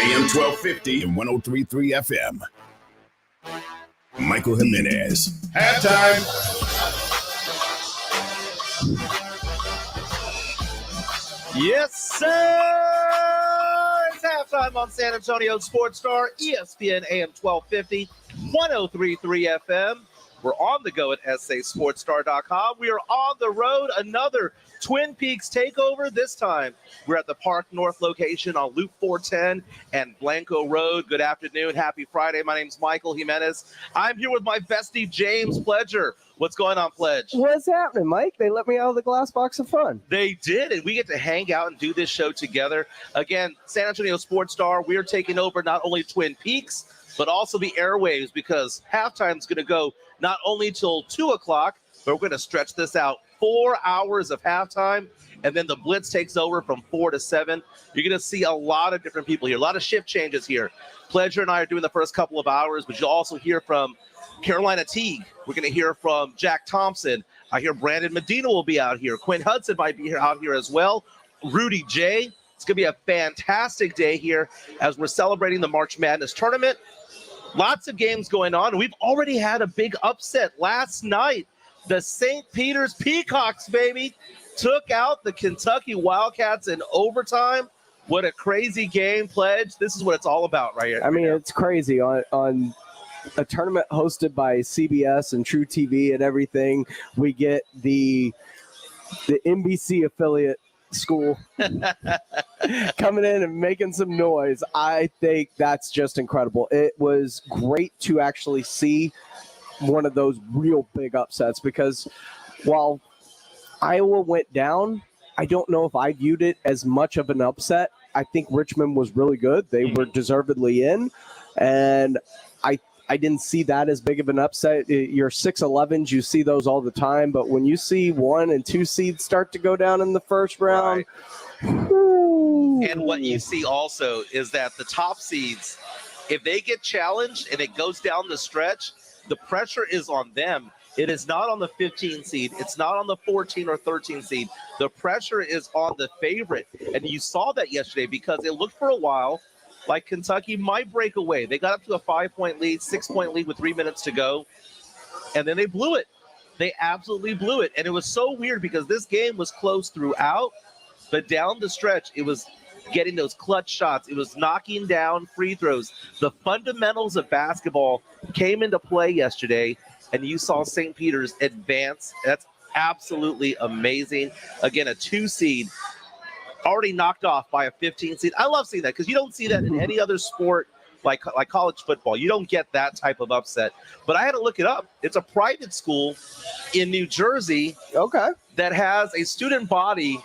AM 1250 and 103.3 FM. Michael Jimenez. Halftime. Yes, sir! It's halftime on San Antonio Sports Star, ESPN AM 1250, 103.3 FM. We're on the go at sasportstar.com. We are on the road, another Twin Peaks takeover. This time, we're at the Park North location on Loop 410 and Blanco Road. Good afternoon. Happy Friday. My name's Michael Jimenez. I'm here with my bestie, James Pledger. What's going on, Pledge? What's happening, Mike? They let me out of the glass box of fun. They did, and we get to hang out and do this show together. Again, San Antonio Sports Star, we are taking over not only Twin Peaks, but also the airwaves, because halftime's going to go not only till 2 o'clock, but we're going to stretch this out 4 hours of halftime, and then the Blitz takes over from 4 to 7. You're going to see a lot of different people here, a lot of shift changes here. Pledger and I are doing the first couple of hours, but you'll also hear from Carolina Teague. We're going to hear from Jack Thompson. I hear Brandon Medina will be out here. Quinn Hudson might be out here as well. Rudy J. It's going to be a fantastic day here as we're celebrating the March Madness tournament. Lots of games going on. We've already had a big upset last night. The St. Peter's Peacocks, baby, took out the Kentucky Wildcats in overtime. What a crazy game, Pledge. This is what it's all about right here. I mean, it's crazy. On a tournament hosted by CBS and True TV and everything, we get the NBC affiliate school coming in and making some noise. I think that's just incredible. It was great to actually see one of those real big upsets, because while Iowa went down, I don't know if I viewed it as much of an upset. I think Richmond was really good. They were deservedly in, and I didn't see that as big of an upset. Your 6-11s, you see those all the time, but when you see 1 and 2 seeds start to go down in the first round, right. And what you see also is that the top seeds, if they get challenged and it goes down the stretch, the pressure is on them. It is not on the 15 seed. It's not on the 14 or 13 seed. The pressure is on the favorite. And you saw that yesterday, because it looked for a while like Kentucky might break away. They got up to a 5-point lead, 6-point lead with 3 minutes to go, and then they blew it. They absolutely blew it. And it was so weird because this game was close throughout, but down the stretch, it was getting those clutch shots. It was knocking down free throws. The fundamentals of basketball came into play yesterday, and you saw St. Peter's advance. That's absolutely amazing. Again, a 2 seed already knocked off by a 15 seed. I love seeing that, because you don't see that in any other sport like college football. You don't get that type of upset. But I had to look it up. It's a private school in New Jersey that has a student body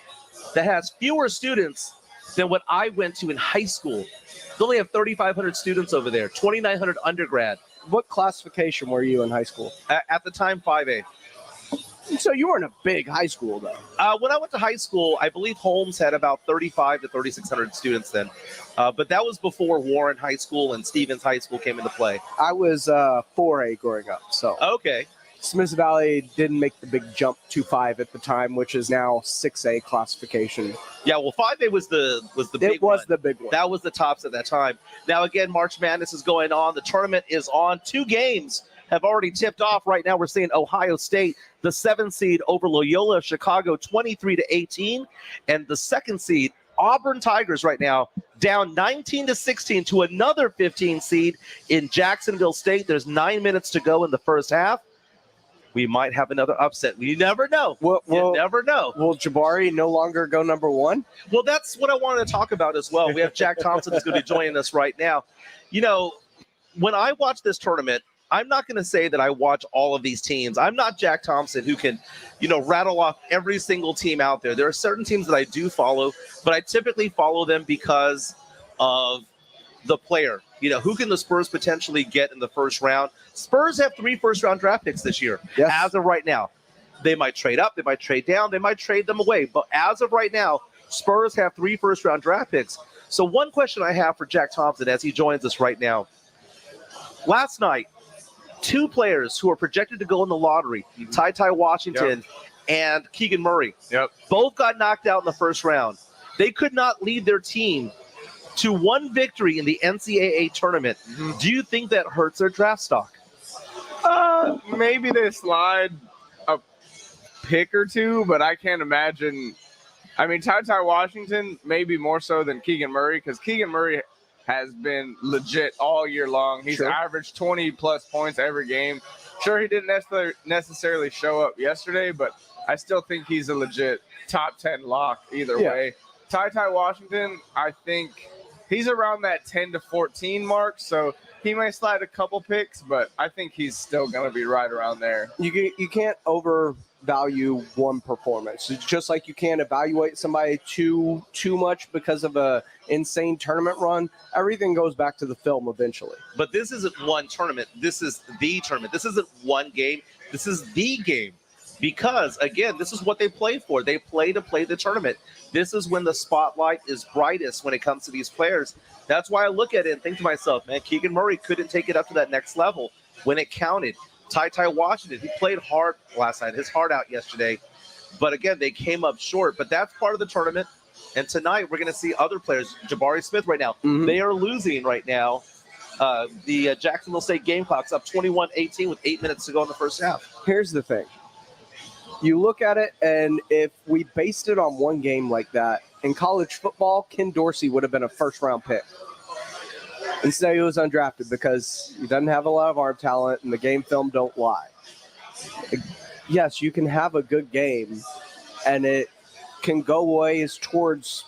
that has fewer students than what I went to in high school. They only have 3,500 students over there, 2,900 undergrad. What classification were you in high school? At the time, 5A. So you weren't a big high school, though. When I went to high school, I believe Holmes had about 3,500 to 3,600 students then. But that was before Warren High School and Stevens High School came into play. I was 4A growing up. So okay. Smith Valley didn't make the big jump to 5 at the time, which is now 6A classification. Yeah, well, 5A was the big one. It was the big one. That was the tops at that time. Now, again, March Madness is going on. The tournament is on. 2 games have already tipped off. Right now, we're seeing Ohio State, the 7th seed, over Loyola Chicago, 23-18. And the 2nd seed, Auburn Tigers, right now, down 19-16 to another 15 seed in Jacksonville State. There's 9 minutes to go in the first half. We might have another upset. You never know. You never know. Will Jabari no longer go number 1? Well, that's what I wanted to talk about as well. We have Jack Thompson who's going to be joining us right now. You know, when I watch this tournament, I'm not going to say that I watch all of these teams. I'm not Jack Thompson who can, rattle off every single team out there. There are certain teams that I do follow, but I typically follow them because of the player. Who can the Spurs potentially get in the first round? Spurs have 3 first-round draft picks this year, as of right now. They might trade up, they might trade down, they might trade them away. But as of right now, Spurs have 3 first-round draft picks. So one question I have for Jack Thompson as he joins us right now. Last night, 2 players who are projected to go in the lottery, Ty Washington and Keegan Murray, both got knocked out in the first round. They could not lead their team to one victory in the NCAA tournament. Do you think that hurts their draft stock? Maybe they slide a pick or two, but I can't imagine. I mean, Ty Washington maybe more so than Keegan Murray, because Keegan Murray has been legit all year long. He's averaged 20-plus points every game. Sure, he didn't necessarily show up yesterday, but I still think he's a legit top 10 lock either way. Ty Washington, I think he's around that 10 to 14 mark, so he may slide a couple picks, but I think he's still going to be right around there. You can't overvalue one performance. It's just like you can't evaluate somebody too much because of a insane tournament run. Everything goes back to the film eventually. But this isn't one tournament. This is the tournament. This isn't one game. This is the game. Because, again, this is what they play for. They play to play the tournament. This is when the spotlight is brightest when it comes to these players. That's why I look at it and think to myself, man, Keegan Murray couldn't take it up to that next level when it counted. Ty Washington, he played hard last night, his heart out yesterday. But, again, they came up short. But that's part of the tournament. And tonight we're going to see other players. Jabari Smith right now, they are losing right now. The Jacksonville State Gamecocks up 21-18 with 8 minutes to go in the first half. Here's the thing. You look at it, and if we based it on one game like that, in college football, Ken Dorsey would have been a first-round pick. Instead, he was undrafted because he doesn't have a lot of arm talent, and the game film don't lie. Yes, you can have a good game, and it can go ways towards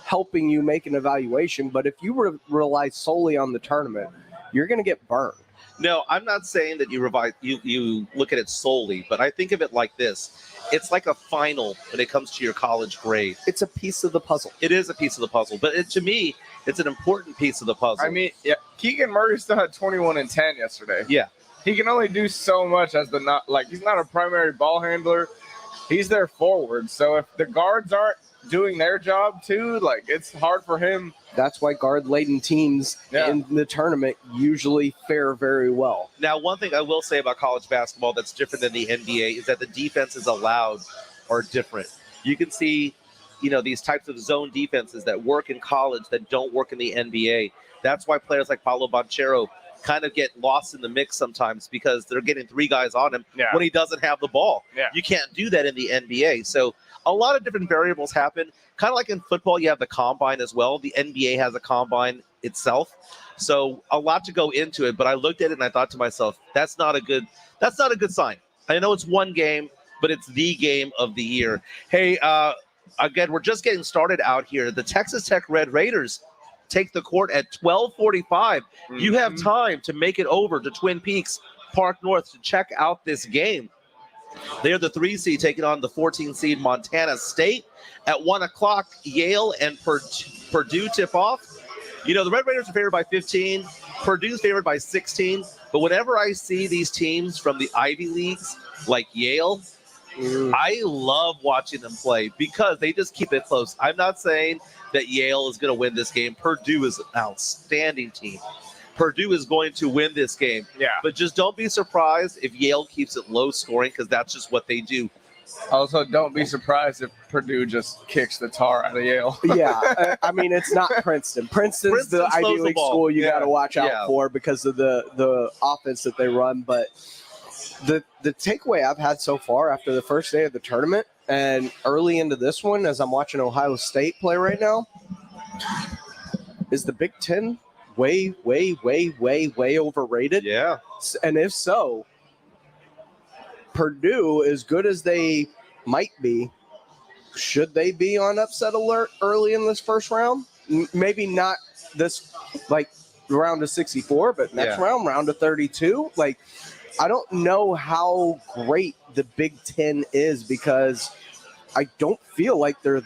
helping you make an evaluation, but if you rely solely on the tournament, you're going to get burned. No, I'm not saying that you look at it solely, but I think of it like this. It's like a final when it comes to your college grade. It's a piece of the puzzle. It is a piece of the puzzle, but to me, it's an important piece of the puzzle. I mean, Keegan Murray still had 21 and 10 yesterday. Yeah. He can only do so much as he's not a primary ball handler. He's their forward. So if the guards aren't doing their job too, it's hard for him. That's why guard-laden teams in the tournament usually fare very well. Now, one thing I will say about college basketball that's different than the NBA is that the defenses allowed are different. You can see, these types of zone defenses that work in college that don't work in the NBA. That's why players like Paolo Banchero kind of get lost in the mix sometimes because they're getting three guys on him when he doesn't have the ball. Yeah. You can't do that in the NBA. So a lot of different variables happen. Kind of like in football, you have the combine as well. The NBA has a combine itself. So a lot to go into it. But I looked at it and I thought to myself, that's not a good sign. I know it's one game, but it's the game of the year. Hey, again, we're just getting started out here. The Texas Tech Red Raiders take the court at 12:45. You have time to make it over to Twin Peaks Park North to check out this game. They're the 3 seed taking on the 14 seed Montana State. At 1 o'clock, Yale and Purdue tip off. The Red Raiders are favored by 15. Purdue's favored by 16. But whenever I see these teams from the Ivy Leagues, like Yale, I love watching them play because they just keep it close. I'm not saying that Yale is going to win this game. Purdue is an outstanding team. Purdue is going to win this game. Yeah. But just don't be surprised if Yale keeps it low scoring because that's just what they do. Also, don't be surprised if Purdue just kicks the tar out of Yale. Yeah, I mean, it's not Princeton. Princeton's the Ivy League school you got to watch out for because of the offense that they run. But the takeaway I've had so far after the first day of the tournament and early into this one, as I'm watching Ohio State play right now, is the Big Ten way overrated? Yeah. And if so, Purdue, as good as they might be, should they be on upset alert early in this first round? Maybe not this, round of 64, but next round of 32. I don't know how great the Big Ten is because I don't feel like they're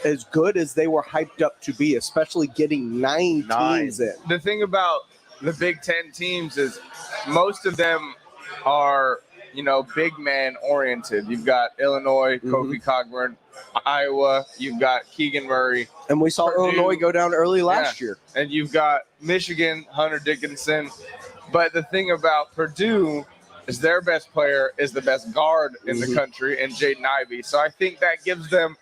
as good as they were hyped up to be, especially getting nine teams in. The thing about the Big Ten teams is most of them are big man oriented. You've got Illinois, Kofi Cogburn, Iowa, you've got Keegan Murray. And we saw Purdue, Illinois go down early last year. And you've got Michigan, Hunter Dickinson. But the thing about Purdue is their best player is the best guard in the country, and Jaden Ivey. So I think that gives them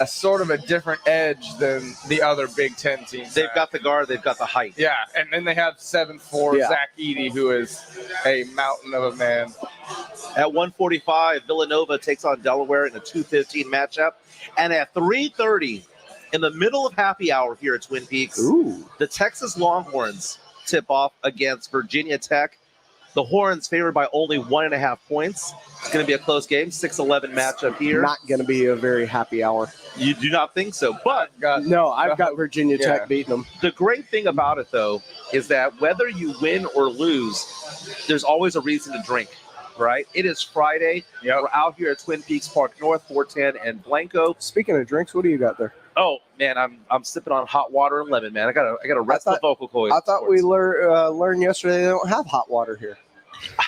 a sort of a different edge than the other Big Ten teams. They've got the guard, they've got the height. Yeah, and then they have 7'4" Zach Edey, who is a mountain of a man. At 1:45, Villanova takes on Delaware in a 2:15 matchup. And at 3:30, in the middle of happy hour here at Twin Peaks, the Texas Longhorns tip off against Virginia Tech. The Horns favored by only 1.5 points. It's going to be a close game, 6-11 matchup here. Not going to be a very happy hour. You do not think so, but No, I've got Virginia Tech beating them. the great thing about it, though, is that whether you win or lose, there's always a reason to drink, right? It is Friday. Yep. We're out here at Twin Peaks Park North, 410 and Blanco. Speaking of drinks, what do you got there? Oh man, I'm sipping on hot water and lemon, man. I got to rest the vocal cords. I thought we learned yesterday they don't have hot water here.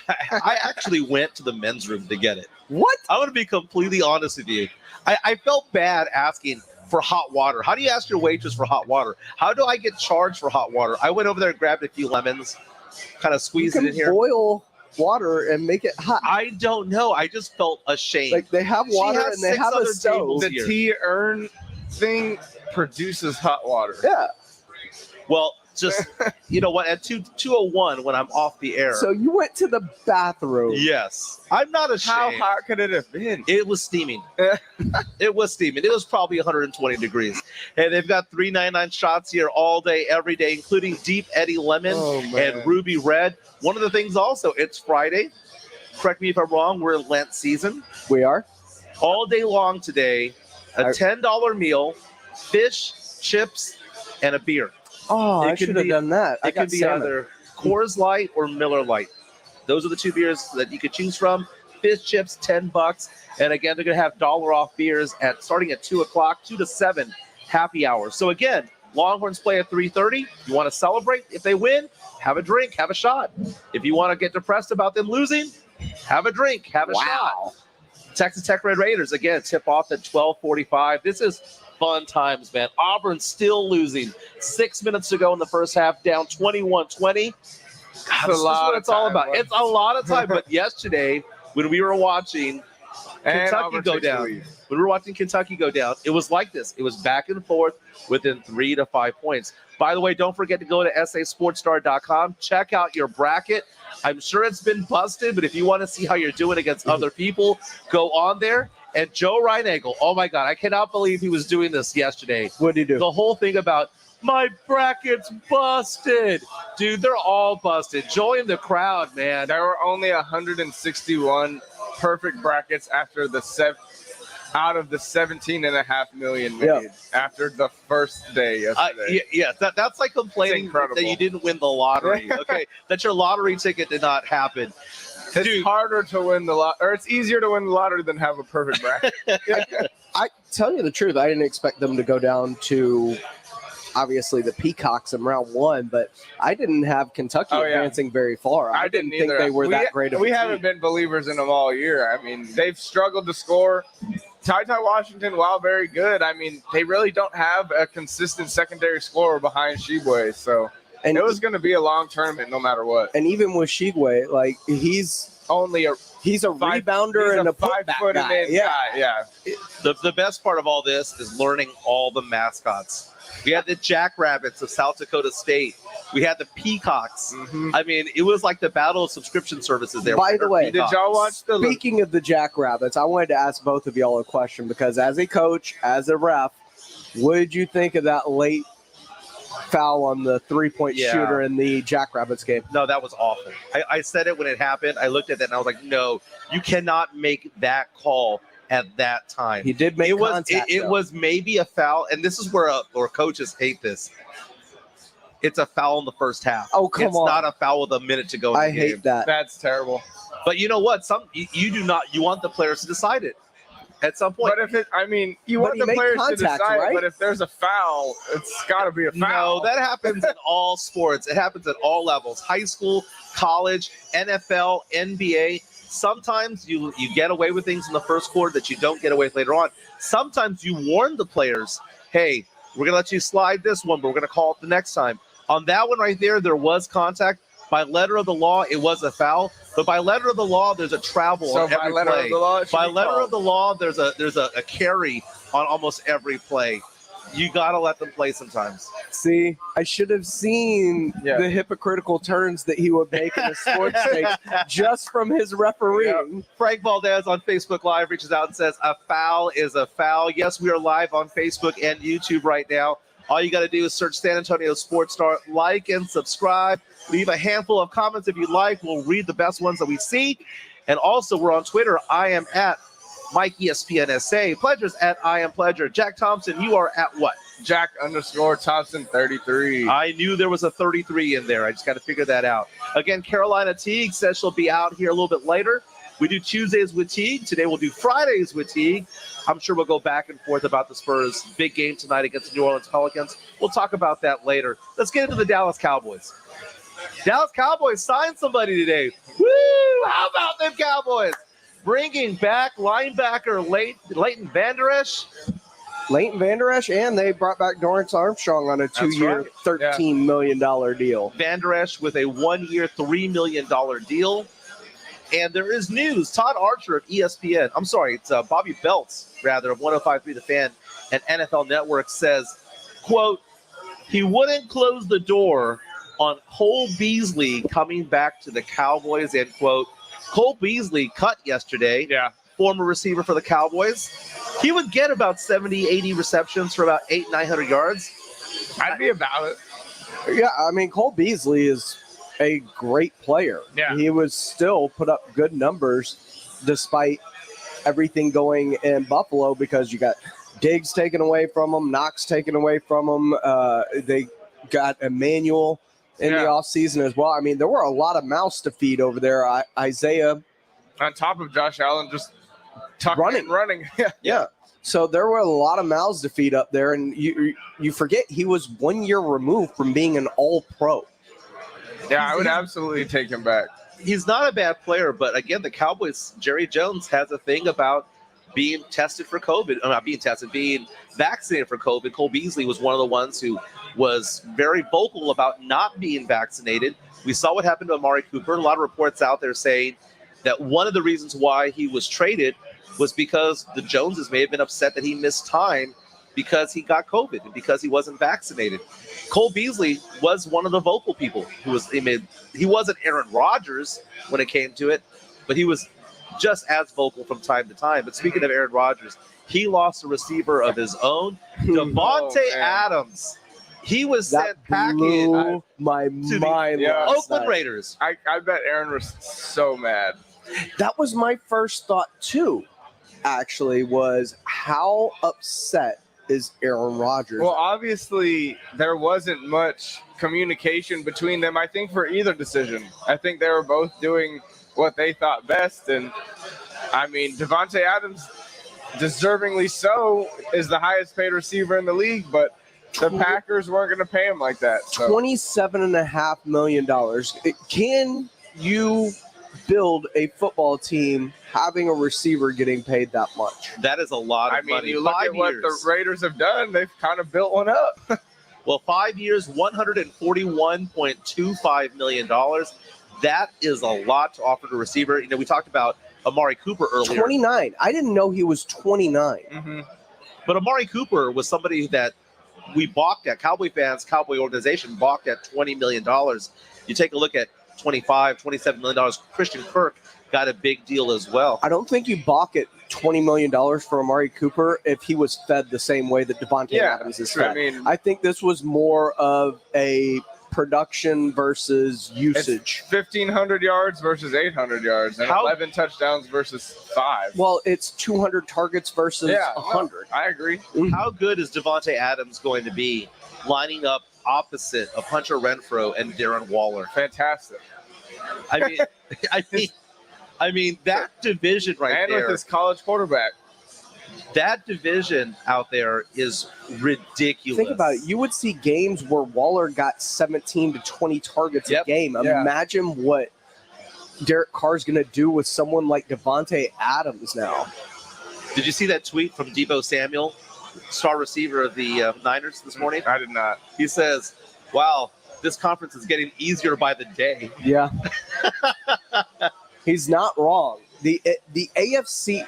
I actually went to the men's room to get it. What? I'm going to be completely honest with you. I felt bad asking for hot water. How do you ask your waitress for hot water? How do I get charged for hot water? I went over there and grabbed a few lemons, kind of squeezed it in here. Boil water and make it hot. I don't know. I just felt ashamed. Like they have water has and they 6 have a other stove. tables. The Here. tea urn thing produces hot water. Yeah. Well, just, you know what, at 2:01 when I'm off the air. So you went to the bathroom. Yes. I'm not How ashamed. hot could it have been? It was steaming. It was steaming. It was probably 120 degrees. And they've got 3.99 shots here all day, every day, including Deep Eddy Lemon and Ruby Red. One of the things also, it's Friday. Correct me if I'm wrong. We're in Lent season. We are. All day long today, a $10 meal, fish, chips, and a beer. Oh, It I could should have be- done that. I It got could be salmon. either Coors Light or Miller Lite. Those are the two beers that you could choose from. Fish chips, $10. And again, they're going to have $1 off beers starting at 2 o'clock, 2 to 7 happy hour. So again, Longhorns play at 3:30. You want to celebrate? If they win, have a drink, have a shot. If you want to get depressed about them losing, have a drink, have a shot. Texas Tech Red Raiders, again, tip off at 12:45. This is fun times, man. Auburn still losing. 6 minutes to go in the first half, down 21-20. This is what it's all about. It's a lot of time. But yesterday, when we were watching Kentucky go down, when we were watching Kentucky go down, it was like this. It was back and forth within 3 to 5 points. By the way, don't forget to go to sasportstar.com. Check out your bracket. I'm sure it's been busted, but if you want to see how you're doing against other people, go on there. And Joe Reinagel, oh my God, I cannot believe he was doing this yesterday. What did he do? The whole thing about my bracket's busted. Dude, they're all busted. Join the crowd, man. There were only 161 perfect brackets after out of the 17.5 million made after the first day yesterday. That's like complaining that you didn't win the lottery. Okay, that your lottery ticket did not happen. It's harder to win the lottery, or it's easier to win the lottery than have a perfect bracket. I tell you the truth, I didn't expect them to go down to obviously the Peacocks in round 1, but I didn't have Kentucky advancing very far. I didn't think either. they were that great of a We team. haven't been believers in them all year. I mean, they've struggled to score. Ty Washington, while very good, I mean, they really don't have a consistent secondary scorer behind Sheboy. So it was going to be a long tournament no matter what. And even with Shigwe, like he's a rebounder and a 5 foot guy. Yeah. The best part of all this is learning all the mascots. We had the Jackrabbits of South Dakota State. We had the Peacocks. I mean, it was like the battle of subscription services there. By the way, did y'all watch Speaking of the Jackrabbits, I wanted to ask both of y'all a question because as a coach, as a ref, what did you think of that late foul on the 3-point shooter in the Jackrabbits game? No, that was awful. I said it when it happened. I looked at that and I was like, no, you cannot make that call at that time. He did make contact. It was maybe a foul, and this is where coaches hate this. It's a foul in the first half. Oh, come on. It's not a foul with a minute to go in the game. I hate that. That's terrible. But you know what? You do not. You want the players to decide it at some point. But if you want the players to decide, right? but if there's a foul, it's got to be a foul. No, that happens in all sports. It happens at all levels: high school, college, NFL, NBA. Sometimes you get away with things in the first quarter that you don't get away with later on. Sometimes you warn the players, hey, we're going to let you slide this one, but we're going to call it the next time. On that one right there was contact. By letter of the law, it was a foul. But by letter of the law, there's a travel So on by every letter play. of the law, it should By be letter called. of the law, there's a carry on almost every play. You got to let them play sometimes. See, I should have seen the hypocritical turns that he would make in the sports takes just from his refereeing. Frank Valdez on Facebook Live reaches out and says, a foul is a foul. Yes, we are live on Facebook and YouTube right now. All you got to do is search San Antonio Sports Star, like and subscribe. Leave a handful of comments if you like. We'll read the best ones that we see. And also, we're on Twitter. I am at Mike ESPNSA. Pledger's at I am Pledger. Jack Thompson, you are at what? Jack_Thompson33. I knew there was a 33 in there. I just got to figure that out. Again, Carolina Teague says she'll be out here a little bit later. We do Tuesdays with Teague. Today we'll do Fridays with Teague. I'm sure we'll go back and forth about the Spurs' big game tonight against the New Orleans Pelicans. We'll talk about that later. Let's get into the Dallas Cowboys. Dallas Cowboys signed somebody today. Woo! How about them Cowboys? Bringing back linebacker Leighton Vander Esch. Leighton Vander Esch, and they brought back Dorrance Armstrong on a 2-year, right. $13 million deal. Vander Esch with a 1-year, $3 million deal. And there is news. Todd Archer of ESPN, I'm sorry, it's Bobby Belts, rather, of 105.3 The Fan and NFL Network says, quote, he wouldn't close the door on Cole Beasley coming back to the Cowboys, end quote. Cole Beasley cut yesterday, former receiver for the Cowboys. He would get about 70, 80 receptions for about 900 yards. I'd be about it. Yeah, I mean, Cole Beasley is a great player. Yeah. He was still put up good numbers despite everything going in Buffalo because you got Diggs taken away from him, Knox taken away from him. They got Emmanuel in the offseason as well. I mean, there were a lot of mouths to feed over there. Isaiah. On top of Josh Allen just running. Yeah. So there were a lot of mouths to feed up there, and you forget he was 1 year removed from being an all-pro. Yeah, I would absolutely take him back. He's not a bad player, but again, the Cowboys, Jerry Jones has a thing about being tested for COVID. Not being tested, being vaccinated for COVID. Cole Beasley was one of the ones who was very vocal about not being vaccinated. We saw what happened to Amari Cooper. A lot of reports out there saying that one of the reasons why he was traded was because the Joneses may have been upset that he missed time because he got COVID and because he wasn't vaccinated. Cole Beasley was one of the vocal people who was, he wasn't Aaron Rodgers when it came to it, but he was just as vocal from time to time. But speaking of Aaron Rodgers, he lost a receiver of his own, Devontae Adams. He was sent packing to the Oakland Raiders. I bet Aaron was so mad. That was my first thought too, actually, was how upset is Aaron Rodgers? Well, obviously, there wasn't much communication between them, I think, for either decision. I think they were both doing what they thought best. And, I mean, Devontae Adams, deservingly so, is the highest paid receiver in the league, but the Packers weren't going to pay him like that. So. $27.5 million. Can you build a football team having a receiver getting paid that much? That is a lot of money. You look at what the Raiders have done, they've kind of built one up. Well, 5 years, $141.25 million. That is a lot to offer to a receiver. You know, we talked about Amari Cooper earlier. 29. I didn't know he was 29. Mm-hmm. But Amari Cooper was somebody that we balked at. Cowboy fans, Cowboy organization balked at $20 million. You take a look at $25, $27 million. Christian Kirk got a big deal as well. I don't think you balk at $20 million for Amari Cooper if he was fed the same way that Devontae Adams is fed. I think this was more of a production versus usage. 1,500 yards versus 800 yards, and 11 touchdowns versus 5. Well, it's 200 targets versus 100. I agree. Mm-hmm. How good is Devontae Adams going to be lining up opposite of Hunter Renfrow and Darren Waller? Fantastic. I mean that division there. And with his college quarterback. That division out there is ridiculous. Think about it. You would see games where Waller got 17 to 20 targets a game. Imagine what Derek Carr's going to do with someone like Devontae Adams now. Did you see that tweet from Deebo Samuel, star receiver of the Niners this morning? I did not. He says, wow, this conference is getting easier by the day. Yeah. He's not wrong. The AFC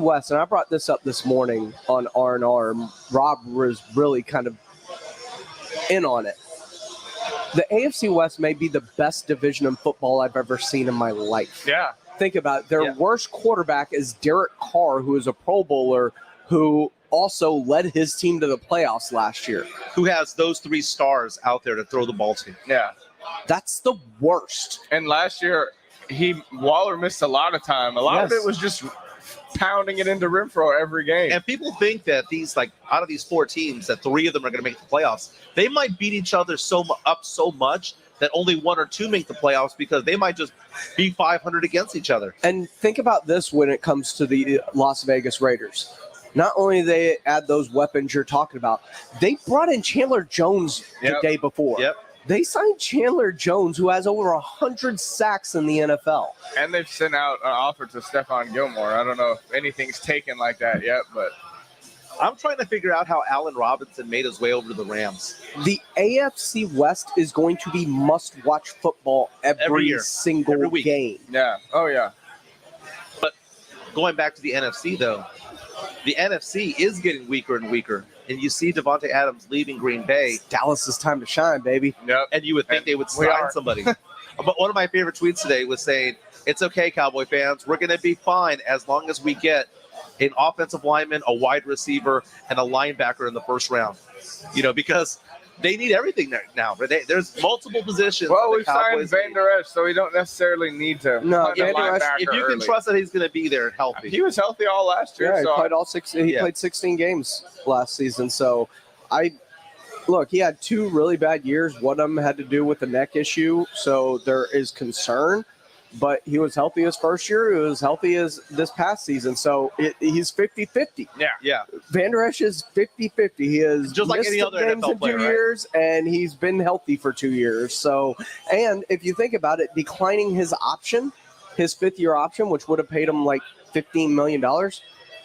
West, and I brought this up this morning on R&R. Rob was really kind of in on it. The AFC West may be the best division in football I've ever seen in my life. Yeah. Think about it. Their worst quarterback is Derek Carr, who is a Pro Bowler, who also led his team to the playoffs last year. Who has those 3 stars out there to throw the ball to? Yeah. That's the worst. And last year, Waller missed a lot of time. A lot of it was just pounding it into Renfro every game. And people think that out of these 4 teams, that 3 of them are going to make the playoffs. They might beat each other so much that only 1 or 2 make the playoffs because they might just be 500 against each other. And think about this when it comes to the Las Vegas Raiders. Not only they add those weapons you're talking about, they brought in Chandler Jones the day before. Yep. They signed Chandler Jones, who has over 100 sacks in the NFL. And they've sent out an offer to Stephon Gilmore. I don't know if anything's taken like that yet, but I'm trying to figure out how Allen Robinson made his way over to the Rams. The AFC West is going to be must-watch football every single week. game. Yeah. Oh, yeah. But going back to the NFC, though, the NFC is getting weaker and weaker. And you see Devontae Adams leaving Green Bay. Dallas' time to shine, baby. Yep. And you would think they would sign somebody. But one of my favorite tweets today was saying, it's okay, Cowboy fans. We're going to be fine as long as we get an offensive lineman, a wide receiver, and a linebacker in the first round. Because they need everything now. There's multiple positions. Well, we've signed Van Der Esch, so we don't necessarily need to. No, if you can trust that he's going to be there healthy. He was healthy all last year. Yeah, he played 16 games last season. So he had 2 really bad years. One of them had to do with the neck issue. So there is concern. But he was healthy his first year. He was healthy as this past season. So he's 50-50. Yeah. Van Der Esch is 50-50. He has just like any other games NFL in player, 2 years, and he's been healthy for 2 years. So, and if you think about it, declining his 5th-year option, which would have paid him like $15 million,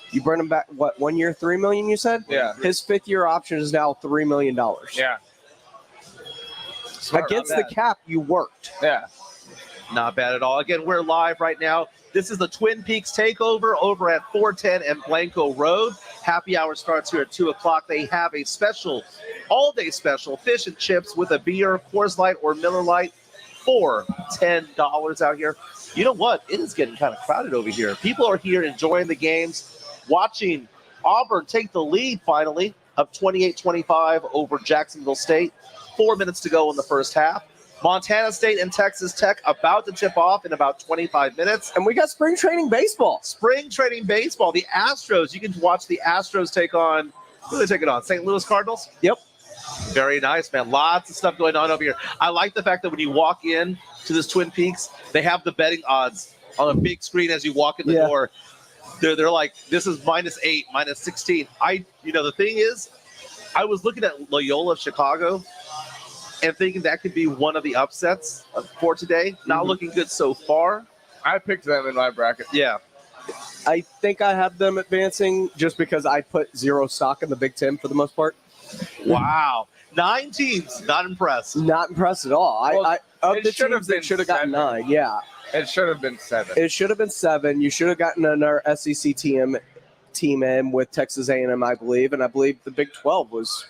you bring him back, 1 year, $3 million, you said? Yeah. His 5th-year option is now $3 million. Yeah. Against the cap, you worked. Yeah. Not bad at all. Again, we're live right now. This is the Twin Peaks Takeover over at 410 and Blanco Road. Happy hour starts here at 2 o'clock. They have a special, all-day special, fish and chips with a beer, Coors Light or Miller Lite for $10 out here. You know what? It is getting kind of crowded over here. People are here enjoying the games, watching Auburn take the lead finally of 28-25 over Jacksonville State. 4 minutes to go in the first half. Montana State and Texas Tech about to tip off in about 25 minutes. And we got spring training baseball. The Astros, you can watch the Astros take on, who are they taking on? St. Louis Cardinals? Yep. Very nice, man. Lots of stuff going on over here. I like the fact that when you walk in to this Twin Peaks, they have the betting odds on a big screen as you walk in the door. They're like, this is -8, -16. The thing is, I was looking at Loyola Chicago and thinking that could be one of the upsets for today. Not looking good so far. I picked them in my bracket. Yeah. I think I have them advancing just because I put 0 stock in the Big Ten for the most part. Wow. 9 teams. Not impressed. Not impressed at all. Of the teams that should have gotten 9, yeah. It should have been 7. It should have been 7. You should have gotten another SEC team in with Texas A&M, I believe. And I believe the Big 12 was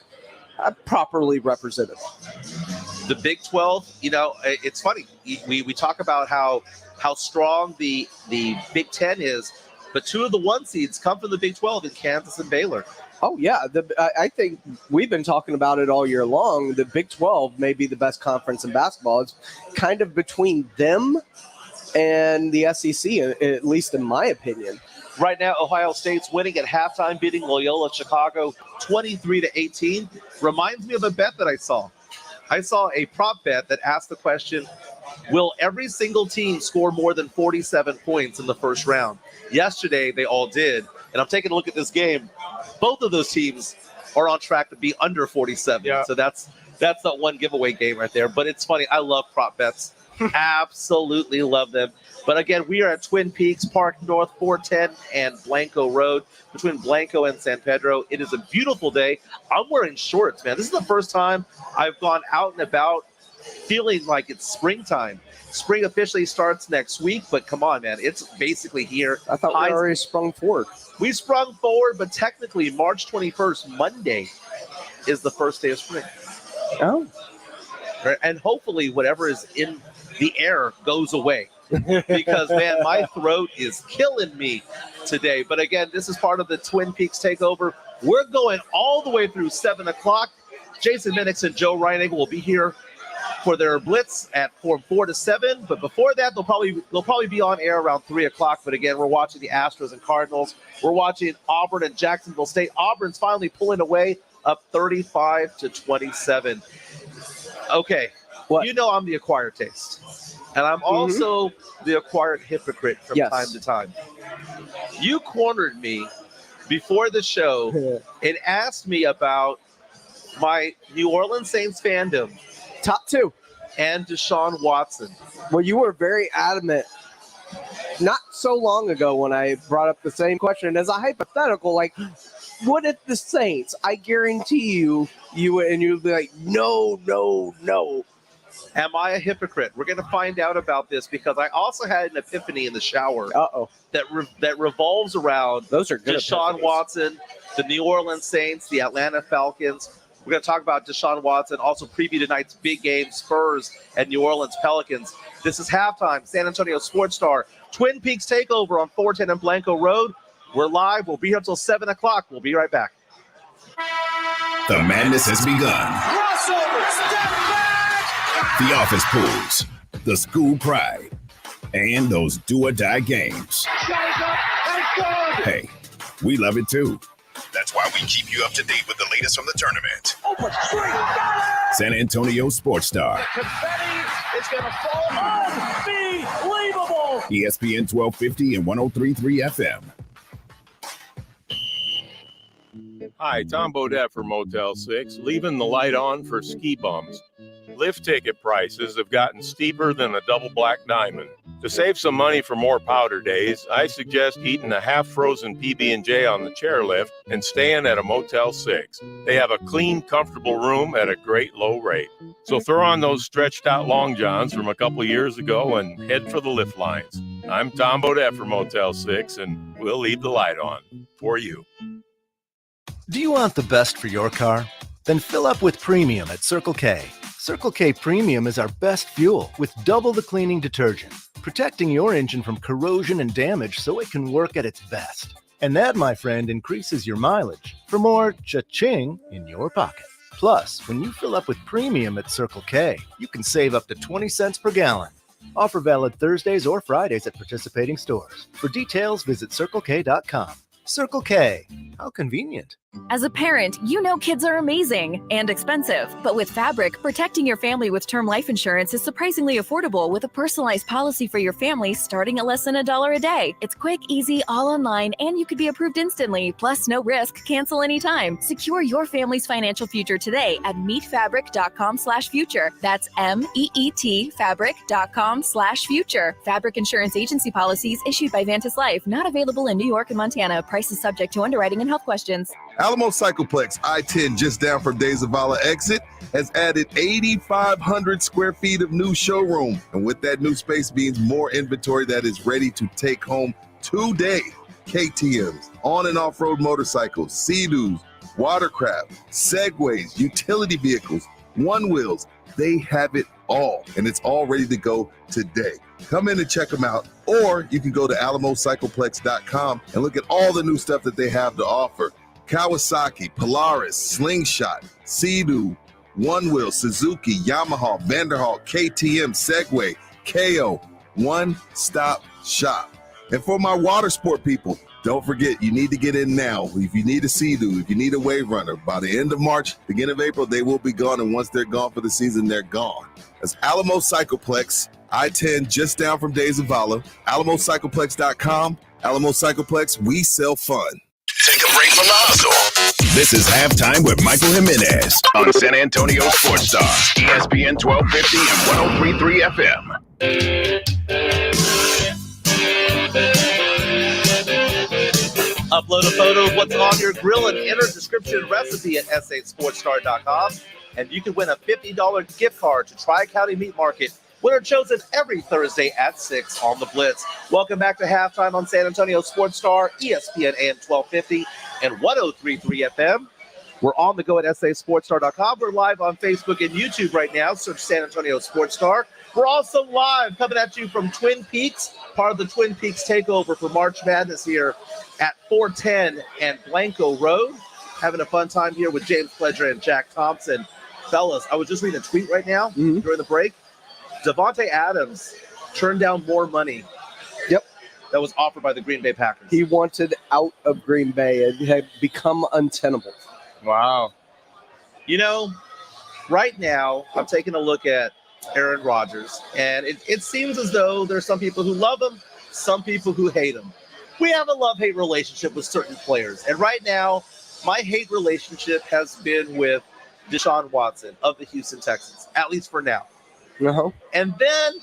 properly represented. The Big 12, it's funny. We talk about how strong the Big 10 is, but 2 of the 1 seeds come from the Big 12 in Kansas and Baylor. Oh, yeah. I think we've been talking about it all year long. The Big 12 may be the best conference in basketball. It's kind of between them and the SEC, at least in my opinion. Right now, Ohio State's winning at halftime, beating Loyola Chicago 23-18. Reminds me of a bet that I saw. I saw a prop bet that asked the question, will every single team score more than 47 points in the first round? Yesterday, they all did. And I'm taking a look at this game. Both of those teams are on track to be under 47. Yeah. So that's that one giveaway game right there. But it's funny. I love prop bets. Absolutely love them. But again, we are at Twin Peaks Park North, 410 and Blanco Road, between Blanco and San Pedro. It is a beautiful day. I'm wearing shorts, man. This is the first time I've gone out and about feeling like it's springtime. Spring officially starts next week, but come on, man. It's basically here. I thought we already sprung forward. We sprung forward, but technically March 21st, Monday, is the first day of spring. Oh. And hopefully whatever is in the air goes away. Because, man, my throat is killing me today. But again, this is part of the Twin Peaks Takeover. We're going all the way through 7 o'clock. Jason Minix and Joe Reining will be here for their blitz from 4 to 7. But before that, they'll probably be on air around 3 o'clock. But again, we're watching the Astros and Cardinals. We're watching Auburn and Jacksonville State. Auburn's finally pulling away, up 35-27. Okay, what? You know I'm the acquired taste. And I'm also the acquired hypocrite from time to time. You cornered me before the show and asked me about my New Orleans Saints fandom. Top 2. And Deshaun Watson. Well, you were very adamant not so long ago when I brought up the same question as a hypothetical, like, what if the Saints? I guarantee you'd be like, no. Am I a hypocrite? We're going to find out about this because I also had an epiphany in the shower. That revolves around those are good Deshaun Watson, the New Orleans Saints, the Atlanta Falcons. We're going to talk about Deshaun Watson, also preview tonight's big game, Spurs and New Orleans Pelicans. This is Halftime, San Antonio Sports Star, Twin Peaks Takeover on 410 and Blanco Road. We're live. We'll be here until 7 o'clock. We'll be right back. The madness has begun. Crossover, step back! The office pools, the school pride, and those do-or-die games. Hey, we love it too. That's why we keep you up to date with the latest from the tournament. San Antonio Sports Star. Confetti is going to fall. Unbelievable! ESPN 1250 and 103.3 FM. Hi, Tom Bodette for Motel 6, leaving the light on for ski bums. Lift ticket prices have gotten steeper than a double black diamond. To save some money for more powder days, I suggest eating a half-frozen PB&J on the chairlift and staying at a Motel 6. They have a clean, comfortable room at a great low rate. So throw on those stretched-out long johns from a couple years ago and head for the lift lines. I'm Tom Bodette for Motel 6, and we'll leave the light on for you. Do you want the best for your car? Then fill up with premium at Circle K. Circle K Premium is our best fuel with double the cleaning detergent, protecting your engine from corrosion and damage so it can work at its best. And that, my friend, increases your mileage for more cha-ching in your pocket. Plus, when you fill up with premium at Circle K, you can save up to 20 cents per gallon. Offer valid Thursdays or Fridays at participating stores. For details, visit CircleK.com. Circle K. How convenient. As a parent, you know kids are amazing and expensive. But with Fabric, protecting your family with term life insurance is surprisingly affordable with a personalized policy for your family starting at less than $1 a day. It's quick, easy, all online, and you could be approved instantly. Plus, no risk, cancel anytime. Secure your family's financial future today at meetfabric.com/future. That's MEET fabric.com/future. Fabric Insurance Agency policies issued by Vantis Life, not available in New York and Montana. Prices subject to underwriting and health questions. Alamo Cycleplex, I-10 just down from De Zavala exit, has added 8,500 square feet of new showroom. And with that new space means more inventory that is ready to take home today. KTMs, on and off-road motorcycles, Sea-Doos, watercraft, Segways, utility vehicles, one-wheels. They have it all, and it's all ready to go today. Come in and check them out, or you can go to alamocycleplex.com and look at all the new stuff that they have to offer. Kawasaki, Polaris, Slingshot, Sea-Doo, One Wheel, Suzuki, Yamaha, Vanderhall, KTM, Segway, KO, one-stop shop. And for my water sport people, don't forget, you need to get in now. If you need a Sea-Doo, if you need a Wave Runner, by the end of March, beginning of April, they will be gone. And once they're gone for the season, they're gone. That's Alamo Cycleplex, I-10 just down from De Zavala, alamocycleplex.com. Alamo Cycleplex, we sell fun. Take a break from the hustle. This is Halftime with Michael Jimenez on San Antonio Sports Star, ESPN 1250 and 103.3 FM. Upload a photo of what's on your grill and enter description recipe at sa8sportstar.com. And you can win a $50 gift card to Tri-County Meat Market. Winner chosen every Thursday at 6 on the Blitz. Welcome back to halftime on San Antonio Sports Star, ESPN AM 1250 and 103.3 FM. We're on the go at sasportstar.com. We're live on Facebook and YouTube right now. Search San Antonio Sports Star. We're also live coming at you from Twin Peaks, part of the Twin Peaks Takeover for March Madness here at 410 and Blanco Road. Having a fun time here with James Pledger and Jack Thompson. Fellas, I was just reading a tweet right now during the break. Devontae Adams turned down more money. Yep. That was offered by the Green Bay Packers. He wanted out of Green Bay. It had become untenable. Wow. You know, right now, I'm taking a look at Aaron Rodgers, and it seems as though there's some people who love him, some people who hate him. We have a love-hate relationship with certain players, and right now, my hate relationship has been with Deshaun Watson of the Houston Texans, at least for now. Uh-huh. And then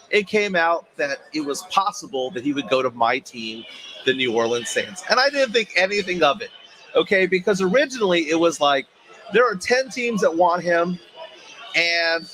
it came out that it was possible that he would go to my team, the New Orleans Saints, and I didn't think anything of it, okay, because originally it was like, there are 10 teams that want him, and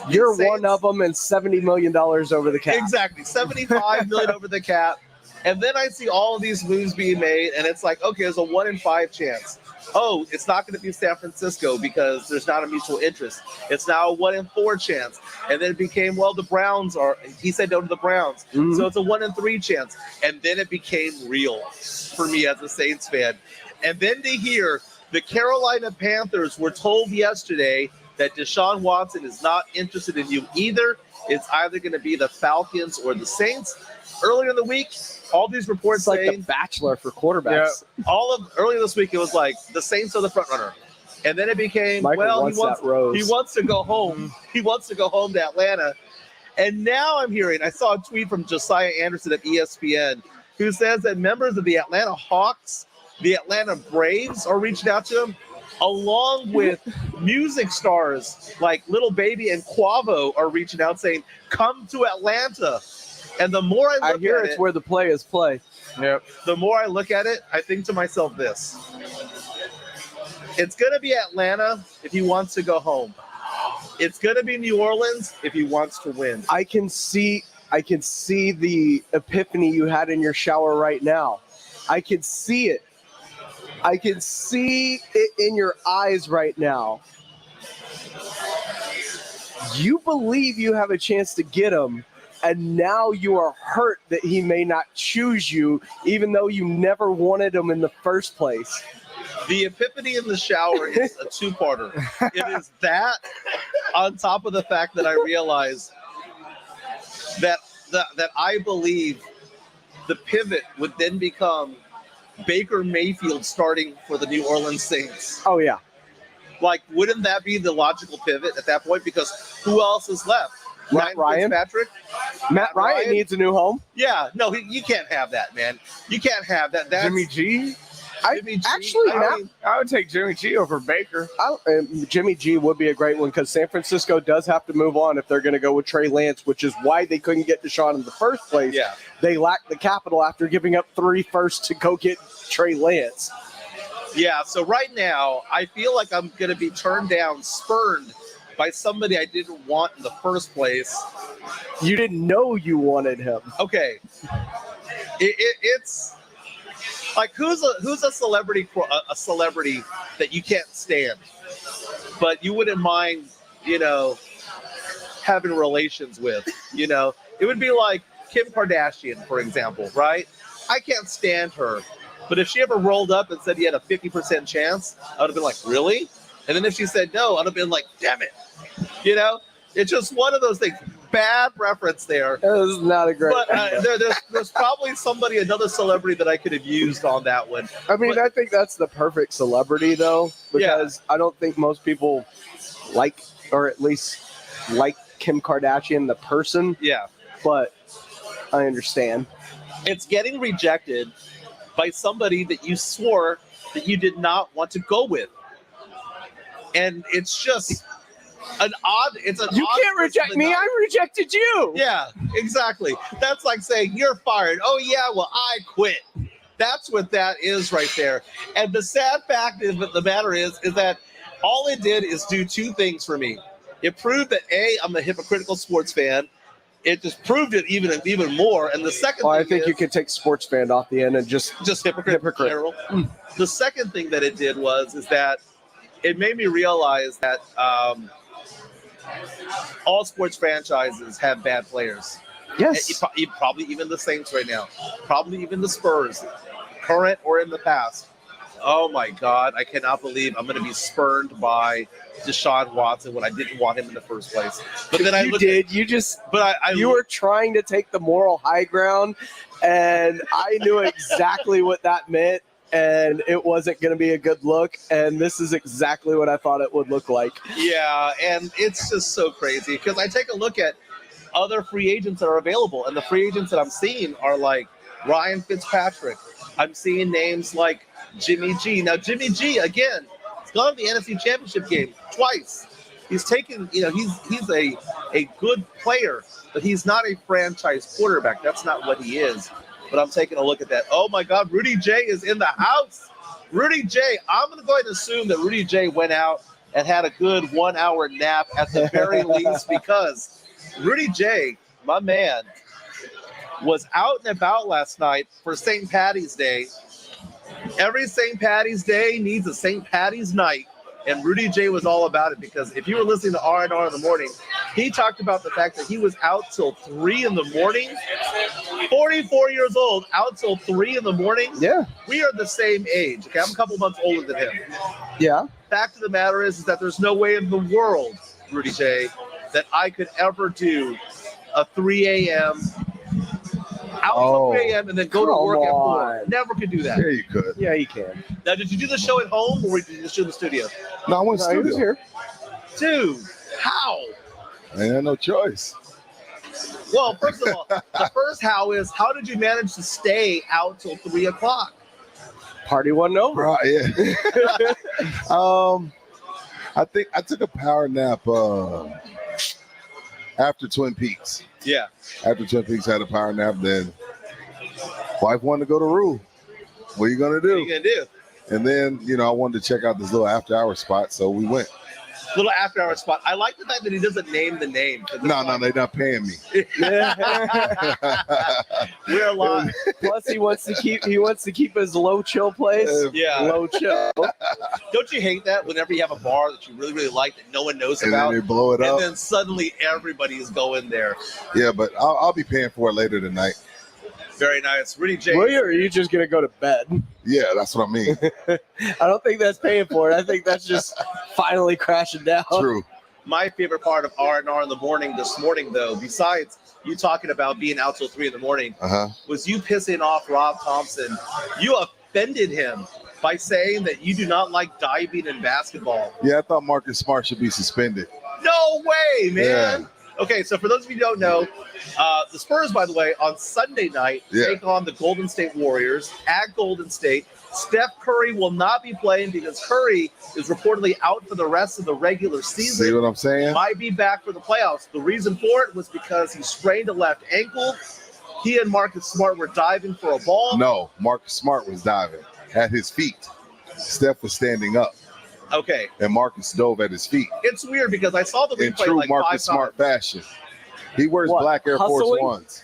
you're Saints, one of them, and $70 million over the cap. Exactly, $75 million over the cap. And then I see all of these moves being made, and it's like, okay, there's a 1 in 5 chance. Oh, it's not going to be San Francisco because there's not a mutual interest. It's now a 1 in 4 chance. And then it became, well, the Browns are, he said no to the Browns. Mm-hmm. So it's a 1 in 3 chance. And then it became real for me as a Saints fan. And then to hear the Carolina Panthers were told yesterday that Deshaun Watson is not interested in you either. It's either going to be the Falcons or the Saints. Earlier in the week, all these reports like saying, The Bachelor for quarterbacks. Yeah, earlier this week, it was like the Saints are the front runner. And then it became, he wants to go home. He wants to go home to Atlanta. And now I'm hearing, I saw a tweet from Josiah Anderson at ESPN who says that members of the Atlanta Hawks, the Atlanta Braves are reaching out to him, along with music stars like Lil Baby and Quavo are reaching out saying, come to Atlanta. And the more I hear it's where the players play. Yep. The more I look at it, I think to myself this. It's going to be Atlanta if he wants to go home. It's going to be New Orleans if he wants to win. I can see the epiphany you had in your shower right now. I can see it. I can see it in your eyes right now. You believe you have a chance to get him, and now you are hurt that he may not choose you, even though you never wanted him in the first place. The epiphany in the shower is a two-parter. It is that on top of the fact that I realize that I believe the pivot would then become Baker Mayfield starting for the New Orleans Saints. Oh, yeah. Like, wouldn't that be the logical pivot at that point? Because who else is left? Matt Ryan. Matt Ryan needs a new home. Yeah, no, you can't have that, man. You can't have that. That's, Jimmy G. I would take Jimmy G over Baker. Jimmy G would be a great one because San Francisco does have to move on if they're going to go with Trey Lance, which is why they couldn't get Deshaun in the first place. Yeah. They lacked the capital after giving up 3 firsts to go get Trey Lance. Yeah, so right now, I feel like I'm going to be turned down, spurned by somebody I didn't want in the first place. You didn't know you wanted him. Okay. It's like who's a celebrity that you can't stand, but you wouldn't mind, having relations with, It would be like Kim Kardashian, for example, right? I can't stand her. But if she ever rolled up and said he had a 50% chance, I would have been like, really? And then if she said no, I'd have been like, damn it. It's just one of those things. Bad reference there. This is not a great. But there's probably another celebrity that I could have used on that one. I mean, I think that's the perfect celebrity, though, because I don't think most people like, or at least like Kim Kardashian, the person. Yeah. But I understand. It's getting rejected by somebody that you swore that you did not want to go with. And it's just, You can't reject me. I rejected you. Yeah, exactly. That's like saying you're fired. Oh yeah, well I quit. That's what that is right there. And the sad fact is that the matter is that all it did is do two things for me. It proved that I'm a hypocritical sports fan. It just proved it even more. And the second thing I think you could take sports fan off the end and just hypocrite. In general. The second thing that it did is that it made me realize that all sports franchises have bad players. Yes. Probably even the Saints right now. Probably even the Spurs, current or in the past. Oh my God, I cannot believe I'm going to be spurned by Deshaun Watson when I didn't want him in the first place. But then you were trying to take the moral high ground, and I knew exactly what that meant, and it wasn't going to be a good look, and this is exactly what I thought it would look like. Yeah, and it's just so crazy because I take a look at other free agents that are available, and the free agents that I'm seeing are like Ryan Fitzpatrick. I'm seeing names like Jimmy G. Now, Jimmy G, again, he's gone to the NFC Championship game twice. He's taken, he's a good player, but he's not a franchise quarterback. That's not what he is. But I'm taking a look at that. Oh, my God, Rudy J is in the house. Rudy J, I'm going to go ahead and assume that Rudy J went out and had a good 1 hour nap at the very least, because Rudy J, my man, was out and about last night for St. Patty's Day. Every St. Patty's Day needs a St. Patty's night, and Rudy J was all about it, because if you were listening to R&R in the morning, he talked about the fact that he was out till 3 in the morning. 44 years old, out till 3 in the morning. Yeah. We are the same age. Okay, I'm a couple months older than him. Yeah. Fact of the matter is that there's no way in the world, Rudy J, that I could ever do a 3 a.m. out till 3 a.m. and then go to work at 4. Never could do that. Yeah, you could. Yeah, you can. Now, did you do the show at home, or did you just do the studio? No, I went studio. Here. Dude, how? I had no choice. Well, first of all, the first how is, how did you manage to stay out till 3 o'clock? Party wasn't over. Right, yeah. I think I took a power nap after Twin Peaks. Yeah. After Twin Peaks had a power nap, then wife wanted to go to Rue. What are you going to do? What are you going to do? And then, I wanted to check out this little after-hour spot, so we went. Little after-hour spot. I like the fact that he doesn't name the name. No, they're not paying me. We're a lot. Plus, he wants to keep his low chill place. Yeah. Low chill. Don't you hate that whenever you have a bar that you really, really like that no one knows And about? then they blow it up. And then suddenly everybody is going there. Yeah, but I'll be paying for it later tonight. Very nice. Rudy J. Or are you just going to go to bed? Yeah, that's what I mean. I don't think that's paying for it. I think that's just finally crashing down. True. My favorite part of R&R in the morning this morning, though, besides you talking about being out till 3 in the morning, was you pissing off Rob Thompson. You offended him by saying that you do not like diving in basketball. Yeah, I thought Marcus Smart should be suspended. No way, man. Yeah. Okay, so for those of you who don't know, the Spurs, by the way, on Sunday night, take on the Golden State Warriors at Golden State. Steph Curry will not be playing because Curry is reportedly out for the rest of the regular season. See what I'm saying? Might be back for the playoffs. The reason for it was because he sprained a left ankle. He and Marcus Smart were diving for a ball. No, Marcus Smart was diving at his feet. Steph was standing up. Okay. And Marcus dove at his feet. It's weird because I saw the replay in true like Marcus 5 Smart times. fashion. He wears black Air Force Ones.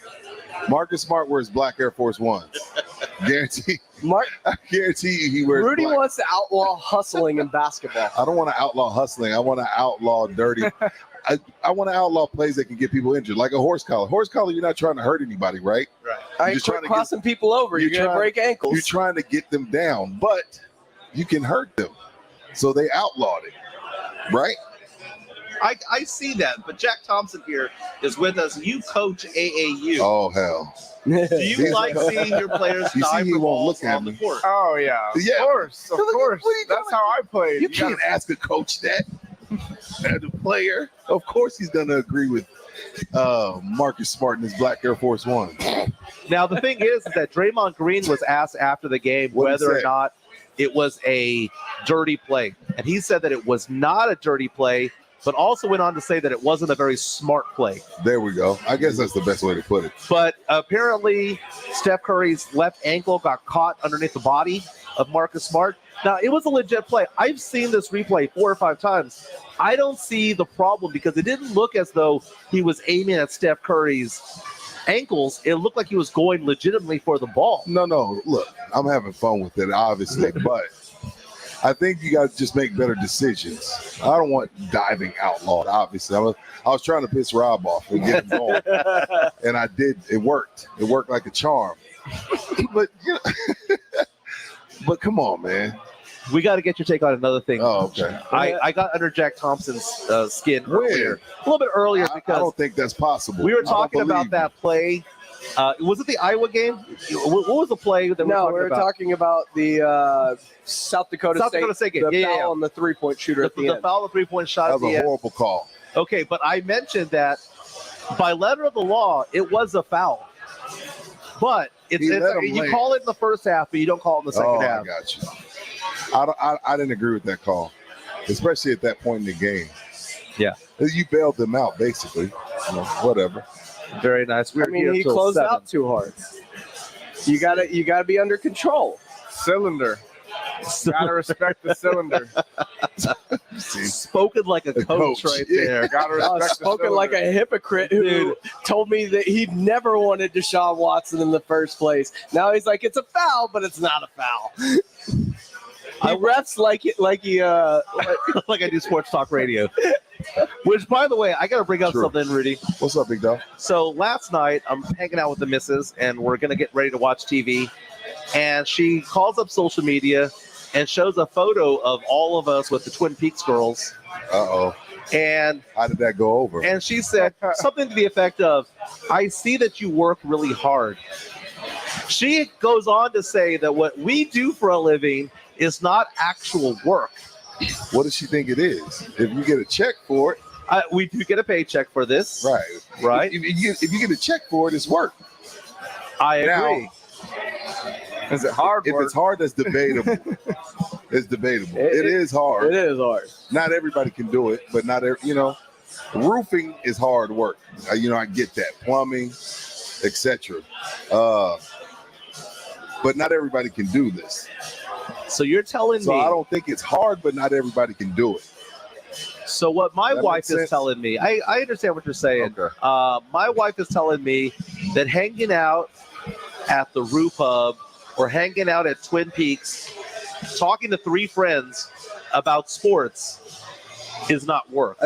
Marcus Smart wears black Air Force Ones. Guarantee. I guarantee you he wears Rudy black. wants to outlaw hustling in basketball. I don't want to outlaw hustling. I want to outlaw dirty. I want to outlaw plays that can get people injured, like a horse collar. Horse collar, you're not trying to hurt anybody, right? Right. You're just trying to crossing people over. You're going to break ankles. You're trying to get them down, but you can hurt them. So they outlawed it, right? I see that, but Jack Thompson here is with us. You coach AAU. Oh, hell. Do you like seeing your players dive for balls on the court? Oh, yeah. Of course. Of course. That's how I played. You can't ask a coach that. As a player, of course he's going to agree with Marcus Smart and his black Air Force One. Now, the thing is that Draymond Green was asked after the game whether or not it was a dirty play. And he said that it was not a dirty play, but also went on to say that it wasn't a very smart play. There we go. I guess that's the best way to put it. But apparently, Steph Curry's left ankle got caught underneath the body of Marcus Smart. Now, it was a legit play. I've seen this replay 4 or 5 times. I don't see the problem because it didn't look as though he was aiming at Steph Curry's ankles. It looked like he was going legitimately for the ball. No. Look, I'm having fun with it, obviously, but I think you got to just make better decisions. I don't want diving outlawed, obviously. I was trying to piss Rob off and get him going, and I did. It worked. It worked like a charm. But but come on, man. We got to get your take on another thing. Oh, okay. I got under Jack Thompson's skin earlier, a little bit earlier because I don't think that's possible. We were talking about that play. Was it the Iowa game? What was the play that we were talking about the South Dakota State game. The foul on the three-point shooter at the end. The foul on the three-point shot at the end. That was a horrible call. Okay, but I mentioned that by letter of the law, it was a foul. But you call it in the first half, but you don't call it in the second half. I got you. I didn't agree with that call, especially at that point in the game. Yeah. You bailed them out, basically. Whatever. Very nice. He closed out too hard. You gotta be under control. Cylinder. Gotta respect the cylinder. Spoken like a coach right there. Gotta respect spoken like a hypocrite who told me that he never wanted Deshaun Watson in the first place. Now he's like, it's a foul, but it's not a foul. I refs like I do sports talk radio. Which, by the way, I got to bring up something, Rudy. What's up, big dog? So last night, I'm hanging out with the missus, and we're going to get ready to watch TV. And she calls up social media and shows a photo of all of us with the Twin Peaks girls. Uh-oh. And how did that go over? And she said something to the effect of, I see that you work really hard. She goes on to say that what we do for a living is not actual work. What does she think it is? If you get a check for it. We do get a paycheck for this. Right. If you get a check for it, it's work. I agree. Now, is it hard work? If it's hard, that's debatable. It's debatable. It is hard. It is hard. Not everybody can do it, but roofing is hard work. I get that. Plumbing, etc. But not everybody can do this. So you're telling me. So I don't think it's hard, but not everybody can do it. So what my wife is telling me, I understand what you're saying. Okay. My wife is telling me that hanging out at the Roof Hub or hanging out at Twin Peaks, talking to 3 friends about sports is not work.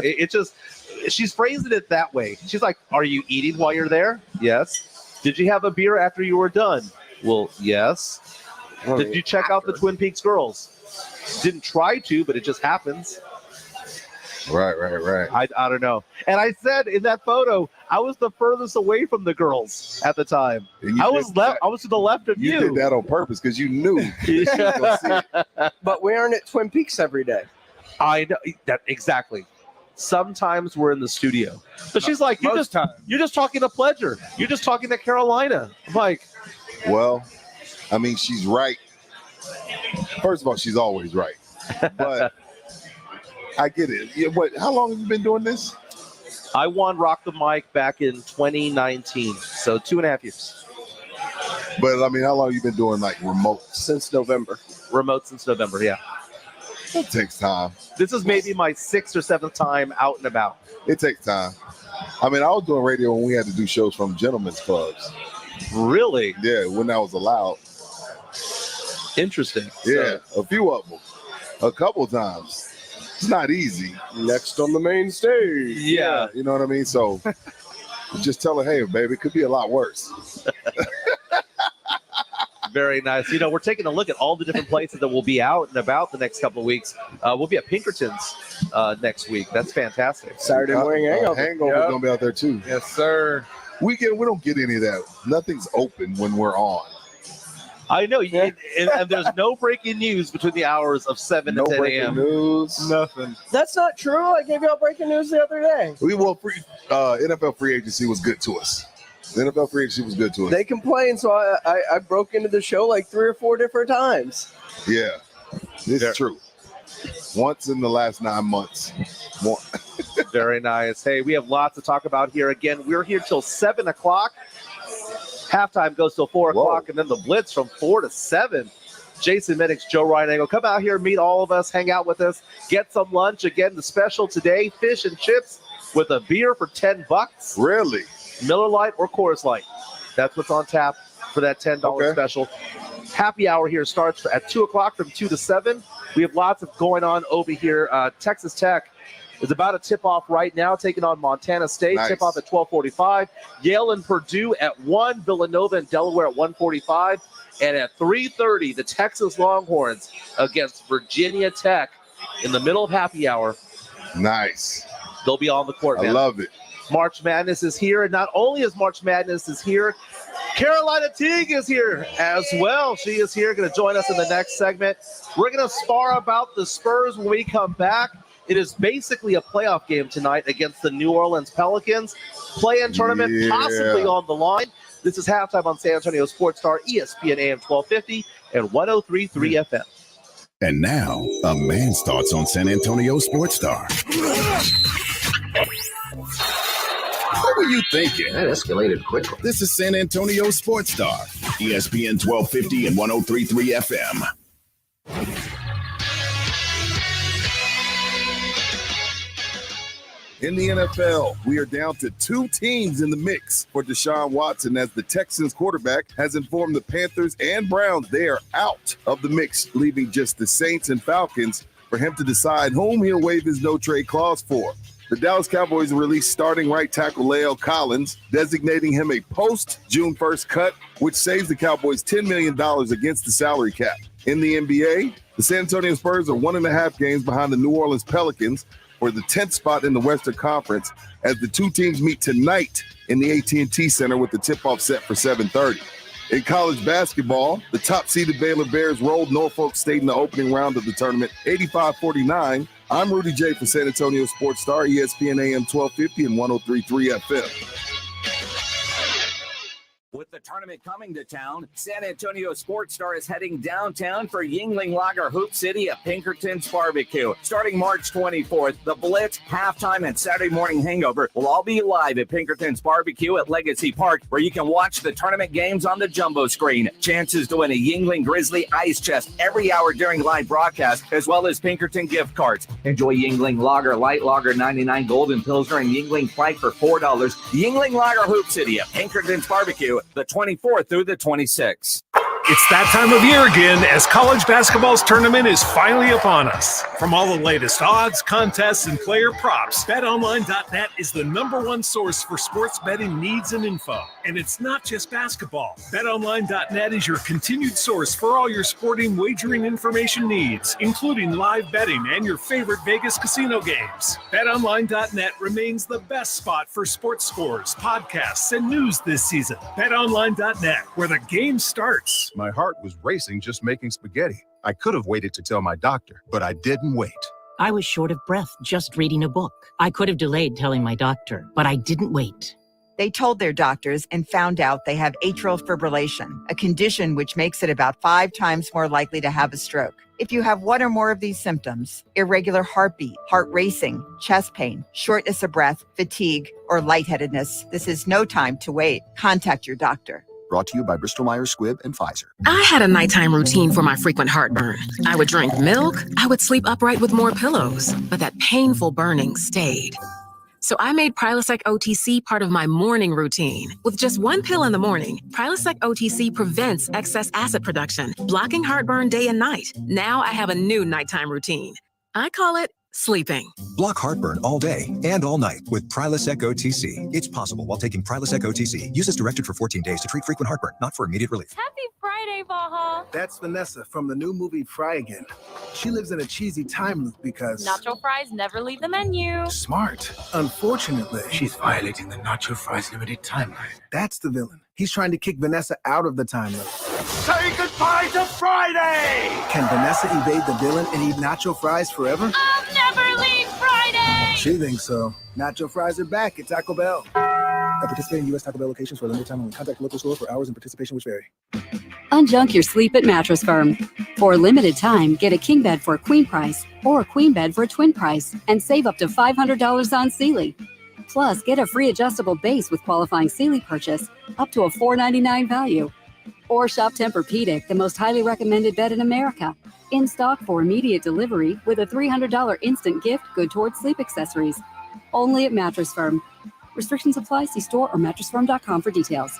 She's phrasing it that way. She's like, are you eating while you're there? Yes. Did you have a beer after you were done? Well, yes. Did you check out the Twin Peaks girls? Didn't try to, but it just happens. Right. I don't know. And I said in that photo, I was the furthest away from the girls at the time. I was to the left of you. You did that on purpose because you knew. But we aren't at Twin Peaks every day. I know that exactly. Sometimes we're in the studio. But she's like, you're just talking to Pledger. You're just talking to Carolina. I'm like, well, I mean, she's right. First of all, she's always right. But I get it. How long have you been doing this? I won Rock the Mic back in 2019, so 2.5 years. But I mean, how long have you been doing remote? Since November. Remote since November, yeah. It takes time. This is maybe my 6th or 7th time out and about. It takes time. I mean, I was doing radio when we had to do shows from gentlemen's clubs. Really? Yeah, when that was allowed. Interesting. Yeah, a few of them. A couple times. It's not easy. Next on the main stage. Yeah. You know what I mean? So just tell her, hey, baby, it could be a lot worse. Very nice. We're taking a look at all the different places that will be out and about the next couple of weeks. We'll be at Pinkerton's next week. That's fantastic. Saturday morning hangover. Hangover's going to be out there too. Yes, sir. We don't get any of that. Nothing's open when we're on. I know. And there's no breaking news between the hours of 7 to 10 a.m. News. Nothing. That's not true. I gave y'all breaking news the other day. NFL free agency was good to us. The NFL free agency was good to us. They complained, so I broke into the show 3 or 4 different times. Yeah, this is true. Once in the last 9 months. Very nice. Hey, we have lots to talk about here. Again, we're here till 7 o'clock. Halftime goes till 4 o'clock, and then the blitz from 4 to 7. Jason Minix, Joe Ryan, come out here, meet all of us, hang out with us, get some lunch. Again, the special today, fish and chips with a beer for $10. Really? Miller Lite or Coors Light. That's what's on tap for that $10 special. Happy hour here starts at 2 o'clock from 2 to 7. We have lots of going on over here. Texas Tech is about to tip off right now, taking on Montana State. Nice. Tip off at 12:45. Yale and Purdue at 1. Villanova and Delaware at 1:45. And at 3:30, the Texas Longhorns against Virginia Tech in the middle of happy hour. Nice. They'll be on the court, man. I love it. March Madness is here. And not only is March Madness is here, Carolina Teague is here as well. She is here, going to join us in the next segment. We're going to spar about the Spurs when we come back. It is basically a playoff game tonight against the New Orleans Pelicans. Play-in tournament possibly on the line. This is halftime on San Antonio Sports Star, ESPN AM 1250 and 103.3 FM. And now, a man's thoughts on San Antonio Sports Star. What were you thinking? That escalated quickly. This is San Antonio Sports Star, ESPN 1250 and 103.3 FM. In the NFL, we are down to 2 teams in the mix for Deshaun Watson as the Texans quarterback has informed the Panthers and Browns they are out of the mix, leaving just the Saints and Falcons for him to decide whom he'll waive his no-trade clause for. The Dallas Cowboys released starting right tackle La'el Collins, designating him a post-June 1st cut, which saves the Cowboys $10 million against the salary cap. In the NBA, the San Antonio Spurs are 1.5 games behind the New Orleans Pelicans for the 10th spot in the Western Conference as the 2 teams meet tonight in the AT&T Center with the tip-off set for 7:30. In college basketball, the top-seeded Baylor Bears rolled Norfolk State in the opening round of the tournament, 85-49. I'm Rudy J for San Antonio Sports Star, ESPN AM 1250 and 103.3 FM. With the tournament coming to town, San Antonio Sports Star is heading downtown for Yingling Lager Hoop City at Pinkerton's Barbecue. Starting March 24th, the Blitz, Halftime, and Saturday Morning Hangover will all be live at Pinkerton's Barbecue at Legacy Park, where you can watch the tournament games on the jumbo screen. Chances to win a Yingling Grizzly ice chest every hour during live broadcast, as well as Pinkerton gift cards. Enjoy Yingling Lager, Light Lager 99, Golden Pilsner, and Yingling Flight for $4. Yingling Lager Hoop City at Pinkerton's Barbecue, the 24th through the 26th. It's that time of year again as college basketball's tournament is finally upon us. From all the latest odds, contests, and player props, BetOnline.net is the #1 source for sports betting needs and info. And it's not just basketball. BetOnline.net is your continued source for all your sporting wagering information needs, including live betting and your favorite Vegas casino games. BetOnline.net remains the best spot for sports scores, podcasts, and news this season. BetOnline.net, where the game starts. My heart was racing just making spaghetti. I could have waited to tell my doctor, but I didn't wait. I was short of breath just reading a book. I could have delayed telling my doctor, but I didn't wait. They told their doctors and found out they have atrial fibrillation, a condition which makes it about 5 times more likely to have a stroke. If you have one or more of these symptoms, irregular heartbeat, heart racing, chest pain, shortness of breath, fatigue, or lightheadedness, this is no time to wait. Contact your doctor. Brought to you by Bristol-Myers Squibb and Pfizer. I had a nighttime routine for my frequent heartburn. I would drink milk. I would sleep upright with more pillows. But that painful burning stayed. So I made Prilosec OTC part of my morning routine. With just 1 pill in the morning, Prilosec OTC prevents excess acid production, blocking heartburn day and night. Now I have a new nighttime routine. I call it sleeping. Block heartburn all day and all night with Prilosec OTC. It's possible while taking Prilosec OTC. Use as directed for 14 days to treat frequent heartburn, not for immediate relief. Happy Friday, Baja. That's Vanessa from the new movie Fry Again. She lives in a cheesy time loop because nacho fries never leave the menu. Smart. Unfortunately, she's violating the nacho fries limited timeline. That's the villain. He's trying to kick Vanessa out of the time loop. Say goodbye to Friday! Can Vanessa evade the villain and eat nacho fries forever? I'll never leave Friday! She thinks so. Nacho fries are back at Taco Bell. At participating U.S. Taco Bell locations for a limited time only. Contact local stores for hours and participation which vary. Unjunk your sleep at Mattress Firm. For a limited time, get a king bed for a queen price or a queen bed for a twin price and save up to $500 on Sealy. Plus, get a free adjustable base with qualifying Sealy purchase up to a $4.99 value. Or shop Tempur-Pedic, the most highly recommended bed in America. In stock for immediate delivery with a $300 instant gift good towards sleep accessories. Only at Mattress Firm. Restrictions apply. See store or mattressfirm.com for details.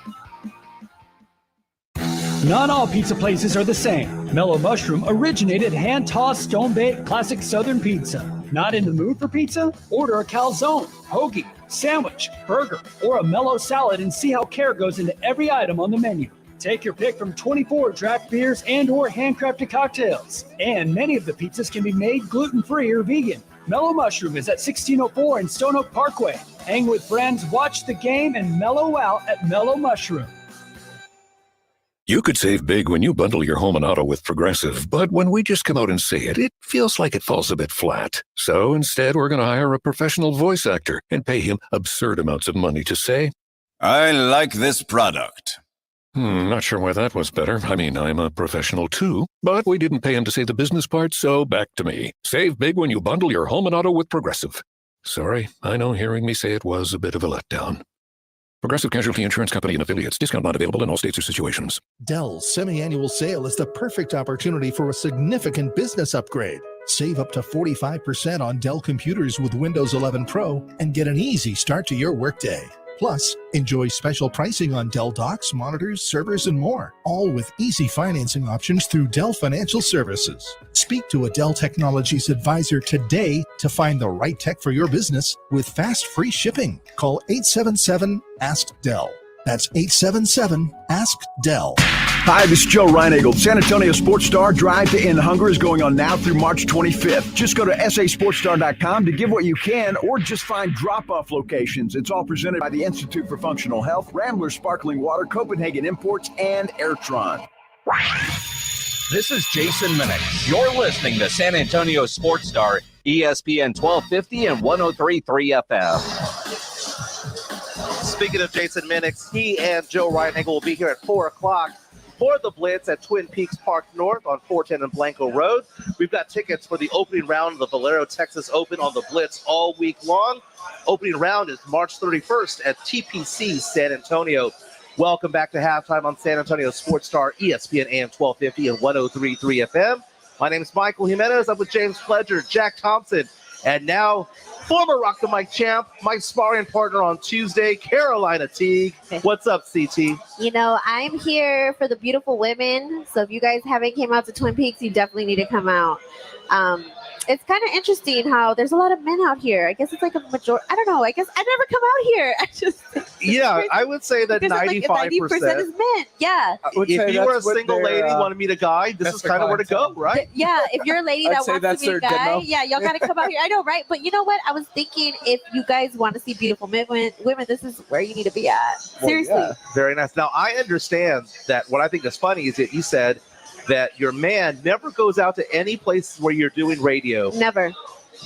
Not all pizza places are the same. Mellow Mushroom originated hand-tossed, stone-baked, classic Southern pizza. Not in the mood for pizza? Order a calzone, hoagie, sandwich, burger, or a mellow salad and see how care goes into every item on the menu. Take your pick from 24 draft beers and or handcrafted cocktails. And many of the pizzas can be made gluten-free or vegan. Mellow Mushroom is at 1604 in Stone Oak Parkway. Hang with friends, watch the game, and mellow out at Mellow Mushroom. You could save big when you bundle your home and auto with Progressive, but when we just come out and say it, it feels like it falls a bit flat. So instead, we're going to hire a professional voice actor and pay him absurd amounts of money to say, I like this product. Not sure why that was better. I mean, I'm a professional too, but we didn't pay him to say the business part, so back to me. Save big when you bundle your home and auto with Progressive. Sorry, I know hearing me say it was a bit of a letdown. Progressive Casualty Insurance Company and affiliates. Discount not available in all states or situations. Dell's semi-annual sale is the perfect opportunity for a significant business upgrade. Save up to 45% on Dell computers with Windows 11 Pro and get an easy start to your workday. Plus, enjoy special pricing on Dell docks, monitors, servers, and more, all with easy financing options through Dell Financial Services. Speak to a Dell Technologies advisor today to find the right tech for your business with fast free shipping. Call 877-ASK-DELL. That's 877-ASK-DELL. Hi, this is Joe Reinagle. San Antonio Sports Star Drive to End Hunger is going on now through March 25th. Just go to sasportstar.com to give what you can or just find drop-off locations. It's all presented by the Institute for Functional Health, Rambler Sparkling Water, Copenhagen Imports, and Airtron. This is Jason Minnick. You're listening to San Antonio Sports Star, ESPN 1250 and 103.3 FM. Speaking of Jason Minnick, he and Joe Reinagle will be here at 4 o'clock for the Blitz at Twin Peaks Park North on 410 and Blanco Road. We've got tickets for the opening round of the Valero Texas Open on the Blitz all week long. Opening round is March 31st at TPC San Antonio. Welcome back to halftime on San Antonio Sports Star, ESPN AM 1250 and 103.3 FM. My name is Michael Jimenez. I'm with James Pledger, Jack Thompson, and now former Rock the Mic champ, my sparring partner on Tuesday, Carolina Teague. What's up, CT? You know, I'm here for the beautiful women. So if you guys haven't came out to Twin Peaks, you definitely need to come out. It's kind of interesting how there's a lot of men out here. I guess it's like a majority. I don't know. I guess I've never come out here. I would say that 95%. 90% is men. Yeah. If you were a single lady, want to meet a guy, this is kind of where to go, right? Yeah. If you're a lady that wants to meet a guy, y'all got to come out here. I know, right? But you know what? I was thinking if you guys want to see beautiful women, this is where you need to be at. Seriously. Well, yeah. Very nice. Now, I understand that what I think is funny is that you said that your man never goes out to any place where you're doing radio. Never.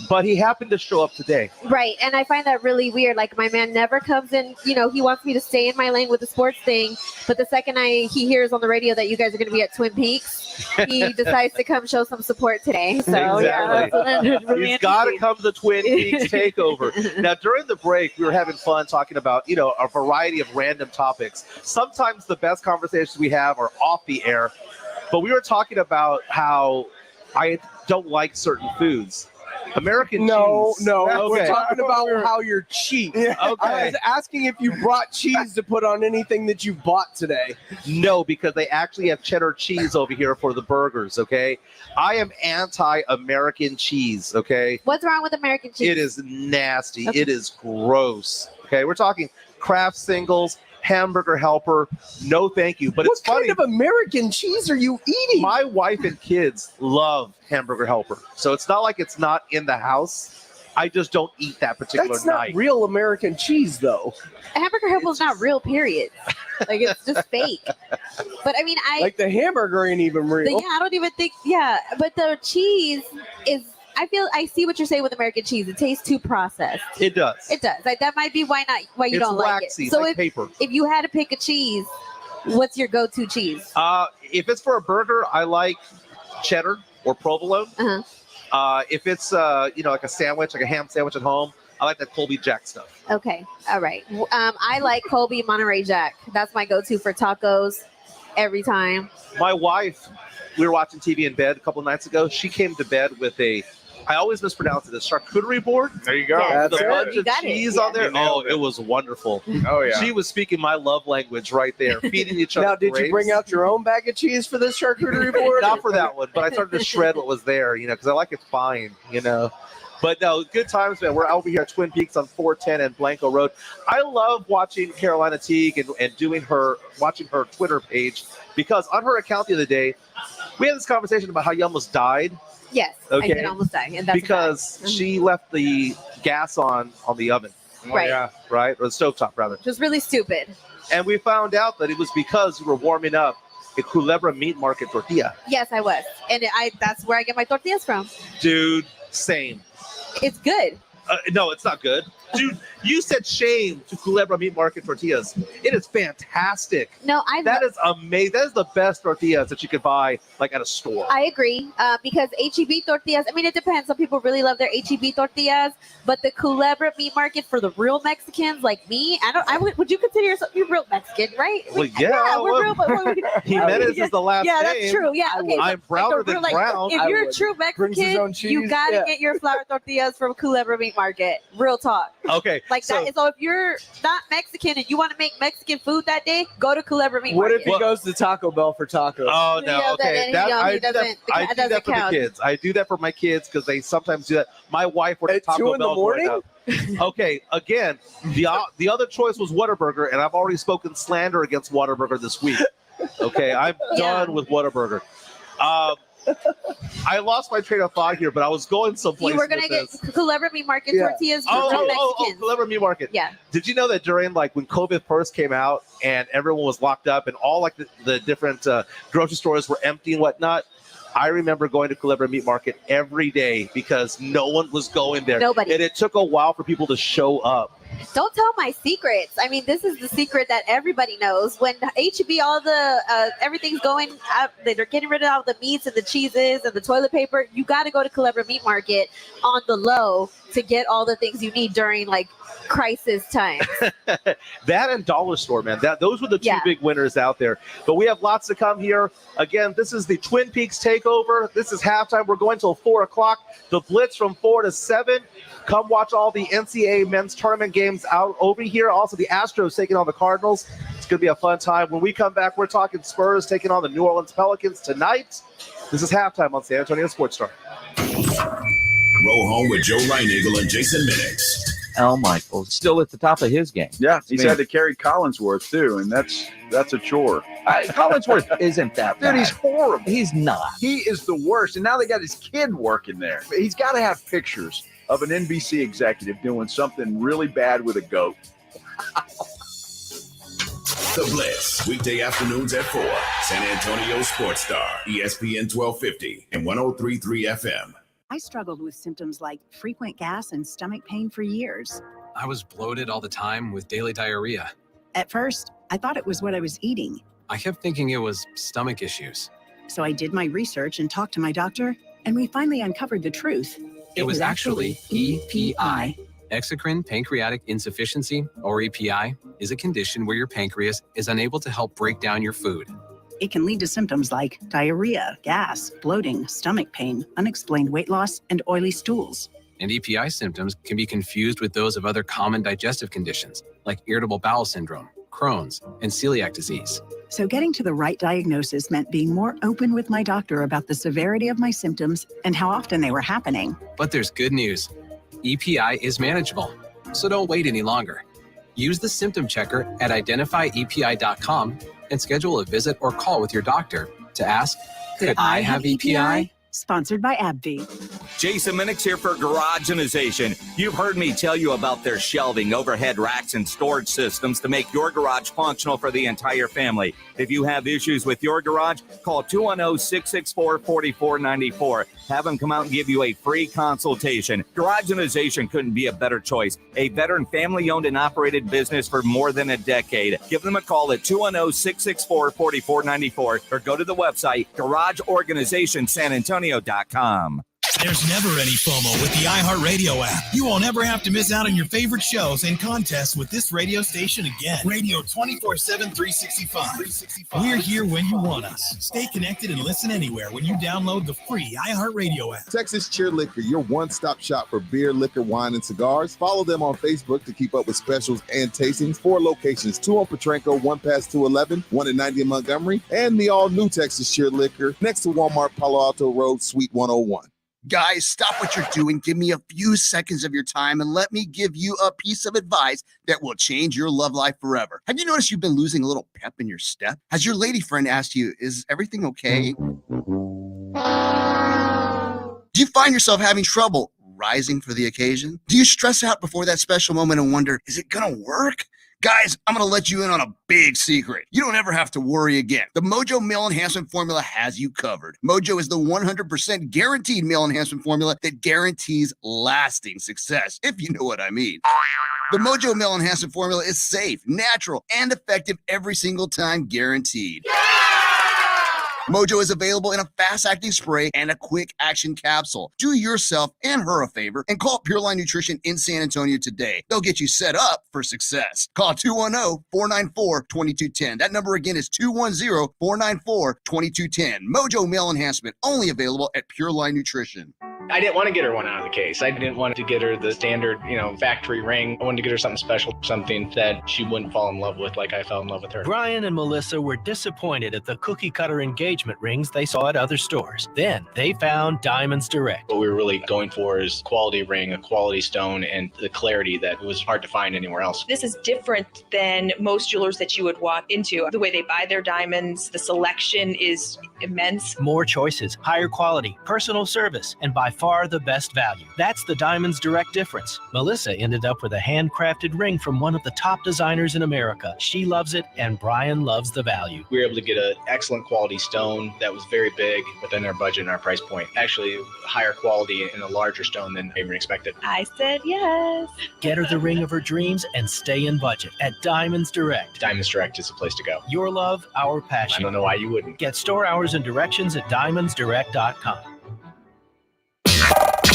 But he happened to show up today. Right. And I find that really weird. Like, my man never comes in, he wants me to stay in my lane with the sports thing. But the second he hears on the radio that you guys are going to be at Twin Peaks, he decides to come show some support today. So, exactly. Yeah. Really He's got to come to the Twin Peaks Takeover. Now, during the break, we were having fun talking about, a variety of random topics. Sometimes the best conversations we have are off the air. But we were talking about how I don't like certain foods. American cheese. No. Okay. We're talking about how you're cheap. Okay. I was asking if you brought cheese to put on anything that you bought today. No, because they actually have cheddar cheese over here for the burgers, okay? I am anti-American cheese, okay? What's wrong with American cheese? It is nasty. Okay. It is gross, okay? We're talking Kraft Singles, Hamburger Helper, no thank you. But it's funny. What kind of American cheese are you eating? My wife and kids love Hamburger Helper. So it's not like it's not in the house. I just don't eat that particular That's night. not real American cheese, though. Hamburger Helper is not real, period. Like, it's just fake. But I mean, like the hamburger ain't even real. I don't even think. Yeah, but the cheese is I see what you're saying with American cheese. It tastes too processed. It does. It does. Like, that might be why you It's don't like it. waxy, So like paper. if you had to pick a cheese, what's your go-to cheese? If it's for a burger, I like cheddar or provolone. If it's like a sandwich, like a ham sandwich at home, I like that Colby Jack stuff. Okay. All right. I like Colby Monterey Jack. That's my go-to for tacos every time. My wife, we were watching TV in bed a couple of nights ago. She came to bed with I always mispronounce it, a charcuterie board. There you go. Yes, The sir. bunch You of got it. cheese Yeah. on there. Oh, it was wonderful. Oh, yeah. She was speaking my love language right there, feeding each other. Now, did you bring grapes. out your own bag of cheese for this charcuterie board? Not for that one, but I started to shred what was there, because I like it fine, But no, good times, man. We're over here at Twin Peaks on 410 and Blanco Road. I love watching Carolina Teague and watching her Twitter page, because on her account the other day, we had this conversation about how you almost died. Yes, Okay. I did almost die. And that's Because she left the gas on the oven. Right. Yeah. Right? Or the stovetop, rather. just really stupid. And we found out that it was because you were warming up a Culebra Meat Market tortilla. Yes, I was. And that's where I get my tortillas from. Dude, same. It's good. No, it's not good. Dude, you said shame to Culebra Meat Market tortillas. It is fantastic. No, That is amazing. That is the best tortillas that you could buy at a store. I agree, because H-E-B tortillas, it depends. Some people really love their H-E-B tortillas, but the Culebra Meat Market for the real Mexicans like me, would you consider yourself real Mexican, right? Well, yeah. We're real, but Jimenez is the last yeah, name. that's true. Yeah, okay. I'm browner than brown. If you're a true Brings his own Mexican, you cheese, gotta yeah. get your flour tortillas from Culebra Meat Market. Real talk. Okay. So if you're not Mexican and you want to make Mexican food that day, go to Culebra Meat What Market. if he goes to Taco Bell for tacos? Oh, no. Yeah, Okay. then I he do doesn't- that that doesn't for count. the kids. I do that for my kids because they sometimes do that. My wife worked at At 2 Taco in the Bell growing morning? up. Okay. Again, the other choice was Whataburger, and I've already spoken slander against Whataburger this week. Okay. I'm done with Whataburger. I lost my train of thought here, but I was going someplace. You were going to get Culebra Meat Market tortillas for real Mexicans. Culebra Meat Market. Yeah. Did you know that during when COVID first came out and everyone was locked up and all the different grocery stores were empty and whatnot? I remember going to Culebra Meat Market every day because no one was going there. Nobody. And it took a while for people to show up. Don't tell my secrets. This is the secret that everybody knows. When H-E-B, all the everything's going up, they're getting rid of all the meats and the cheeses and the toilet paper. You got to go to Culebra Meat Market on the low to get all the things you need during crisis times. That and Dollar Store, man. Those were the two big winners out there. But we have lots to come here. Again, this is the Twin Peaks Takeover. This is halftime. We're going till 4 o'clock. The Blitz from 4 to 7. Come watch all the NCAA men's tournament games out over here. Also, the Astros taking on the Cardinals. It's going to be a fun time. When we come back, we're talking Spurs taking on the New Orleans Pelicans tonight. This is halftime on San Antonio Sports Star. Roll home with Joe Reinagle and Jason Minix. Al Michaels still at the top of his game. Yeah, he's had to carry Collinsworth too, and that's a chore. Collinsworth isn't that bad. Dude, he's horrible. He's not. He is the worst, and now they got his kid working there. He's got to have pictures of an NBC executive doing something really bad with a goat. The Blitz, weekday afternoons at 4. San Antonio Sports Star, ESPN 1250 and 103.3 FM. I struggled with symptoms like frequent gas and stomach pain for years. I was bloated all the time with daily diarrhea. At first, I thought it was what I was eating. I kept thinking it was stomach issues. So I did my research and talked to my doctor, and we finally uncovered the truth. It was actually EPI. Exocrine pancreatic insufficiency, or EPI, is a condition where your pancreas is unable to help break down your food. It can lead to symptoms like diarrhea, gas, bloating, stomach pain, unexplained weight loss, and oily stools. And EPI symptoms can be confused with those of other common digestive conditions, like irritable bowel syndrome, Crohn's, and celiac disease. So getting to the right diagnosis meant being more open with my doctor about the severity of my symptoms and how often they were happening. But there's good news. EPI is manageable, so don't wait any longer. Use the symptom checker at identifyepi.com and schedule a visit or call with your doctor to ask, could I have EPI? Sponsored by AbbVie. Jason Minix here for Garageization. You've heard me tell you about their shelving, overhead racks, and storage systems to make your garage functional for the entire family. If you have issues with your garage, call 210-664-4494. Have them come out and give you a free consultation. Garageization couldn't be a better choice. A veteran family-owned and operated business for more than a decade. Give them a call at 210-664-4494 or go to the website garageorganizationsanantonio.com. There's never any FOMO with the iHeartRadio app. You won't ever have to miss out on your favorite shows and contests with this radio station again. Radio 24/7, 365. We're here when you want us. Stay connected and listen anywhere when you download the free iHeartRadio app. Texas Cheer Liquor, your one-stop shop for beer, liquor, wine, and cigars. Follow them on Facebook to keep up with specials and tastings. 4 locations, 2 on Petranco, 1 past 211, 1 in 90 in Montgomery, and the all-new Texas Cheer Liquor next to Walmart, Palo Alto Road, Suite 101. Guys, stop what you're doing. Give me a few seconds of your time and let me give you a piece of advice that will change your love life forever. Have you noticed you've been losing a little pep in your step? Has your lady friend asked you, is everything okay? Do you find yourself having trouble rising for the occasion? Do you stress out before that special moment and wonder, is it gonna work? Guys, I'm going to let you in on a big secret. You don't ever have to worry again. The Mojo Male Enhancement Formula has you covered. Mojo is the 100% guaranteed male enhancement formula that guarantees lasting success, if you know what I mean. The Mojo Male Enhancement Formula is safe, natural, and effective every single time, guaranteed. Mojo is available in a fast-acting spray and a quick-action capsule. Do yourself and her a favor and call Pure Line Nutrition in San Antonio today. They'll get you set up for success. Call 210-494-2210. That number again is 210-494-2210. Mojo Male Enhancement, only available at Pure Line Nutrition. I didn't want to get her one out of the case. I didn't want to get her the standard, factory ring. I wanted to get her something special, something that she wouldn't fall in love with like I fell in love with her. Brian and Melissa were disappointed at the cookie cutter engagement rings they saw at other stores. Then they found Diamonds Direct. What we were really going for is quality ring, a quality stone, and the clarity that was hard to find anywhere else. This is different than most jewelers that you would walk into. The way they buy their diamonds, the selection is immense. More choices, higher quality, personal service, and by far the best value. That's the Diamonds Direct difference. Melissa ended up with a handcrafted ring from one of the top designers in America. She loves it, and Brian loves the value. We were able to get an excellent quality stone that was very big within our budget and our price point. Actually, higher quality and a larger stone than I even expected. I said yes. Get her the ring of her dreams and stay in budget at Diamonds Direct. Diamonds Direct is the place to go. Your love, our passion. I don't know why you wouldn't. Get store hours and directions at diamondsdirect.com.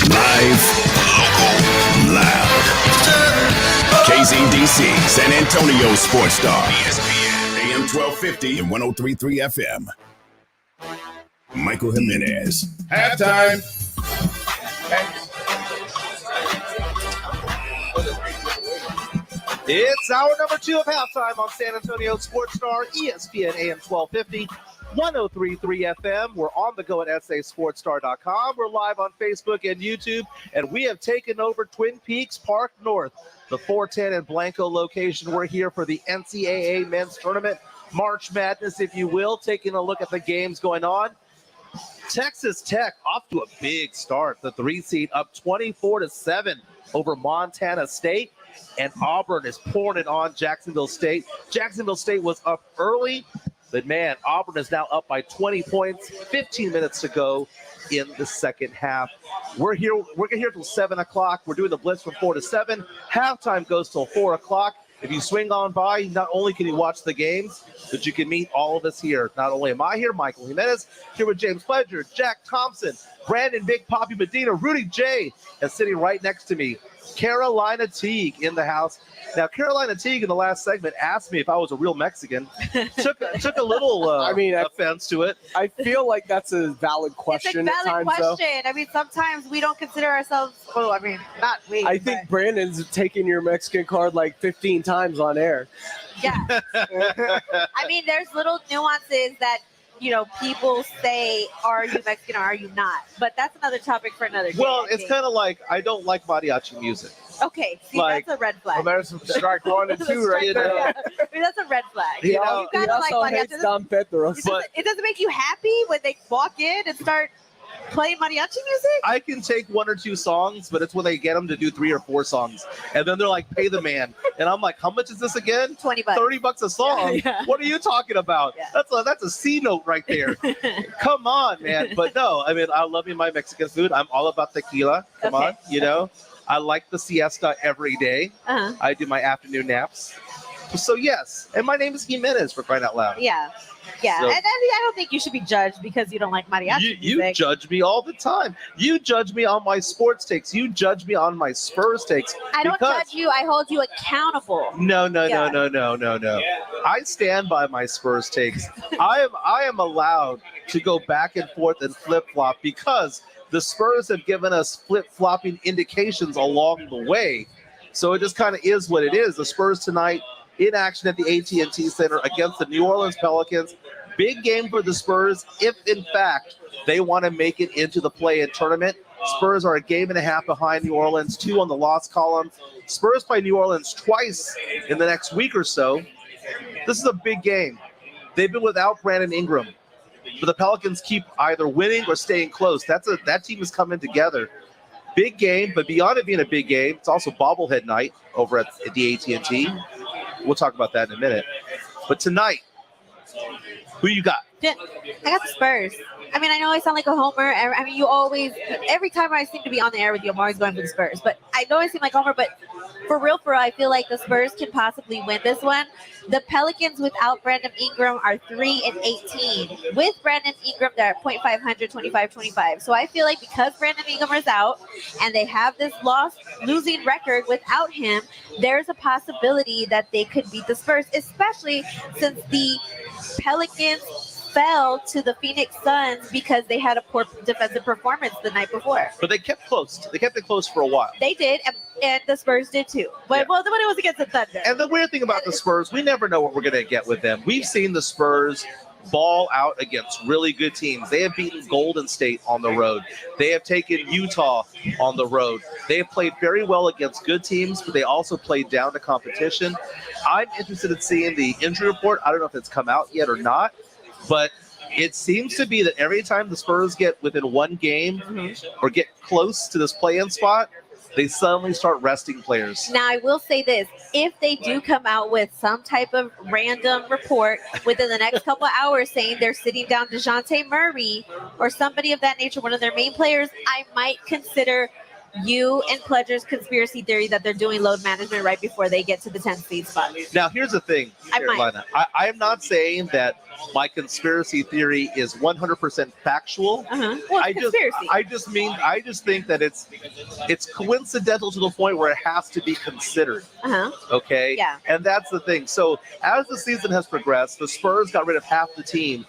Live, local, loud. KZDC, San Antonio Sports Star. ESPN, AM 1250 and 103.3 FM. Michael Jimenez. Halftime. It's hour number 2 of halftime on San Antonio Sports Star, ESPN AM 1250, 103.3 FM. We're on the go at sasportstar.com. We're live on Facebook and YouTube, and we have taken over Twin Peaks Park North, the 410 and Blanco location. We're here for the NCAA Men's Tournament, March Madness, if you will, taking a look at the games going on. Texas Tech off to a big start. The 3 seed up 24-7 over Montana State. And Auburn is pouring it on Jacksonville State. Jacksonville State was up early, but man, Auburn is now up by 20 points, 15 minutes to go in the second half. We're here till 7 o'clock. We're doing the Blitz from 4 to 7. Halftime goes till 4 o'clock. If you swing on by, not only can you watch the games, but you can meet all of us here. Not only am I here, Michael Jimenez, here with James Pledger, Jack Thompson, Brandon Big Poppy Medina, Rudy J, and sitting right next to me, Carolina Teague in the house. Now, Carolina Teague in the last segment asked me if I was a real Mexican. Took a little offense to it. I feel like that's a valid question. It's a valid question. I mean, sometimes we don't consider ourselves, not we. I think Brandon's taken your Mexican card like 15 times on air. Yeah. I mean, there's little nuances that, people say, are you Mexican or are you not? But that's another topic for another day. Well, it's kind of like, I don't like mariachi music. Okay, see, that's a red flag. Well, there's strike 1 and 2 right there. Yeah. I mean, that's a red flag. He also hates Don Petros. It doesn't make you happy when they walk in and start Play mariachi music? I can take 1 or 2 songs, but it's when they get them to do 3 or 4 songs. And then they're like, pay the man. And I'm like, how much is this again? $20. $30 a song? Yeah. What are you talking about? Yeah. That's a C note right there. Come on, man. But no, I mean, I love me my Mexican food. I'm all about tequila. Come on, you know. I like the siesta every day. Uh-huh. I do my afternoon naps. So yes, and my name is Jimenez, for crying out loud. Yeah. Yeah, So- and I don't think you should be judged because you don't like mariachi You music. judge me all the time. You judge me on my sports takes. You judge me on my Spurs takes. I don't because- judge you. I hold you accountable. No. Yeah. I stand by my Spurs takes. I am allowed to go back and forth and flip flop because the Spurs have given us flip flopping indications along the way. So it just kind of is what it is. The Spurs tonight in action at the AT&T Center against the New Orleans Pelicans. Big game for the Spurs if, in fact, they want to make it into the play-in tournament. Spurs are a game and a half behind New Orleans, 2 on the loss column. Spurs play New Orleans twice in the next week or so. This is a big game. They've been without Brandon Ingram, but the Pelicans keep either winning or staying close. That team is coming together. Big game, but beyond it being a big game, it's also bobblehead night over at the AT&T. We'll talk about that in a minute. But tonight, who you got? I got the Spurs. I mean, I know I sound like a homer. I mean, you always, every time I seem to be on the air with you, I'm always going for the Spurs. But I know I seem like a homer, but for real, I feel like the Spurs can possibly win this one. The Pelicans without Brandon Ingram are 3-18. With Brandon Ingram, they're at .500, 25-25. So I feel like because Brandon Ingram is out and they have this losing record without him, there's a possibility that they could beat the Spurs, especially since the Pelicans fell to the Phoenix Suns because they had a poor defensive performance the night before. But they kept close. They kept it close for a while. They did, and the Spurs did too. But well, when it was against the Thunder. And the weird thing about the Spurs, we never know what we're going to get with them. We've seen the Spurs ball out against really good teams. They have beaten Golden State on the road. They have taken Utah on the road. They have played very well against good teams, but they also played down to competition. I'm interested in seeing the injury report. I don't know if it's come out yet or not, but it seems to be that every time the Spurs get within one game or get close to this play-in spot, they suddenly start resting players. Now, I will say this. If they do come out with some type of random report within the next couple of hours saying they're sitting down DeJounte Murray or somebody of that nature, one of their main players, I might consider you and Pledger's conspiracy theory that they're doing load management right before they get to the 10th seed spot. Now, here's the thing, Carolina. I am not saying that my conspiracy theory is 100% factual. Well, I just think that it's coincidental to the point where it has to be considered. Okay? Yeah. And that's the thing. So as the season has progressed, the Spurs got rid of half the team,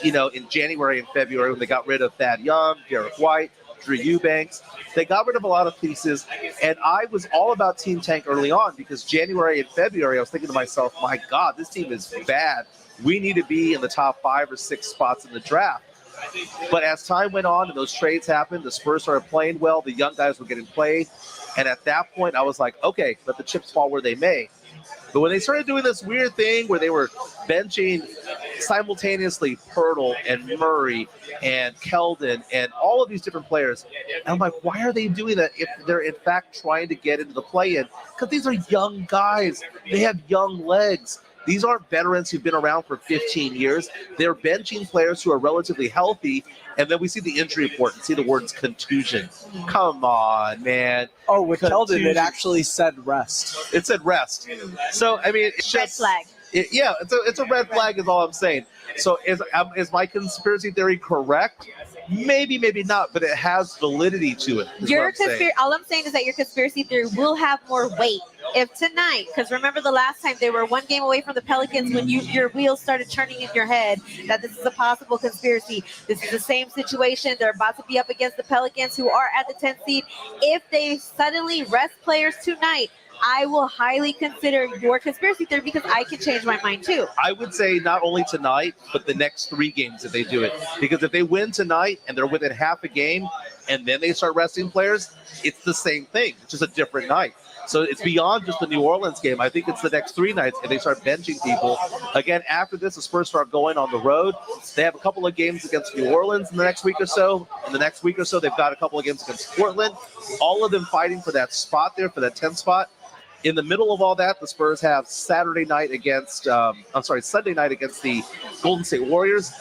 in January and February when they got rid of Thad Young, Derek White, Drew Eubanks. They got rid of a lot of pieces, and I was all about Team Tank early on because January and February, I was thinking to myself, my God, this team is bad. We need to be in the top 5 or 6 spots in the draft. But as time went on and those trades happened, the Spurs started playing well. The young guys were getting played. And at that point, I was like, okay, let the chips fall where they may. But when they started doing this weird thing where they were benching simultaneously Pirtle and Murray and Keldon and all of these different players, and I'm like, why are they doing that if they're in fact trying to get into the play-in? Because these are young guys. They have young legs. These aren't veterans who've been around for 15 years. They're benching players who are relatively healthy, and then we see the injury report and see the words contusion. Come on, man. Oh, with Contusion. Keldon, it actually said rest. It said rest. So, I mean, it's Red flag. It's a red flag is all I'm saying. So is my conspiracy theory correct? Maybe, maybe not, but it has validity to it. Your all I'm saying is that your conspiracy theory will have more weight if tonight, because remember the last time they were one game away from the Pelicans when your wheels started turning in your head that this is a possible conspiracy. This is the same situation. They're about to be up against the Pelicans who are at the 10th seed. If they suddenly rest players tonight, I will highly consider your conspiracy theory because I can change my mind too. I would say not only tonight, but the next 3 games if they do it. Because if they win tonight and they're within half a game and then they start resting players, it's the same thing. It's just a different night. So it's beyond just the New Orleans game. I think it's the next 3 nights, and they start benching people. Again, after this, the Spurs start going on the road. They have a couple of games against New Orleans in the next week or so. In the next week or so, they've got a couple of games against Portland. All of them fighting for that spot there, for that 10th spot. In the middle of all that, the Spurs have Sunday night against the Golden State Warriors.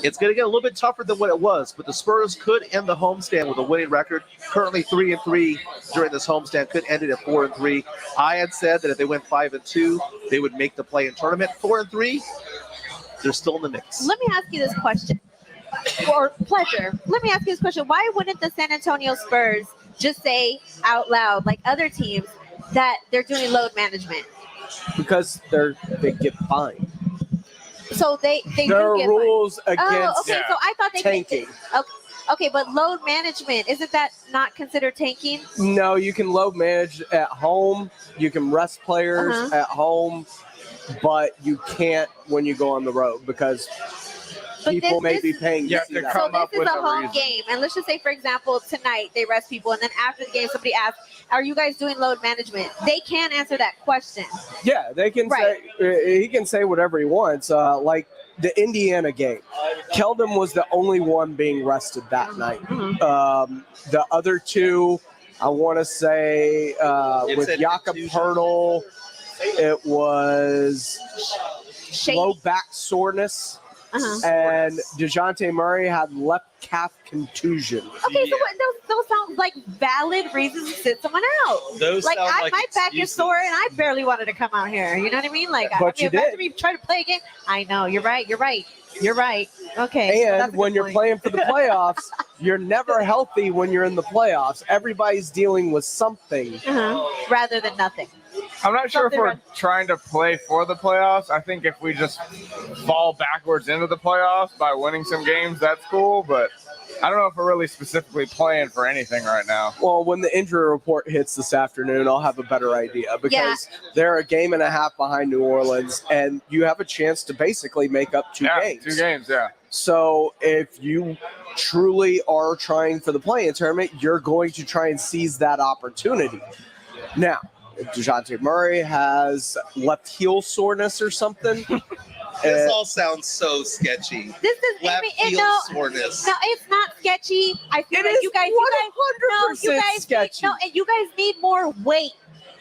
It's going to get a little bit tougher than what it was, but the Spurs could end the homestand with a winning record. Currently 3-3 during this homestand, could end it at 4-3. I had said that if they went 5-2, they would make the play-in tournament. 4-3, they're still in the mix. Let me ask you this question, or Pleasure. Let me ask you this question: why wouldn't the San Antonio Spurs just say out loud, like other teams, that they're doing load management? Because they get fined. So they there are do get rules fined. against okay, so I thought they tanking. Okay, but load management, isn't that not considered tanking? No, you can load manage at home. You can rest players at home, but you can't when you go on the road because people may be paying you. So this is a home game, and let's just say, for example, tonight they rest people, and then after the game somebody asks, are you guys doing load management? They can't answer that question. Yeah, they can say, he can say whatever he wants. Like the Indiana game, Keldon was the only one being rested that night. The other two, I want to say with Jakob Poeltl, it was low back soreness. And DeJounte Murray had left calf contusion. Okay, so those sound like valid reasons to sit someone out. Those like sound like my back is sore, and I barely wanted to come out here. You know what I mean? Like, But you after did. we try to play again. I know you're right. Okay. so And that's a when good you're point. playing for the playoffs, you're never healthy when you're in the playoffs. Everybody's dealing with something. Rather than nothing. I'm not sure if we're trying to play for the playoffs. I think if we just fall backwards into the playoffs by winning some games, that's cool. But I don't know if we're really specifically playing for anything right now. Well, when the injury report hits this afternoon, I'll have a better idea because they're a game and a half behind New Orleans, and you have a chance to basically make up 2 games. 2 games, yeah. So if you truly are trying for the play-in tournament, you're going to try and seize that opportunity. Now, if DeJounte Murray has left heel soreness or something. This all sounds so sketchy. This is left heel soreness. No, it's not sketchy. I feel It like is you guys 100% sketchy. and you guys need more weight.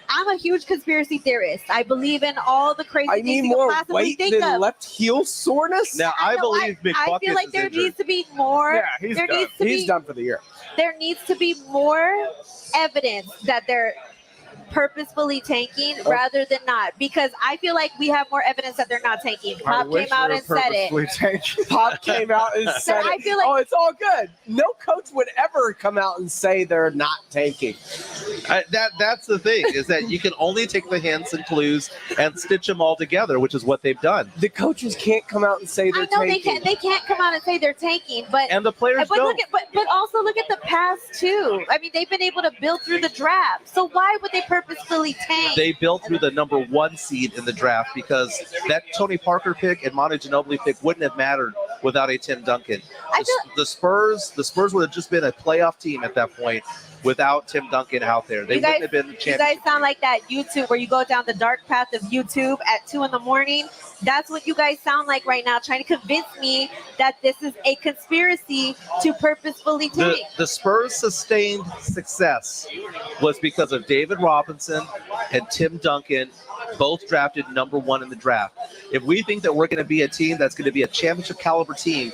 I'm a huge conspiracy theorist. I believe in all the crazy I things need you more could possibly weight think than of. left heel soreness. Now, I believe Big I Bucket feel like is there injured. needs to be more. Yeah, he's there done. needs to He's be done for the year. there needs to be more evidence that they're purposefully tanking rather than not, because I feel like we have more evidence that they're not tanking. Pop came out and said it. Pop came out and said I it. feel like- Oh, it's all good. No coach would ever come out and say they're not tanking. That's the thing, is that you can only take the hints and clues and stitch them all together, which is what they've done. The coaches can't come out and say they're I know tanking. they can't come out and say they're tanking, but And the players but don't. but also look at the past too. I mean, they've been able to build through the draft. So why would they purposefully tank? They built through the number 1 seed in the draft because that Tony Parker pick and Manu Ginobili pick wouldn't have mattered without a Tim Duncan. The Spurs would have just been a playoff team at that point without Tim Duncan out there. They wouldn't have been the You champions. guys sound like that YouTube where you go down the dark path of YouTube at 2 a.m. That's what you guys sound like right now, trying to convince me that this is a conspiracy to purposefully tank. The Spurs' sustained success was because of David Robinson and Tim Duncan, both drafted number 1 in the draft. If we think that we're going to be a team that's going to be a championship caliber team,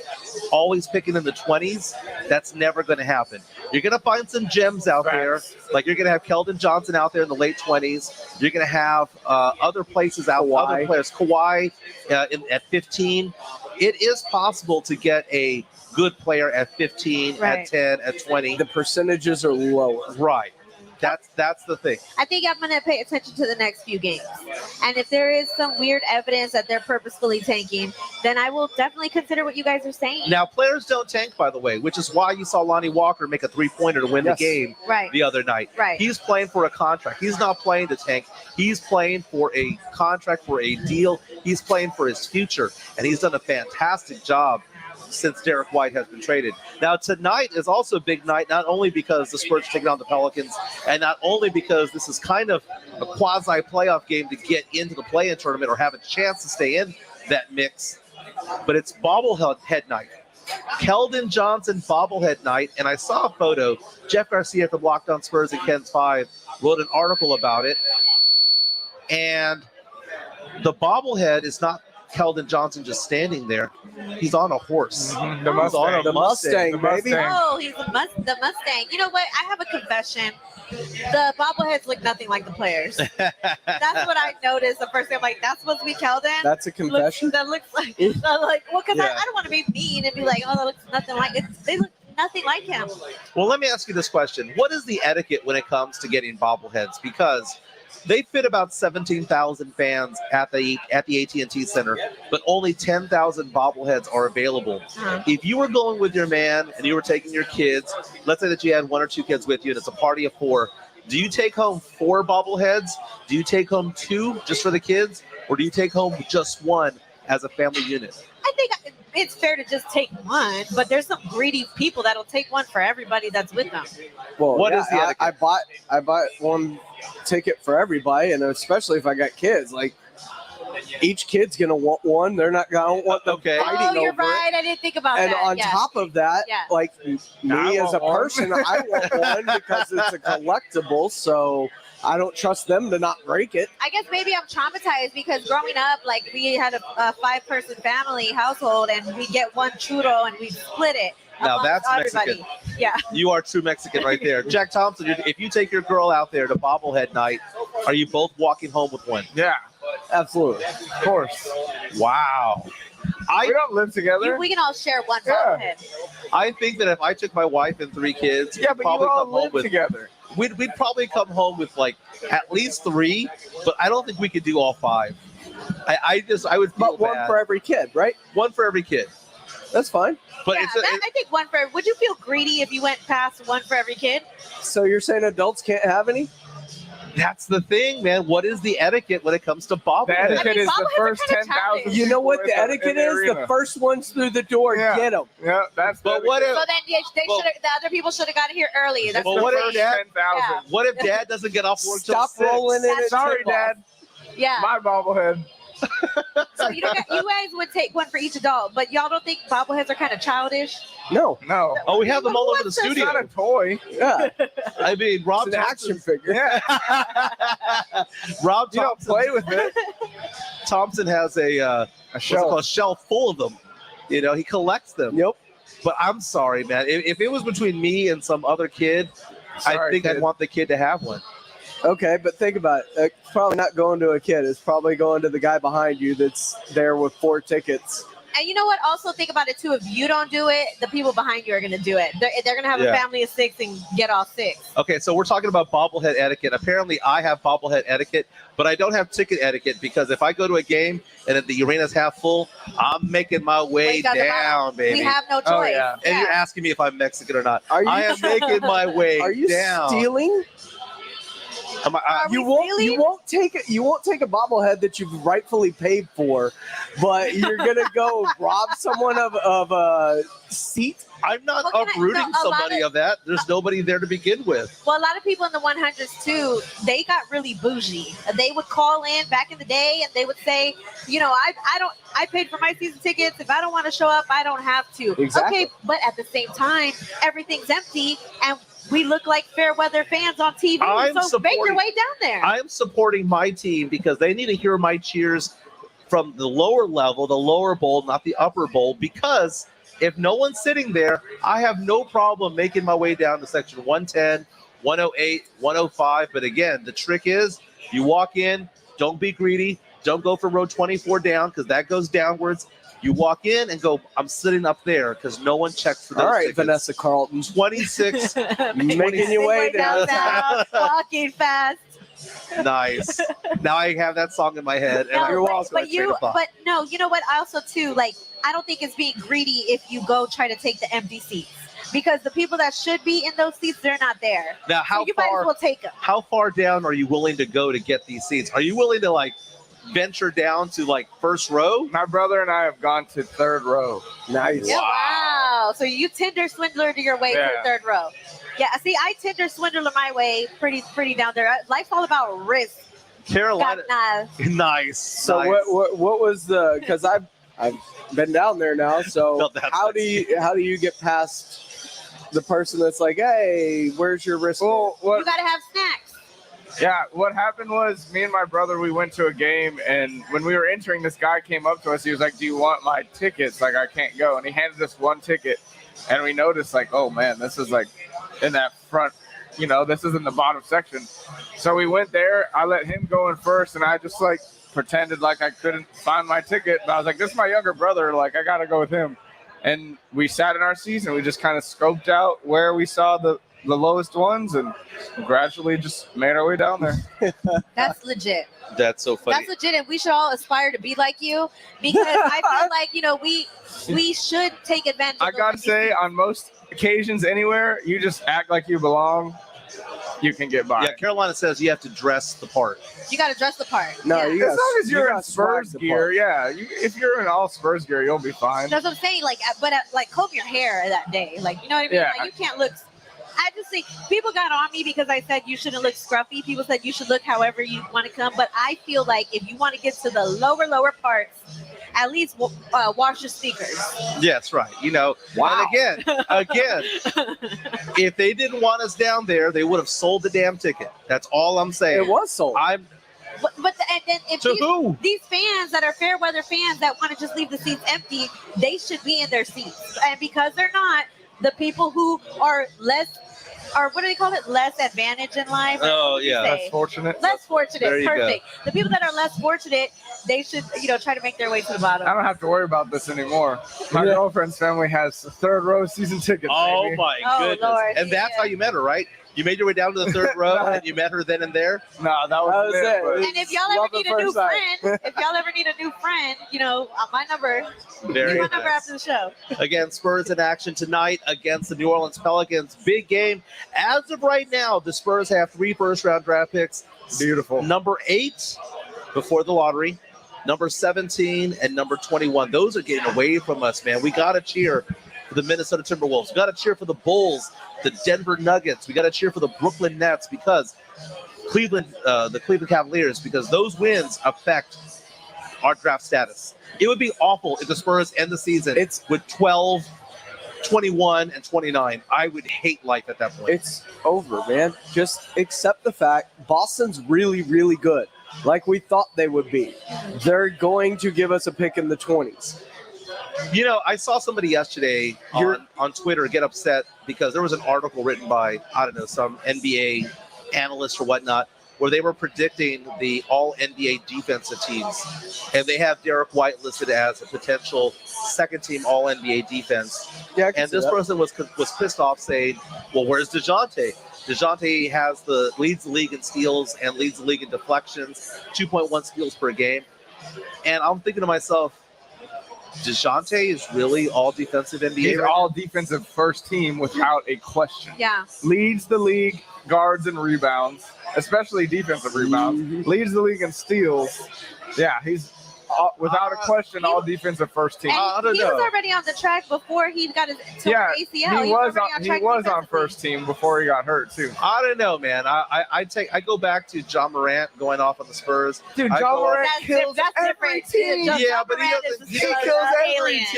always picking in the 20s, that's never going to happen. You're going to find some gems out there, like you're going to have Keldon Johnson out there in the late 20s. You're going to have other places out, other players, Kawhi at 15. It is possible to get a good player at 15, at 10, at 20. The percentages are lower. Right. That's the thing. I think I'm going to pay attention to the next few games. And if there is some weird evidence that they're purposefully tanking, then I will definitely consider what you guys are saying. Now, players don't tank, by the way, which is why you saw Lonnie Walker make a 3-pointer to win the game the other night. Right. He's playing for a contract. He's not playing to tank. He's playing for a contract, for a deal. He's playing for his future, and he's done a fantastic job since Derek White has been traded. Now, tonight is also a big night, not only because the Spurs are taking on the Pelicans, and not only because this is kind of a quasi-playoff game to get into the play-in tournament or have a chance to stay in that mix, but it's bobblehead night. Keldon Johnson bobblehead night, and I saw a photo. Jeff Garcia from Locked On Spurs and Ken's 5 wrote an article about it, and the bobblehead is not Keldon Johnson just standing there. He's on a horse. The He's Mustang. on a The Mustang, baby. Oh, he's the Mustang. You know what? I have a confession. The bobbleheads look nothing like the players. That's what I noticed the first time. I'm like, that's supposed to be Keldon? That's a confession? That looks like, I'm like, well, because I don't want to be mean and be like, oh, that looks nothing like it. They look nothing like him. Well, let me ask you this question. What is the etiquette when it comes to getting bobbleheads? Because they fit about 17,000 fans at the AT&T Center, but only 10,000 bobbleheads are available. If you were going with your man and you were taking your kids, let's say that you had 1 or 2 kids with you and it's a party of 4, do you take home 4 bobbleheads? Do you take home 2 just for the kids? Or do you take home just 1 as a family unit? I think it's fair to just take 1, but there's some greedy people that'll take 1 for everybody that's with them. Well, What is the etiquette? I bought one ticket for everybody, and especially if I got kids, like each kid's gonna want one. They're not gonna want them fighting Oh, you're over right. it. I didn't think about And that. on top of that, like me as a person, I want one because it's a collectible. So I don't trust them to not break it. I guess maybe I'm traumatized because growing up, like we had a 5-person family household, and we get 1 churro and we split it. Now amongst that's everybody. Mexican. Yeah. You are true Mexican right there. Jack Thompson, if you take your girl out there to bobblehead night, are you both walking home with 1? Yeah. Absolutely. Of course. Wow. We don't live together. We can all share 1 Yeah. bobblehead. I think that if I took my wife and 3 kids, Yeah, we'd but probably you all come home live with together. We'd probably come home with like at least 3, but I don't think we could do all 5. I would feel But 1 bad. for every kid, right? 1 for every kid. That's fine. But Yeah, I think 1 for. Would you feel greedy if you went past 1 for every kid? So you're saying adults can't have any? That's the thing, man. What is the etiquette when it comes to bobbleheads? The etiquette is the first 10,000. You know what the etiquette is? The arena. first ones through the door, get them. Yeah, that's. But what if? So then they Well- should. The other people should have got here early. That's Well, the what if first Dad? 10,000. What if Dad doesn't get off work till Stop 6? rolling in it. Sorry, Dad. Yeah. My bobblehead. So you guys would take 1 for each adult, but y'all don't think bobbleheads are kind of childish? No. No. Oh, we have them all over the What's this? It's studio. not a toy. Yeah. I mean, Rob It's an Thompson. action figure. Yeah. Rob You don't Thompson. play with it. Thompson has a shelf full of them. You know, he collects them. Yep. But I'm sorry, man. If it was between me and some other kid, I Sorry, think kid. I'd want the kid to have one. Okay, but think about it. It's probably not going to a kid. It's probably going to the guy behind you that's there with 4 tickets. And you know what? Also think about it too. If you don't do it, the people behind you are going to do it. They're going to have a Yeah. family of 6 and get all 6. Okay, so we're talking about bobblehead etiquette. Apparently, I have bobblehead etiquette, but I don't have ticket etiquette because if I go to a game and if the arena's half full, I'm making my way Wake up the down, bottom. baby. We have no choice. Oh, yeah. And you're asking me if I'm Mexican or not. Are you- I am making my way Are you down. stealing? Are we You won't stealing? you won't take a bobblehead that you've rightfully paid for, but you're gonna go rob someone of a seat. I'm not Well, can I- uprooting no, a lot somebody of- of that. There's nobody there to begin with. Well, a lot of people in the 100s too, they got really bougie. They would call in back in the day and they would say, you know, I paid for my season tickets. If I don't want to show up, I don't have to. Exactly. Okay, but at the same time, everything's empty and we look like fair weather fans on TV. I'm So make your supporting- way down there. I am supporting my team because they need to hear my cheers from the lower level, the lower bowl, not the upper bowl, because if no one's sitting there, I have no problem making my way down to section 110, 108, 105. But again, the trick is you walk in, don't be greedy, don't go for row 24 down because that goes downwards. You walk in and go, I'm sitting up there because no one checks for those All right, tickets. Vanessa Carlton, 26. making your way down. walking fast. Nice. Now I have that song in my head. And No, I'm but you know what? I also too, like, I don't think it's being greedy if you go try to take the empty seats because the people that should be in those seats, they're not there. Now, how so you might as well take them. How far down are you willing to go to get these seats? Are you willing to like venture down to like first row? My brother and I have gone to third row. Nice. Yeah, wow. So you Tinder swindler to your way to the third row. Yeah, see, I Tinder swindler my way pretty down there. Life's all about risk. Carolina. Nice. So nice. what was the? Because I've been down there now. So how do you get past the person that's like, hey, where's your wrist? You gotta have snacks. Yeah, what happened was me and my brother, we went to a game, and when we were entering, this guy came up to us. He was like, do you want my tickets? Like, I can't go. And he handed us one ticket, and we noticed, like, oh, man, this is, like, in that front, this is in the bottom section. So we went there. I let him go in first, and I just, like, pretended like I couldn't find my ticket. But I was like, this is my younger brother. Like, I got to go with him. And we sat in our seats, and we just kind of scoped out where we saw the lowest ones and gradually just made our way down there. That's legit. That's so funny. That's legit, and we should all aspire to be like you because I feel like, we should take advantage of I gotta say, on most occasions anywhere, you just act like you belong, you can get by. Yeah, Carolina says you have to dress the part. You got to dress the part. No, yeah. As long as you're in Spurs gear, if you're in all Spurs gear, you'll be fine. That's what I'm saying. But comb your hair that day. Like, you know what I mean? Yeah. Like, you can't look. I just think people got on me because I said you shouldn't look scruffy. People said you should look however you want to come. But I feel like if you want to get to the lower parts, at least wash your sneakers. Yeah, that's right. Wow. And again, if they didn't want us down there, they would have sold the damn ticket. That's all I'm saying. It was sold. But and then if these fans that are fair weather fans that want to just leave the seats empty, they should be in their seats. And because they're not, the people who are less, or what do they call it? Less advantaged in life? Oh, yeah. Less fortunate. Less fortunate. There you Perfect. The people that are less fortunate, they should, try to make their way to the bottom. I don't have to worry about this anymore. My girlfriend's family has third row season tickets. Oh, baby. my goodness. Lord, and that's how you met her, right? You made your way down to the third row and you met her then and there? No, that was it. And if y'all ever need a new friend, my number. Very my number after the show. Again, Spurs in action tonight against the New Orleans Pelicans. Big game. As of right now, the Spurs have 3 first-round draft picks. Beautiful. Number 8 before the lottery, number 17, and number 21. Those are getting away from us, man. We got to cheer for the Minnesota Timberwolves. We got to cheer for the Bulls, the Denver Nuggets. We got to cheer for the Brooklyn Nets because the Cleveland Cavaliers, because those wins affect our draft status. It would be awful if the Spurs end the season with 12, 21, and 29. I would hate life at that point. It's over, man. Just accept the fact Boston's really, really good, like we thought they would be. They're going to give us a pick in the 20s. I saw somebody yesterday on Twitter get upset because there was an article written by, some NBA analyst or whatnot, where they were predicting the all-NBA defensive teams. And they have Derek White listed as a potential second-team all-NBA defense. Yeah, and this person was pissed off saying, well, where's DeJounte? DeJounte leads the league in steals and leads the league in deflections, 2.1 steals per game. And I'm thinking to myself, DeJounte is really all defensive NBA? He's all defensive first team without a question. Yeah. Leads the league guards and rebounds, especially defensive rebounds. Mm-hmm. Leads the league in steals. Yeah, he's without a question all defensive first team. And he was already on the track before he got his ACL. He was on first team before he got hurt too. I don't know, man. I go back to John Morant going off on the Spurs. Dude, John Morant kills every team. Yeah, but he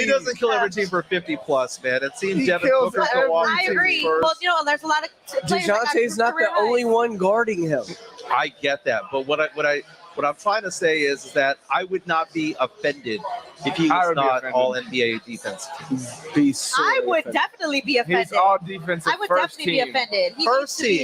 doesn't kill every team for 50 plus, man. It seems Devin Booker go off. I agree. Well, there's a lot of players. DeJounte's not the only one guarding him. I get that, but what I'm trying to say is that I would not be offended if he was not all NBA defense. I would definitely be offended. He's all defensive. I would definitely be offended.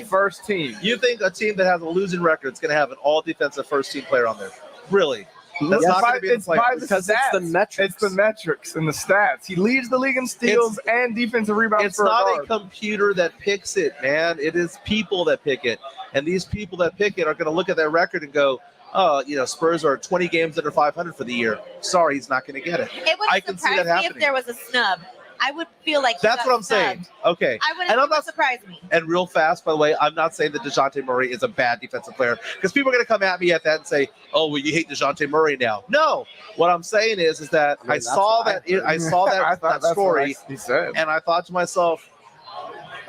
First team. You think a team that has a losing record is going to have an all defensive first team player on there? Really? That's not going to be the player. Because it's the metrics. It's the metrics and the stats. He leads the league in steals and defensive rebounds. It's not a computer that picks it, man. It is people that pick it. And these people that pick it are going to look at their record and go, Spurs are 20 games under 500 for the year. Sorry, he's not going to get it. It would surprise me if there was a snub. I would feel like That's what I'm saying. Okay. I wouldn't. And I'm It would not surprise me. And real fast, by the way, I'm not saying that DeJounte Murray is a bad defensive player because people are going to come at me at that and say, "Oh, well, you hate DeJounte Murray now." No, what I'm saying is that I saw that that story, he said. and I thought to myself,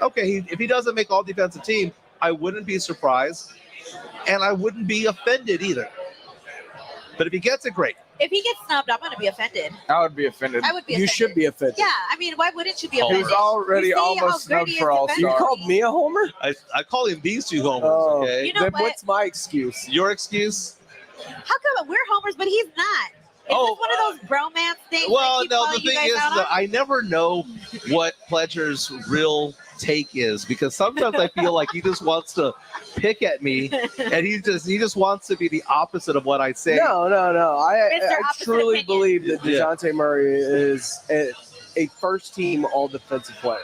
okay, if he doesn't make all defensive team, I wouldn't be surprised, and I wouldn't be offended either. But if he gets it, great. If he gets snubbed, I'm going to be offended. I would be offended. I would be You offended. should be offended. Yeah, I mean, why wouldn't you be offended? He's already You see how almost great snubbed he is for All-Star. You defensively? called me a homer? I call him these two homers. Oh, Okay. You know then what? what's my excuse? Your excuse? How come we're homers, but he's not? Is this one of those bromance things? Well, I keep no, calling the you thing guys is out that on? I never know what Pledger's real take is because sometimes I feel like he just wants to pick at me and he just wants to be the opposite of what I say. No. I Opposite truly opinion. believe that Yeah. DeJounte Murray is a first-team all-defensive player.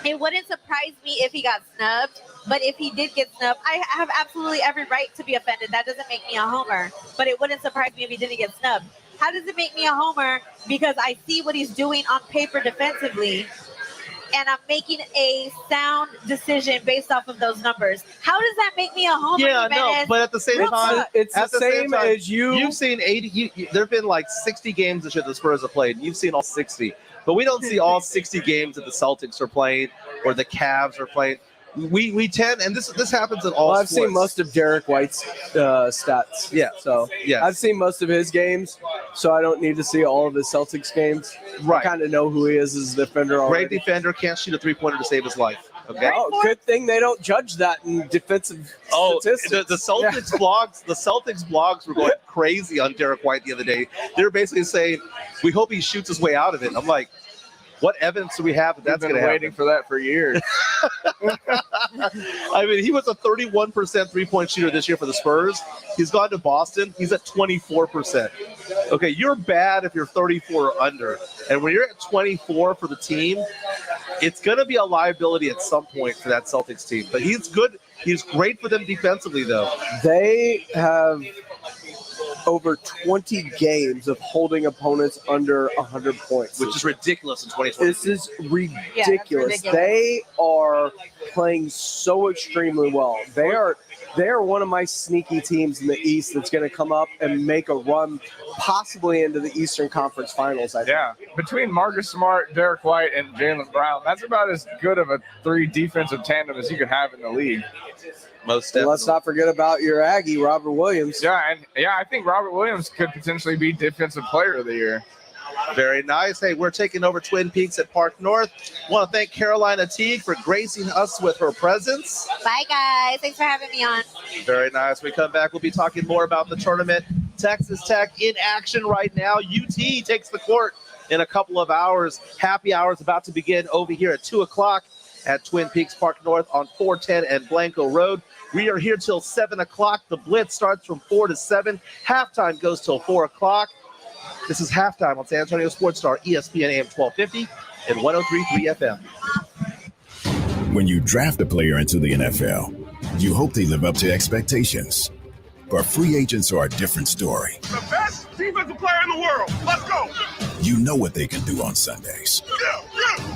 It wouldn't surprise me if he got snubbed, but if he did get snubbed, I have absolutely every right to be offended. That doesn't make me a homer, but it wouldn't surprise me if he didn't get snubbed. How does it make me a homer? Because I see what he's doing on paper defensively, and I'm making a sound decision based off of those numbers. How does that make me a homer? Yeah, no, Jimenez? but at the same Real time, talk. It's the same time, as you. You've seen 80. There have been like 60 games this year the Spurs have played. And you've seen all 60, but we don't see all 60 games that the Celtics are playing or the Cavs are playing. We tend, and this happens in all. Well, I've sports. seen most of Derek White's stats. Yeah. So Yes. I've seen most of his games, so I don't need to see all of his Celtics games. Right. I kind of know who he is as a defender already. Great defender, can't shoot a 3-pointer to save his life. Okay. Oh, good thing they don't judge that in defensive statistics. The Celtics blogs were going crazy on Derek White the other day. They were basically saying, "We hope he shoots his way out of it." I'm like, what evidence do we have that that's We've going been to waiting happen? for that for years. I mean, he was a 31% three-point shooter this year for the Spurs. He's gone to Boston. He's at 24%. Okay, you're bad if you're 34 or under. And when you're at 24 for the team, it's going to be a liability at some point for that Celtics team. But he's good. He's great for them defensively, though. They have over 20 games of holding opponents under 100 points. Which is ridiculous in 2020. This is ridiculous. Yeah, that's ridiculous. They are playing so extremely well. They are one of my sneaky teams in the East that's going to come up and make a run possibly into the Eastern Conference Finals, I think. Yeah, between Marcus Smart, Derek White, and Jaylen Brown, that's about as good of a three defensive tandem as you could have in the league. Most And let's not forget about your Aggie, Robert Williams. Yeah, I think Robert Williams could potentially be Defensive Player of the Year. Very nice. Hey, we're taking over Twin Peaks at Park North. Want to thank Carolina Teague for gracing us with her presence. Bye, guys. Thanks for having me on. Very nice. When we come back, we'll be talking more about the tournament. Texas Tech in action right now. UT takes the court in a couple of hours. Happy hour is about to begin over here at 2 o'clock at Twin Peaks Park North on 410 and Blanco Road. We are here till 7 o'clock. The Blitz starts from 4 to 7. Halftime goes till 4 o'clock. This is halftime on San Antonio Sports Star, ESPN AM 1250 and 103.3 FM. When you draft a player into the NFL, you hope they live up to expectations. But free agents are a different story. The best defensive player in the world. Let's go. You know what they can do on Sundays.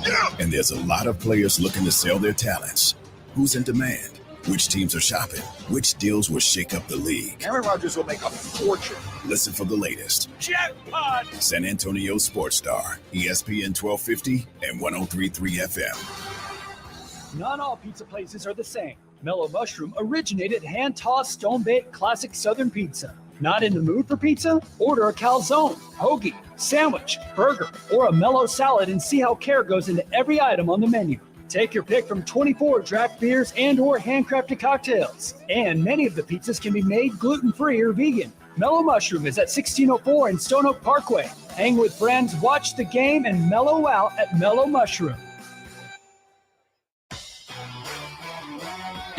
Yeah. And there's a lot of players looking to sell their talents. Who's in demand? Which teams are shopping? Which deals will shake up the league? Aaron Rodgers will make a fortune. Listen for the latest. Jackpot. San Antonio Sports Star, ESPN 1250 and 103.3 FM. Not all pizza places are the same. Mellow Mushroom originated hand-tossed, stone-baked classic Southern pizza. Not in the mood for pizza? Order a calzone, hoagie, sandwich, burger, or a mellow salad and see how care goes into every item on the menu. Take your pick from 24 draft beers and or handcrafted cocktails. And many of the pizzas can be made gluten-free or vegan. Mellow Mushroom is at 1604 in Stone Oak Parkway. Hang with friends, watch the game, and mellow out at Mellow Mushroom.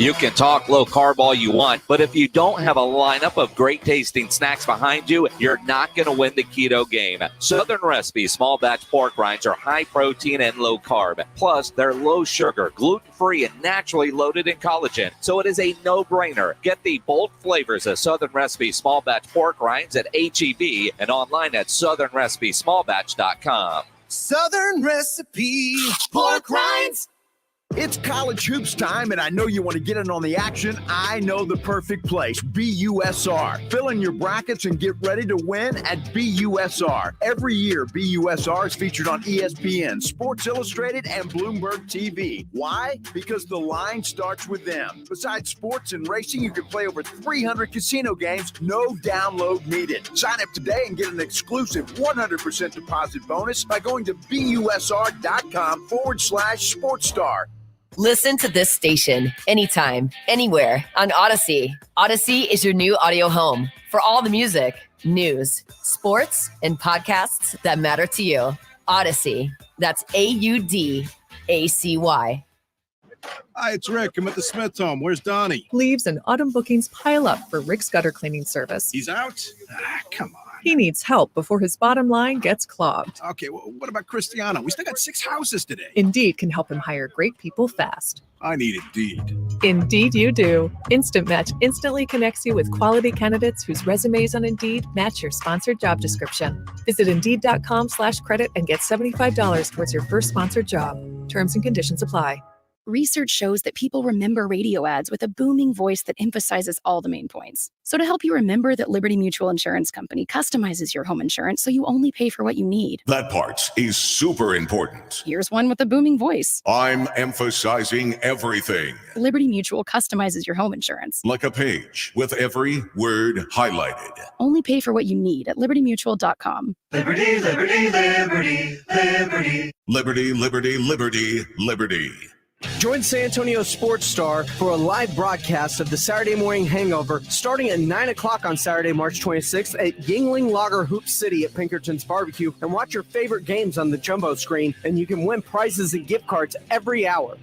You can talk low carb all you want, but if you don't have a lineup of great tasting snacks behind you, you're not going to win the keto game. Southern Recipe small batch pork rinds are high protein and low carb. Plus, they're low sugar, gluten-free, and naturally loaded in collagen. So it is a no-brainer. Get the bold flavors of Southern Recipe small batch pork rinds at H-E-B and online at southernrecipesmallbatch.com. Southern recipe pork rinds. It's college hoops time, and I know you want to get in on the action. I know the perfect place, BUSR. Fill in your brackets and get ready to win at BUSR. Every year, BUSR is featured on ESPN, Sports Illustrated, and Bloomberg TV. Why? Because the line starts with them. Besides sports and racing, you can play over 300 casino games, no download needed. Sign up today and get an exclusive 100% deposit bonus by going to BUSR.com/SportsStar. Listen to this station anytime, anywhere on Odyssey. Odyssey is your new audio home for all the music, news, sports, and podcasts that matter to you. Odyssey. That's AUDACY. Hi, it's Rick. I'm at the Smith home. Where's Donnie? Leaves and autumn bookings pile up for Rick's gutter cleaning service. He's out? Come on. He needs help before his bottom line gets clogged. Okay, well, what about Cristiano? We still got 6 houses today. Indeed can help him hire great people fast. I need Indeed. Indeed you do. Instant Match instantly connects you with quality candidates whose resumes on Indeed match your sponsored job description. Visit Indeed.com/credit and get $75 towards your first sponsored job. Terms and conditions apply. Research shows that people remember radio ads with a booming voice that emphasizes all the main points. So to help you remember that Liberty Mutual Insurance Company customizes your home insurance so you only pay for what you need. That part is super important. Here's one with a booming voice. I'm emphasizing everything. Liberty Mutual customizes your home insurance. Like a page with every word highlighted. Only pay for what you need at libertymutual.com. Liberty, liberty, liberty, liberty. Liberty, liberty, liberty, liberty. Join San Antonio Sports Star for a live broadcast of the Saturday Morning Hangover starting at 9 o'clock on Saturday, March 26th at Yingling Lager Hoop City at Pinkerton's Barbecue, and watch your favorite games on the jumbo screen, and you can win prizes and gift cards every hour.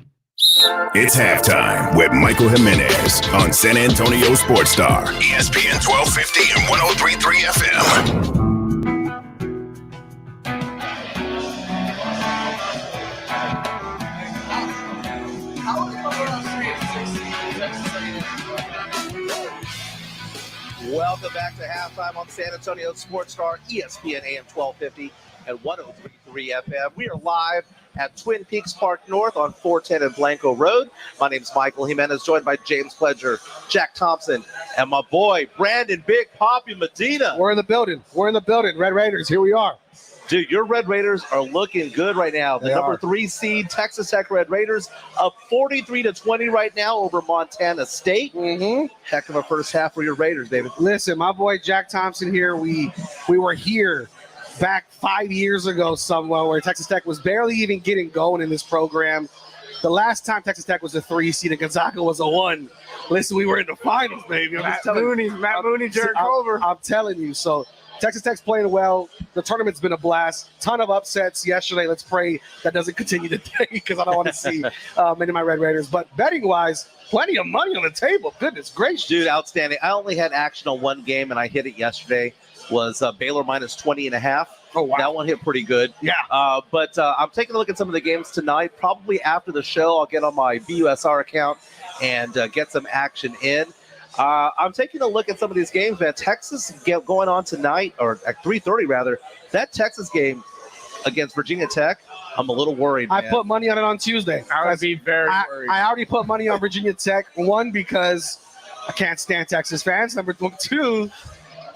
It's halftime with Michael Jimenez on San Antonio Sports Star. ESPN 1250 and 103.3 FM. Welcome back to halftime on San Antonio Sports Star, ESPN AM 1250 and 103.3 FM. We are live at Twin Peaks Park North on 410 and Blanco Road. My name is Michael Jimenez, joined by James Pledger, Jack Thompson, and my boy, Brandon Big Poppy Medina. We're in the building. Red Raiders, here we are. Dude, your Red Raiders are looking good right now. The number 3 seed Texas Tech Red Raiders up 43-20 right now over Montana State. Mm-hmm. Heck of a first half for your Raiders, David. Listen, my boy Jack Thompson here. We were here back 5 years ago somewhere where Texas Tech was barely even getting going in this program. The last time Texas Tech was a 3 seed and Gonzaga was a 1. Listen, we were in the finals, baby. Matt Mooney, Jared Culver. I'm telling you. So Texas Tech's playing well. The tournament's been a blast. Ton of upsets yesterday. Let's pray that doesn't continue today because I don't want to see many of my Red Raiders. But betting-wise, plenty of money on the table. Goodness gracious. Dude, outstanding. I only had action on one game, and I hit it yesterday. Was Baylor minus 20.5. Oh, wow. That one hit pretty good. Yeah. But I'm taking a look at some of the games tonight. Probably after the show, I'll get on my BUSR account and get some action in. I'm taking a look at some of these games, man. Texas going on tonight, or at 3:30 rather. That Texas game against Virginia Tech, I'm a little worried, man. I put money on it on Tuesday. I would be very worried. I already put money on Virginia Tech. One, because I can't stand Texas fans. Number 2,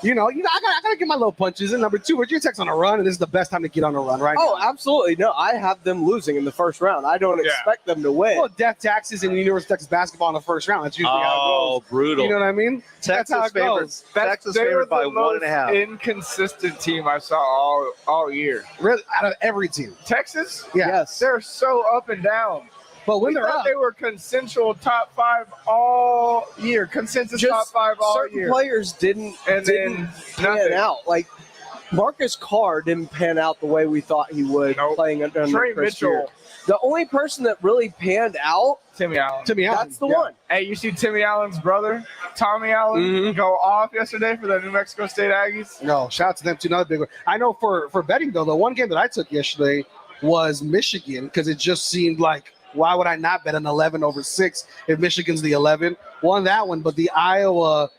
I gotta get my little punches in. Number 2, Virginia Tech's on a run, and this is the best time to get on a run, right? Oh, absolutely. No, I have them losing in the first round. I don't expect them to win. Well, death taxes in University of Texas basketball in the first round. That's usually how it goes. Oh, brutal. You know what I mean? Texas That's how it goes. Texas favored by 1.5. Inconsistent team I saw all year. Really, out of every team. Texas? Yeah. Yes. They're so up and down. But when they're up, they were consensual top 5 all year. Consensus top 5 all year. Certain players didn't pan out. Like Marcus Carr didn't pan out the way we thought he would playing under Trey Chris Mitchell. Beard. The only person that really panned out, Timmy Allen. That's the one. Hey, you see Timmy Allen's brother, Tommy Allen, go off yesterday for the New Mexico State Aggies? No, shout out to them too. Another big one. I know for betting though, the one game that I took yesterday was Michigan because it just seemed like, why would I not bet an 11 over 6 if Michigan's the 11? Won that one, but the Iowa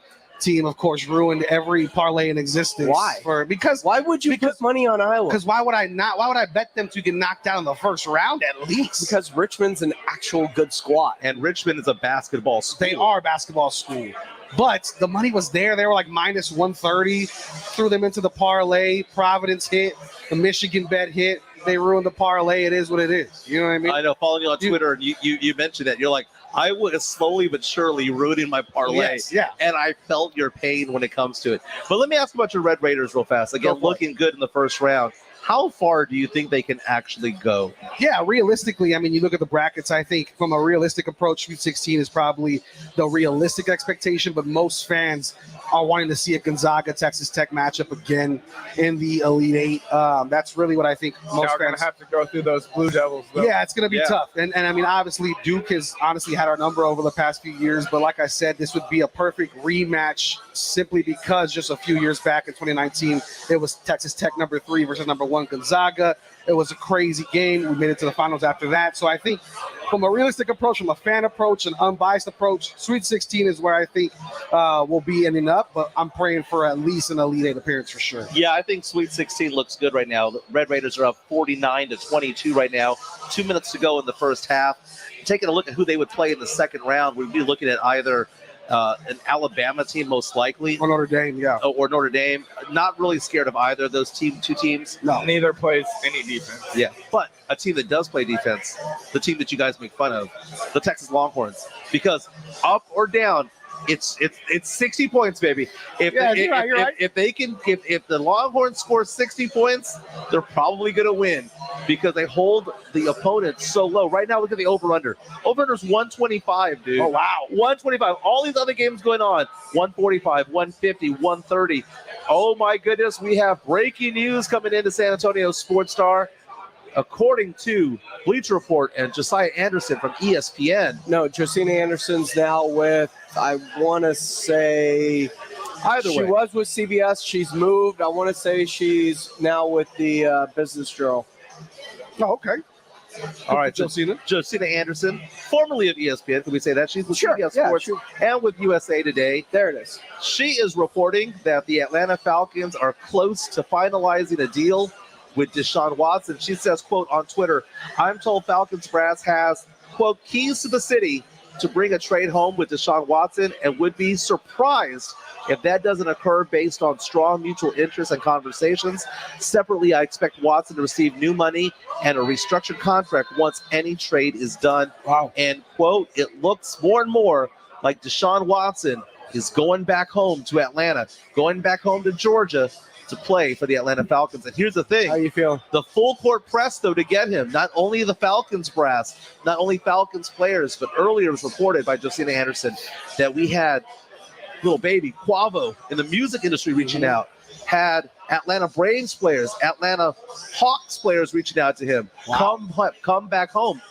team, of course, ruined every parlay in existence. Why? Because why would you put money on Iowa? Because why would I not? Why would I bet them to get knocked out in the first round at least? Because Richmond's an actual good squad. And Richmond is a basketball school. They are a basketball school. But the money was there. They were like minus 130. Threw them into the parlay. Providence hit. The Michigan bet hit. They ruined the parlay. It is what it is. You know what I mean? I know. Following you on Twitter, and you mentioned that. You're like, I was slowly but surely ruining my parlay. Yes, yeah. And I felt your pain when it comes to it. But let me ask about your Red Raiders real fast. Again, looking good in the first round. How far do you think they can actually go? Yeah, realistically, I mean, you look at the brackets, I think from a realistic approach, Sweet 16 is probably the realistic expectation, but most fans are wanting to see a Gonzaga-Texas Tech matchup again in the Elite Eight. That's really what I think most Y'all going fans to have to go through those Blue Devils, though. Yeah, it's going to be tough. And I mean, obviously, Duke has honestly had our number over the past few years. But like I said, this would be a perfect rematch simply because just a few years back in 2019, it was Texas Tech number 3 versus number 1 Gonzaga. It was a crazy game. We made it to the finals after that. So I think from a realistic approach, from a fan approach, an unbiased approach, Sweet 16 is where I think we'll be ending up. But I'm praying for at least an Elite Eight appearance for sure. Yeah, I think Sweet 16 looks good right now. The Red Raiders are up 49-22 right now. 2 minutes to go in the first half. Taking a look at who they would play in the second round, we'd be looking at either an Alabama team, most likely. Or Notre Dame, yeah. Or Notre Dame. Not really scared of either of those two teams. No. Neither plays any defense. Yeah, but a team that does play defense, the team that you guys make fun of, the Texas Longhorns. Because up or down, it's 60 points, baby. If the Longhorns score 60 points, they're probably going to win because they hold the opponent so low. Right now, look at the over-under. Over-under's 125, dude. Oh, wow. 125. All these other games going on, 145, 150, 130. Oh, my goodness. We have breaking news coming into San Antonio Sports Star. According to Bleacher Report and Josiah Anderson from ESPN. No, Josina Anderson's now with, I want to say, she was with CBS. She's moved. I want to say she's now with the Business Journal. Oh, okay. All right, Josina Anderson, formerly of ESPN. Can we say that? She's with CBS Sports and with USA Today. There it is. She is reporting that the Atlanta Falcons are close to finalizing a deal with Deshaun Watson. She says, quote, on Twitter, I'm told Falcons brass has, quote, keys to the city to bring a trade home with Deshaun Watson and would be surprised if that doesn't occur based on strong mutual interest and conversations. Separately, I expect Watson to receive new money and a restructured contract once any trade is done. Wow. And, quote, it looks more and more like Deshaun Watson is going back home to Atlanta, going back home to Georgia to play for the Atlanta Falcons. And here's the thing. How you feel? The full court press, though, to get him, not only the Falcons brass, not only Falcons players, but earlier it was reported by Josina Anderson that we had little baby Quavo in the music industry reaching out, had Atlanta Braves players, Atlanta Hawks players reaching out to him. Wow. Come back home.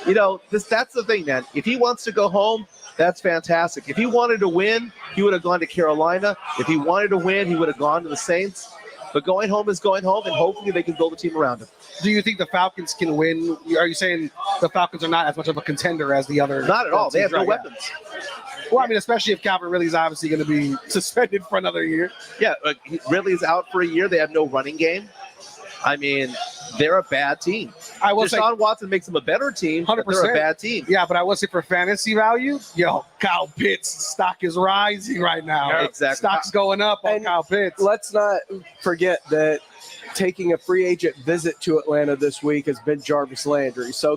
You know, that's the thing, man. If he wants to go home, that's fantastic. If he wanted to win, he would have gone to Carolina. If he wanted to win, he would have gone to the Saints. But going home is going home, and hopefully they can build a team around him. Do you think the Falcons can win? Are you saying the Falcons are not as much of a contender as the other? Not at all. They have no right? weapons. Well, I mean, especially if Calvin Ridley's obviously going to be suspended for another year. Yeah, Ridley's out for a year. They have no running game. I mean, they're a bad team. I will Deshaun Watson makes them a better team, 100%. But they're a bad team. Yeah, but I will say for fantasy value, Kyle Pitts' stock is rising right now. Yeah, exactly. Stock's going up on Kyle Pitts. Let's not forget that taking a free agent visit to Atlanta this week has been Jarvis Landry. So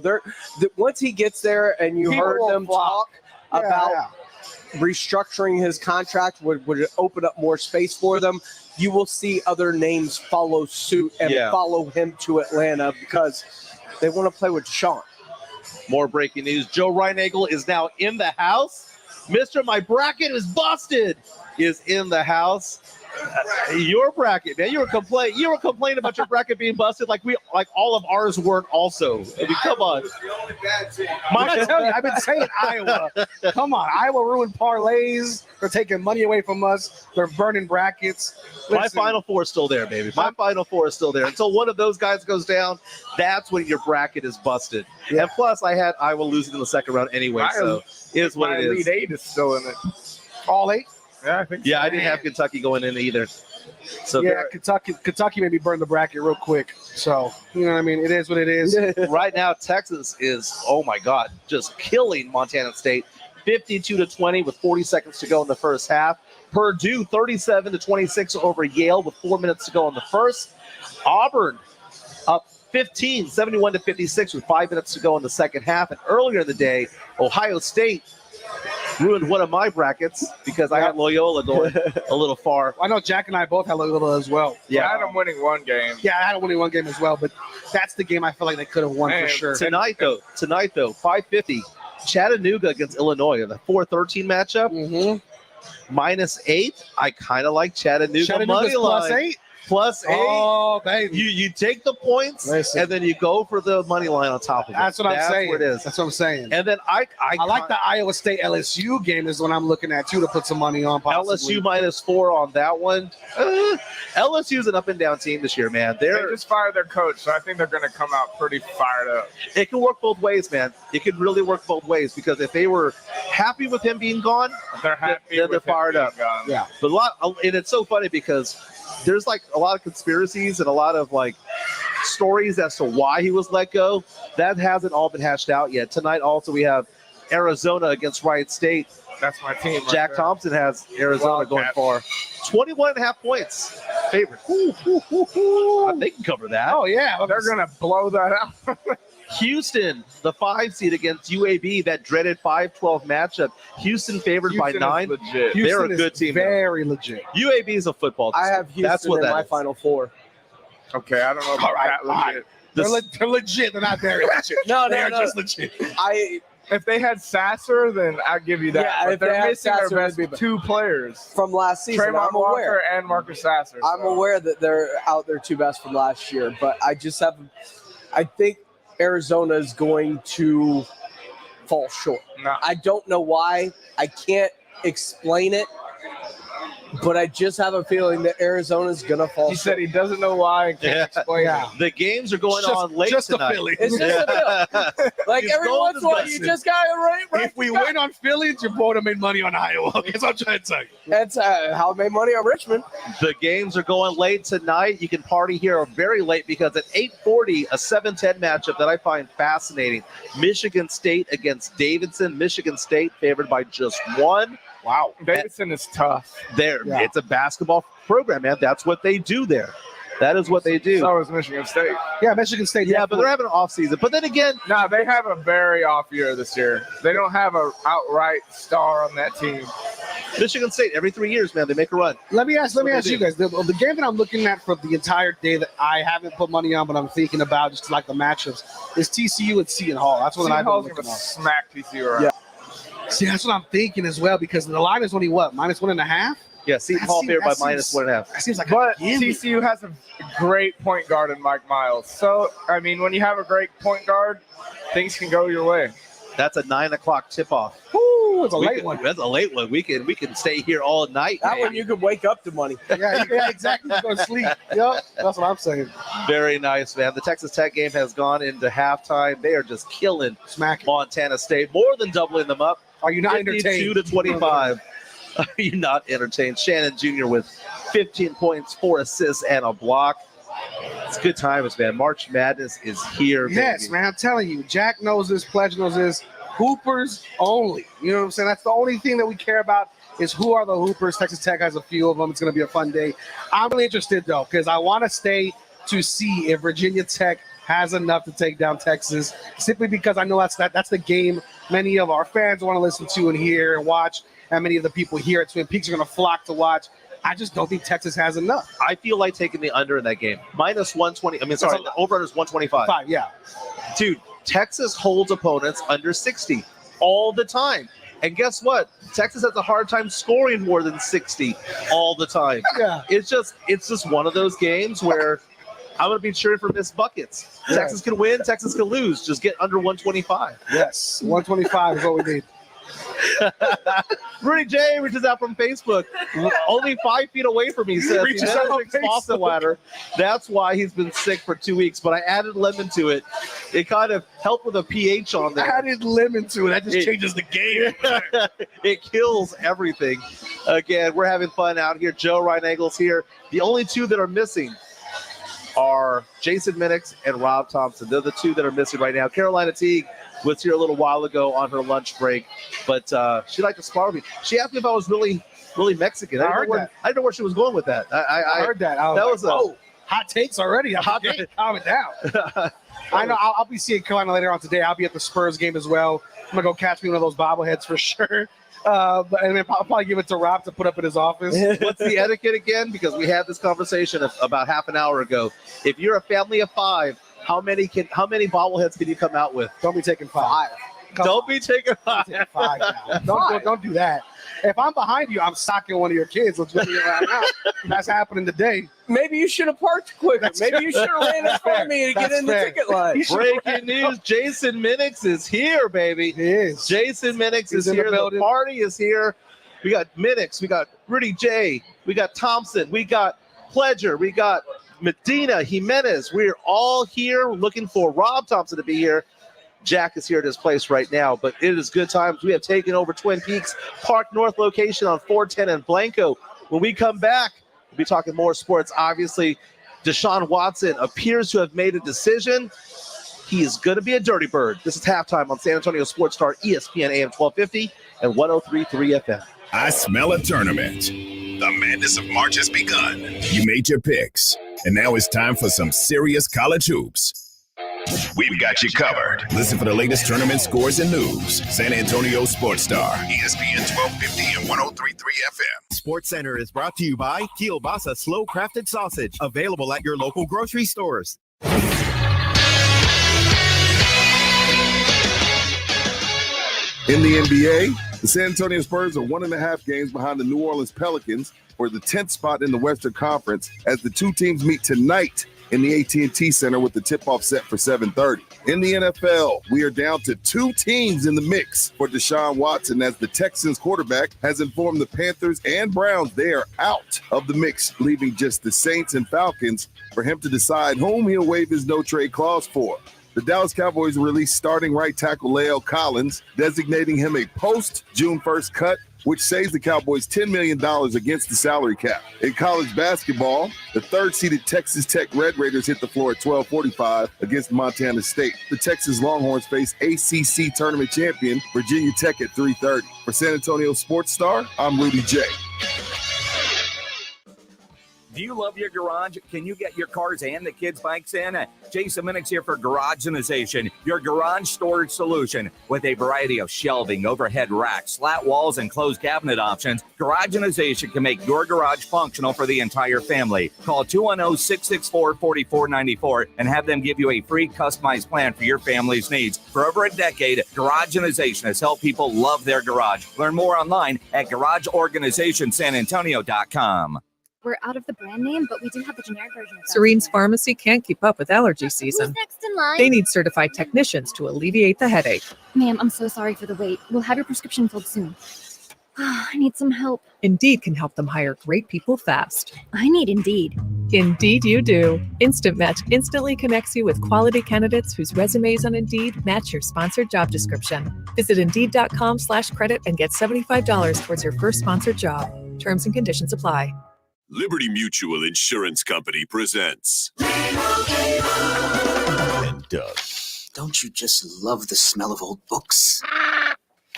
once he gets there and you heard them talk about restructuring his contract would open up more space for them, you will see other names follow suit and follow him to Atlanta because they want to play with Deshaun. More breaking news. Joe Reinagel is now in the house. Mr. My bracket is busted is in the house. Your bracket, man. You were complaining about your bracket being busted like all of ours weren't also. I mean, come on. I tell you, I've been saying Iowa. Come on. Iowa ruined parlays. They're taking money away from us. They're burning brackets. Listen. My Final Four is still there, baby. My Final Four is still there. Until one of those guys goes down, that's when your bracket is busted. Yeah. And plus, I had Iowa losing in the second round anyway, so it is what it is. Elite Eight is still in it. All 8? Yeah, I think Yeah, I didn't have Kentucky going in either. So yeah, Kentucky made me burn the bracket real quick. So, you know what I mean? It is what it is. right now, Texas is, oh my God, just killing Montana State. 52-20 with 40 seconds to go in the first half. Purdue 37-26 over Yale with 4 minutes to go in the first. Auburn up 15, 71-56 with 5 minutes to go in the second half. And earlier in the day, Ohio State ruined one of my brackets because I had Loyola going a little far. I know Jack and I both had Loyola as well. Yeah, I had them winning one game. Yeah, I had them winning one game as well, but that's the game I feel like they could have won for sure. Tonight, though, 5:50, Chattanooga against Illinois in the 4-13 matchup. -8. I kind of like Chattanooga money line. +8? +8. Oh, baby. You take the points and then you go for the money line on top of it. That's what I'm saying. What it is. That's what I'm saying. And then I like the Iowa State LSU game is what I'm looking at too to put some money on. Possibly. LSU -4 on that one. LSU's an up and down team this year, man. They just fired their coach, so I think they're going to come out pretty fired up. It can work both ways, man. It can really work both ways because if they were happy with him being gone, they're happy. They're fired up. Gone. Yeah, but and it's so funny because there's like a lot of conspiracies and a lot of like stories as to why he was let go. That hasn't all been hashed out yet. Tonight also we have Arizona against Wright State. That's my team. Jack Thompson has Arizona going far. 21.5 points. Favorite. They can cover that. Oh, yeah. They're going to blow that out. Houston, the 5 seed against UAB, that dreaded 5-12 matchup. Houston favored by 9. Legit. They're a good team. Very legit. UAB is a football team. I have Houston That's what in that my is. Final Four. Okay, I don't know about that legit. They're legit. They're not very legit. They're just legit. If they had Sasser, then I'd give you that. Yeah, but if they they're had missing Sasser, their it'd be best 2 players from last season. Trayvon I'm aware. Walker and Marcus Sasser. I'm aware that they're out their 2 best from last year, but I think Arizona is going to fall short. No. I don't know why. I can't explain it, but I just have a feeling that Arizona is going to fall short. He said he doesn't know why and can't explain it. The games are going on late tonight. It's just a bill. Like every once in a while, you just got to right. If we win on Philly, Jaboda made money on Iowa. That's what I'm trying to tell you. That's how I made money on Richmond. The games are going late tonight. You can party here very late because at 8:40, a 7-10 matchup that I find fascinating. Michigan State against Davidson. Michigan State favored by just 1. Wow. Davidson is tough. It's a basketball program, man. That's what they do there. That is what they do. So is Michigan State. Yeah, Michigan State. Yeah, but they're having an off season. But then again, no, they have a very off year this year. They don't have an outright star on that team. Michigan State, every 3 years, man, they make a run. Let me ask you guys. The game that I'm looking at for the entire day that I haven't put money on, but I'm thinking about just like the matchups, is TCU and Seton Hall. That's what I've been looking at. Smack TCU around. Yeah. See, that's what I'm thinking as well because the line is only what, -1.5? Yeah, Seton Hall favored by -1.5. That seems like but TCU has a great point guard in Mike Miles. So, I mean, when you have a great point guard, things can go your way. That's a 9 o'clock tip-off. Ooh, it's a late one. That's a late one. We can stay here all night. That one you could wake up to money. Yeah, exactly. You go to sleep. Yep, that's what I'm saying. Very nice, man. The Texas Tech game has gone into halftime. They are just killing Montana State, more than doubling them up. Are you not entertained? 52-25. Are you not entertained? Shannon Jr. with 15 points, 4 assists, and a block. It's good times, man. March Madness is here. Yes, baby. man. I'm telling you, Jack knows this, Pledge knows this. Hoopers only. You know what I'm saying? That's the only thing that we care about is who are the Hoopers. Texas Tech has a few of them. It's going to be a fun day. I'm really interested, though, because I want to stay to see if Virginia Tech has enough to take down Texas, simply because I know that's the game many of our fans want to listen to and hear and watch, and many of the people here at Twin Peaks are going to flock to watch. I just don't think Texas has enough. I feel like taking the under in that game. -120. The over-under is 125. Yeah. Dude, Texas holds opponents under 60 all the time. And guess what? Texas has a hard time scoring more than 60 all the time. Yeah. It's just one of those games where I'm going to be cheering for missed buckets. Yeah. Texas can win, Texas can lose. Just get under 125. Yes, 125 is what we need. Rudy J reaches out from Facebook. Only 5 feet away from me says Reaches he's out on on a faucet ladder. That's why he's been sick for 2 weeks. But I added lemon to it. It kind of helped with a pH on there. I added lemon to it. That just changes the game. It kills everything. Again, we're having fun out here. Joe Ryan-Eagles here. The only two that are missing are Jason Minix and Rob Thompson. They're the two that are missing right now. Carolina Teague was here a little while ago on her lunch break, but she liked to spar with me. She asked me if I was really Mexican. I didn't know where she was going with that. I heard that. Hot takes already. Hot take. Calm it down. I know. I'll be seeing Carolina later on today. I'll be at the Spurs game as well. I'm gonna go catch me one of those bobbleheads for sure. And then I'll probably give it to Rob to put up in his office. What's the etiquette again? Because we had this conversation about half an hour ago. If you're a family of 5, how many bobbleheads can you come out with? Don't be taking 5. Don't be taking 5. Don't do that. If I'm behind you, I'm socking one of your kids. Let's get around now. That's happening today. Maybe you should have parked quicker. Maybe you should have ran in front of me to get in the ticket line. Breaking news: Jason Minix is here, baby. He is. Jason Minix is here. The party is here. We got Minix. We got Rudy J. We got Thompson. We got Pledger. We got Medina, Jimenez. We're all here looking for Rob Thompson to be here. Jack is here at his place right now, but it is good times. We have taken over Twin Peaks Park North location on 410 and Blanco. When we come back, we'll be talking more sports. Obviously, Deshaun Watson appears to have made a decision. He is going to be a dirty bird. This is halftime on San Antonio Sports Star, ESPN AM 1250 and 103.3 FM. I smell a tournament. The madness of March has begun. You made your picks, and now it's time for some serious college hoops. We've got you covered. Listen for the latest tournament scores and news. San Antonio Sports Star, ESPN 1250 and 103.3 FM. Sports Center is brought to you by Kielbasa Slow Crafted Sausage, available at your local grocery stores. In the NBA, the San Antonio Spurs are 1.5 games behind the New Orleans Pelicans for the 10th spot in the Western Conference as the two teams meet tonight in the AT&T Center with the tip-off set for 7:30. In the NFL, we are down to 2 teams in the mix for Deshaun Watson as the Texans quarterback has informed the Panthers and Browns they are out of the mix, leaving just the Saints and Falcons for him to decide whom he'll waive his no-trade clause for. The Dallas Cowboys released starting right tackle La'el Collins, designating him a post-June 1st cut, which saves the Cowboys $10 million against the salary cap. In college basketball, the third-seeded Texas Tech Red Raiders hit the floor at 12:45 against Montana State. The Texas Longhorns face ACC tournament champion Virginia Tech at 3:30. For San Antonio Sports Star, I'm Rudy J. Do you love your garage? Can you get your cars and the kids' bikes in? Jason Minix here for Garageization, your garage storage solution. With a variety of shelving, overhead racks, slat walls, and closed cabinet options, Garageization can make your garage functional for the entire family. Call 210-664-4494 and have them give you a free customized plan for your family's needs. For over a decade, Garageization has helped people love their garage. Learn more online at GarageOrganizationSanAntonio.com. We're out of the brand name, but we do have the generic version. Serene's Pharmacy can't keep up with allergy season. Who's next in line? They need certified technicians to alleviate the headache. Ma'am, I'm so sorry for the wait. We'll have your prescription filled soon. I need some help. Indeed can help them hire great people fast. I need Indeed. Indeed you do. Instant Match instantly connects you with quality candidates whose resumes on Indeed match your sponsored job description. Visit Indeed.com/credit and get $75 towards your first sponsored job. Terms and conditions apply. Liberty Mutual Insurance Company presents. And Doug. Don't you just love the smell of old books?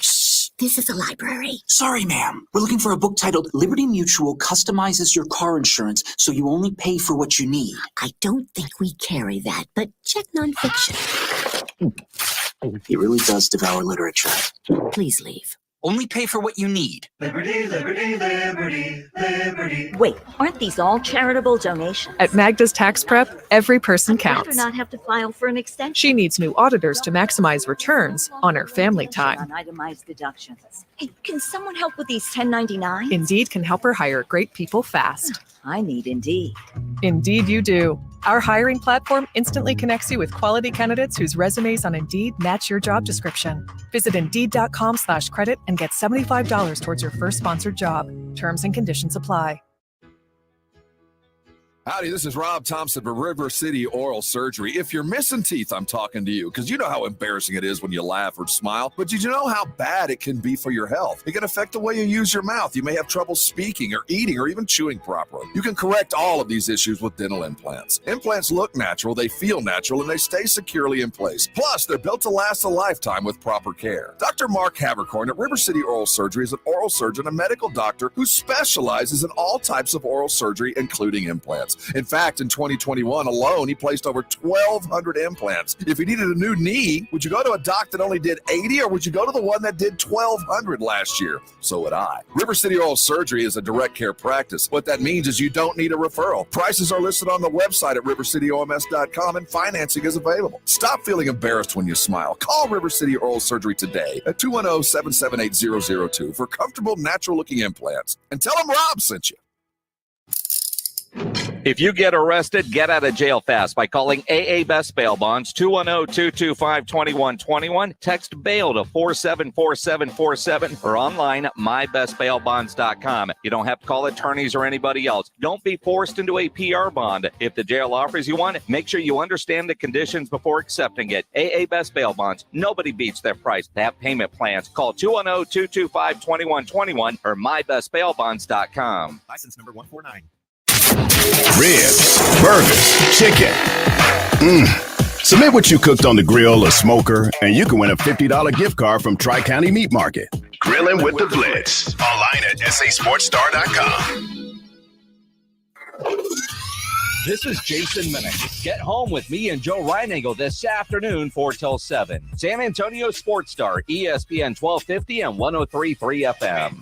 Shh, this is a library. Sorry, ma'am. We're looking for a book titled Liberty Mutual Customizes Your Car Insurance so you only pay for what you need. I don't think we carry that, but check nonfiction. He really does devour literature. Please leave. Only pay for what you need. Liberty, liberty, liberty, liberty. Wait, aren't these all charitable donations? At Magda's Tax Prep, every person I'd rather counts. not have to file for an extension. She needs new auditors to maximize returns on her family time. On itemized deductions. Hey, can someone help with these 1099s? Indeed can help her hire great people fast. I need Indeed. Indeed you do. Our hiring platform instantly connects you with quality candidates whose resumes on Indeed match your job description. Visit Indeed.com/credit and get $75 towards your first sponsored job. Terms and conditions apply. Howdy, this is Rob Thompson for River City Oral Surgery. If you're missing teeth, I'm talking to you because you know how embarrassing it is when you laugh or smile. But did you know how bad it can be for your health? It can affect the way you use your mouth. You may have trouble speaking or eating or even chewing properly. You can correct all of these issues with dental implants. Implants look natural, they feel natural, and they stay securely in place. Plus, they're built to last a lifetime with proper care. Dr. Mark Habercorn at River City Oral Surgery is an oral surgeon, a medical doctor who specializes in all types of oral surgery, including implants. In fact, in 2021 alone, he placed over 1,200 implants. If you needed a new knee, would you go to a doc that only did 80, or would you go to the one that did 1,200 last year? So would I. River City Oral Surgery is a direct care practice. What that means is you don't need a referral. Prices are listed on the website at rivercityoms.com, and financing is available. Stop feeling embarrassed when you smile. Call River City Oral Surgery today at 210-778-002 for comfortable, natural-looking implants. And tell them Rob sent you. If you get arrested, get out of jail fast by calling AA Best Bail Bonds, 210-225-2121. Text bail to 474747 or online at mybestbailbonds.com. You don't have to call attorneys or anybody else. Don't be forced into a PR bond. If the jail offers you one, make sure you understand the conditions before accepting it. AA Best Bail Bonds. Nobody beats their price. They have payment plans. Call 210-225-2121 or mybestbailbonds.com. License number 149. Ribs, burgers, chicken. Submit what you cooked on the grill or smoker, and you can win a $50 gift card from Tri-County Meat Market. Grilling with the Blitz. Online at sasportstar.com. This is Jason Minnick. Get home with me and Joe Reinagle this afternoon, 4 till 7. San Antonio Sports Star, ESPN 1250 and 103.3 FM.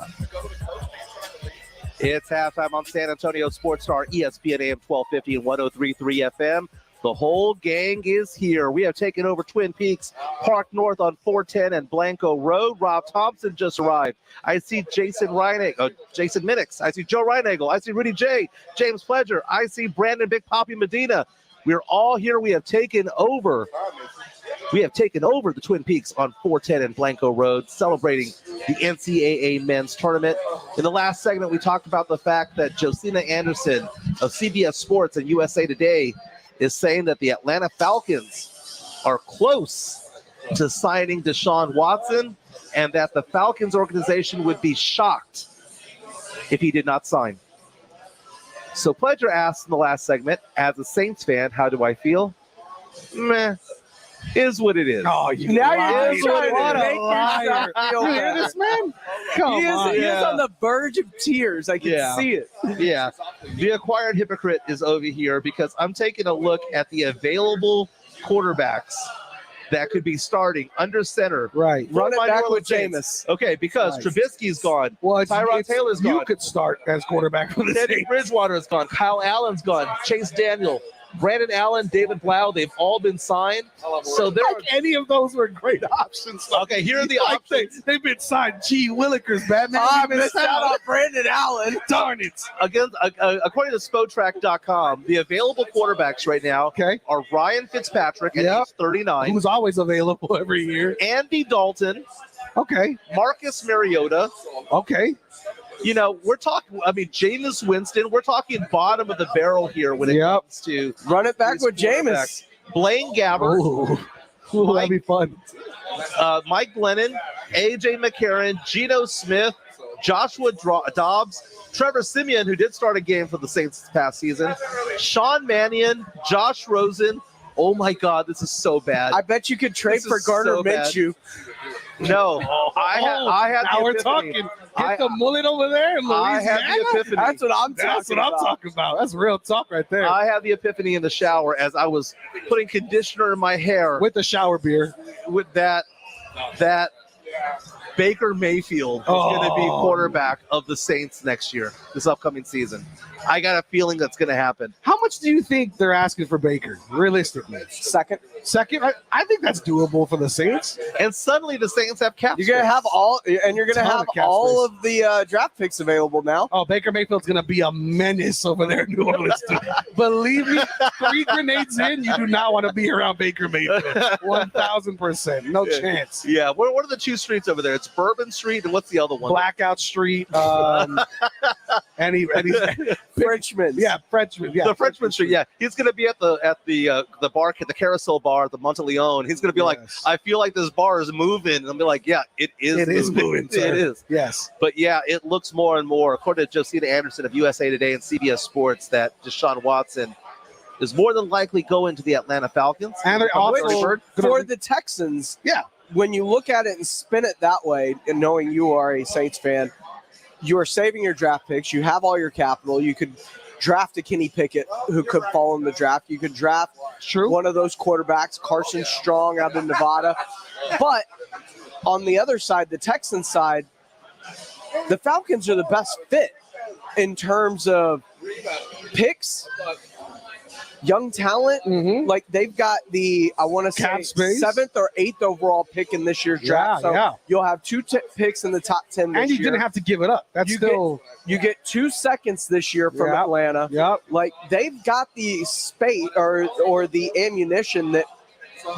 It's halftime on San Antonio Sports Star, ESPN AM 1250 and 103.3 FM. The whole gang is here. We have taken over Twin Peaks Park North on 410 and Blanco Road. Rob Thompson just arrived. I see Jason Minnick. I see Joe Reinagle. I see Rudy J. James Pledger. I see Brandon Big Poppy Medina. We're all here. We have taken over the Twin Peaks on 410 and Blanco Road, celebrating the NCAA men's tournament. In the last segment, we talked about the fact that Josina Anderson of CBS Sports and USA Today is saying that the Atlanta Falcons are close to signing Deshaun Watson, and that the Falcons organization would be shocked if he did not sign. So Pledger asked in the last segment, as a Saints fan, how do I feel? Meh. Is what it is. Oh, you now you're trying to make yourself feel You hear this, man? Come on. He is on the verge of tears. I can see it. Yeah. The acquired hypocrite is over here because I'm taking a look at the available quarterbacks that could be starting under center. Right. Run it back with Jameis. Okay, because Trubisky's gone. Well, Tyrod Taylor's gone. You could start as quarterback for the Teddy Saints. Bridgewater is gone. Kyle Allen's gone. Chase Daniel. Brandon Allen, David Blau, they've all been signed. So there like any of those were great options. Okay, here are the options. They've been signed. Gee Willikers, Batman. I missed out on Brandon Allen. Darn it. Again, according to Spotrac.com, the available quarterbacks right now are Ryan Fitzpatrick at age 39. Who's always available every year. Andy Dalton. Okay. Marcus Mariota. Okay. You know, we're talking, Jameis Winston, we're talking bottom of the barrel here when it comes to run it back with Jameis. Blaine Gabbert. Ooh, that'd be fun. Mike Glennon, AJ McCarron, Geno Smith, Joshua Dobbs, Trevor Siemian, who did start a game for the Saints this past season, Sean Mannion, Josh Rosen. Oh my God, this is so bad. I bet you could trade for Gardner Minshew. No, I had now the we're epiphany. talking. Get the mullet over there in Louisiana. I had the epiphany. That's what I'm talking about. That's real talk right there. I had the epiphany in the shower as I was putting conditioner in my hair with the shower beer. With that Baker Mayfield is going to be quarterback of the Saints next year, this upcoming season. I got a feeling that's going to happen. How much do you think they're asking for Baker, realistically? Second? I think that's doable for the Saints. And suddenly the Saints have cap You're going to have all of the draft picks available now. Oh, Baker Mayfield's going to be a menace over there in New Orleans. Believe me, 3 grenades in, you do not want to be around Baker Mayfield. 1,000%. No chance. Yeah, what are the two streets over there? It's Bourbon Street, and what's the other one? Blackout Street. And he's Frenchman. Yeah, Frenchman. Yeah, the Frenchman street. Yeah, he's going to be at the bar, the carousel bar, the Monteleone. He's going to be like, I feel like this bar is moving. And I'll be like, yeah, it is. It is moving. It is. Yes. But yeah, it looks more and more, according to Josina Anderson of USA Today and CBS Sports, that Deshaun Watson is more than likely going to the Atlanta Falcons. And they're also for the Texans. Yeah. When you look at it and spin it that way, and knowing you are a Saints fan, you are saving your draft picks. You have all your capital. You could draft a Kenny Pickett who could fall in the draft. You could draft one of those quarterbacks, Carson Strong out of Nevada. But on the other side, the Texans side, the Falcons are the best fit in terms of picks, young talent. Like they've got the, I want to say, 7th or 8th overall pick in this year's draft. So you'll have 2 picks in the top 10 this year. And you didn't have to give it up. That's you get 2 seconds this year from Atlanta. Like they've got the space or the ammunition that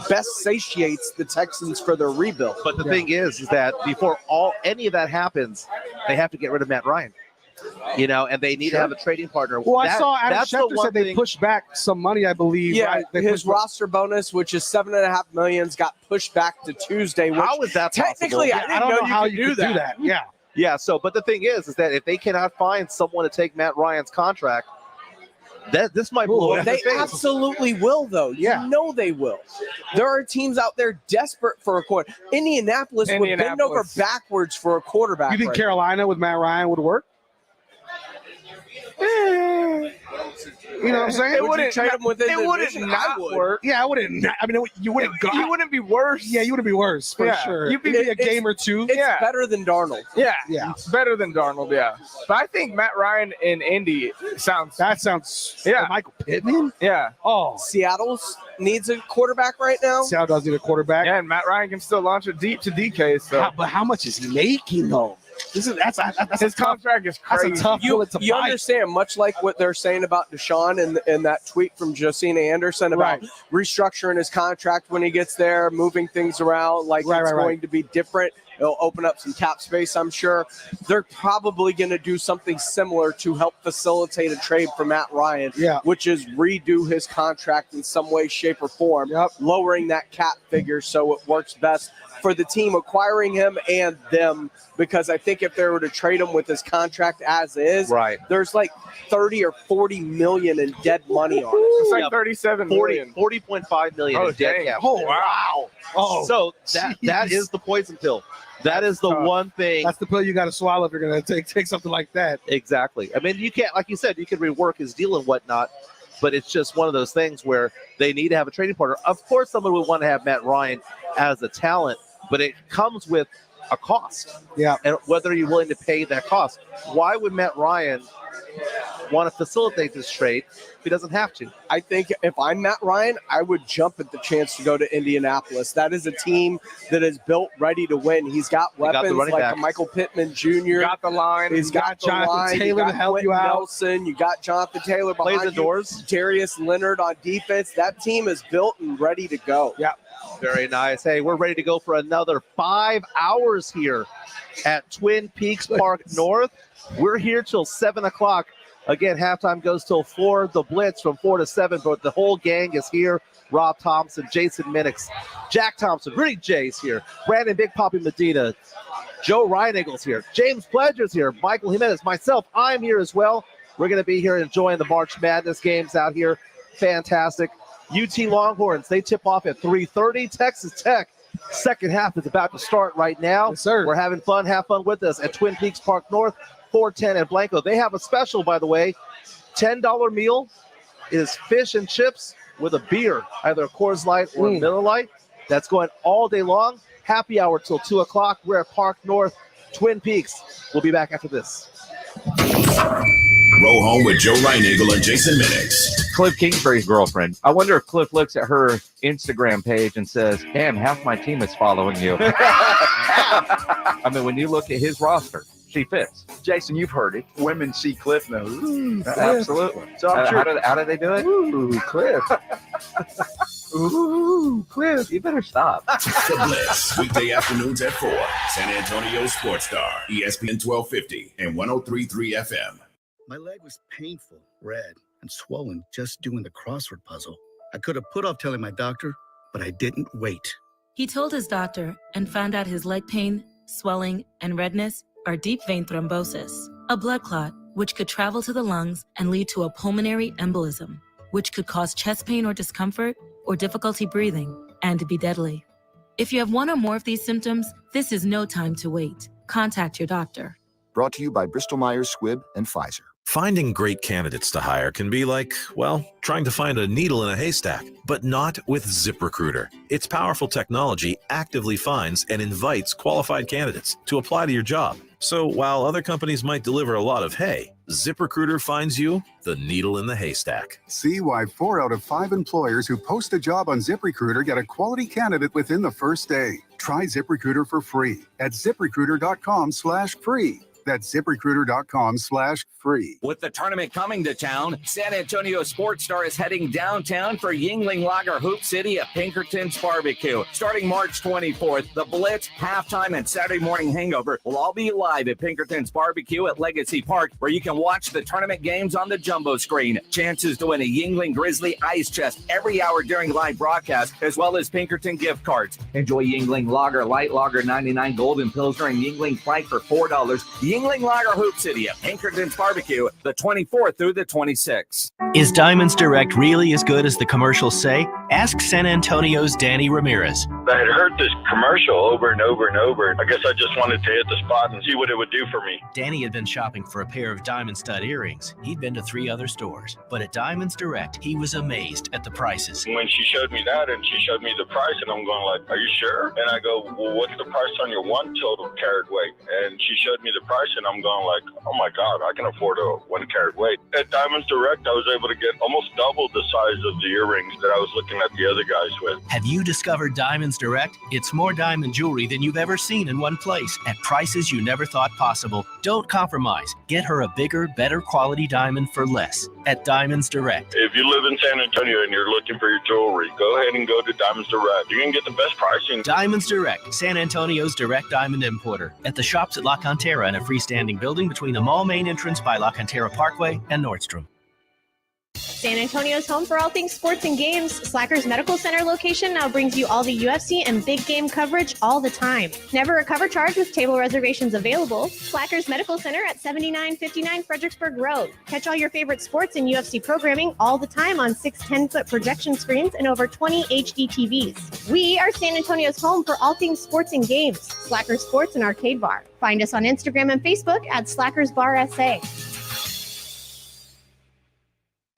best satiates the Texans for their rebuild. But the thing is that before any of that happens, they have to get rid of Matt Ryan. And they need to have a trading partner. Well, I saw Adam Schefter said they pushed back some money, I believe. Yeah, right? his roster bonus, which is $7.5 million, got pushed back to Tuesday. How is that technically? possible? I don't know how you could do that. Yeah. Yeah. So, but the thing is that if they cannot find someone to take Matt Ryan's contract, this might blow up. They absolutely will, though. You know they will. There are teams out there desperate for a quarter. Indianapolis would bend over backwards for a quarterback. You think Carolina with Matt Ryan would work? You know what I'm saying? It wouldn't trade him within the division. Not work. Yeah, I wouldn't. I mean, you wouldn't go. You wouldn't be worse. Yeah, you wouldn't be worse for sure. You'd be a game or two. It's better than Darnold. Yeah, it's better than Darnold. Yeah, but I think Matt Ryan in Indy sounds. Michael Pittman. Yeah. Oh, Seattle needs a quarterback right now. Seattle does need a quarterback. Yeah, and Matt Ryan can still launch it deep to DK. So, but how much is he making though? That's his contract is crazy. That's a tough bullet to you bite. understand, much like what they're saying about Deshaun and that tweet from Josina Anderson about restructuring his contract when he gets there, moving things around, like it's going to be different. It'll open up some cap space, I'm sure. They're probably going to do something similar to help facilitate a trade for Matt Ryan, which is redo his contract in some way, shape, or form, lowering that cap figure so it works best for the team acquiring him and them, because I think if they were to trade him with his contract as is, there's like 30 or 40 million in dead money on it. It's like 37 million. 40.5 million in dead cap. Oh, wow. Oh, so that is the poison pill. That is the one thing. That's the pill you got to swallow if you're going to take something like that. Exactly. I mean, you can't, like you said, you can rework his deal and whatnot, but it's just one of those things where they need to have a trading partner. Of course, someone would want to have Matt Ryan as a talent, but it comes with a cost. Yeah. And whether you're willing to pay that cost. Why would Matt Ryan want to facilitate this trade if he doesn't have to? I think if I'm Matt Ryan, I would jump at the chance to go to Indianapolis. That is a team that is built ready to win. He's got weapons like a Michael Pittman Jr. Got the line. He's got Jonathan Taylor to help you out. Nelson. You got Jonathan Taylor behind Plays the doors. Darius Leonard on defense. That team is built and ready to go. Yeah. Very nice. Hey, we're ready to go for another 5 hours here at Twin Peaks Park North. We're here till 7 o'clock. Again, halftime goes till 4. The Blitz from 4 to 7, but the whole gang is here. Rob Thompson, Jason Minix, Jack Thompson, Rudy J's here, Brandon Big Poppy Medina, Joe Reinagel's here, James Pledger's here, Michael Jimenez, myself, I'm here as well. We're going to be here enjoying the March Madness games out here. Fantastic. UT Longhorns, they tip off at 3:30. Texas Tech, second half is about to start right now. Yes, sir. We're having fun. Have fun with us at Twin Peaks Park North, 410 at Blanco. They have a special, by the way. $10 meal is fish and chips with a beer, either a Coors Light or a Miller Lite. That's going all day long. Happy hour till 2 o'clock. We're at Park North, Twin Peaks. We'll be back after this. Roll home with Joe Reinagel and Jason Minix. Cliff Kingsbury's girlfriend. I wonder if Cliff looks at her Instagram page and says, damn, half my team is following you. I mean, when you look at his roster, she fits. Jason, you've heard it. Women see Cliff and go, ooh, Absolutely. So I'm sure. How do they do it? Ooh, Cliff. Ooh, Cliff. You better stop. The Blitz, weekday afternoons at 4. San Antonio Sports Star, ESPN 1250 and 103.3 FM. My leg was painful, red, and swollen just doing the crossword puzzle. I could have put off telling my doctor, but I didn't wait. He told his doctor and found out his leg pain, swelling, and redness are deep vein thrombosis, a blood clot which could travel to the lungs and lead to a pulmonary embolism, which could cause chest pain or discomfort or difficulty breathing and be deadly. If you have one or more of these symptoms, this is no time to wait. Contact your doctor. Brought to you by Bristol-Myers Squibb and Pfizer. Finding great candidates to hire can be like, well, trying to find a needle in a haystack, but not with ZipRecruiter. Its powerful technology actively finds and invites qualified candidates to apply to your job. So while other companies might deliver a lot of hay, ZipRecruiter finds you the needle in the haystack. See why 4 out of 5 employers who post a job on ZipRecruiter get a quality candidate within the first day. Try ZipRecruiter for free at ZipRecruiter.com/free. That's ZipRecruiter.com/free. With the tournament coming to town, San Antonio Sports Star is heading downtown for Yingling Lager Hoop City at Pinkerton's Barbecue. Starting March 24th, the Blitz, halftime, and Saturday morning hangover will all be live at Pinkerton's Barbecue at Legacy Park, where you can watch the tournament games on the jumbo screen. Chances to win a Yingling Grizzly ice chest every hour during live broadcast, as well as Pinkerton gift cards. Enjoy Yingling Lager, Light Lager 99, Golden Pilsner, and Yingling Frank for $4. Yingling Lager Hoop City at Pinkerton's Barbecue, the 24th through the 26th. Is Diamonds Direct really as good as the commercials say? Ask San Antonio's Danny Ramirez. I had heard this commercial over and over and over. I guess I just wanted to hit the spot and see what it would do for me. Danny had been shopping for a pair of diamond stud earrings. He'd been to 3 other stores, but at Diamonds Direct, he was amazed at the prices. When she showed me that and she showed me the price, and I'm going like, are you sure? And I go, well, what's the price on your 1 total carat weight? And she showed me the price, and I'm going like, oh my God, I can afford a 1 carat weight. At Diamonds Direct, I was able to get almost double the size of the earrings that I was looking at the other guys with. Have you discovered Diamonds Direct? It's more diamond jewelry than you've ever seen in one place at prices you never thought possible. Don't compromise. Get her a bigger, better quality diamond for less at Diamonds Direct. If you live in San Antonio and you're looking for your jewelry, go ahead and go to Diamonds Direct. You can get the best pricing. Diamonds Direct, San Antonio's direct diamond importer. At the shops at La Cantera in a freestanding building between the mall main entrance by La Cantera Parkway and Nordstrom. San Antonio's home for all things sports and games. Slackers Medical Center location now brings you all the UFC and big game coverage all the time. Never a cover charge with table reservations available. Slackers Medical Center at 7959 Fredericksburg Road. Catch all your favorite sports and UFC programming all the time on 6 10-foot projection screens and over 20 HD TVs. We are San Antonio's home for all things sports and games. Slackers Sports and Arcade Bar. Find us on Instagram and Facebook at Slackers Bar SA.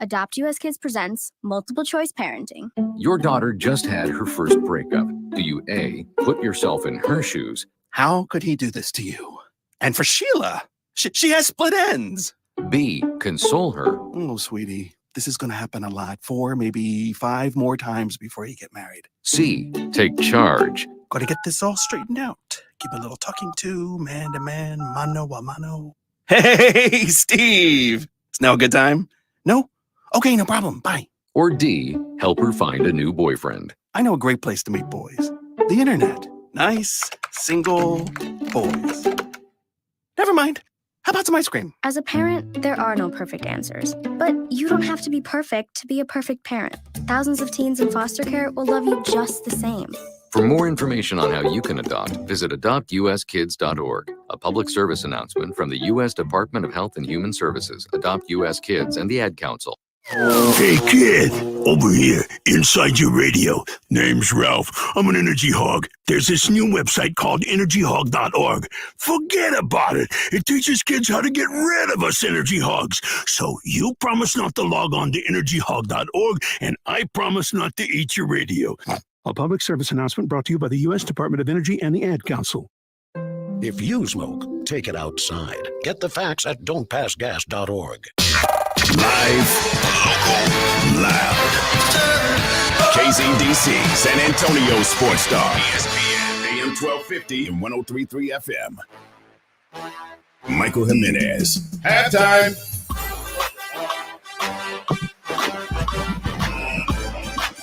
Adopt US Kids presents Multiple Choice Parenting. Your daughter just had her first breakup. Do you A, put yourself in her shoes? How could he do this to you? And for Sheila, she has split ends. B, console her. Oh, sweetie, this is going to happen a lot. 4, maybe 5 more times before you get married. C, take charge. Got to get this all straightened out. Give a little talking to, man to man, mano a mano. Hey, Steve! It's now a good time? No? Okay, no problem. Bye. Or D, help her find a new boyfriend. I know a great place to meet boys. The internet. Nice, single boys. Never mind. How about some ice cream? As a parent, there are no perfect answers. But you don't have to be perfect to be a perfect parent. Thousands of teens in foster care will love you just the same. For more information on how you can adopt, visit adoptuskids.org. A public service announcement from the U.S. Department of Health and Human Services, Adopt U.S. Kids, and the Ad Council. Hey kid, over here, inside your radio. Name's Ralph. I'm an energy hog. There's this new website called energyhog.org. Forget about it. It teaches kids how to get rid of us energy hogs. So you promise not to log on to energyhog.org, and I promise not to eat your radio. A public service announcement brought to you by the U.S. Department of Energy and the Ad Council. If you smoke, take it outside. Get the facts at don'tpassgas.org. Live, local, loud. KZDC, San Antonio Sports Star. ESPN, AM 1250 and 103.3 FM. Michael Jimenez. Halftime.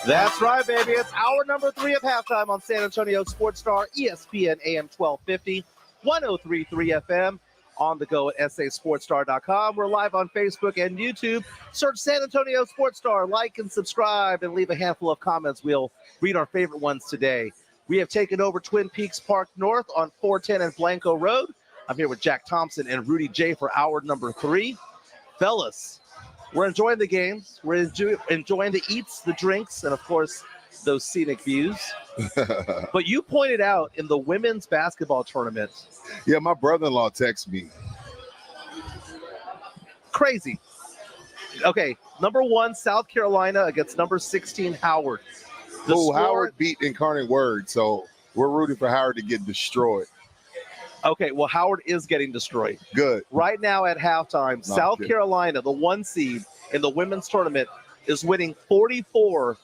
That's right, baby. It's hour number 3 of halftime on San Antonio Sports Star, ESPN AM 1250, 103.3 FM. on the go at sasportstar.com. We're live on Facebook and YouTube. Search San Antonio Sports Star, like and subscribe, and leave a handful of comments. We'll read our favorite ones today. We have taken over Twin Peaks Park North on 410 and Blanco Road. I'm here with Jack Thompson and Rudy J for hour number 3. Fellas, we're enjoying the games. We're enjoying the eats, the drinks, and, of course, those scenic views. But you pointed out in the women's basketball tournament. Yeah, my brother-in-law texted me. Crazy. Okay, number 1, South Carolina against number 16, Howard. Howard beat Incarnate Word, so we're rooting for Howard to get destroyed. Okay, well, Howard is getting destroyed. Good. Right now at halftime, South Carolina, the 1 seed in the women's tournament, is winning 44-4.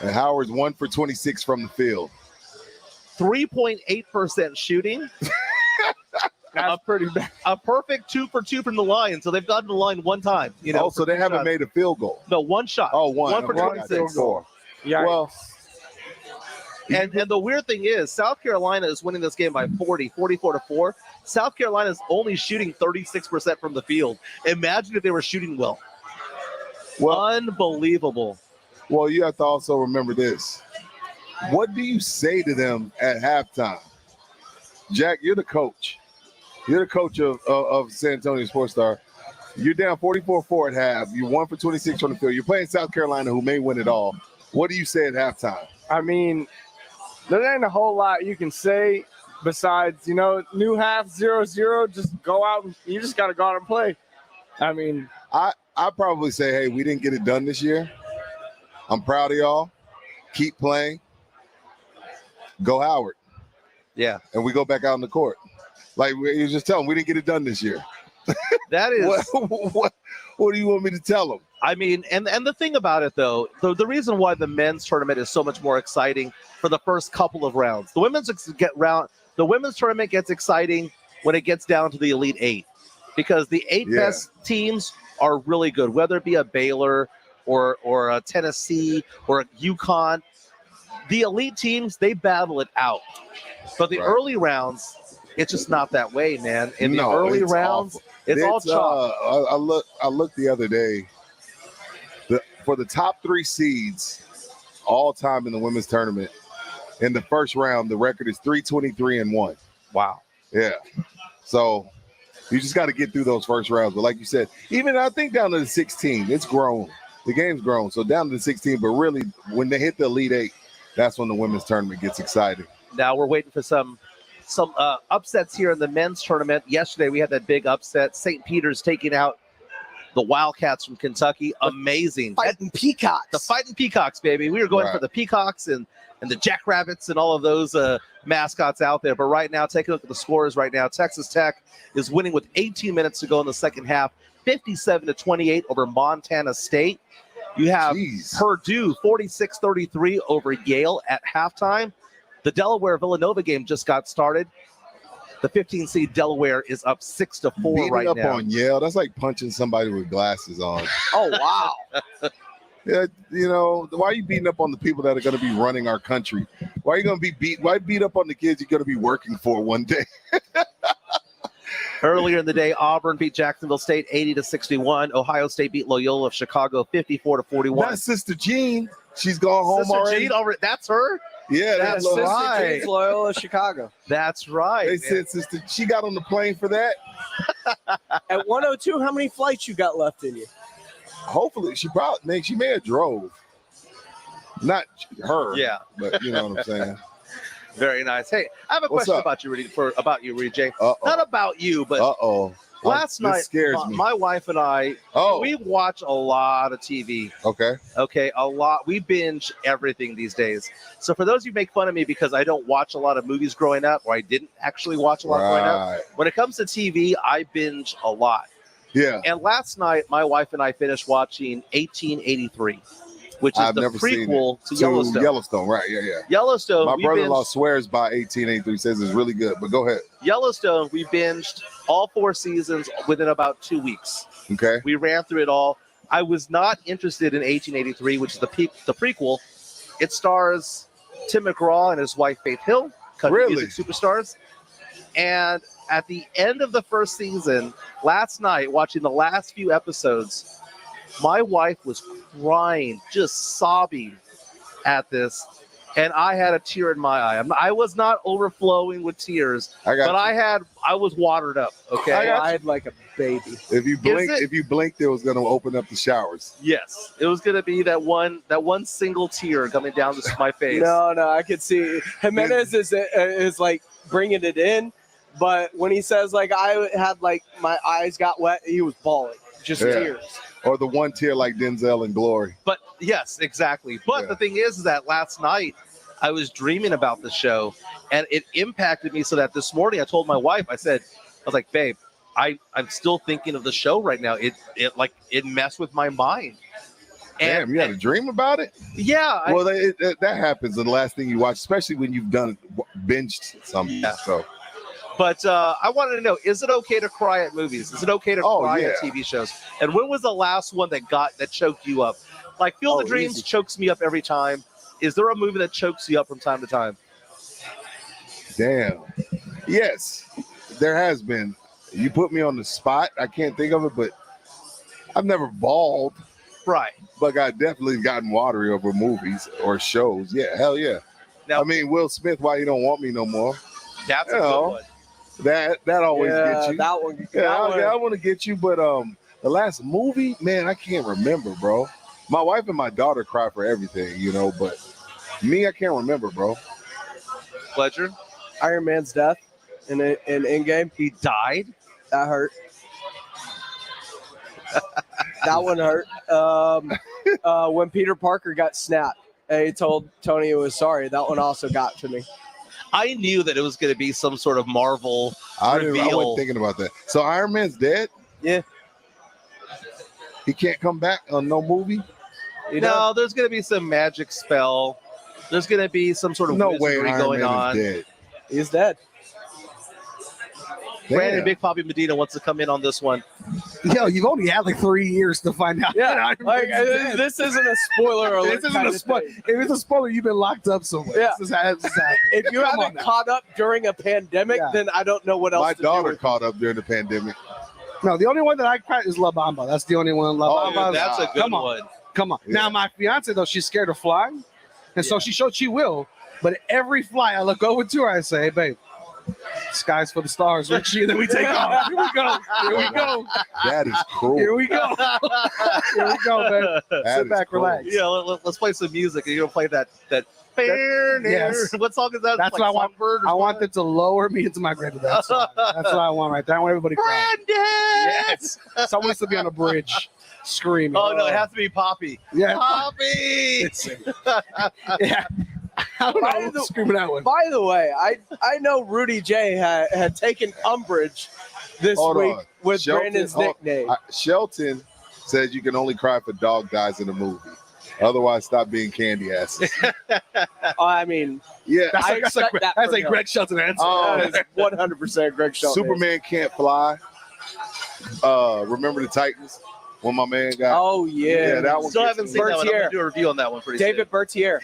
And Howard's 1 for 26 from the field. 3.8% shooting. That's pretty bad. A perfect 2 for 2 from the line. So they've gotten the line one time. You know, so they haven't made a field goal. No, one shot. Oh, one. 1 for 26. Yeah. Well, and the weird thing is, South Carolina is winning this game by 44-4. South Carolina is only shooting 36% from the field. Imagine if they were shooting well. Unbelievable. Well, you have to also remember this. What do you say to them at halftime? Jack, you're the coach. You're the coach of San Antonio Sports Star. You're down 44-4 at half. You're 1 for 26 from the field. You're playing South Carolina, who may win it all. What do you say at halftime? I mean, there ain't a whole lot you can say besides, new half, 0-0, just go out and you just got to go out and play. I mean, I'd probably say, hey, we didn't get it done this year. I'm proud of y'all. Keep playing. Go Howard. Yeah. And we go back out on the court. Like, you just tell them we didn't get it done this year. That is. What do you want me to tell them? I mean, and the thing about it, though, the reason why the men's tournament is so much more exciting for the first couple of rounds. The women's tournament gets exciting when it gets down to the Elite 8 because the 8 best teams are really good, whether it be a Baylor or a Tennessee or a UConn. The elite teams, they battle it out. But the early rounds, it's just not that way, man. In the early rounds, it's all chalk. I looked the other day. For the top 3 seeds all time in the women's tournament, in the first round, the record is 323-1. Wow. Yeah. So you just got to get through those first rounds. But like you said, even I think down to the 16, it's grown. The game's grown. So down to the 16, but really when they hit the Elite 8, that's when the women's tournament gets exciting. Now we're waiting for some upsets here in the men's tournament. Yesterday we had that big upset. St. Peter's taking out the Wildcats from Kentucky. Amazing. Fighting Peacocks. The Fighting Peacocks, baby. We were going for the Peacocks and the Jackrabbits and all of those mascots out there. But right now, take a look at the scores right now. Texas Tech is winning with 18 minutes to go in the second half, 57-28 over Montana State. You have Purdue 46-33 over Yale at halftime. The Delaware Villanova game just got started. The 15 seed Delaware is up 6-4 right now. Beating up on Yale, that's like punching somebody with glasses on. Oh, wow. Yeah, why are you beating up on the people that are going to be running our country? Why are you going to be why beat up on the kids you're going to be working for one day? Earlier in the day, Auburn beat Jacksonville State 80-61. Ohio State beat Loyola of Chicago 54-41. That's Sister Jean. She's gone home already. That's her? Yeah, that's Sister right. Jean's Loyola Chicago. That's right. They said Sister, she got on the plane for that. At 102, how many flights you got left in you? Hopefully, she may have drove. Not her. Yeah. But you know what I'm saying. Very nice. Hey, I have a question about you, Rudy. Rudy J. Uh-oh. Not about you, but last night, my wife and I, we watch a lot of TV. Okay, a lot. We binge everything these days. So for those of you who make fun of me because I don't watch a lot of movies growing up, or I didn't actually watch a lot growing up, when it comes to TV, I binge a lot. Yeah. And last night, my wife and I finished watching 1883. Which is the prequel to Yellowstone. Yellowstone, right? Yeah. Yellowstone. My brother-in-law swears by 1883. Says it's really good, but go ahead. Yellowstone. We binged all 4 seasons within about 2 weeks. Okay. We ran through it all. I was not interested in 1883, which is the prequel. It stars Tim McGraw and his wife Faith Hill, country music superstars. And at the end of the first season, last night, watching the last few episodes, my wife was crying, just sobbing at this. And I had a tear in my eye. I was not overflowing with tears, but I was watered up. Okay, I had like a baby. If you blinked, it was going to open up the showers. Yes, it was going to be that one single tear coming down my face. No, I could see Jimenez is like bringing it in, but when he says like I had like my eyes got wet, he was bawling, just tears. Or the one tear like Denzel in Glory. But yes, exactly. But the thing is that last night I was dreaming about the show, and it impacted me so that this morning I told my wife, I was like, babe, I'm still thinking of the show right now. It messed with my mind. Damn, you had a dream about it? Yeah. Well, that happens. The last thing you watch, especially when you've binged something. Yeah. So. But I wanted to know, is it okay to cry at movies? Is it okay to cry at TV shows? And when was the last one that choked you up? Like Field of Dreams chokes me up every time. Is there a movie that chokes you up from time to time? Damn. Yes, there has been. You put me on the spot. I can't think of it, but I've never bawled. Right. But I definitely gotten watery over movies or shows. Yeah, hell yeah. Now, I mean, Will Smith, Why You Don't Want Me No More. That's a good one. That always gets you. That one. I want to get you, but the last movie, man, I can't remember, bro. My wife and my daughter cry for everything, but me, I can't remember, bro. Pleasure. Iron Man's death in Endgame. He died. That hurt. That one hurt. When Peter Parker got snapped and he told Tony he was sorry, that one also got to me. I knew that it was going to be some sort of Marvel reveal. I wasn't thinking about that. So Iron Man's dead? Yeah. He can't come back on no movie? No, there's going to be some magic spell. There's going to be some sort of wizardry going on. Is dead. He's dead. Brandon Big Papi Medina wants to come in on this one. Yo, you've only had like 3 years to find out. Yeah, this isn't a spoiler alert. This isn't a spoiler. If it's a spoiler, you've been locked up somewhere. Yeah. This is happening. If you haven't caught up during a pandemic, then I don't know what else My to daughter do. caught up during the pandemic. No, the only one that I cried is La Bamba. That's the only one. La Bamba. That's a good one. Come on. Yeah. Now, my fiance, though, she's scared of flying. And so she showed she will. But every flight I look over to her, I say, hey, babe, sky's for the stars, Richie, and then we take off. Here we go. Here we go. That is cruel. Here we go. Here we go, man. Sit back, cruel. relax. Yeah, let's play some music. And you're going to play that. Yes. What song is that? That's what I want. I want them to lower me into my grave with that song. That's what I want right there. I want everybody crying. Yes. Someone needs to be on a bridge screaming. Oh, no, it has to be Poppy. Yeah. Poppy! Yeah. I don't know who's screaming that one. By the way, I know Rudy J had taken umbrage this week with Shelton, Brandon's nickname. Shelton says you can only cry if a dog dies in a movie. Otherwise, stop being candy asses. I mean, yeah, that's a Greg Shelton answer. That is 100% Greg Shelton. Superman Can't Fly. Remember the Titans when my man got? Oh yeah, that one. Still haven't seen that one. I'm gonna do a review on that one pretty soon. David Bertier.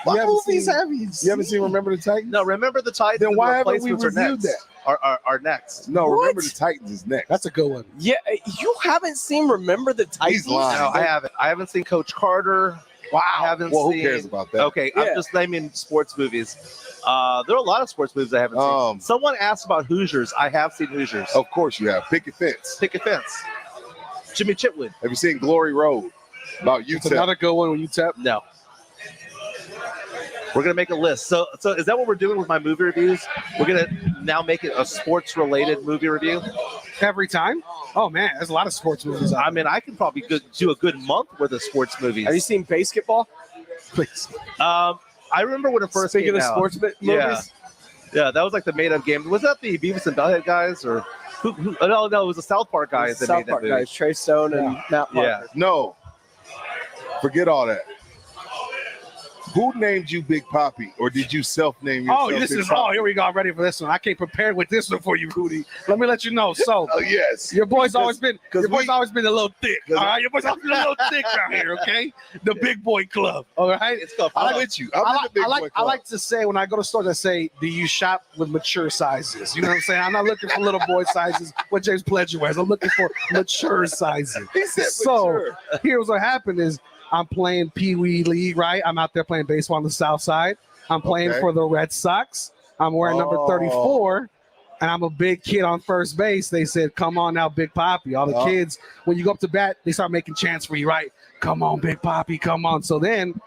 What movies have you You haven't seen Remember the Titans? No, Remember the Titans. Then why haven't we Replacements are reviewed next. that? Are next. No, What? Remember the Titans is next. That's a good one. Yeah, you haven't seen Remember the Titans? He's lying. No, I haven't. I haven't seen Coach Carter. Wow. I haven't Well, seen. who cares about that? Okay, Yeah. I'm just naming sports movies. There are a lot of sports movies I haven't seen. Someone asked about Hoosiers. I have seen Hoosiers. Of course you have. Picket Fence. Picket Fence. Jimmy Chitwood. Have you seen Glory Road? About It's UTEP. another good one when you tap. No. We're gonna make a list. So is that what we're doing with my movie reviews? We're gonna now make it a sports-related movie review. Every time? Oh man, there's a lot of sports movies. I mean, I can probably do a good month worth of sports movies. Have you seen Basketball? Please. I remember when it first Speaking came of out. sports movies, Yeah, that was like the made-up game. Was that the Beavis and Butthead guys, or who? No, it was the South Park guys that South made that Park movie. guys, Trey Stone and Matt Parker. Yeah. No. Forget all that. Who named you Big Papi, or did you self-name yourself? Here we go. I'm ready for this one. I came prepared with this one for you, Rudy. Let me let you know. So, yes, your boy's always been a little thick. All right, your boy's always been a little thick around here. Okay, the Big Boy Club. All right, it's called. I'm with you. I like to say when I go to stores, I say, "Do you shop with mature sizes?" You know what I'm saying? I'm not looking for little boy sizes. What James Pledger wears. I'm looking for mature sizes. He said so here's what happened is. I'm playing Pee Wee League, right? I'm out there playing baseball on the south side. I'm playing for the Red Sox. I'm wearing number 34, and I'm a big kid on first base. They said, come on now, Big Papi. All the kids, when you go up to bat, they start making chants for you, right? Come on, Big Papi, come on. So then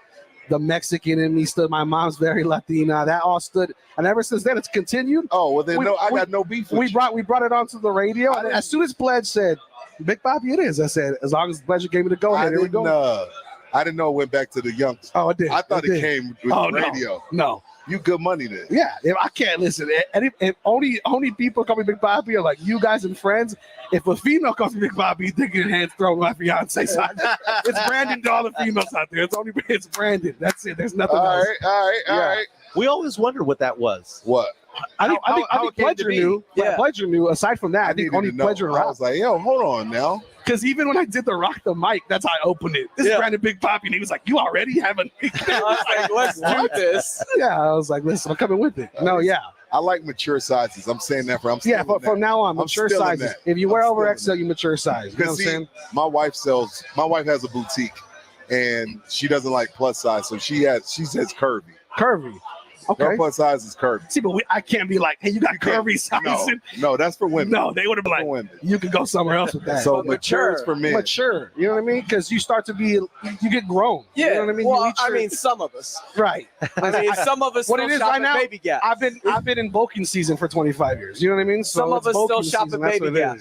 the Mexican in me stood. My mom's very Latina. That all stood. And ever since then, it's continued. Oh, well, then I got no beef with you. We brought it onto the radio. And as soon as Pledge said, Big Papi it is, I said, as long as Pledge gave me the go ahead, here we go. I didn't know it went back to the youngs. Oh, it did. I thought it came with the radio. No. You good money then. Yeah, I can't listen. And if only people call me Big Papi are like you guys and friends. If a female calls me Big Papi, they get hands thrown my fiance side. It's Brandon to all the females out there. It's Brandon. That's it. There's nothing else. All right. We always wondered what that was. What? I think Pledger knew. Yeah, Pledger knew. Aside from that, I think only Pledger and Rock. I was like, yo, hold on now. Because even when I did the Rock the Mic, that's how I opened it. This is Brandon Big Papi, and he was like, "You already have a." I was like, "Let's do this." Yeah, I was like, "Listen, I'm coming with it." No, yeah. I like mature sizes. I'm saying that from now on, mature sizes. If you wear over XL, you mature size. You know what I'm saying? My wife has a boutique, and she doesn't like plus size, so she says curvy. Curvy. Okay. Her plus size is curvy. See, but I can't be like, hey, you got curvy sizes. No, that's for women. No, they would have been like, you can go somewhere else with that. So mature is for men. Mature, you know what I mean? Because you start to be, you get grown. Yeah. You know what I mean? Well, I mean, some of us. Right. I mean, some of us what still it is shop right at now, Baby Gap. I've been in bulking season for 25 years. You know what I mean? So some of us still shop at Baby Gap.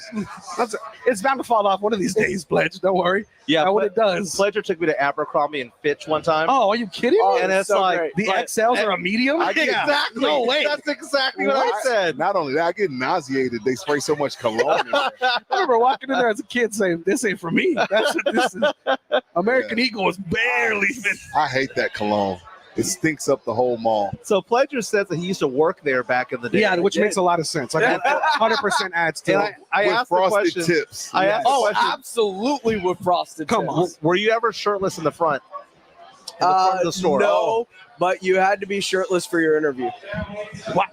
It's bound to fall off one of these days, Pledge. Don't worry. Yeah, what it does. Pledger took me to Abercrombie and Fitch one time. Oh, are you kidding? And it's so like the XLs are a medium. Exactly. No way. That's exactly what I said. Not only that, I get nauseated. They spray so much cologne in there. I remember walking in there as a kid saying, "This ain't for me." That's what this is. American Eagle is barely fit. I hate that cologne. It stinks up the whole mall. So Pledger says that he used to work there back in the day. Yeah, which makes a lot of sense. Like 100% adds to it. I with asked frosted the question. tips. I asked the question. Absolutely with frosted tips. Come on. Were you ever shirtless in the front? In the front of the store? No, but you had to be shirtless for your interview.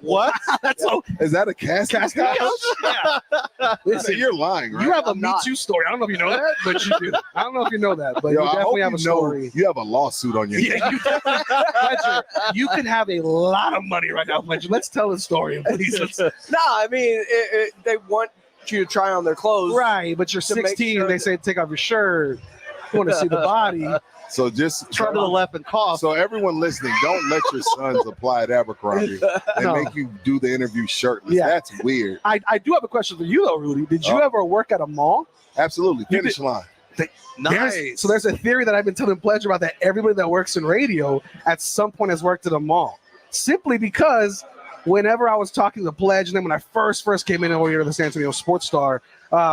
What? That's so. Is that a casting couch? Yeah. Listen, you're lying, right? You have a Me Too story. I don't know if you know that, but you do. I don't know if you know that, but you definitely have a story. You have a lawsuit on your Yeah, Pledger, you can have a lot of money right now, Pledger. Let's tell the story, please. No, I mean, they want you to try on their clothes. Right, but you're 16. They say take off your shirt. You want to see the body. So just turn to the left and cough. So everyone listening, don't let your sons apply at Abercrombie and make you do the interview shirtless. Yeah. That's weird. I do have a question for you though, Rudy. Did you ever work at a mall? Absolutely. Finish line. Nice. So there's a theory that I've been telling Pledger about that everybody that works in radio at some point has worked at a mall. Simply because whenever I was talking to Pledge, and then when I first came in over here to the San Antonio Sports Star,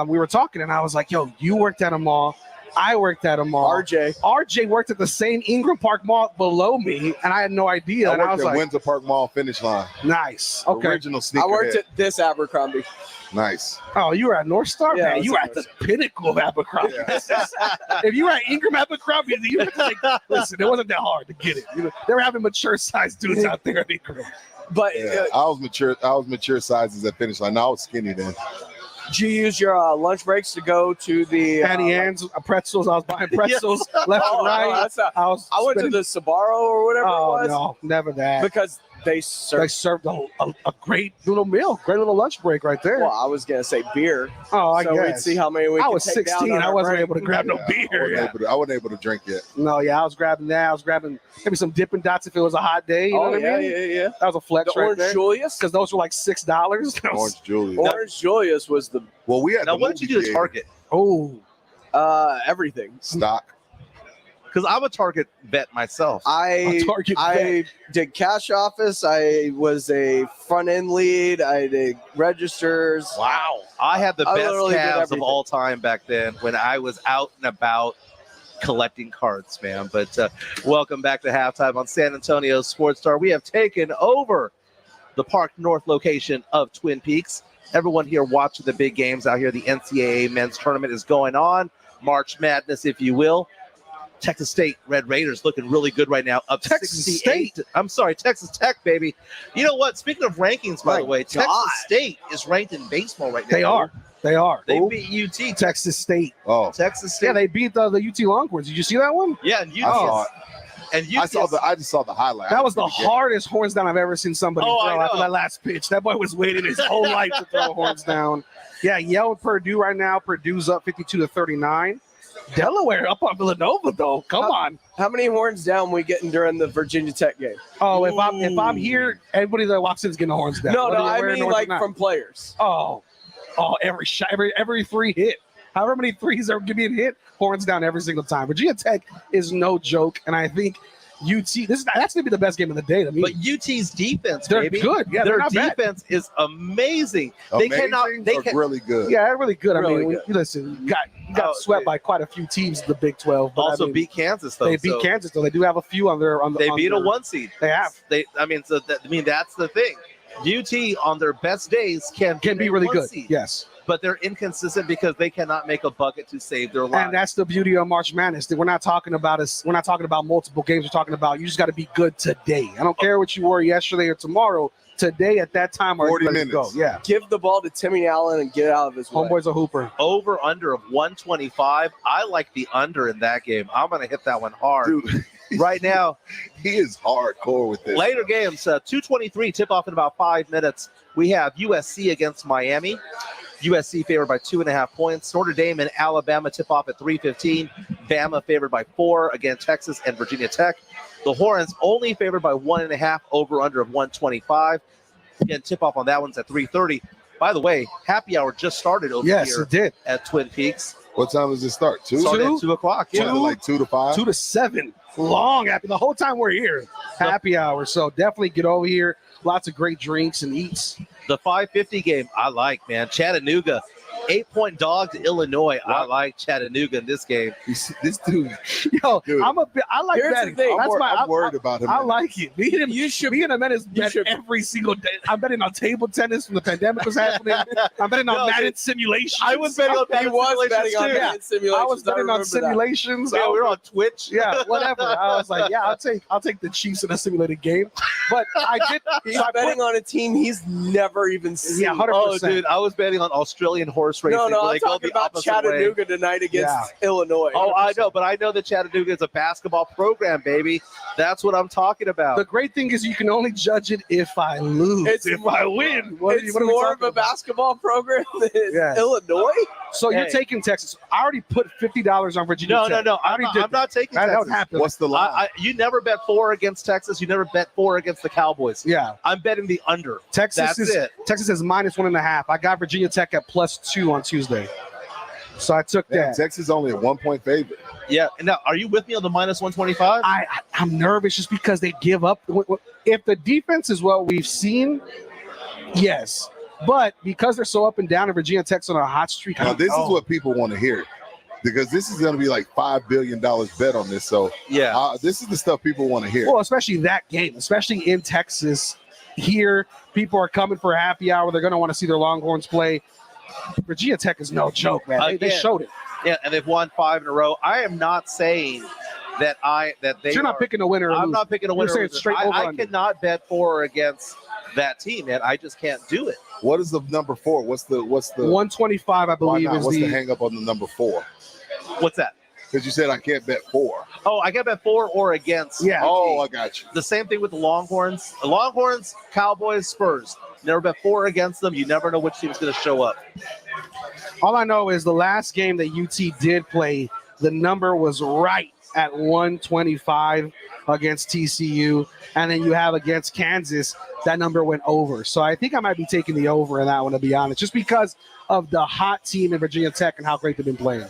we were talking and I was like, yo, you worked at a mall. I worked at a mall. RJ worked at the same Ingram Park Mall below me, and I had no idea. I and I worked was at like, Windsor Park Mall Finish Line. Nice. Okay. Original sneaker. I worked at this Abercrombie. Nice. Oh, you were at North Star? Yeah, Man, you were at the pinnacle of Abercrombie. If you were at Ingram Abercrombie, you were like, listen, it wasn't that hard to get it. You know, they were having mature sized dudes out there at Ingram. But I was mature sizes at Finish Line. No, I was skinny then. Did you use your lunch breaks to go to the Annie Ann's pretzels? I was buying pretzels left and right. I went to the Sbarro or whatever it was. No, never that. Because they served a great little meal, great little lunch break right there. Well, I was gonna say beer. Oh, I guess. We'd see how many we I could was take 16. down on I our wasn't break. able to grab no beer. I wasn't able to drink yet. No, I was grabbing that. I was grabbing maybe some Dippin' Dots if it was a hot day. You know what I mean? Yeah. That was a flex The right Orange there. Julius? Because those were like $6. Orange Julius. Orange Julius was the. Well, we had. Now, what did you do to Target? Oh, everything. Stock. Because I'm a Target vet myself. I did cash office. I was a front end lead. I did registers. Wow. I had the best literally did calves of everything. all time back then when I was out and about collecting cards, man. But welcome back to halftime on San Antonio Sports Star. We have taken over the Park North location of Twin Peaks. Everyone here watching the big games out here. The NCAA men's tournament is going on. March Madness, if you will. Texas State Red Raiders looking really good right now. Up Texas 68. State. I'm sorry, Texas Tech, baby. You know what? Speaking of rankings, by the way, Texas State is ranked in baseball right now. They are. They beat UT. Texas State. Oh, Texas State. Yeah, they beat the UT Longhorns. Did you see that one? Yeah, and UT. I saw it. And I just saw the highlight. That was the hardest horns down I've ever seen somebody Oh, I throw know. after that last pitch. That boy was waiting his whole life to throw horns down. Yeah, Yale Purdue right now. Purdue's up 52-39. Delaware up on Villanova though. Come on. How many horns down we getting during the Virginia Tech game? Oh, if I'm here, everybody that walks in is getting the horns down. No, Whether you're I wearing mean horns or like not. from players. Oh, every shot, every free hit. However many threes are being hit, horns down every single time. Virginia Tech is no joke, and I think UT. That's going to be the best game of the day to me. But UT's defense, They're baby, good. Yeah, their they're not bad. defense is amazing. Amazing They cannot. They or can really good. Yeah, they're really good. Really I mean, good. listen, you got swept by quite a few teams in the Big 12. But also I mean, beat Kansas though. They beat so Kansas though. They do have a few on their. They beat a 1 seed. They have. That's the thing. UT on their best days can be a really 1 good. seed. Yes. But they're inconsistent because they cannot make a bucket to save their lives. And that's the beauty of March Madness. We're not talking about multiple games. We're talking about you just got to be good today. I don't care what you were yesterday or tomorrow. Today at that time, are 40 you ready to minutes. go? Yeah. Give the ball to Timmy Allen and get out of his way. Homeboy's a hooper. Over under of 125. I like the under in that game. I'm going to hit that one hard. Dude, right now. He is hardcore with this. Later games, 2:23 tip off in about 5 minutes. We have USC against Miami. USC favored by 2.5 points. Notre Dame and Alabama tip off at 3:15. Bama favored by 4 against Texas and Virginia Tech. The Horns only favored by 1.5, over under of 125. Again, tip off on that one's at 3:30. By the way, happy hour just started over Yes, here it did. at Twin Peaks. What time does it start? 2? Started at 2 o'clock. Yeah. Like 2 to 5? 2 to 7. Long happy. The whole time we're here. Happy hour. So definitely get over here. Lots of great drinks and eats. The 5:50 game, I like, man. Chattanooga, 8-point dog to Illinois. I like Chattanooga in this game. This dude, Yo, dude. I like Here's the betting. thing. I'm worried about him. I like it. Me and him is bet should- every single day. I'm betting on table tennis when the pandemic was happening. I'm betting on No, Madden dude, simulations. I was betting on He Madden was betting simulations, on too. Madden simulations. I was betting on remember that. simulations. Yeah, we were on Twitch. Yeah, whatever. I was like, yeah, I'll take the Chiefs in a simulated game. But I did. He's so I betting on a team he's never even seen. Yeah, 100%. Oh, dude, I was betting on Australian horse racing. No, where I'm they go talking the about opposite way. Chattanooga tonight against Illinois. Oh, I know, but I know that Chattanooga is a basketball program, baby. That's what I'm talking about. The great thing is you can only judge it if I lose. If I win, what It's are we more of talking a about? basketball program than Yeah. Illinois. So you're Hey. taking Texas. I already put $50 on Virginia No, Tech. no. I I'm already not, did I'm not taking that. That Texas. would happen. What's the line? You never bet 4 against Texas. You never bet 4 against the Cowboys. Yeah. I'm betting the under. Texas That's is it. Texas is -1.5. I got Virginia Tech at +2 on Tuesday. So I took Damn, that. Texas only a 1-point favorite. Yeah. Now, are you with me on the -125? I'm nervous just because they give up. If the defense is what we've seen, yes. But because they're so up and down and Virginia Tech's on a hot streak. Now, this is what people want to hear, because this is going to be like $5 billion bet on this. So, yeah, this is the stuff people want to hear. Well, especially that game, especially in Texas. Here, people are coming for a happy hour. They're going to want to see their Longhorns play. Virginia Tech is no joke, man. They showed it. Yeah, and they've won 5 in a row. I am not saying that they. You're not picking a winner. I'm not picking a winner. You're saying straight over I under. cannot bet 4 against that team, man. I just can't do it. What is the number 4? What's the 125? I why believe not? is What's the the hang up on the number 4? What's that? Because you said I can't bet 4. Oh, I can bet 4 or against. Yeah. Oh, I got you. The same thing with the Longhorns. The Longhorns, Cowboys, Spurs. Never bet 4 against them. You never know which team's going to show up. All I know is the last game that UT did play, the number was right at 125 against TCU. And then you have against Kansas, that number went over. So I think I might be taking the over in that one, to be honest, just because of the hot team in Virginia Tech and how great they've been playing.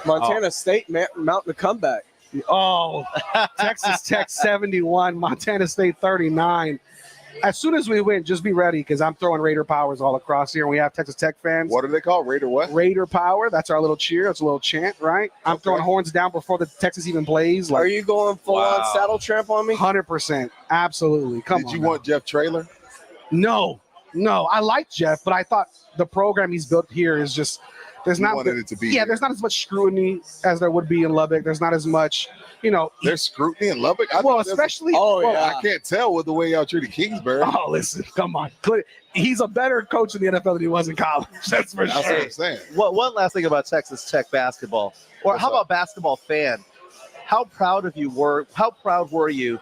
Montana State mounting a comeback. Oh, Texas Tech 71, Montana State 39. as soon as we win, just be ready because I'm throwing Raider powers all across here. And we have Texas Tech fans. What are they called? Raider what? Raider power. That's our little cheer. It's a little chant, right? I'm throwing horns down before the Texas even plays. Are you going full on saddle tramp on me? 100%. Absolutely. Did you want Jeff Traylor? No. I like Jeff, but I thought the program he's built here is just there's not wanted it to be there's not as much scrutiny as there would be in Lubbock. There's not as much, There's scrutiny in Lubbock. Especially. I can't tell with the way y'all treated Kingsbury. Oh, listen, come on. He's a better coach in the NFL than he was in college. That's for sure. That's what I'm saying. One last thing about Texas Tech basketball, or how about basketball fan? How proud were you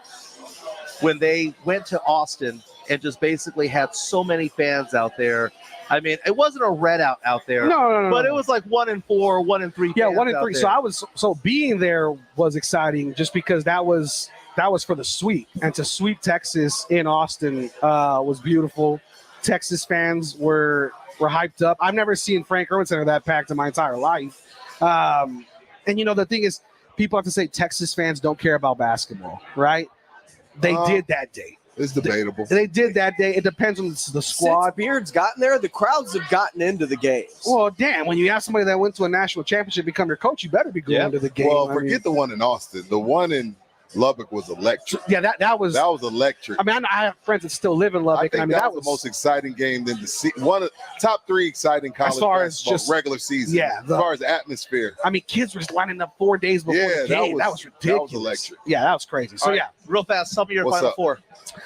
when they went to Austin and just basically had so many fans out there? I mean, it wasn't a red out there. No. But it was like 1 and 4, 1 and 3. Yeah, 1 and 3. So being there was exciting just because that was for the sweep, and to sweep Texas in Austin was beautiful. Texas fans were hyped up. I've never seen Frank Erwin Center that packed in my entire life. And the thing is, people have to say Texas fans don't care about basketball, right? They did that day. It's debatable. They did that day. It depends on the squad. Since Beard's gotten there, the crowds have gotten into the games. Well, damn, when you have somebody that went to a national championship become your coach, you better be going to the game. Well, forget the one in Austin. The one in Lubbock was electric. Yeah, that was electric. I mean, I have friends that still live in Lubbock. I think that was the most exciting game than one of top 3 exciting college as far as basketball just regular season. Yeah, as far as atmosphere. I mean, kids were just lining up 4 days before the game. That was ridiculous. That was electric. Yeah, that was crazy. So real fast, some of your final four.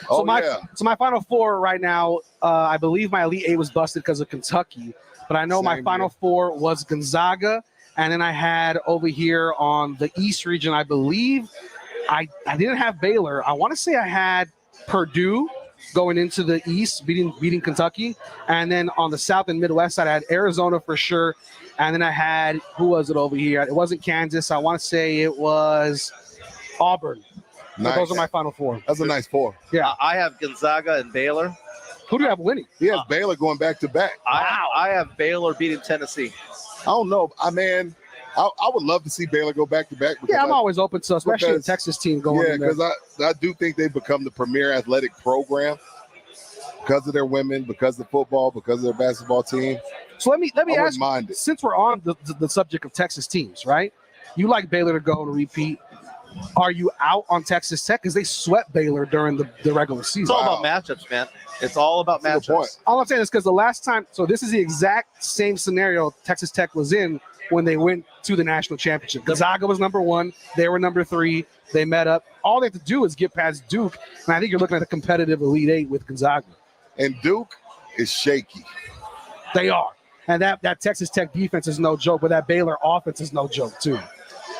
So my final four right now, I believe my Elite 8 was busted because of Kentucky, but I know my final four was Gonzaga, and then I had over here on the East region, I believe I didn't have Baylor. I want to say I had Purdue going into the East, beating Kentucky, and then on the South and Midwest side, I had Arizona for sure, and then I had, who was it over here? It wasn't Kansas. I want to say it was Auburn. Nice. So those are my final four. That's a nice four. Yeah. I have Gonzaga and Baylor. Who do you have winning? He has Baylor going back to back. I have Baylor beating Tennessee. I don't know. I would love to see Baylor go back to back. Yeah, I'm always open to, especially the Texas team going. Yeah, because I do think they've become the premier athletic program because of their women, because of football, because of their basketball team. So let me ask you, since we're on the subject of Texas teams, right? You like Baylor to go and repeat. Are you out on Texas Tech? Because they swept Baylor during the regular season. It's all about matchups, man. It's all about matchups. All I'm saying is because the last time, so this is the exact same scenario Texas Tech was in when they went to the national championship. Gonzaga was number 1. They were number 3. They met up. All they have to do is get past Duke. And I think you're looking at a competitive Elite 8 with Gonzaga. And Duke is shaky. They are. And that Texas Tech defense is no joke, but that Baylor offense is no joke, too.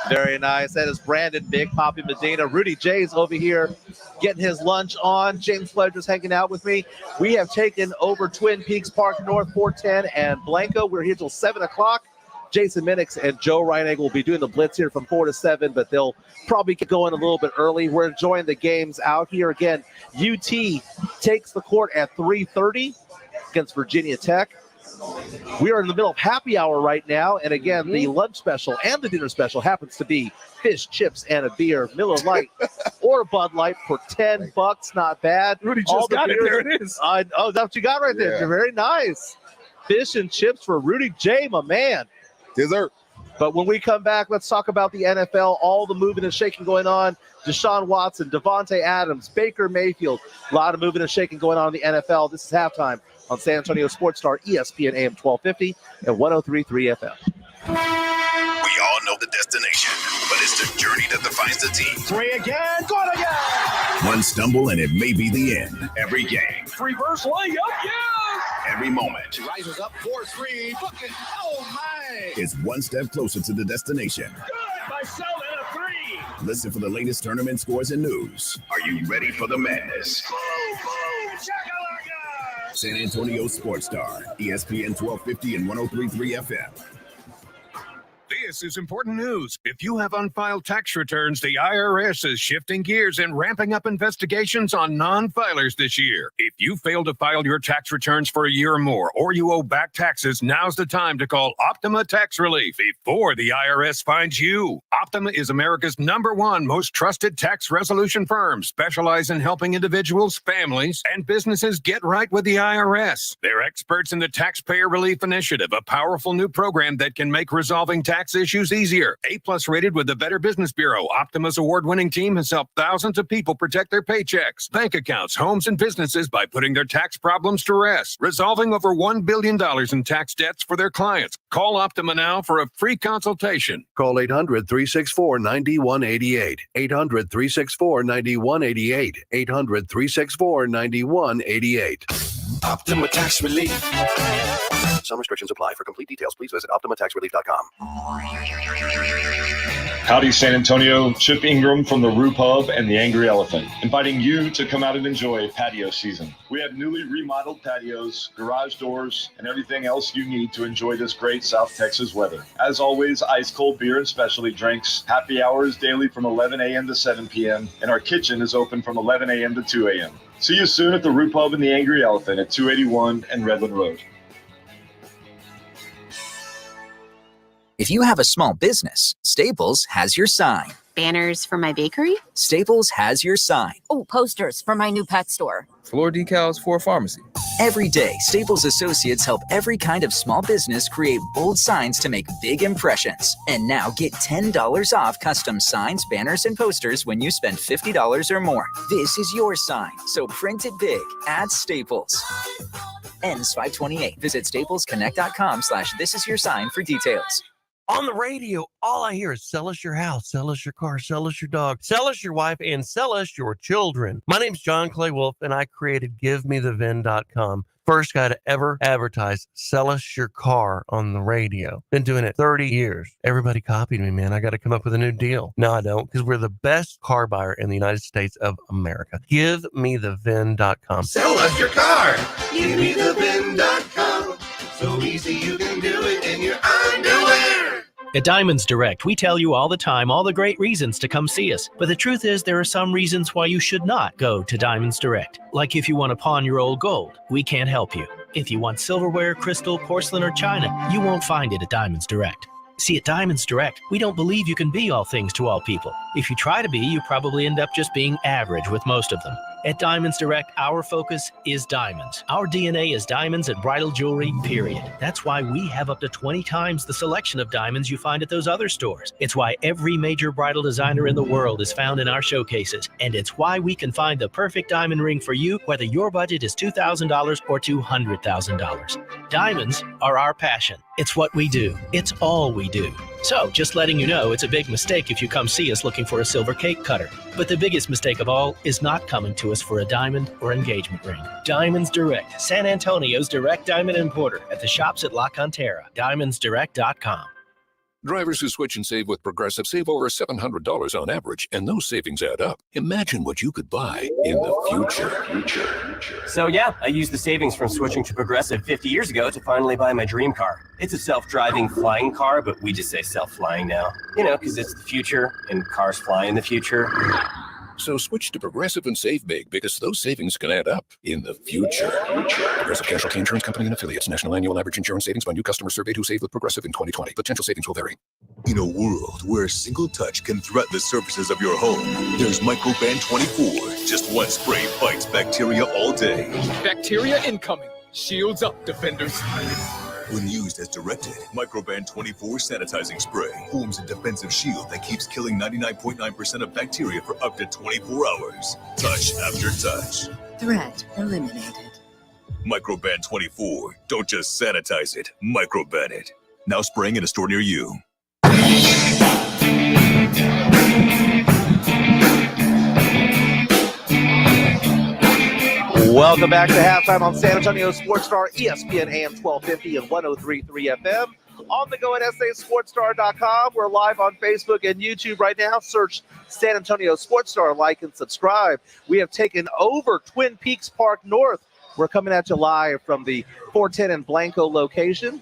Very nice. That is Brandon Big Poppy Medina. Rudy J's over here getting his lunch on. James Pledger's hanging out with me. We have taken over Twin Peaks Park North, 410 and Blanco. We're here till 7 o'clock. Jason Minix and Joe Reinagel will be doing the blitz here from 4 to 7, but they'll probably get going a little bit early. We're enjoying the games out here. Again, UT takes the court at 3:30 against Virginia Tech. We are in the middle of happy hour right now, and again, the lunch special and the dinner special happens to be fish, chips, and a beer, Miller Lite or Bud Light for $10. Not bad. Rudy just got it. There it is. Oh, that's what you got right there. Yeah. Very nice. Fish and chips for Rudy J, my man. Dessert. But when we come back, let's talk about the NFL, all the moving and shaking going on. Deshaun Watson, Devontae Adams, Baker Mayfield, a lot of moving and shaking going on in the NFL. This is halftime on San Antonio Sports Star, ESPN AM 1250 and 103.3 FM. We all know the destination, but it's the journey that defines the team. 3 again, good again. One stumble and it may be the end. Every game, Reverse layup, yes. every moment Rises up 4-3, bucket, oh my. is one step closer to the destination. Good by Selden, a 3. Listen for the latest tournament scores and news. Are you ready for the madness? Boom, boom, shakalaka. San Antonio Sports Star, ESPN 1250 and 103.3 FM. The This is important news. If you have unfiled tax returns, the IRS is shifting gears and ramping up investigations on non-filers this year. If you fail to file your tax returns for a year or more, or you owe back taxes, now's the time to call Optima Tax Relief before the IRS finds you. Optima is America's #1 most trusted tax resolution firm, specialized in helping individuals, families, and businesses get right with the IRS. They're experts in the Taxpayer Relief Initiative, a powerful new program that can make resolving tax issues easier. A+ rated with the Better Business Bureau, Optima's award-winning team has helped thousands of people protect their paychecks, bank accounts, homes, and businesses by putting their tax problems to rest, resolving over $1 billion in tax debts for their clients. Call Optima now for a free consultation. Call 800-364-9188. 800-364-9188. 800-364-9188. Optima Tax Relief. Some restrictions apply. For complete details, please visit OptimaTaxRelief.com. Howdy, San Antonio. Chip Ingram from the Roo Pub and the Angry Elephant, inviting you to come out and enjoy patio season. We have newly remodeled patios, garage doors, and everything else you need to enjoy this great South Texas weather. As always, ice cold beer and specialty drinks. Happy hours daily from 11 a.m. to 7 p.m. And our kitchen is open from 11 a.m. to 2 a.m. See you soon at the Roo Pub and the Angry Elephant at 281 and Redland Road. If you have a small business, Staples has your sign. Banners for my bakery? Staples has your sign. Oh, posters for my new pet store. Floor decals for a pharmacy. Every day, Staples associates help every kind of small business create bold signs to make big impressions. And now get $10 off custom signs, banners, and posters when you spend $50 or more. This is your sign, so print it big at Staples. Ends 5/28. Visit staplesconnect.com/thisisyoursign for details. On the radio, all I hear is sell us your house, sell us your car, sell us your dog, sell us your wife, and sell us your children. My name's John Clay Wolf, and I created GiveMeTheVin.com. First guy to ever advertise sell us your car on the radio. Been doing it 30 years. Everybody copied me, man. I got to come up with a new deal. No, I don't, because we're the best car buyer in the United States of America. GiveMeTheVin.com. Sell us your car. GiveMeTheVin.com. So easy you can do it in your underwear. At Diamonds Direct, we tell you all the time all the great reasons to come see us. But the truth is, there are some reasons why you should not go to Diamonds Direct. Like if you want to pawn your old gold, we can't help you. If you want silverware, crystal, porcelain, or china, you won't find it at Diamonds Direct. See, at Diamonds Direct, we don't believe you can be all things to all people. If you try to be, you probably end up just being average with most of them. At Diamonds Direct, our focus is diamonds. Our DNA is diamonds and bridal jewelry, period. That's why we have up to 20 times the selection of diamonds you find at those other stores. It's why every major bridal designer in the world is found in our showcases. And it's why we can find the perfect diamond ring for you, whether your budget is $2,000 or $200,000. Diamonds are our passion. It's what we do. It's all we do. So, just letting you know, it's a big mistake if you come see us looking for a silver cake cutter. But the biggest mistake of all is not coming to us for a diamond or engagement ring. Diamonds Direct, San Antonio's direct diamond importer at the shops at La Cantera. DiamondsDirect.com. Drivers who switch and save with Progressive save over $700 on average, and those savings add up. Imagine what you could buy in the future. So yeah, I used the savings from switching to Progressive 50 years ago to finally buy my dream car. It's a self-driving flying car, but we just say self-flying now. You know, because it's the future, and cars fly in the future. So switch to Progressive and save big, because those savings can add up in the future. Progressive Casualty Insurance Company and Affiliates. National annual average insurance savings by new customers surveyed who saved with Progressive in 2020. Potential savings will vary. In a world where a single touch can threaten the surfaces of your home, there's Microban 24. Just one spray fights bacteria all day. Bacteria incoming. Shields up, defenders. When used as directed, Microban 24 sanitizing spray forms a defensive shield that keeps killing 99.9% of bacteria for up to 24 hours. Touch after touch. Threat eliminated. Microban 24. Don't just sanitize it, microban it. Now spraying in a store near you. Welcome back to Halftime on San Antonio Sports Star, ESPN AM 1250 and 103.3 FM. On the go at SASportsStar.com. We're live on Facebook and YouTube right now. Search San Antonio Sports Star, like and subscribe. We have taken over Twin Peaks Park North. We're coming at you live from the 410 and Blanco location.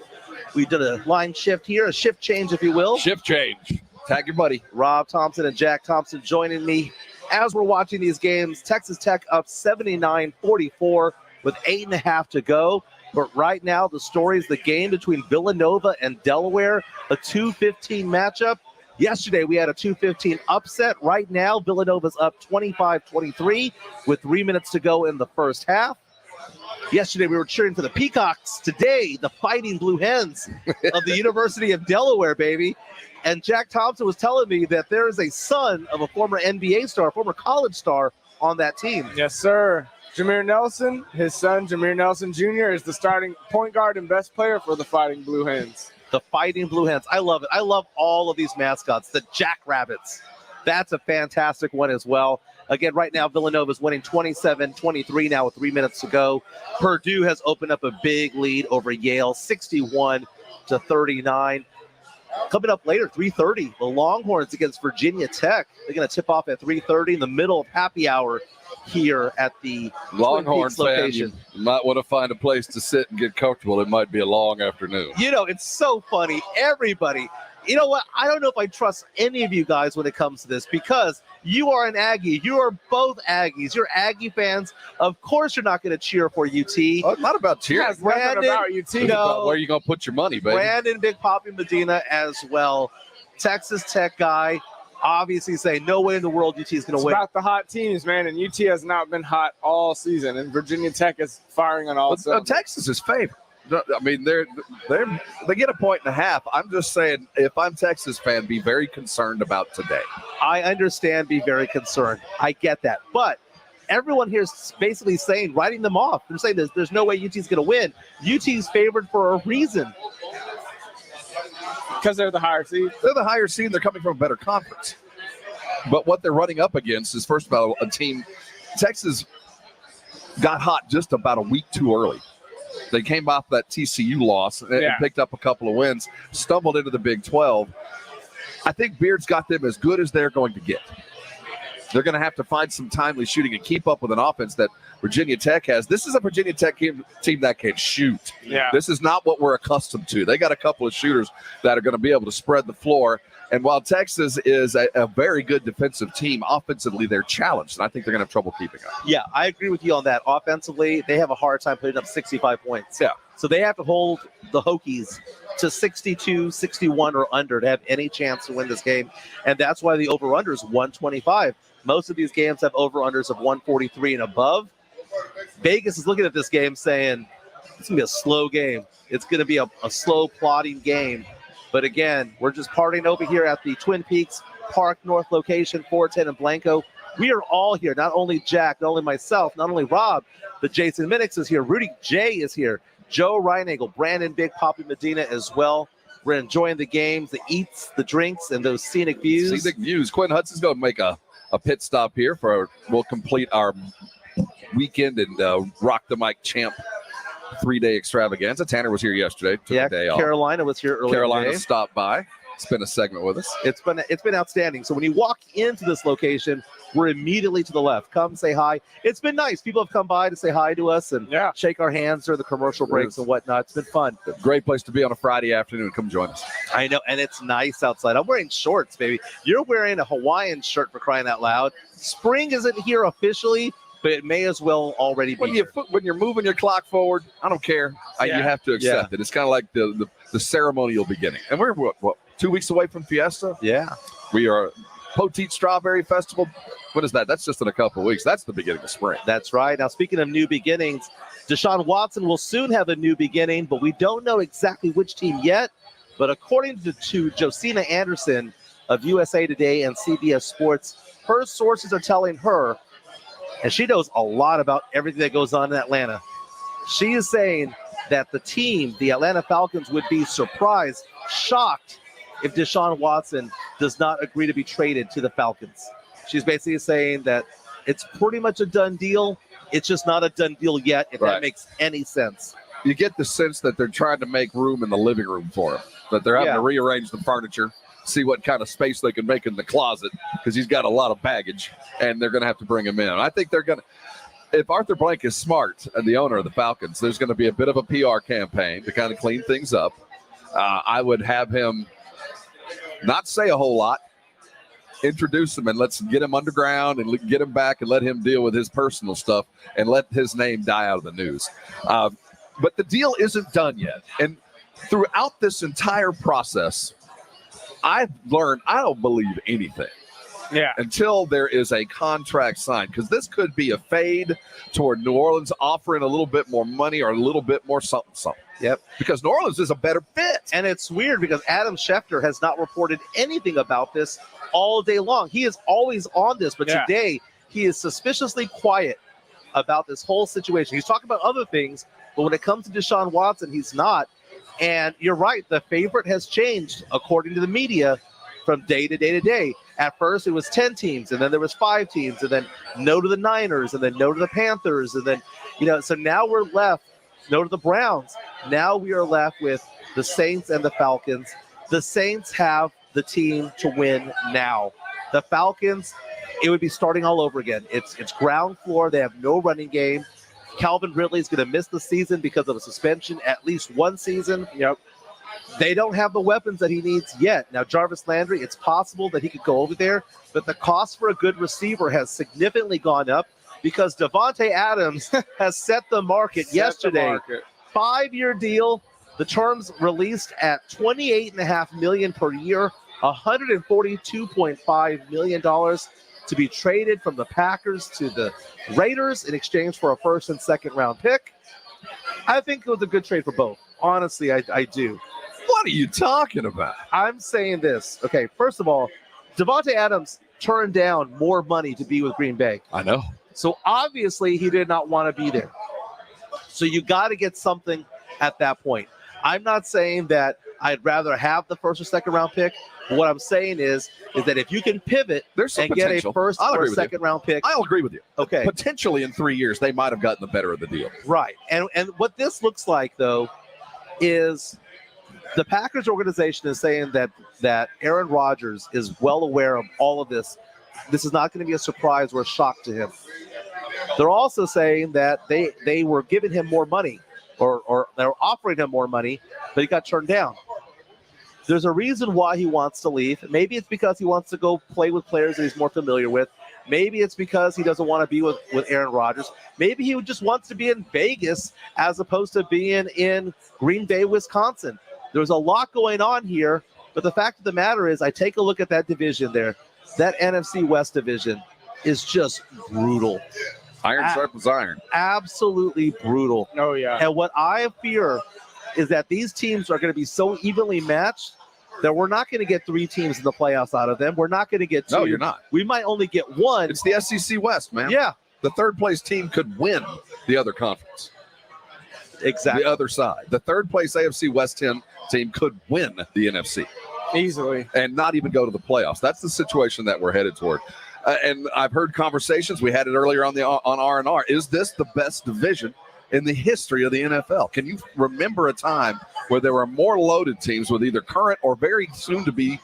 We did a line shift here, a shift change, if you will. Shift change. Tag your buddy. Rob Thompson and Jack Thompson joining me as we're watching these games. Texas Tech up 79-44 with 8.5 to go. But right now, the story is the game between Villanova and Delaware, a 2:15 matchup. Yesterday, we had a 2:15 upset. Right now, Villanova's up 25-23 with 3 minutes to go in the first half. Yesterday, we were cheering for the Peacocks. Today, the Fighting Blue Hens of the University of Delaware, baby. And Jack Thompson was telling me that there is a son of a former NBA star, former college star on that team. Yes, sir. Jameer Nelson, his son, Jameer Nelson Jr., is the starting point guard and best player for the Fighting Blue Hens. The Fighting Blue Hens. I love it. I love all of these mascots. The Jackrabbits. That's a fantastic one as well. Again, right now, Villanova is winning 27-23 now with 3 minutes to go. Purdue has opened up a big lead over Yale, 61-39. Coming up later, 3:30, the Longhorns against Virginia Tech. They're going to tip off at 3:30 in the middle of happy hour here at the Longhorn Twin Peaks location. You might want to find a place to sit and get comfortable. It might be a long afternoon. You know, it's so funny. Everybody, you know what? I don't know if I trust any of you guys when it comes to this because you are an Aggie. You are both Aggies. You're Aggie fans. Of course, you're not going to cheer for UT. Oh, it's not about cheering. It's nothing about UT. It's about where you're going to put your money, baby. Brandon Big Papi Medina as well. Texas Tech guy. Obviously saying no way in the world UT is going to win. It's about the hot teams, man, and UT has not been hot all season, and Virginia Tech is firing on all cylinders. Texas is favored. I mean, they get a point and a half. I'm just saying, if I'm Texas fan, be very concerned about today. I understand, be very concerned. I get that, but everyone here is basically saying, writing them off. They're saying there's no way UT is going to win. UT's favored for a reason. Because they're the higher seed. They're the higher seed. They're coming from a better conference. But what they're running up against is, first of all, a team. Texas got hot just about a week too early. They came off that TCU loss and picked up a couple of wins, stumbled into the Big 12. I think Beard's got them as good as they're going to get. They're going to have to find some timely shooting and keep up with an offense that Virginia Tech has. This is a Virginia Tech team that can shoot. Yeah. This is not what we're accustomed to. They got a couple of shooters that are going to be able to spread the floor. And while Texas is a very good defensive team, offensively, they're challenged. And I think they're going to have trouble keeping up. Yeah, I agree with you on that. Offensively, they have a hard time putting up 65 points. Yeah. So they have to hold the Hokies to 62, 61 or under to have any chance to win this game. And that's why the over-under is 125. Most of these games have over-unders of 143 and above. Vegas is looking at this game saying, it's going to be a slow game. It's going to be a slow, plodding game. But again, we're just partying over here at the Twin Peaks Park North location, 410 and Blanco. We are all here, not only Jack, not only myself, not only Rob, but Jason Minix is here. Rudy J is here. Joe Reinagel, Brandon Big Papi Medina as well. We're enjoying the games, the eats, the drinks, and those scenic views. Scenic views. Quentin Hudson's going to make a pit stop here we'll complete our weekend and Rock the Mic Champ 3-day extravaganza. Tanner was here yesterday. Took a day off. Carolina was here earlier. Carolina today. stopped by. Spent a segment with us. It's been outstanding. So when you walk into this location, we're immediately to the left. Come say hi. It's been nice. People have come by to say hi to us and shake our hands during the commercial breaks and whatnot. It's been fun. Great place to be on a Friday afternoon. Come join us. I know, and it's nice outside. I'm wearing shorts, baby. You're wearing a Hawaiian shirt, for crying out loud. Spring isn't here officially, but it may as well already be here. When you're moving your clock forward, I don't care. You have to accept it. It's kind of like the ceremonial beginning. And we're, what 2 weeks away from Fiesta? Yeah. We are Poteet Strawberry Festival. What is that? That's just in a couple of weeks. That's the beginning of spring. That's right. Now, speaking of new beginnings, Deshaun Watson will soon have a new beginning, but we don't know exactly which team yet. But according to Josina Anderson of USA Today and CBS Sports, her sources are telling her, and she knows a lot about everything that goes on in Atlanta. She is saying that the team, the Atlanta Falcons, would be surprised, shocked, if Deshaun Watson does not agree to be traded to the Falcons. She's basically saying that it's pretty much a done deal. It's just not a done deal yet, if that makes any sense. You get the sense that they're trying to make room in the living room for him, that they're having to rearrange the furniture, see what kind of space they can make in the closet, because he's got a lot of baggage, and they're going to have to bring him in. I think they're going to, if Arthur Blank is smart and the owner of the Falcons, there's going to be a bit of a PR campaign to kind of clean things up. I would have him not say a whole lot, introduce him, and let's get him underground and get him back and let him deal with his personal stuff and let his name die out of the news. But the deal isn't done yet. And throughout this entire process, I've learned I don't believe anything. Yeah. Until there is a contract signed, because this could be a fade toward New Orleans offering a little bit more money or a little bit more something. Yep. Because New Orleans is a better fit. And it's weird because Adam Schefter has not reported anything about this all day long. He is always on this, but today he is suspiciously quiet about this whole situation. He's talking about other things, but when it comes to Deshaun Watson, he's not. And you're right, the favorite has changed according to the media from day to day to day. At first, it was 10 teams, and then there was 5 teams, and then no to the Niners, and then no to the Panthers, and then, so now we're left, no to the Browns. Now we are left with the Saints and the Falcons. The Saints have the team to win now. The Falcons, it would be starting all over again. It's ground floor. They have no running game. Calvin Ridley is going to miss the season because of a suspension, at least one season. They don't have the weapons that he needs yet. Now, Jarvis Landry, it's possible that he could go over there, but the cost for a good receiver has significantly gone up because Davante Adams has set the market yesterday. 5-year deal. The terms released at $28.5 million per year, $142.5 million to be traded from the Packers to the Raiders in exchange for a first and second round pick. I think it was a good trade for both. Honestly, I do. What are you talking about? I'm saying this. Okay, first of all, Davante Adams turned down more money to be with Green Bay. I know. So obviously he did not want to be there. So you got to get something at that point. I'm not saying that I'd rather have the first or second round pick. But what I'm saying is that if you can pivot and get a first or second round pick. I'll agree with you. Okay. Potentially in 3 years, they might have gotten the better of the deal. Right. And what this looks like, though, is the Packers organization is saying that Aaron Rodgers is well aware of all of this. This is not going to be a surprise or a shock to him. They're also saying that they were giving him more money or they were offering him more money, but he got turned down. There's a reason why he wants to leave. Maybe it's because he wants to go play with players that he's more familiar with. Maybe it's because he doesn't want to be with Aaron Rodgers. Maybe he just wants to be in Vegas as opposed to being in Green Bay, Wisconsin. There's a lot going on here, but the fact of the matter is I take a look at that division there. That NFC West division is just brutal. Iron sharpens iron. Absolutely brutal. Oh, yeah. And what I fear is that these teams are going to be so evenly matched that we're not going to get 3 teams in the playoffs out of them. We're not going to get 2. No, you're not. We might only get 1. It's the SEC West, man. Yeah. The third place team could win the other conference. Exactly. The other side. The third place AFC West team could win the NFC. Easily. And not even go to the playoffs. That's the situation that we're headed toward. And I've heard conversations. We had it earlier on R&R. Is this the best division in the history of the NFL? Can you remember a time where there were more loaded teams with either current or very soon to be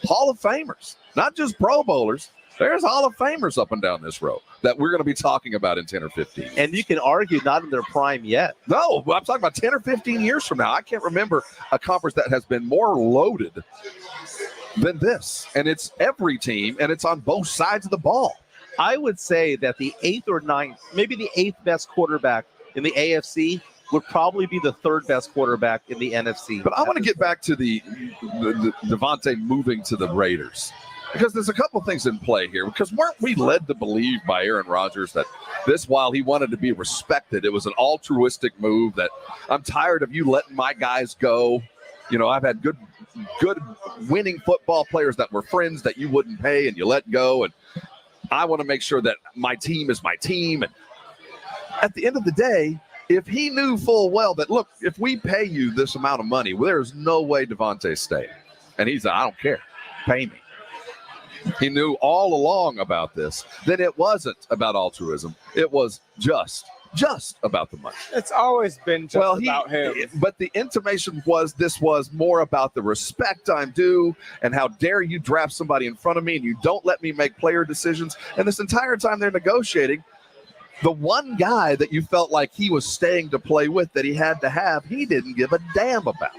Hall of Famers? Not just Pro Bowlers. There's Hall of Famers up and down this road that we're going to be talking about in 10 or 15. And you can argue not in their prime yet. No, I'm talking about 10 or 15 years from now. I can't remember a conference that has been more loaded than this. And it's every team, and it's on both sides of the ball. I would say that the 8th or 9th, maybe the 8th best quarterback in the AFC would probably be the 3rd best quarterback in the NFC. But I want to get back to the Davante moving to the Raiders, because there's a couple things in play here. Because weren't we led to believe by Aaron Rodgers that this, while he wanted to be respected, it was an altruistic move, that I'm tired of you letting my guys go. I've had good winning football players that were friends that you wouldn't pay and you let go. And I want to make sure that my team is my team. And at the end of the day, if he knew full well that, look, if we pay you this amount of money, there's no way Davante's staying. And he's like, I don't care. Pay me. He knew all along about this, that it wasn't about altruism. It was just about the money. It's always been just about him. But the intimation was this was more about the respect I'm due, and how dare you draft somebody in front of me and you don't let me make player decisions. And this entire time they're negotiating, the one guy that you felt like he was staying to play with, that he had to have, he didn't give a damn about.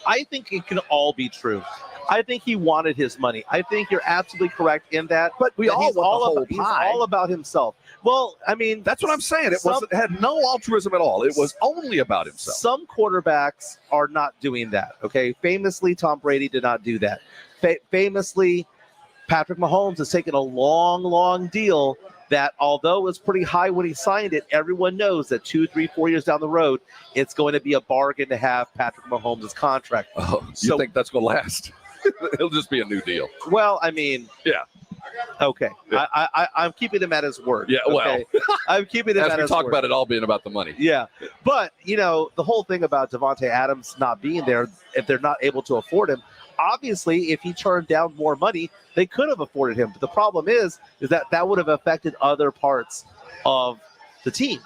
I think it can all be true. I think he wanted his money. I think you're absolutely correct in that. But we all want the whole he's pie. all about himself. Well, I mean, That's what I'm saying. It had no altruism at all. It was only about himself. Some quarterbacks are not doing that, okay? Famously, Tom Brady did not do that. Famously, Patrick Mahomes has taken a long deal that, although it was pretty high when he signed it, everyone knows that 2, 3, 4 years down the road, it's going to be a bargain to have Patrick Mahomes' contract. Oh, you think that's going to last? It'll just be a new deal. Well, I mean, yeah. Okay, Yeah. I'm keeping him at his word. Yeah, well, okay? I'm keeping him as at we his talk word. about it all being about the money. Yeah, but the whole thing about Devontae Adams not being there, if they're not able to afford him, obviously, if he turned down more money, they could have afforded him. But the problem is that would have affected other parts of the team.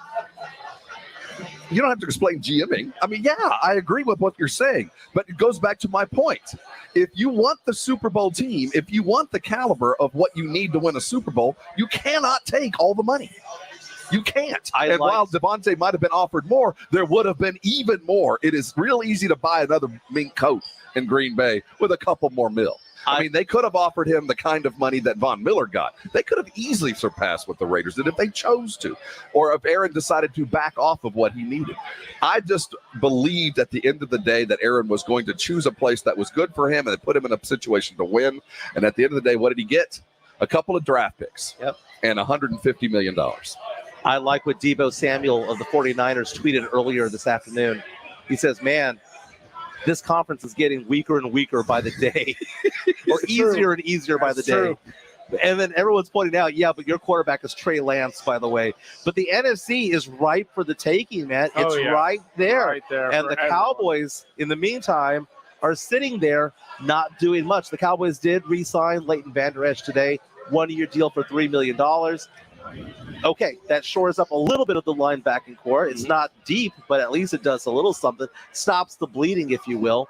You don't have to explain GMing. I mean, yeah, I agree with what you're saying, but it goes back to my point. If you want the Super Bowl team, if you want the caliber of what you need to win a Super Bowl, you cannot take all the money. You can't. While Devontae might have been offered more, there would have been even more. It is real easy to buy another mink coat in Green Bay with a couple more mil. I mean, they could have offered him the kind of money that Von Miller got. They could have easily surpassed what the Raiders did if they chose to, or if Aaron decided to back off of what he needed. I just believed at the end of the day that Aaron was going to choose a place that was good for him and put him in a situation to win. And at the end of the day, what did he get? A couple of draft picks and $150 million. I like what Deebo Samuel of the 49ers tweeted earlier this afternoon. He says, man, this conference is getting weaker and weaker by the day, or easier and easier by the day. And then everyone's pointing out, yeah, but your quarterback is Trey Lance, by the way. But the NFC is ripe for the taking, man. It's right there. Right there and for the everyone. Cowboys, in the meantime, are sitting there not doing much. The Cowboys did re-sign Leighton Vander Esch today, 1-year deal for $3 million. Okay, that shores up a little bit of the linebacking core. It's not deep, but at least it does a little something. Stops the bleeding, if you will.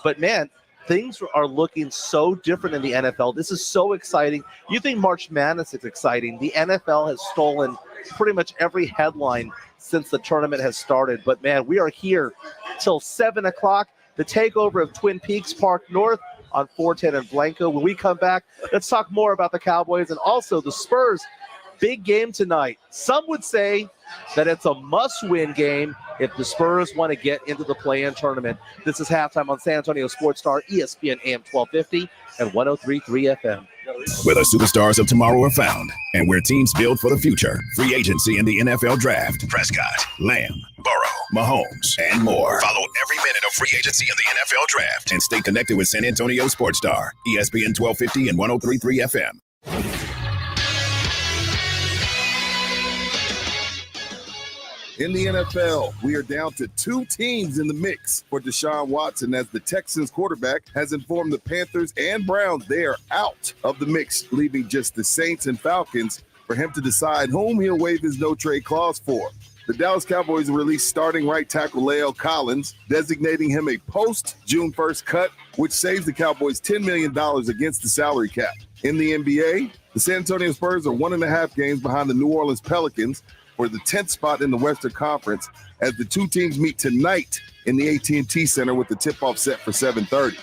But, man, things are looking so different in the NFL. This is so exciting. You think March Madness is exciting. The NFL has stolen pretty much every headline since the tournament has started. But, man, we are here till 7 o'clock. The takeover of Twin Peaks Park North on 410 and Blanco. When we come back, let's talk more about the Cowboys and also the Spurs. Big game tonight. Some would say that it's a must-win game if the Spurs want to get into the play-in tournament. This is halftime on San Antonio Sports Star, ESPN AM 1250 and 103.3 FM. Where the superstars of tomorrow are found and where teams build for the future. Free agency in the NFL Draft. Prescott, Lamb, Burrow, Mahomes, and more. Follow every minute of free agency in the NFL Draft and stay connected with San Antonio Sports Star, ESPN 1250 and 103.3 FM. In the NFL, we are down to 2 teams in the mix for Deshaun Watson as the Texans quarterback has informed the Panthers and Browns they are out of the mix, leaving just the Saints and Falcons for him to decide whom he'll waive his no-trade clause for. The Dallas Cowboys released starting right tackle La'el Collins, designating him a post-June 1st cut, which saves the Cowboys $10 million against the salary cap. In the NBA, the San Antonio Spurs are 1.5 games behind the New Orleans Pelicans for the 10th spot in the Western Conference as the 2 teams meet tonight in the AT&T Center with the tip-off set for 7:30.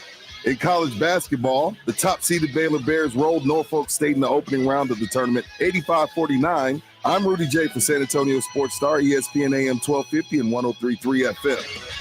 In college basketball, the top-seeded Baylor Bears rolled Norfolk State in the opening round of the tournament 85-49. I'm Rudy J for San Antonio Sports Star, ESPN AM 1250 and 103.3 FM.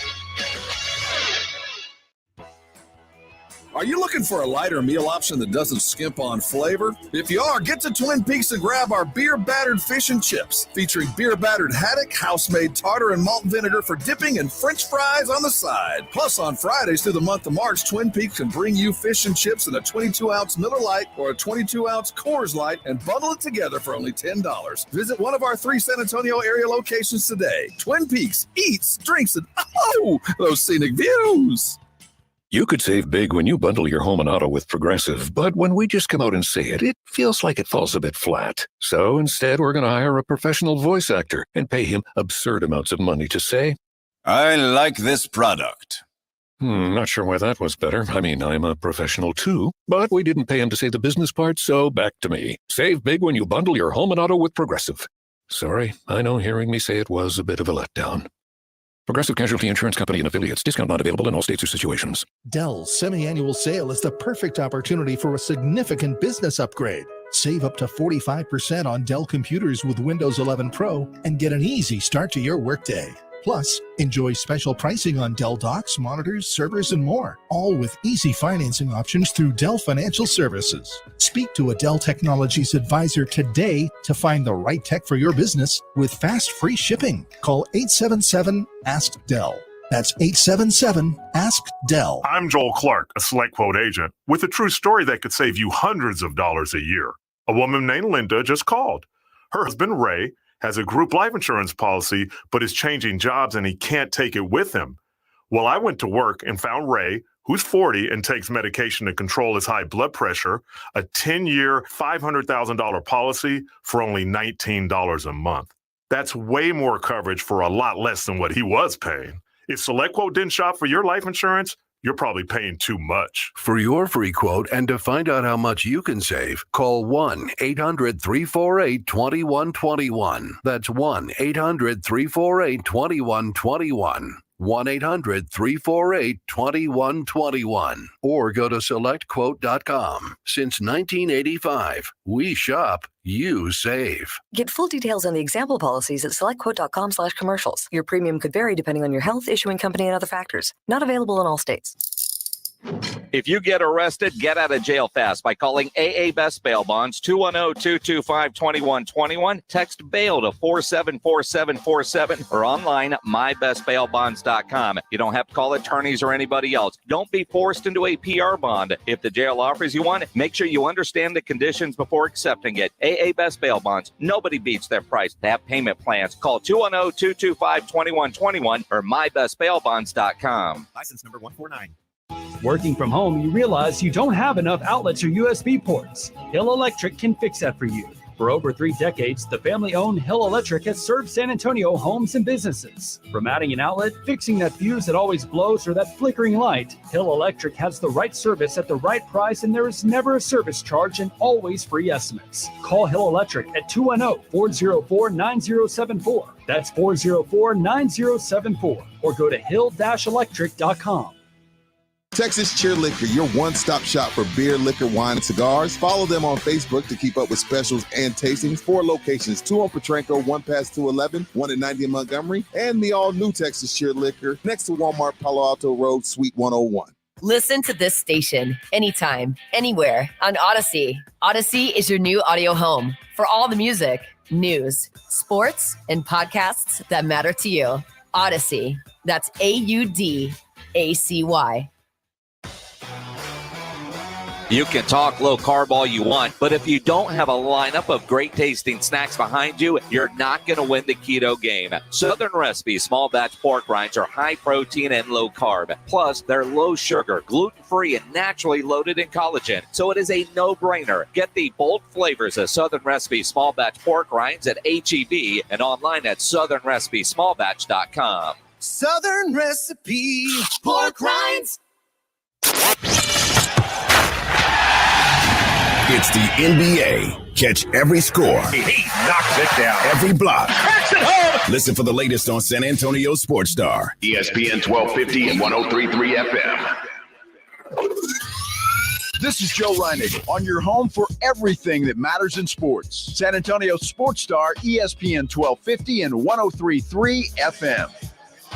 Are you looking for a lighter meal option that doesn't skimp on flavor? If you are, get to Twin Peaks and grab our beer-battered fish and chips, featuring beer-battered haddock, house-made tartar, and malt vinegar for dipping and French fries on the side. Plus, on Fridays through the month of March, Twin Peaks can bring you fish and chips in a 22-ounce Miller Lite or a 22-ounce Coors Light and bundle it together for only $10. Visit one of our 3 San Antonio area locations today. Twin Peaks eats, drinks, and those scenic views. You could save big when you bundle your home and auto with Progressive, but when we just come out and say it, it feels like it falls a bit flat. So instead, we're going to hire a professional voice actor and pay him absurd amounts of money to say, I like this product. Not sure why that was better. I mean, I'm a professional too, but we didn't pay him to say the business part, so back to me. Save big when you bundle your home and auto with Progressive. Sorry, I know hearing me say it was a bit of a letdown. Progressive Casualty Insurance Company and Affiliates. Discount not available in all states or situations. Dell's semi-annual sale is the perfect opportunity for a significant business upgrade. Save up to 45% on Dell computers with Windows 11 Pro and get an easy start to your workday. Plus, enjoy special pricing on Dell docks, monitors, servers, and more, all with easy financing options through Dell Financial Services. Speak to a Dell Technologies advisor today to find the right tech for your business with fast free shipping. Call 877-ASK-DELL. That's 877-ASK-DELL. I'm Joel Clark, a Select Quote agent, with a true story that could save you hundreds of dollars a year. A woman named Linda just called. Her husband, Ray, has a group life insurance policy, but is changing jobs and he can't take it with him. Well, I went to work and found Ray, who's 40 and takes medication to control his high blood pressure, a 10-year, $500,000 policy for only $19 a month. That's way more coverage for a lot less than what he was paying. If SelectQuote didn't shop for your life insurance, you're probably paying too much. For your free quote and to find out how much you can save, call 1-800-348-2121. That's 1-800-348-2121. 1-800-348-2121. Or go to SelectQuote.com. Since 1985, we shop, you save. Get full details on the example policies at SelectQuote.com/commercials. Your premium could vary depending on your health, issuing company, and other factors. Not available in all states. If you get arrested, get out of jail fast by calling AA Best Bail Bonds, 210-225-2121. Text BAIL to 474747 or online at mybestbailbonds.com. You don't have to call attorneys or anybody else. Don't be forced into a PR bond. If the jail offers you one, make sure you understand the conditions before accepting it. AA Best Bail Bonds. Nobody beats their price. They have payment plans. Call 210-225-2121 or mybestbailbonds.com. License number 149. Working from home, you realize you don't have enough outlets or USB ports. Hill Electric can fix that for you. For over 3 decades, the family-owned Hill Electric has served San Antonio homes and businesses. From adding an outlet, fixing that fuse that always blows, or that flickering light, Hill Electric has the right service at the right price, and there is never a service charge and always free estimates. Call Hill Electric at 210-404-9074. That's 404-9074. Or go to hill-electric.com. Texas Cheer Liquor, your one-stop shop for beer, liquor, wine, and cigars. Follow them on Facebook to keep up with specials and tastings. 4 locations, 2 on Petranco, 1 past 211, 1 in 90 in Montgomery, and the all-new Texas Cheer Liquor next to Walmart, Palo Alto Road, Suite 101. Listen to this station anytime, anywhere on Odyssey. Odyssey is your new audio home for all the music, news, sports, and podcasts that matter to you. Odyssey. That's AUDACY. You can talk low carb all you want, but if you don't have a lineup of great tasting snacks behind you, you're not going to win the keto game. Southern Recipe small batch pork rinds are high protein and low carb. Plus, they're low sugar, gluten-free, and naturally loaded in collagen. So it is a no-brainer. Get the bold flavors of Southern Recipe small batch pork rinds at HEB and online at southernrecipesmallbatch.com. Southern Recipe pork rinds. It's the NBA. Catch every score. He knocks it down. Every block. Cracks it home. Listen for the latest on San Antonio Sports Star. ESPN 1250 and 103.3 FM. This is Joe Reinig on your home for everything that matters in sports. San Antonio Sports Star, ESPN 1250 and 103.3 FM.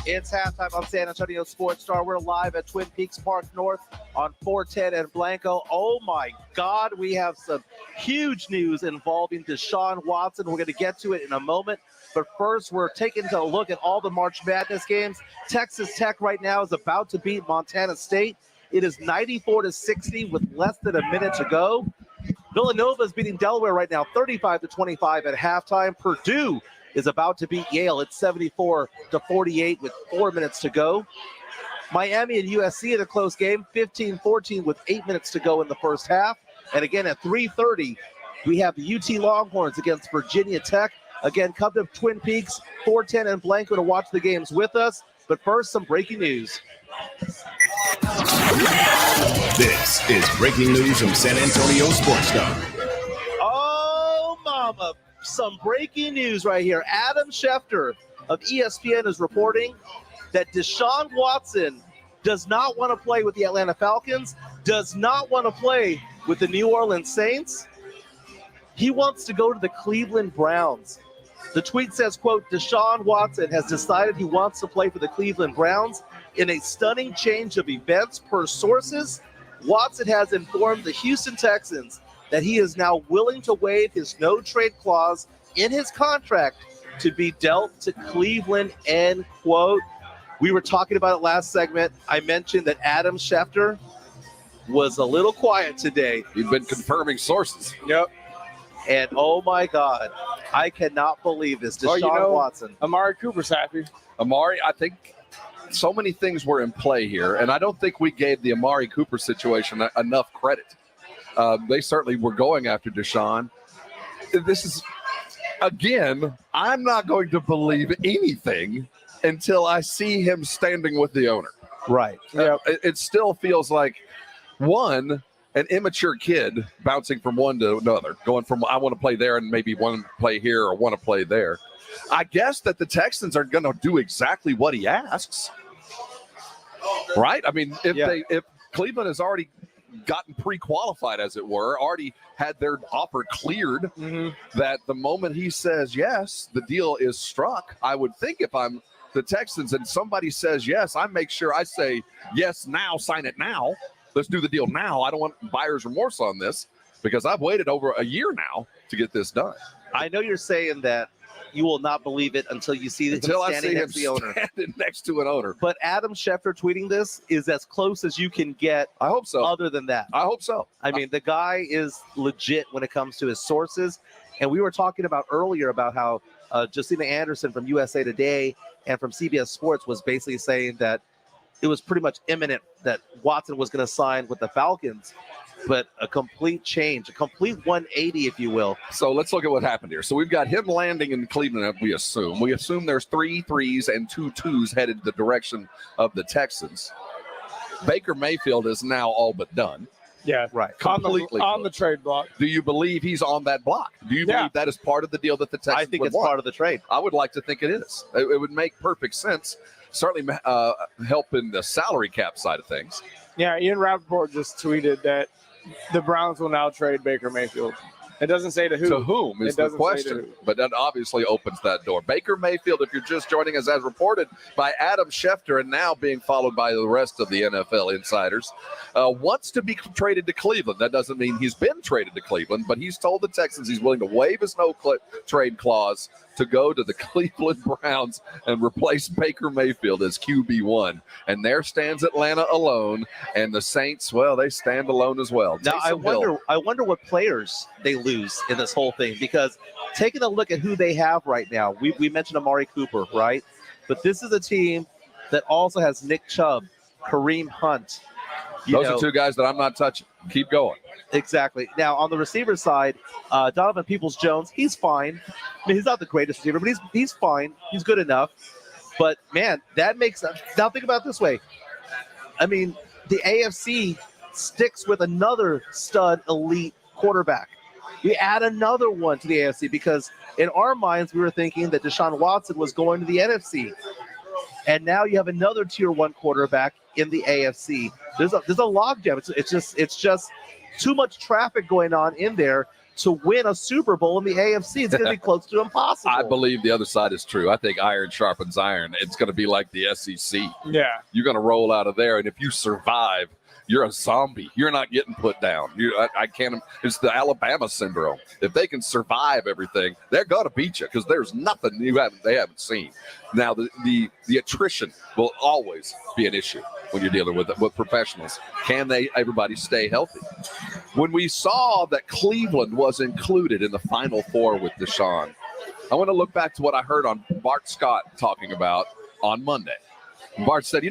It's halftime on San Antonio Sports Star. We're live at Twin Peaks Park North on 410 and Blanco. Oh, my God. We have some huge news involving Deshaun Watson. We're going to get to it in a moment. But first, we're taking a look at all the March Madness games. Texas Tech right now is about to beat Montana State. It is 94-60 with less than a minute to go. Villanova is beating Delaware right now, 35-25 at halftime. Purdue is about to beat Yale at 74-48 with 4 minutes to go. Miami and USC in a close game, 15-14 with 8 minutes to go in the first half. And again, at 3:30, we have the UT Longhorns against Virginia Tech. Again, come to Twin Peaks, 410 and Blanco to watch the games with us. But first, some breaking news. This is breaking news from San Antonio Sports Star. Oh, mama. Some breaking news right here. Adam Schefter of ESPN is reporting that Deshaun Watson does not want to play with the Atlanta Falcons, does not want to play with the New Orleans Saints. He wants to go to the Cleveland Browns. The tweet says, quote, Deshaun Watson has decided he wants to play for the Cleveland Browns. In a stunning change of events per sources, Watson has informed the Houston Texans that he is now willing to waive his no-trade clause in his contract to be dealt to Cleveland, end quote. We were talking about it last segment. I mentioned that Adam Schefter was a little quiet today. He's been confirming sources. Yep. And oh my God, I cannot believe this. Deshaun Watson. Amari Cooper's happy. Amari, I think so many things were in play here, and I don't think we gave the Amari Cooper situation enough credit. They certainly were going after Deshaun. This is, again, I'm not going to believe anything until I see him standing with the owner. Right. It still feels like, one, an immature kid bouncing from one to another, going from I want to play there and maybe want to play here or want to play there. I guess that the Texans are going to do exactly what he asks, right? I mean, if Cleveland has already gotten pre-qualified, as it were, already had their offer cleared, that the moment he says yes, the deal is struck. I would think if I'm the Texans and somebody says yes, I make sure I say yes now, sign it now. Let's do the deal now. I don't want buyer's remorse on this because I've waited over a year now to get this done. I know you're saying that you will not believe it until you see him standing next to the owner. Standing next to an owner. But Adam Schefter tweeting this is as close as you can get. I hope so. Other than that. I hope so. I mean, the guy is legit when it comes to his sources. And we were talking about earlier about how Justina Anderson from USA Today and from CBS Sports was basically saying that it was pretty much imminent that Watson was going to sign with the Falcons, but a complete change, a complete 180, if you will. So let's look at what happened here. So we've got him landing in Cleveland, we assume. We assume there's 3 3s and 2 2s headed the direction of the Texans. Baker Mayfield is now all but done. Yeah, right. Completely on the trade block. Do you believe he's on that block? Do you believe that is part of the deal that the Texans I think would it's want? part of the trade. I would like to think it is. It would make perfect sense. Certainly help in the salary cap side of things. Yeah, Ian Rappaport just tweeted that the Browns will now trade Baker Mayfield. It doesn't say to who. To whom is the question, but that obviously opens that door. Baker Mayfield, if you're just joining us, as reported by Adam Schefter and now being followed by the rest of the NFL insiders, wants to be traded to Cleveland. That doesn't mean he's been traded to Cleveland, but he's told the Texans he's willing to waive his no-trade clause to go to the Cleveland Browns and replace Baker Mayfield as QB1. And there stands Atlanta alone, and the Saints, well, they stand alone as well. Now, I wonder what players they lose in this whole thing, because taking a look at who they have right now, we mentioned Amari Cooper, right? But this is a team that also has Nick Chubb, Kareem Hunt. Those are 2 guys that I'm not touching. Keep going. Exactly. Now, on the receiver side, Donovan Peoples-Jones, he's fine. I mean, he's not the greatest receiver, but he's fine. He's good enough. But, man, that makes – now think about it this way. I mean, the AFC sticks with another stud elite quarterback. We add another one to the AFC because in our minds we were thinking that Deshaun Watson was going to the NFC. And now you have another tier 1 quarterback in the AFC. There's a logjam. It's just too much traffic going on in there to win a Super Bowl in the AFC. It's going to be close to impossible. I believe the other side is true. I think iron sharpens iron. It's going to be like the SEC. Yeah. You're going to roll out of there, and if you survive, you're a zombie. You're not getting put down. I can't. It's the Alabama syndrome. If they can survive everything, they're going to beat you because there's nothing they haven't seen. Now, the attrition will always be an issue when you're dealing with professionals. Can everybody stay healthy? When we saw that Cleveland was included in the Final Four with Deshaun, I want to look back to what I heard on Bart Scott talking about on Monday. Bart said,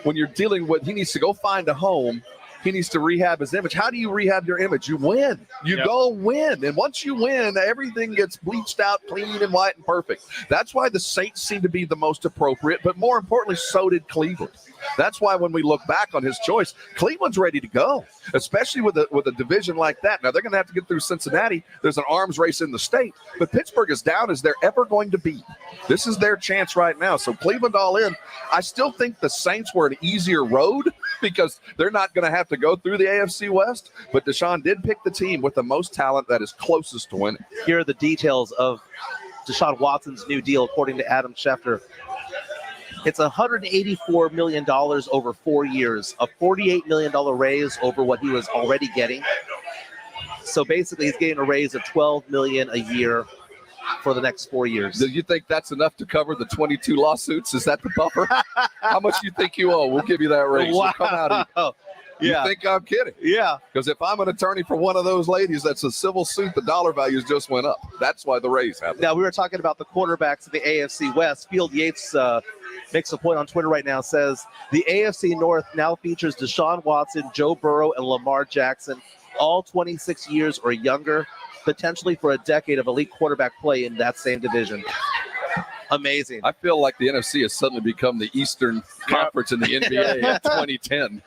when you're dealing with, he needs to go find a home. He needs to rehab his image. How do you rehab your image? You win. You go win. And once you win, everything gets bleached out, clean and white and perfect. That's why the Saints seem to be the most appropriate, but more importantly, so did Cleveland. That's why when we look back on his choice, Cleveland's ready to go, especially with a division like that. Now, they're going to have to get through Cincinnati. There's an arms race in the state, but Pittsburgh is down as they're ever going to be. This is their chance right now. So Cleveland all in. I still think the Saints were an easier road because they're not going to have to go through the AFC West, but Deshaun did pick the team with the most talent that is closest to winning. Here are the details of Deshaun Watson's new deal, according to Adam Schefter. It's $184 million over 4 years, a $48 million raise over what he was already getting. So basically, he's getting a raise of $12 million a year for the next 4 years. Do you think that's enough to cover the 22 lawsuits? Is that the buffer? How much do you think you owe? We'll give you that raise. Wow. So come out. You think I'm kidding? Yeah. Because if I'm an attorney for one of those ladies that's a civil suit, the dollar values just went up. That's why the raise happened. Now, we were talking about the quarterbacks of the AFC West. Field Yates makes a point on Twitter right now, says the AFC North now features Deshaun Watson, Joe Burrow, and Lamar Jackson, all 26 years or younger, potentially for a decade of elite quarterback play in that same division. Amazing. I feel like the NFC has suddenly become the Eastern Conference in the NBA in 2010.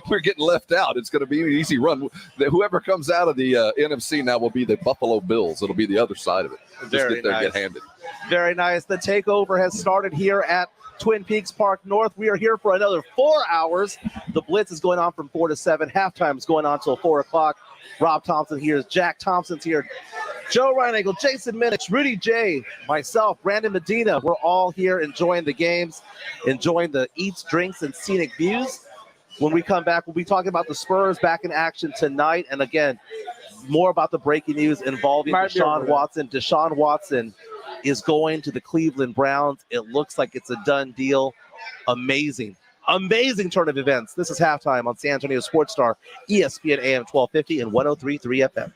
We're getting left out. It's going to be an easy run. Whoever comes out of the NFC now will be the Buffalo Bills. It'll be the other side of it. Get handed. Very nice. The takeover has started here at Twin Peaks Park North. We are here for another 4 hours. The blitz is going on from 4 to 7. Halftime is going on till 4 o'clock. Rob Thompson here. Jack Thompson's here. Joe Reinagle, Jason Minich, Rudy J, myself, Brandon Medina. We're all here enjoying the games, enjoying the eats, drinks, and scenic views. When we come back, we'll be talking about the Spurs back in action tonight. And again, more about the breaking news involving Deshaun Watson. Deshaun Watson is going to the Cleveland Browns. It looks like it's a done deal. Amazing turn of events. This is halftime on San Antonio Sports Star, ESPN AM 1250 and 103.3 FM.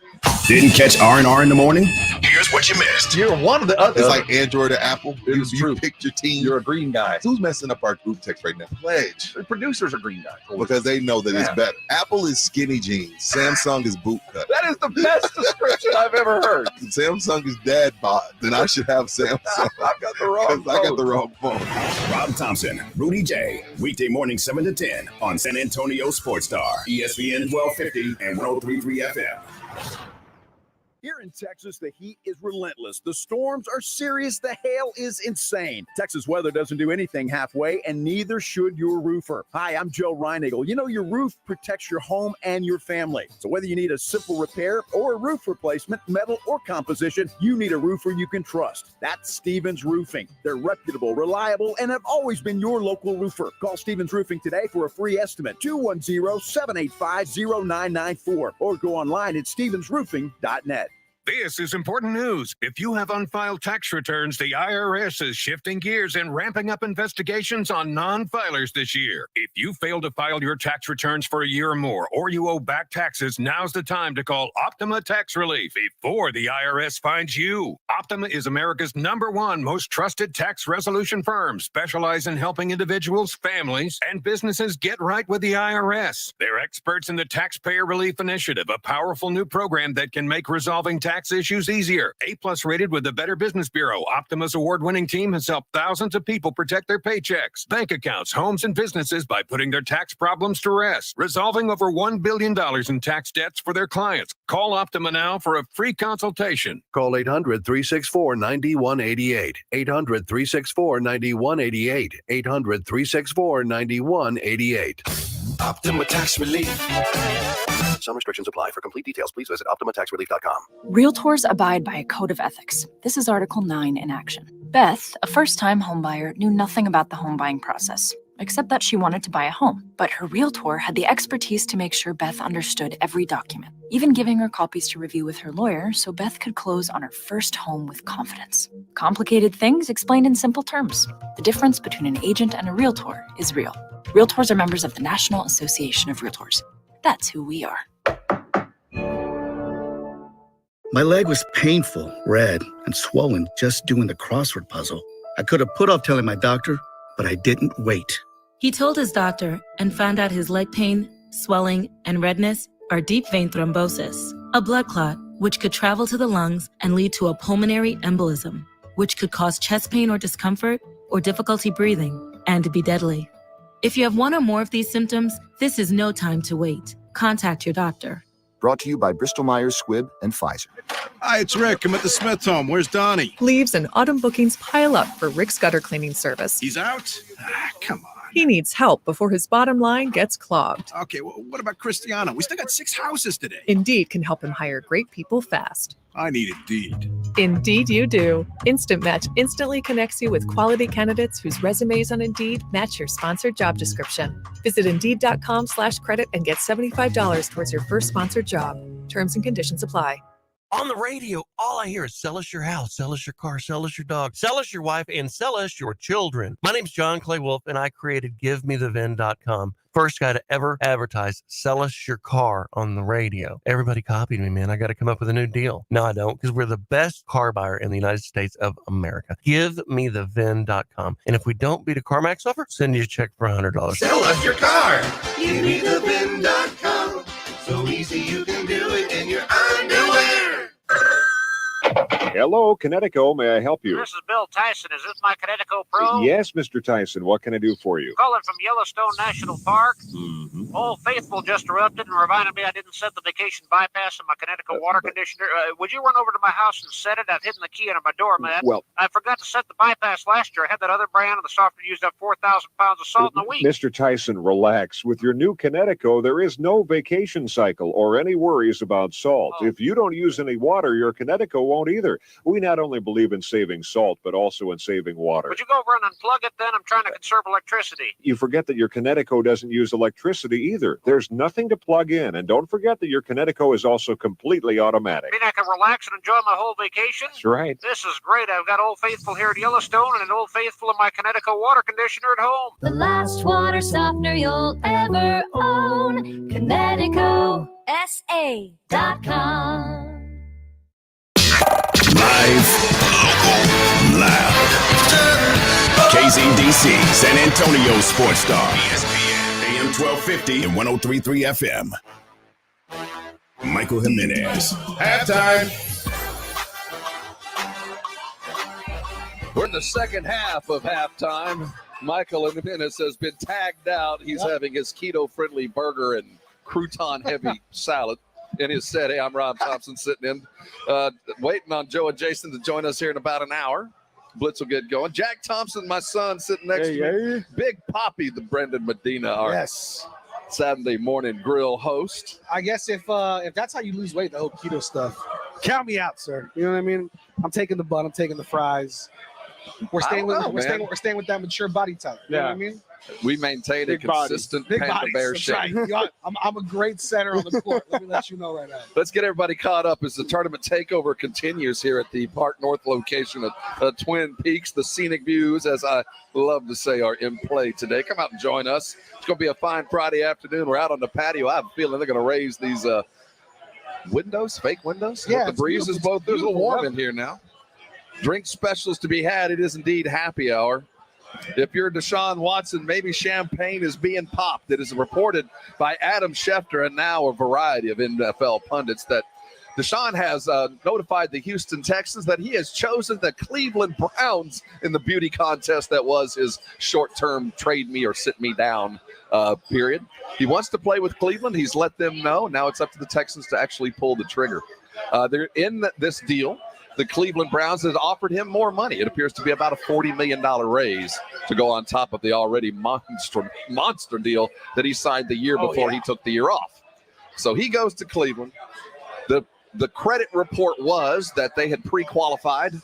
Didn't catch R&R in the morning? Here's what you missed. You're one of the others. It's like Android or Apple. You picked your team. You're a green guy. Who's messing up our group text right now? Pledge. The producers are green guys. Because they know that it's better. Apple is skinny jeans. Samsung is boot cut. That is the best description I've ever heard. Samsung is dad bod. Then I should have Samsung. I've got the wrong phone. I got the wrong phone. Rob Thompson, Rudy J, weekday morning 7 to 10 on San Antonio Sports Star, ESPN 1250 and 103.3 FM. Here in Texas, the heat is relentless. The storms are serious. The hail is insane. Texas weather doesn't do anything halfway, and neither should your roofer. Hi, I'm Joe Reinagle. You know, your roof protects your home and your family. So whether you need a simple repair or a roof replacement, metal or composition, you need a roofer you can trust. That's Stevens Roofing. They're reputable, reliable, and have always been your local roofer. Call Stevens Roofing today for a free estimate, 210-785-0994, or go online at stevensroofing.net. This is important news. If you have unfiled tax returns, the IRS is shifting gears and ramping up investigations on non-filers this year. If you fail to file your tax returns for a year or more, or you owe back taxes, now's the time to call Optima Tax Relief before the IRS finds you. Optima is America's #1 most trusted tax resolution firm, specialized in helping individuals, families, and businesses get right with the IRS. They're experts in the Taxpayer Relief Initiative, a powerful new program that can make resolving tax issues easier. A+ rated with the Better Business Bureau, Optima's award-winning team has helped thousands of people protect their paychecks, bank accounts, homes, and businesses by putting their tax problems to rest, resolving over $1 billion in tax debts for their clients. Call Optima now for a free consultation. Call 800-364-9188. 800-364-9188. 800-364-9188. Optima Tax Relief. Some restrictions apply. For complete details, please visit OptimaTaxRelief.com. Realtors abide by a code of ethics. This is Article 9 in action. Beth, a first-time homebuyer, knew nothing about the home buying process, except that she wanted to buy a home. But her realtor had the expertise to make sure Beth understood every document, even giving her copies to review with her lawyer so Beth could close on her first home with confidence. Complicated things explained in simple terms. The difference between an agent and a realtor is real. Realtors are members of the National Association of Realtors. That's who we are. My leg was painful, red, and swollen just doing the crossword puzzle. I could have put off telling my doctor, but I didn't wait. He told his doctor and found out his leg pain, swelling, and redness are deep vein thrombosis, a blood clot which could travel to the lungs and lead to a pulmonary embolism, which could cause chest pain or discomfort or difficulty breathing and be deadly. If you have one or more of these symptoms, this is no time to wait. Contact your doctor. Brought to you by Bristol-Myers Squibb and Pfizer. Hi, it's Rick. I'm at the Smith home. Where's Donnie? Leaves and autumn bookings pile up for Rick's gutter cleaning service. He's out? Come on. He needs help before his bottom line gets clogged. Okay, well, what about Cristiano? We still got 6 houses today. Indeed can help him hire great people fast. I need Indeed. Indeed you do. Instant Match instantly connects you with quality candidates whose resumes on Indeed match your sponsored job description. Visit Indeed.com/credit and get $75 towards your first sponsored job. Terms and conditions apply. On the radio, all I hear is sell us your house, sell us your car, sell us your dog, sell us your wife, and sell us your children. My name's John Clay Wolf, and I created GiveMeTheVin.com. First guy to ever advertise sell us your car on the radio. Everybody copied me, man. I got to come up with a new deal. No, I don't, because we're the best car buyer in the United States of America. GiveMeTheVin.com. And if we don't beat a CarMax offer, send you a check for $100. Sell us your car. GiveMeTheVin.com. So easy you can do it in your underwear. Hello, Connecticut. May I help you? This is Bill Tyson. Is this my Connecticut Pro? Yes, Mr. Tyson. What can I do for you? Calling from Yellowstone National Park. Mm-hmm. Old Faithful just erupted and reminded me I didn't set the vacation bypass in my Connecticut water conditioner. Would you run over to my house and set it? I've hidden the key under my door, man. Well, I forgot to set the bypass last year. I had that other brand, and the software used up 4,000 pounds of salt in a week. Mr. Tyson, relax. With your new Connecticut, there is no vacation cycle or any worries about salt. If you don't use any water, your Connecticut won't either. We not only believe in saving salt, but also in saving water. Would you go over and unplug it then? I'm trying to conserve electricity. You forget that your Connecticut doesn't use electricity either. There's nothing to plug in. And don't forget that your Connecticut is also completely automatic. I mean, I can relax and enjoy my whole vacation? That's right. This is great. I've got Old Faithful here at Yellowstone and an Old Faithful in my Connecticut water conditioner at home. The last water softener you'll ever own. Connecticut. SA.com. Live, local, loud. KZDC, San Antonio Sports Star. ESPN, AM 1250 and 103.3 FM. Michael Jimenez. Halftime. We're in the second half of halftime. Michael Jimenez has been tagged out. He's having his keto-friendly burger and crouton-heavy salad in his set. Hey, I'm Rob Thompson sitting in, waiting on Joe and Jason to join us here in about an hour. Blitz will get going. Jack Thompson, my son, sitting next to me. Big Poppy, the Brendan Medina, our Saturday morning grill host. I guess if that's how you lose weight, the whole keto stuff, count me out, sir. You know what I mean? I'm taking the bun. I'm taking the fries. We're staying with that mature body type. You know what I mean? We maintain a consistent Panda Bear shape. Right. I'm a great center on the court. Let me let you know right now. Let's get everybody caught up as the tournament takeover continues here at the Park North location of Twin Peaks. The scenic views, as I love to say, are in play today. Come out and join us. It's going to be a fine Friday afternoon. We're out on the patio. I have a feeling they're going to raise these windows, fake windows. Yeah, the breeze is both. There's a little warm in here now. Drink specials to be had. It is indeed happy hour. If you're Deshaun Watson, maybe champagne is being popped. It is reported by Adam Schefter and now a variety of NFL pundits that Deshaun has notified the Houston Texans that he has chosen the Cleveland Browns in the beauty contest that was his short-term trade me or sit me down period. He wants to play with Cleveland. He's let them know. Now it's up to the Texans to actually pull the trigger. They're in this deal. The Cleveland Browns has offered him more money. It appears to be about a $40 million raise to go on top of the already monster deal that he signed the year before he took the year off. So he goes to Cleveland. The credit report was that they had pre-qualified.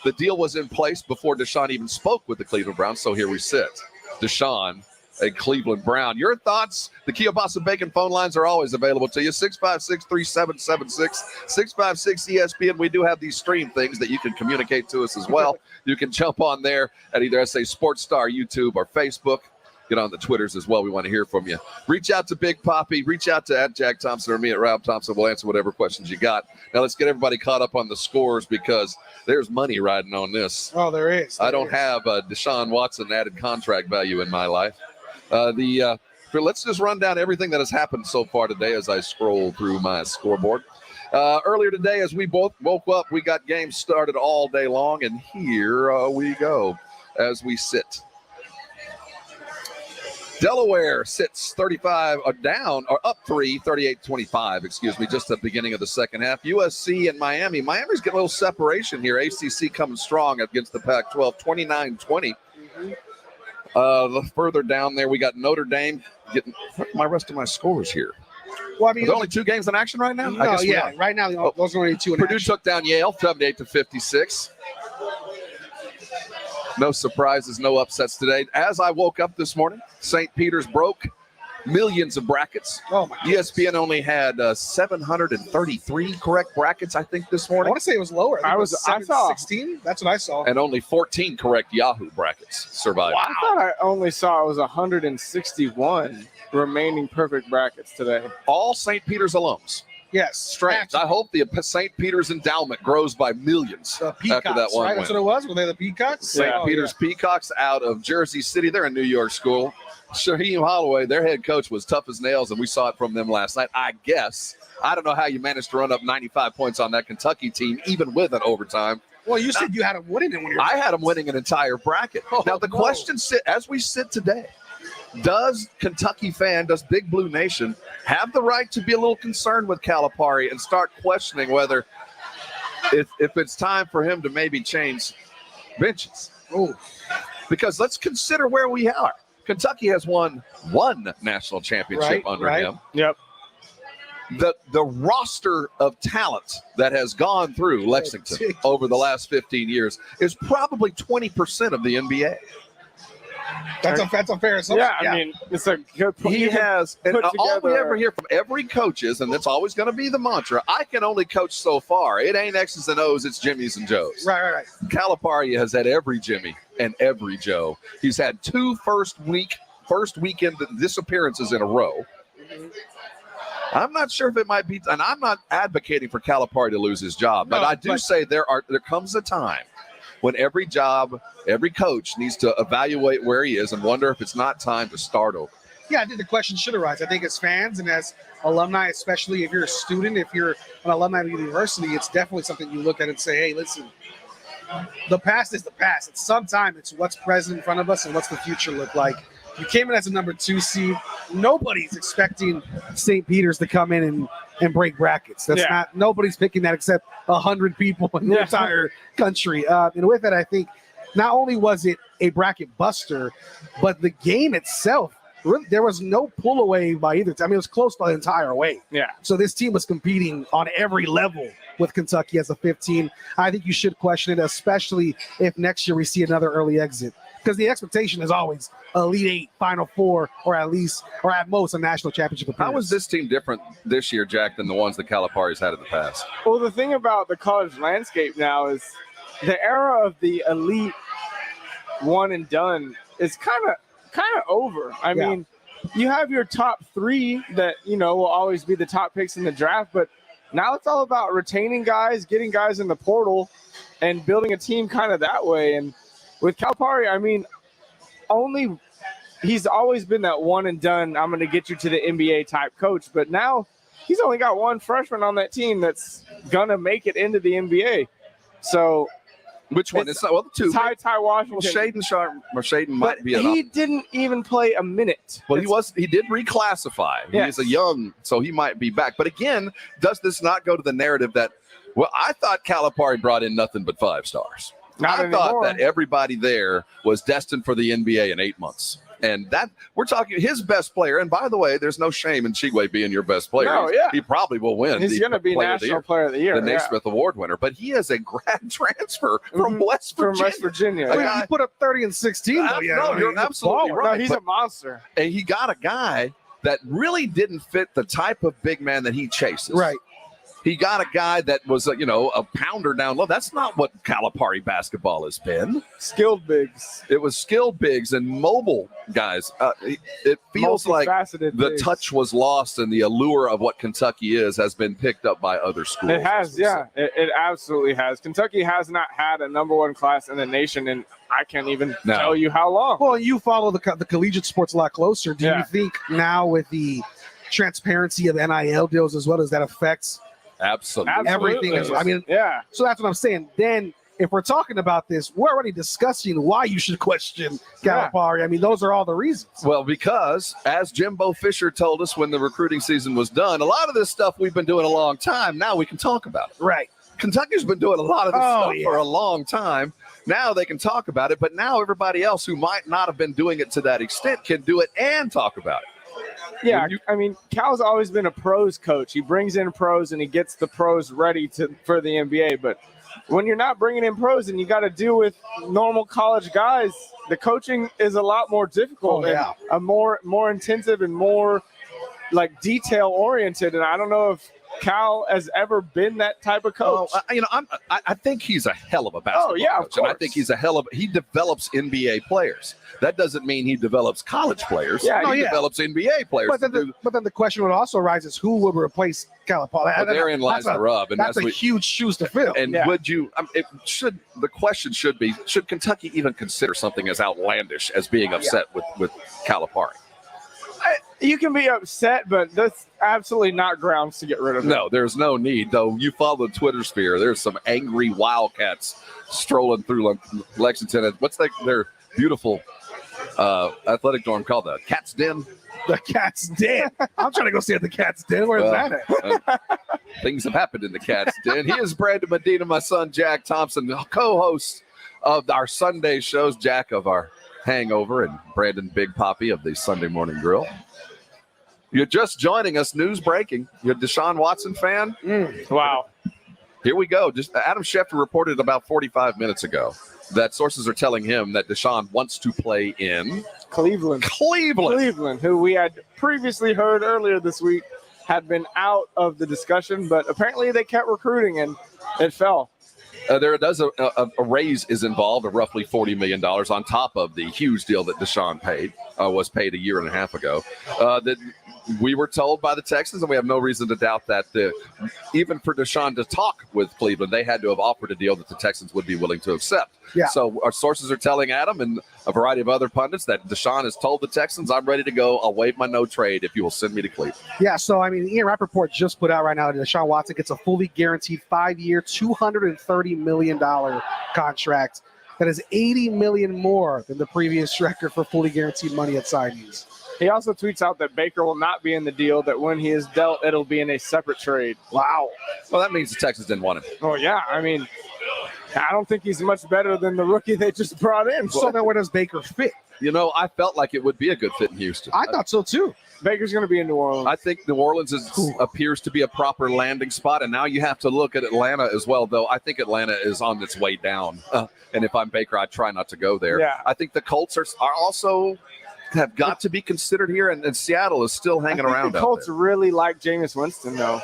The deal was in place before Deshaun even spoke with the Cleveland Browns. So here we sit. Deshaun, a Cleveland Brown. Your thoughts? The Kielbasa Bacon phone lines are always available to you. 656-3776, 656-ESPN. We do have these stream things that you can communicate to us as well. You can jump on there at either SA Sports Star, YouTube, or Facebook. Get on the Twitters as well. We want to hear from you. Reach out to Big Poppy. Reach out to @Jack Thompson or me @Rob Thompson. We'll answer whatever questions you got. Now let's get everybody caught up on the scores because there's money riding on this. Oh, there is. I don't have a Deshaun Watson added contract value in my life. Let's just run down everything that has happened so far today as I scroll through my scoreboard. Earlier today, as we both woke up, we got games started all day long, and here we go as we sit. Delaware sits 35 down, or up 3, 38-25, excuse me, just at the beginning of the second half. USC and Miami. Miami's getting a little separation here. ACC coming strong against the Pac-12, 29-20. Further down there, we got Notre Dame getting my rest of my scores here. Well, I mean, there's only 2 games in action right now? No, I guess right now, those are only 2 in Purdue action. took down Yale, 78-56. No surprises, no upsets today. As I woke up this morning, St. Peter's broke millions of brackets. Oh my ESPN only had 733 correct brackets, I think, this I morning. want to say it was lower. I saw 16. That's what I saw. And only 14 correct Yahoo brackets survived. I thought I only saw it was 161 remaining perfect brackets today. All St. Peter's alums. Yes. Strange. I hope the St. Peter's endowment grows by millions after that one right? win. That's what it was. Were they the Peacocks? St. Peter's Peacocks out of Jersey City. They're in New York school. Shaheem Holloway, their head coach, was tough as nails, and we saw it from them last night. I guess. I don't know how you managed to run up 95 points on that Kentucky team, even with an overtime. Well, you said you had them winning it when I had them winning an entire bracket. Now, the question as we sit today, does Big Blue Nation have the right to be a little concerned with Calipari and start questioning whether if it's time for him to maybe change benches? Oh, because let's consider where we are. Kentucky has won 1 national championship under him. Yep. The roster of talent that has gone through Lexington over the last 15 years is probably 20% of the NBA. That's a fair assumption. Yeah, I mean, it's a good point. He has, and all we ever hear from every coach is, and that's always going to be the mantra, I can only coach so far. It ain't X's and O's, it's Jimmy's and Joe's. Right. Calipari has had every Jimmy and every Joe. He's had 2 first weekend disappearances in a row. I'm not sure if it might be, and I'm not advocating for Calipari to lose his job, but I do say there comes a time when every coach needs to evaluate where he is and wonder if it's not time to start over. Yeah, I think the question should arise. I think as fans and as alumni, especially if you're a student, if you're an alumni of a university, it's definitely something you look at and say, hey, listen, the past is the past. It's sometime it's what's present in front of us and what's the future look like. You came in as a number 2 seed. Nobody's expecting St. Peter's to come in and break brackets. Nobody's picking that except 100 people in the entire country. And with that, I think not only was it a bracket buster, but the game itself, really, there was no pull away by either team. I mean, it was close the entire way. Yeah. So this team was competing on every level with Kentucky as a 15. I think you should question it, especially if next year we see another early exit. Because the expectation is always Elite 8, Final 4, or at most a national championship appearance. How is this team different this year, Jack, than the ones that Calipari's had in the past? Well, the thing about the college landscape now is the era of the elite one and done is kind of over. I mean, you have your top 3 that, will always be the top picks in the draft, but now it's all about retaining guys, getting guys in the portal, and building a team kind of that way. And with Calipari, I mean, he's always been that one and done, I'm going to get you to the NBA type coach. But now he's only got 1 freshman on that team that's going to make it into the NBA. So which one? It's not, well, the 2. Ty Washington. Well, Shaden might be he didn't even play a minute. Well, he did reclassify. Yes. He's a young, so he might be back. But again, does this not go to the narrative that, well, I thought Calipari brought in nothing but 5 stars. I thought that everybody there was destined for the NBA in 8 months. And that we're talking his best player. And by the way, there's no shame in Chigwe being your best player. No, He probably will win. He's going to be National Player of the Year. The Naismith Award winner. But he is a grad transfer from West Virginia. He put up 30 and 16. No, you're absolutely right. No, he's a monster. And he got a guy that really didn't fit the type of big man that he chases. Right. He got a guy that was, a pounder down low. That's not what Calipari basketball has been. Skilled bigs. It was skilled bigs and mobile guys. It feels like the bigs. touch was lost and the allure of what Kentucky has been picked up by other schools. It has, yeah. It absolutely has. Kentucky has not had a number one class in the nation, and I can't even tell you how long. Well, you follow the collegiate sports a lot closer. Do you think now with the transparency of NIL deals as well as that affects absolutely everything? I mean, so that's what I'm saying. Then if we're talking about this, we're already discussing why you should question Calipari. I mean, those are all the reasons. Well, because as Jimbo Fisher told us when the recruiting season was done, a lot of this stuff we've been doing a long time. Now we can talk about it. Right. Kentucky's been doing a lot of this stuff for a long time. Now they can talk about it, but now everybody else who might not have been doing it to that extent can do it and talk about it. Yeah, I mean, Cal's always been a pros coach. He brings in pros and he gets the pros ready for the NBA. But when you're not bringing in pros and you got to deal with normal college guys, the coaching is a lot more difficult and a more intensive and more like detail oriented. And I don't know if Cal has ever been that type of coach. I think he's a hell of a basketball coach. And I think he's he develops NBA players. That doesn't mean he develops college players. Yeah, he develops NBA players. But then the question would also arise is who would replace Calipari? Therein lies the rub. And that's a huge shoes to fill. And would you, the question should be, should Kentucky even consider something as outlandish as being upset with Calipari? You can be upset, but that's absolutely not grounds to get rid of him. No, there's no need, though. You follow the Twitter sphere. There's some angry Wildcats strolling through Lexington. What's their beautiful athletic dorm called? The Cat's Den? The Cat's Den. I'm trying to go see the Cat's Den. Where's that at? Things have happened in the Cat's Den. He is Brandon Medina, my son Jack Thompson, co-host of our Sunday shows, Jack of our Hangover and Brandon Big Poppy of the Sunday Morning Grill. You're just joining us. News breaking. You're a Deshaun Watson fan? Wow. Here we go. Just Adam Schefter reported about 45 minutes ago that sources are telling him that Deshaun wants to play in Cleveland, who we had previously heard earlier this week had been out of the discussion, but apparently they kept recruiting and it fell. There does a raise is involved of roughly $40 million on top of the huge deal that Deshaun was paid a year and a half ago. That we were told by the Texans, and we have no reason to doubt that even for Deshaun to talk with Cleveland, they had to have offered a deal that the Texans would be willing to accept. Yeah. So our sources are telling Adam and a variety of other pundits that Deshaun has told the Texans, I'm ready to go. I'll waive my no trade if you will send me to Cleveland. Yeah, so, I mean, Ian Rappaport just put out right now that Deshaun Watson gets a fully guaranteed 5-year, $230 million contract. That is $80 million more than the previous record for fully guaranteed money at signings. He also tweets out that Baker will not be in the deal, that when he is dealt, it'll be in a separate trade. Wow. Well, that means the Texans didn't want him. Oh, yeah. I mean, I don't think he's much better than the rookie they just brought in. So then where does Baker fit? I felt like it would be a good fit in Houston. I thought so, too. Baker's going to be in New Orleans. I think New Orleans appears to be a proper landing spot, and now you have to look at Atlanta as well, though I think Atlanta is on its way down. And if I'm Baker, I try not to go there. Yeah. I think the Colts are also have got to be considered here, and Seattle is still hanging around. The Colts really like Jameis Winston, though.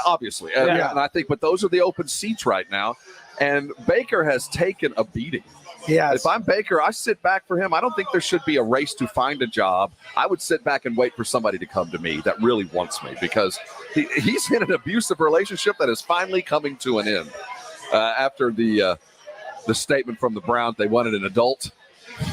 Obviously. Yeah. And I think, but those are the open seats right now, and Baker has taken a beating. Yeah. If I'm Baker, I sit back for him. I don't think there should be a race to find a job. I would sit back and wait for somebody to come to me that really wants me, because he's in an abusive relationship that is finally coming to an end. After the statement from the Browns, they wanted an adult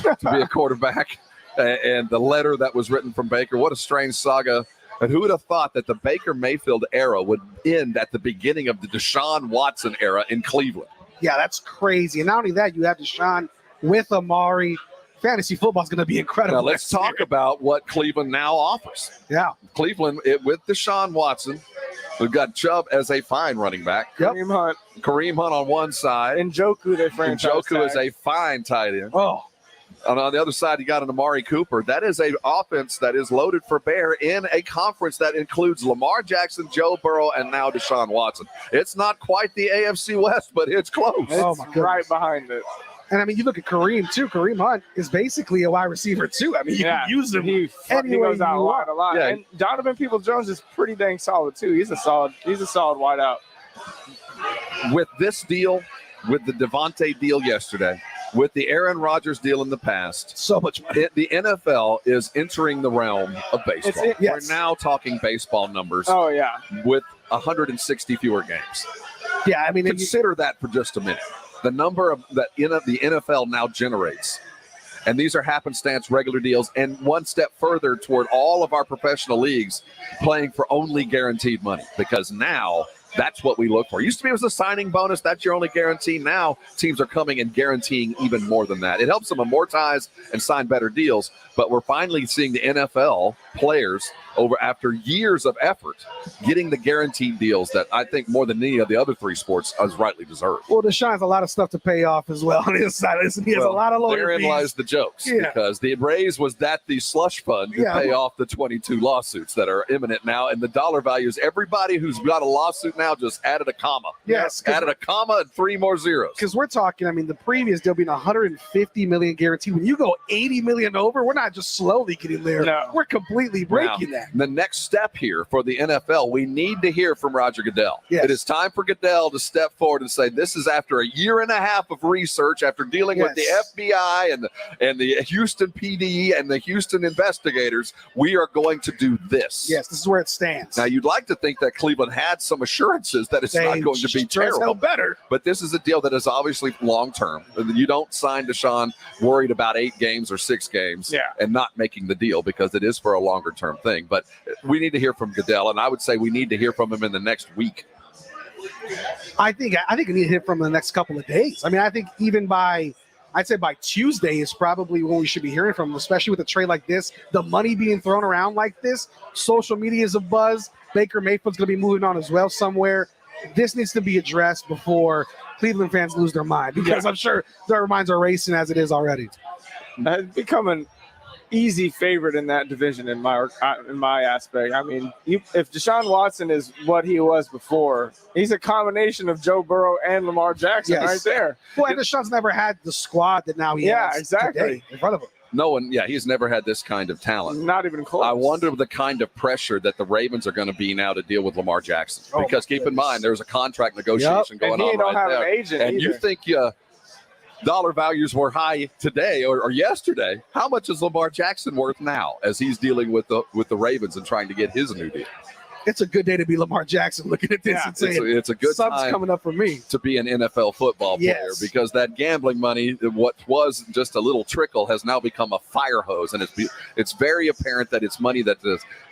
to be a quarterback, and the letter that was written from Baker. What a strange saga. And who would have thought that the Baker Mayfield era would end at the beginning of the Deshaun Watson era in Cleveland? Yeah, that's crazy. And not only that, you have Deshaun with Amari. Fantasy football is going to be incredible. Now, let's talk about what Cleveland now offers. Yeah. Cleveland, with Deshaun Watson, we've got Chubb as a fine running back. Yep. Kareem Hunt on one side. Njoku, they franchise Njoku is a fine tight end. Oh. And on the other side, you got an Amari Cooper. That is an offense that is loaded for bear in a conference that includes Lamar Jackson, Joe Burrow, and now Deshaun Watson. It's not quite the AFC West, but it's close. It's right behind it. And I mean, you look at Kareem too. Kareem Hunt is basically a wide receiver too. I mean, you can use him. He goes out wide a lot. Yeah. And Donovan Peoples-Jones is pretty dang solid too. He's a solid wideout. With this deal, with the Devontae deal yesterday, with the Aaron Rodgers deal in the past, so much money. The NFL is entering the realm of baseball. Yes. We're now talking baseball numbers. Oh yeah, with 160 fewer games. Yeah, I mean, consider that for just a minute. The number of that the NFL now generates, and these are happenstance regular deals, and one step further toward all of our professional leagues playing for only guaranteed money, because now that's what we look for. Used to be it was a signing bonus. That's your only guarantee. Now teams are coming and guaranteeing even more than that. It helps them amortize and sign better deals, but we're finally seeing the NFL players after years of effort getting the guaranteed deals that I think more than any of the other three sports is rightly deserved. Well, Deshaun has a lot of stuff to pay off as well on his side. He has a lot of lawyer therein fees. lies the jokes, because the raise was that the slush fund to pay off the 22 lawsuits that are imminent now, and the dollar values. Everybody who's got a lawsuit now just added a comma. Yes, added a comma and 3 more zeros. Because we're talking, I mean, the previous deal being 150 million guaranteed. When you go 80 million over, we're not just slowly getting there. No. We're completely breaking that. The next step here for the NFL, we need to hear from Roger Goodell. Yes. It is time for Goodell to step forward and say, this is after a year and a half of research, after dealing with the FBI and the Houston PD and the Houston investigators, we are going to do this. Yes, this is where it stands. Now, you'd like to think that Cleveland had some assurances that it's not going to be terrible. Better. But this is a deal that is obviously long-term. You don't sign Deshaun worried about 8 games or 6 games and not making the deal, because it is for a longer-term thing. But we need to hear from Goodell, and I would say we need to hear from him in the next week. I think we need to hear from him in the next couple of days. I mean, I think even I'd say by Tuesday is probably when we should be hearing from him, especially with a trade like this, the money being thrown around like this. Social media is a buzz. Baker Mayfield's going to be moving on as well somewhere. This needs to be addressed before Cleveland fans lose their mind, because I'm sure their minds are racing as it is already. It's become an easy favorite in that division in my aspect. I mean, if Deshaun Watson is what he was before, he's a combination of Joe Burrow and Lamar Jackson right there. Well, and Deshaun's never had the squad that now he has today in front of him. No one, he's never had this kind of talent. Not even close. I wonder the kind of pressure that the Ravens are going to be now to deal with Lamar Jackson. Because keep in mind, there's a contract negotiation going on don't have there. an agent and either. You think dollar values were high today or yesterday. How much is Lamar Jackson worth now as he's dealing with the Ravens and trying to get his new deal? It's a good day to be Lamar Jackson looking at this and saying, it's a good something's time coming up for me to be an NFL football player, because that gambling money, what was just a little trickle, has now become a fire hose, and it's very apparent that it's money that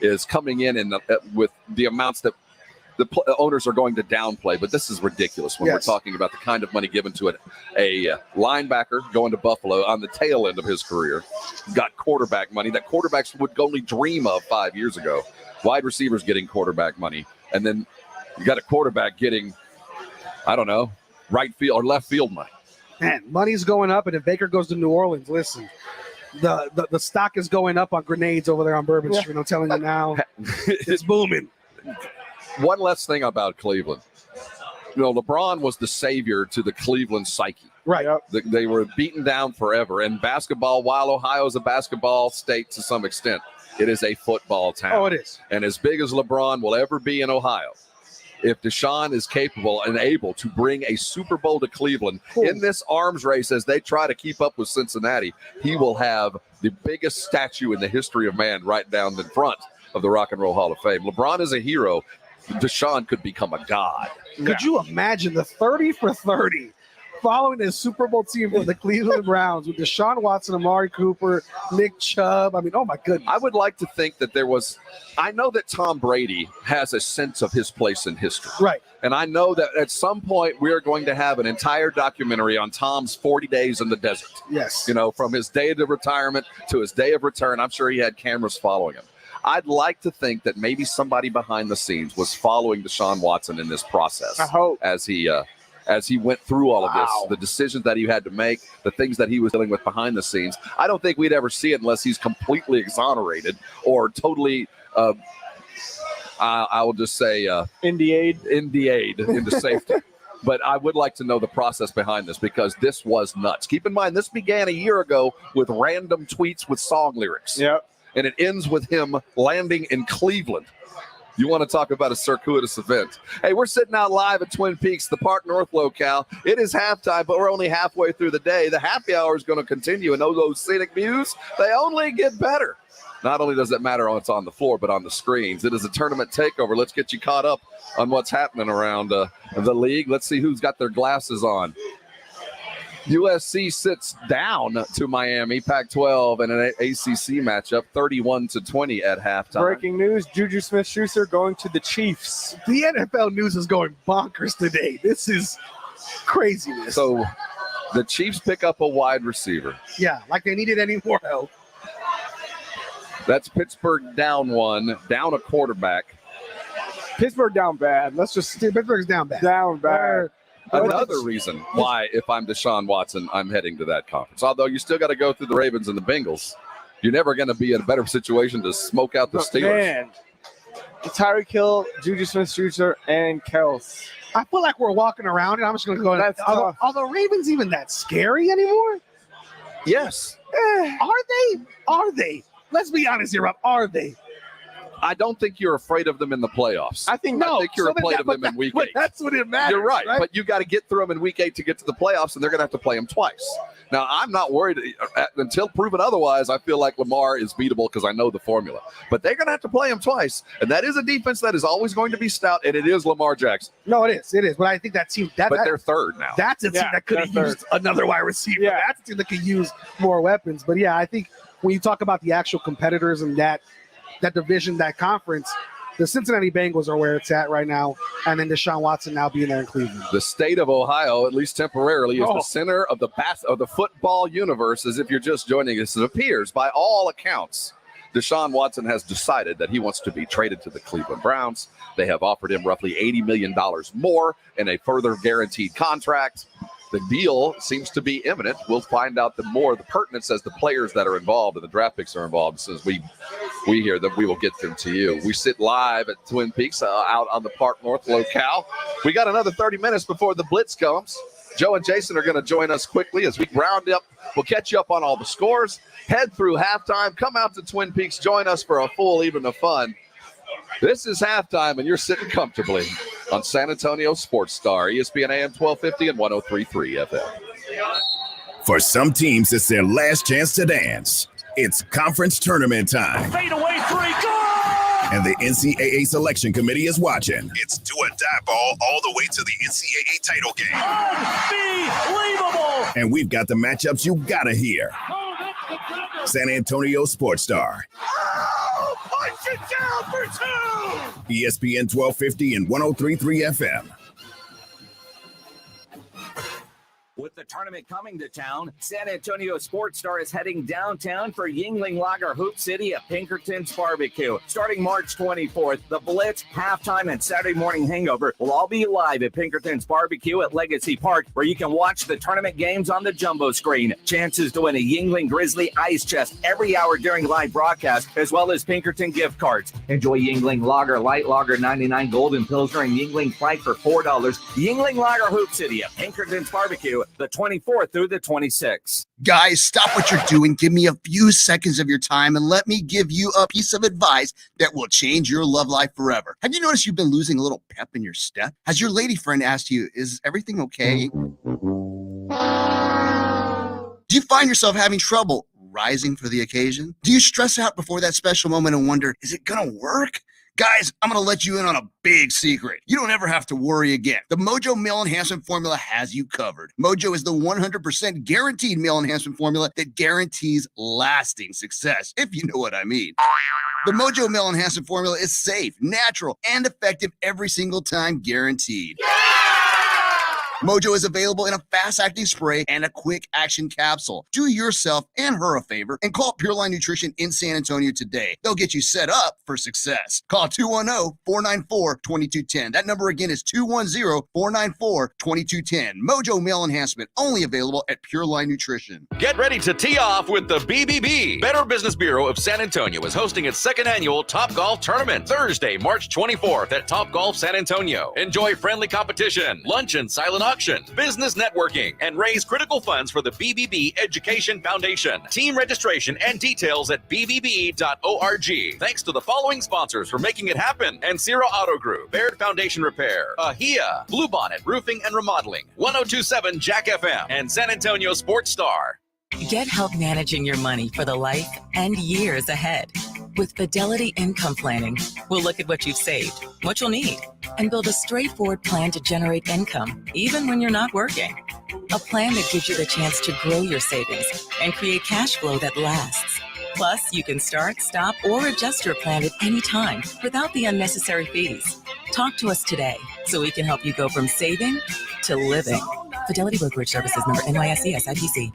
is coming in with the amounts that the owners are going to downplay. But this is ridiculous when we're talking about the kind of money given to a linebacker going to Buffalo on the tail end of his career. Got quarterback money that quarterbacks would only dream of 5 years ago. Wide receivers getting quarterback money. And then you got a quarterback getting, I don't know, right field or left field money. Man, money's going up. And if Baker goes to New Orleans, listen, the stock is going up on grenades over there on Bourbon Street. I'm telling you now, it's booming. One less thing about Cleveland. LeBron was the savior to the Cleveland psyche. Right. They were beaten down forever. And basketball, while Ohio is a basketball state to some extent, it is a football town. Oh, it is. And as big as LeBron will ever be in Ohio, if Deshaun is capable and able to bring a Super Bowl to Cleveland in this arms race as they try to keep up with Cincinnati, he will have the biggest statue in the history of man right down in front of the Rock and Roll Hall of Fame. LeBron is a hero. Deshaun could become a god. Could you imagine the 30 for 30 following his Super Bowl team for the Cleveland Browns with Deshaun Watson, Amari Cooper, Nick Chubb? I mean, oh my goodness. I would like to think that I know that Tom Brady has a sense of his place in history. Right. And I know that at some point we are going to have an entire documentary on Tom's 40 days in the desert. Yes. From his day of retirement to his day of return. I'm sure he had cameras following him. I'd like to think that maybe somebody behind the scenes was following Deshaun Watson in this process. I hope. As he went through all of this, the decisions that he had to make, the things that he was dealing with behind the scenes. I don't think we'd ever see it unless he's completely exonerated or totally, I will just say, NDA'd into safety. But I would like to know the process behind this because this was nuts. Keep in mind, this began a year ago with random tweets with song lyrics. Yep. And it ends with him landing in Cleveland. You want to talk about a circuitous event. Hey, we're sitting out live at Twin Peaks, the Park North locale. It is halftime, but we're only halfway through the day. The happy hour is going to continue, and those scenic views, they only get better. Not only does it matter when it's on the floor, but on the screens. It is a tournament takeover. Let's get you caught up on what's happening around the league. Let's see who's got their glasses on. USC sits down to Miami, Pac-12, in an ACC matchup, 31-20 at halftime. Breaking news, Juju Smith-Schuster going to the Chiefs. The NFL news is going bonkers today. This is craziness. So the Chiefs pick up a wide receiver. Yeah, like they needed any more help. That's Pittsburgh down one, down a quarterback. Pittsburgh down bad. Pittsburgh's down bad. Down bad. Another reason why, if I'm Deshaun Watson, I'm heading to that conference. Although you still got to go through the Ravens and the Bengals. You're never going to be in a better situation to smoke out the Steelers. Man, Tyreek Hill, Juju Smith-Schuster, and Kels. I feel like we're walking around, and I'm just going to go. Are the Ravens even that scary anymore? Yes. Are they? Let's be honest here, Rob. Are they? I don't think you're afraid of them in the playoffs. I think you're afraid of them in week 8. That's what it matters. You're right, but you got to get through them in week 8 to get to the playoffs, and they're going to have to play them twice. Now, I'm not worried until proven otherwise. I feel like Lamar is beatable because I know the formula, but they're going to have to play him twice, and that is a defense that is always going to be stout, and it is Lamar Jackson. No, it is. But I think that team. But they're third now. That's a team that could have used another wide receiver. Yeah. That's a team that could use more weapons. But yeah, I think when you talk about the actual competitors and that division, that conference, the Cincinnati Bengals are where it's at right now, and then Deshaun Watson now being there in Cleveland. The state of Ohio, at least temporarily, is the center of the football universe. As if you're just joining us, it appears, by all accounts, Deshaun Watson has decided that he wants to be traded to the Cleveland Browns. They have offered him roughly $80 million more in a further guaranteed contract. The deal seems to be imminent. We'll find out the pertinence as the players that are involved and the draft picks are involved. As soon as we hear them, we will get them to you. We sit live at Twin Peaks out on the Park North locale. We got another 30 minutes before the blitz comes. Joe and Jason are going to join us quickly as we round up. We'll catch you up on all the scores, head through halftime, come out to Twin Peaks, join us for a full evening of fun. This is halftime, and you're sitting comfortably on San Antonio Sports Star, ESPN AM 1250 and 103.3 FM. For some teams, it's their last chance to dance. It's conference tournament time. Fade away 3, go! And the NCAA selection committee is watching. It's do or die ball all the way to the NCAA title game. Unbelievable! And we've got the matchups you gotta hear. San Antonio Sports Star. Oh, punch it down for 2! ESPN 1250 and 103.3 FM. With the tournament coming to town, San Antonio Sports Star is heading downtown for Yingling Lager Hoop City at Pinkerton's Barbecue. Starting March 24th, the Blitz, Halftime, and Saturday Morning Hangover will all be live at Pinkerton's Barbecue at Legacy Park, where you can watch the tournament games on the jumbo screen. Chances to win a Yingling Grizzly ice chest every hour during live broadcast, as well as Pinkerton gift cards. Enjoy Yingling Lager, Light Lager 99, Golden Pilsner, and Yingling Flight for $4. Yingling Lager Hoop City at Pinkerton's Barbecue, the 24th through the 26th. Guys, stop what you're doing. Give me a few seconds of your time and let me give you a piece of advice that will change your love life forever. Have you noticed you've been losing a little pep in your step? Has your lady friend asked you, is everything okay? Do you find yourself having trouble rising for the occasion? Do you stress out before that special moment and wonder, is it gonna work? Guys, I'm going to let you in on a big secret. You don't ever have to worry again. The Mojo Male Enhancement Formula has you covered. Mojo is the 100% guaranteed male enhancement formula that guarantees lasting success, if you know what I mean. The Mojo Male Enhancement Formula is safe, natural, and effective every single time, guaranteed. Mojo is available in a fast-acting spray and a quick-action capsule. Do yourself and her a favor and call Pure Line Nutrition in San Antonio today. They'll get you set up for success. Call 210-494-2210. That number again is 210-494-2210. Mojo Male Enhancement, only available at Pure Line Nutrition. Get ready to tee off with the BBB. Better Business Bureau of San Antonio is hosting its second annual Top Golf Tournament Thursday, March 24th at Top Golf San Antonio. Enjoy friendly competition, lunch and silent auction, business networking, and raise critical funds for the BBB Education Foundation. Team registration and details at bbb.org. Thanks to the following sponsors for making it happen: Ancira Auto Group, Baird Foundation Repair, Ahia, Bluebonnet Roofing and Remodeling, 1027 Jack FM, and San Antonio Sports Star. Get help managing your money for the life and years ahead. With Fidelity Income Planning, we'll look at what you've saved, what you'll need, and build a straightforward plan to generate income, even when you're not working. A plan that gives you the chance to grow your savings and create cash flow that lasts. Plus, you can start, stop, or adjust your plan at any time without the unnecessary fees. Talk to us today so we can help you go from saving to living. Fidelity Brokerage Services, member NYSE SIPC.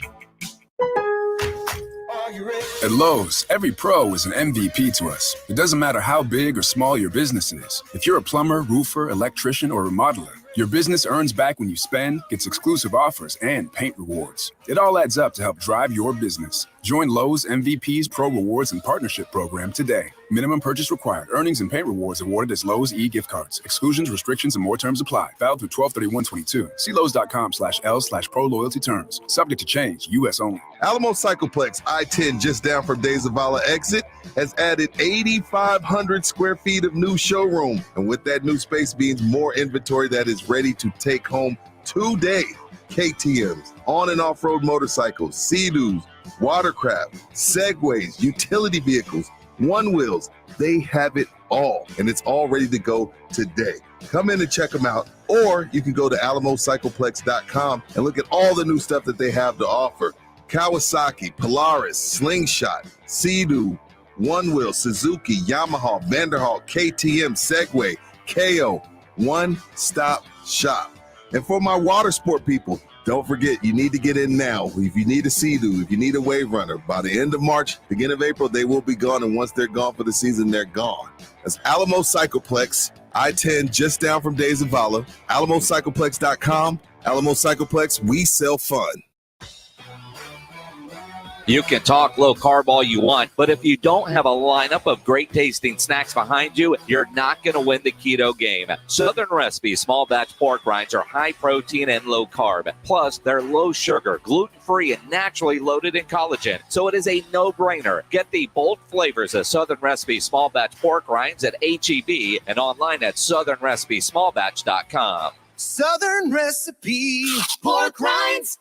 At Lowe's, every pro is an MVP to us. It doesn't matter how big or small your business is. If you're a plumber, roofer, electrician, or remodeler, your business earns back when you spend, gets exclusive offers, and paint rewards. It all adds up to help drive your business. Join Lowe's MVP's Pro Rewards and Partnership Program today. Minimum purchase required. Earnings and paint rewards awarded as Lowe's e-gift cards. Exclusions, restrictions, and more terms apply. Valid through 12/31/22. See Lowe's.com/L/Pro Loyalty Terms. Subject to change. U.S. only. Alamo Cycleplex, I-10 just down from De Zavala exit, has added 8,500 square feet of new showroom. And with that new space means more inventory that is ready to take home today. KTMs, on and off-road motorcycles, Sea-Doos, watercraft, Segways, utility vehicles, one-wheels. They have it all, and it's all ready to go today. Come in and check them out, or you can go to alamocycleplex.com and look at all the new stuff that they have to offer. Kawasaki, Polaris, Slingshot, Sea-Doo, One Wheel, Suzuki, Yamaha, Vanderhall, KTM, Segway, KO, one-stop shop. And for my water sport people, don't forget, you need to get in now. If you need a Sea-Doo, if you need a Wave Runner, by the end of March, beginning of April, they will be gone. And once they're gone for the season, they're gone. That's Alamo Cycleplex, I-10, just down from De Zavala. AlamoCycleplex.com. Alamo Cycleplex, we sell fun. You can talk low carb all you want, but if you don't have a lineup of great tasting snacks behind you, you're not going to win the keto game. Southern Recipe small batch pork rinds are high protein and low carb. Plus, they're low sugar, gluten-free, and naturally loaded in collagen. So it is a no-brainer. Get the bold flavors of Southern Recipe small batch pork rinds at H-E-B and online at southernrecipesmallbatch.com. Southern Recipe pork rinds.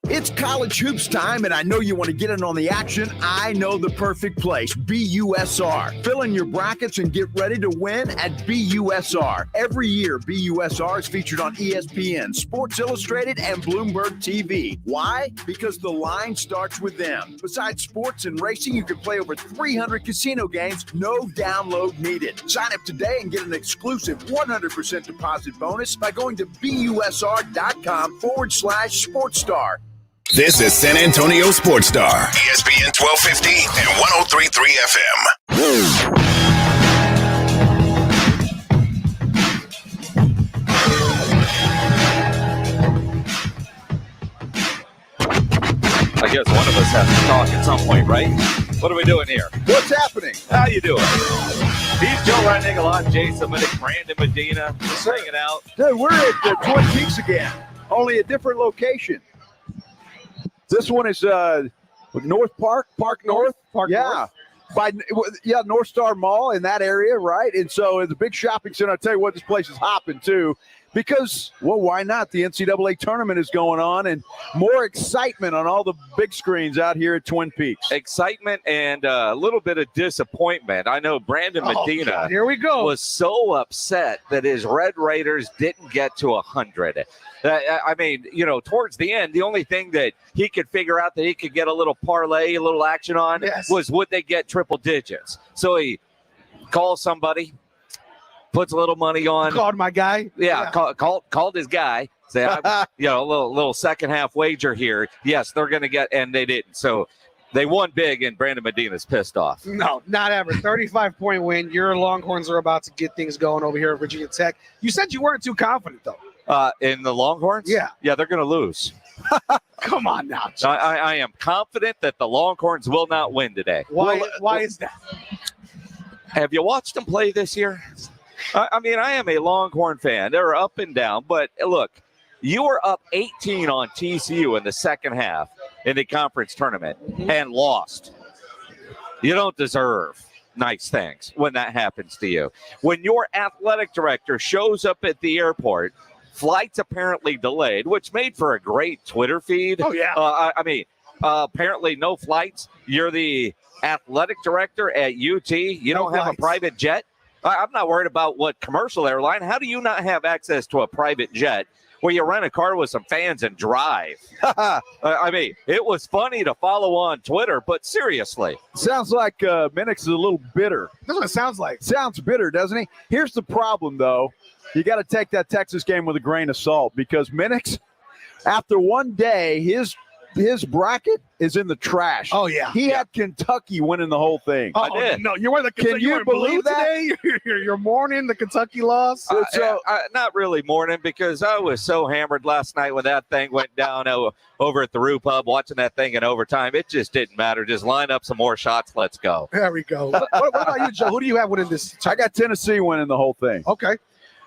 It's college hoops time, and I know you want to get in on the action. I know the perfect place, BUSR. Fill in your brackets and get ready to win at BUSR. Every year, BUSR is featured on ESPN, Sports Illustrated, and Bloomberg TV. Why? Because the line starts with them. Besides sports and racing, you can play over 300 casino games, no download needed. Sign up today and get an exclusive 100% deposit bonus by going to BUSR.com/SportsStar. This is San Antonio Sports Star, ESPN 1250 and 103.3 FM. I guess one of us has to talk at some point, right? What are we doing here? What's happening? How you doing? He's Joe Reinigal, I'm Jason Minnick, Brandon Medina, just hanging out. Dude, we're at the Twin Peaks again, only a different location. This one is North Park North. By North Star Mall in that area, right? And so it's a big shopping center. I tell you what, this place is hopping too, because why not? The NCAA tournament is going on, and more excitement on all the big screens out here at Twin Peaks. Excitement and a little bit of disappointment. I know Brandon Medina God, here we go. was so upset that his Red Raiders didn't get to 100. I mean, towards the end, the only thing that he could figure out that he could get a little parlay, a little action on was would they get triple digits. So he calls somebody, puts a little money on. Called my guy. Yeah. Called his guy, Say, a little second half wager here. Yes, they're going to get, and they didn't. So they won big, and Brandon Medina's pissed off. No, not ever. 35-point win. Your Longhorns are about to get things going over here at Virginia Tech. You said you weren't too confident, though. In the Longhorns? Yeah. Yeah, they're going to lose. Come on now. I am confident that the Longhorns will not win today. Why is that? Have you watched them play this year? I am a Longhorn fan. They're up and down. But, look, you were up 18 on TCU in the second half in the conference tournament and lost. You don't deserve nice things when that happens to you. When your athletic director shows up at the airport, flights apparently delayed, which made for a great Twitter feed. Oh, yeah. Apparently no flights. You're the athletic director at UT. You don't have a private jet. I'm not worried about what commercial airline. How do you not have access to a private jet where you rent a car with some fans and drive? It was funny to follow on Twitter, but seriously. Sounds like Minix is a little bitter. That's what it sounds like. Sounds bitter, doesn't he? Here's the problem, though. You got to take that Texas game with a grain of salt because Minix, after one day, his bracket is in the trash. Oh, yeah. He had Kentucky winning the whole thing. Oh, I did. No, you're wearing the Can you you believe that? Today? You're mourning the Kentucky loss. Not really mourning because I was so hammered last night when that thing went down over at the Rue Pub, watching that thing in overtime. It just didn't matter. Just line up some more shots. Let's go. There we go. What about you, Joe? Who do you have winning this? I got Tennessee winning the whole thing. Okay.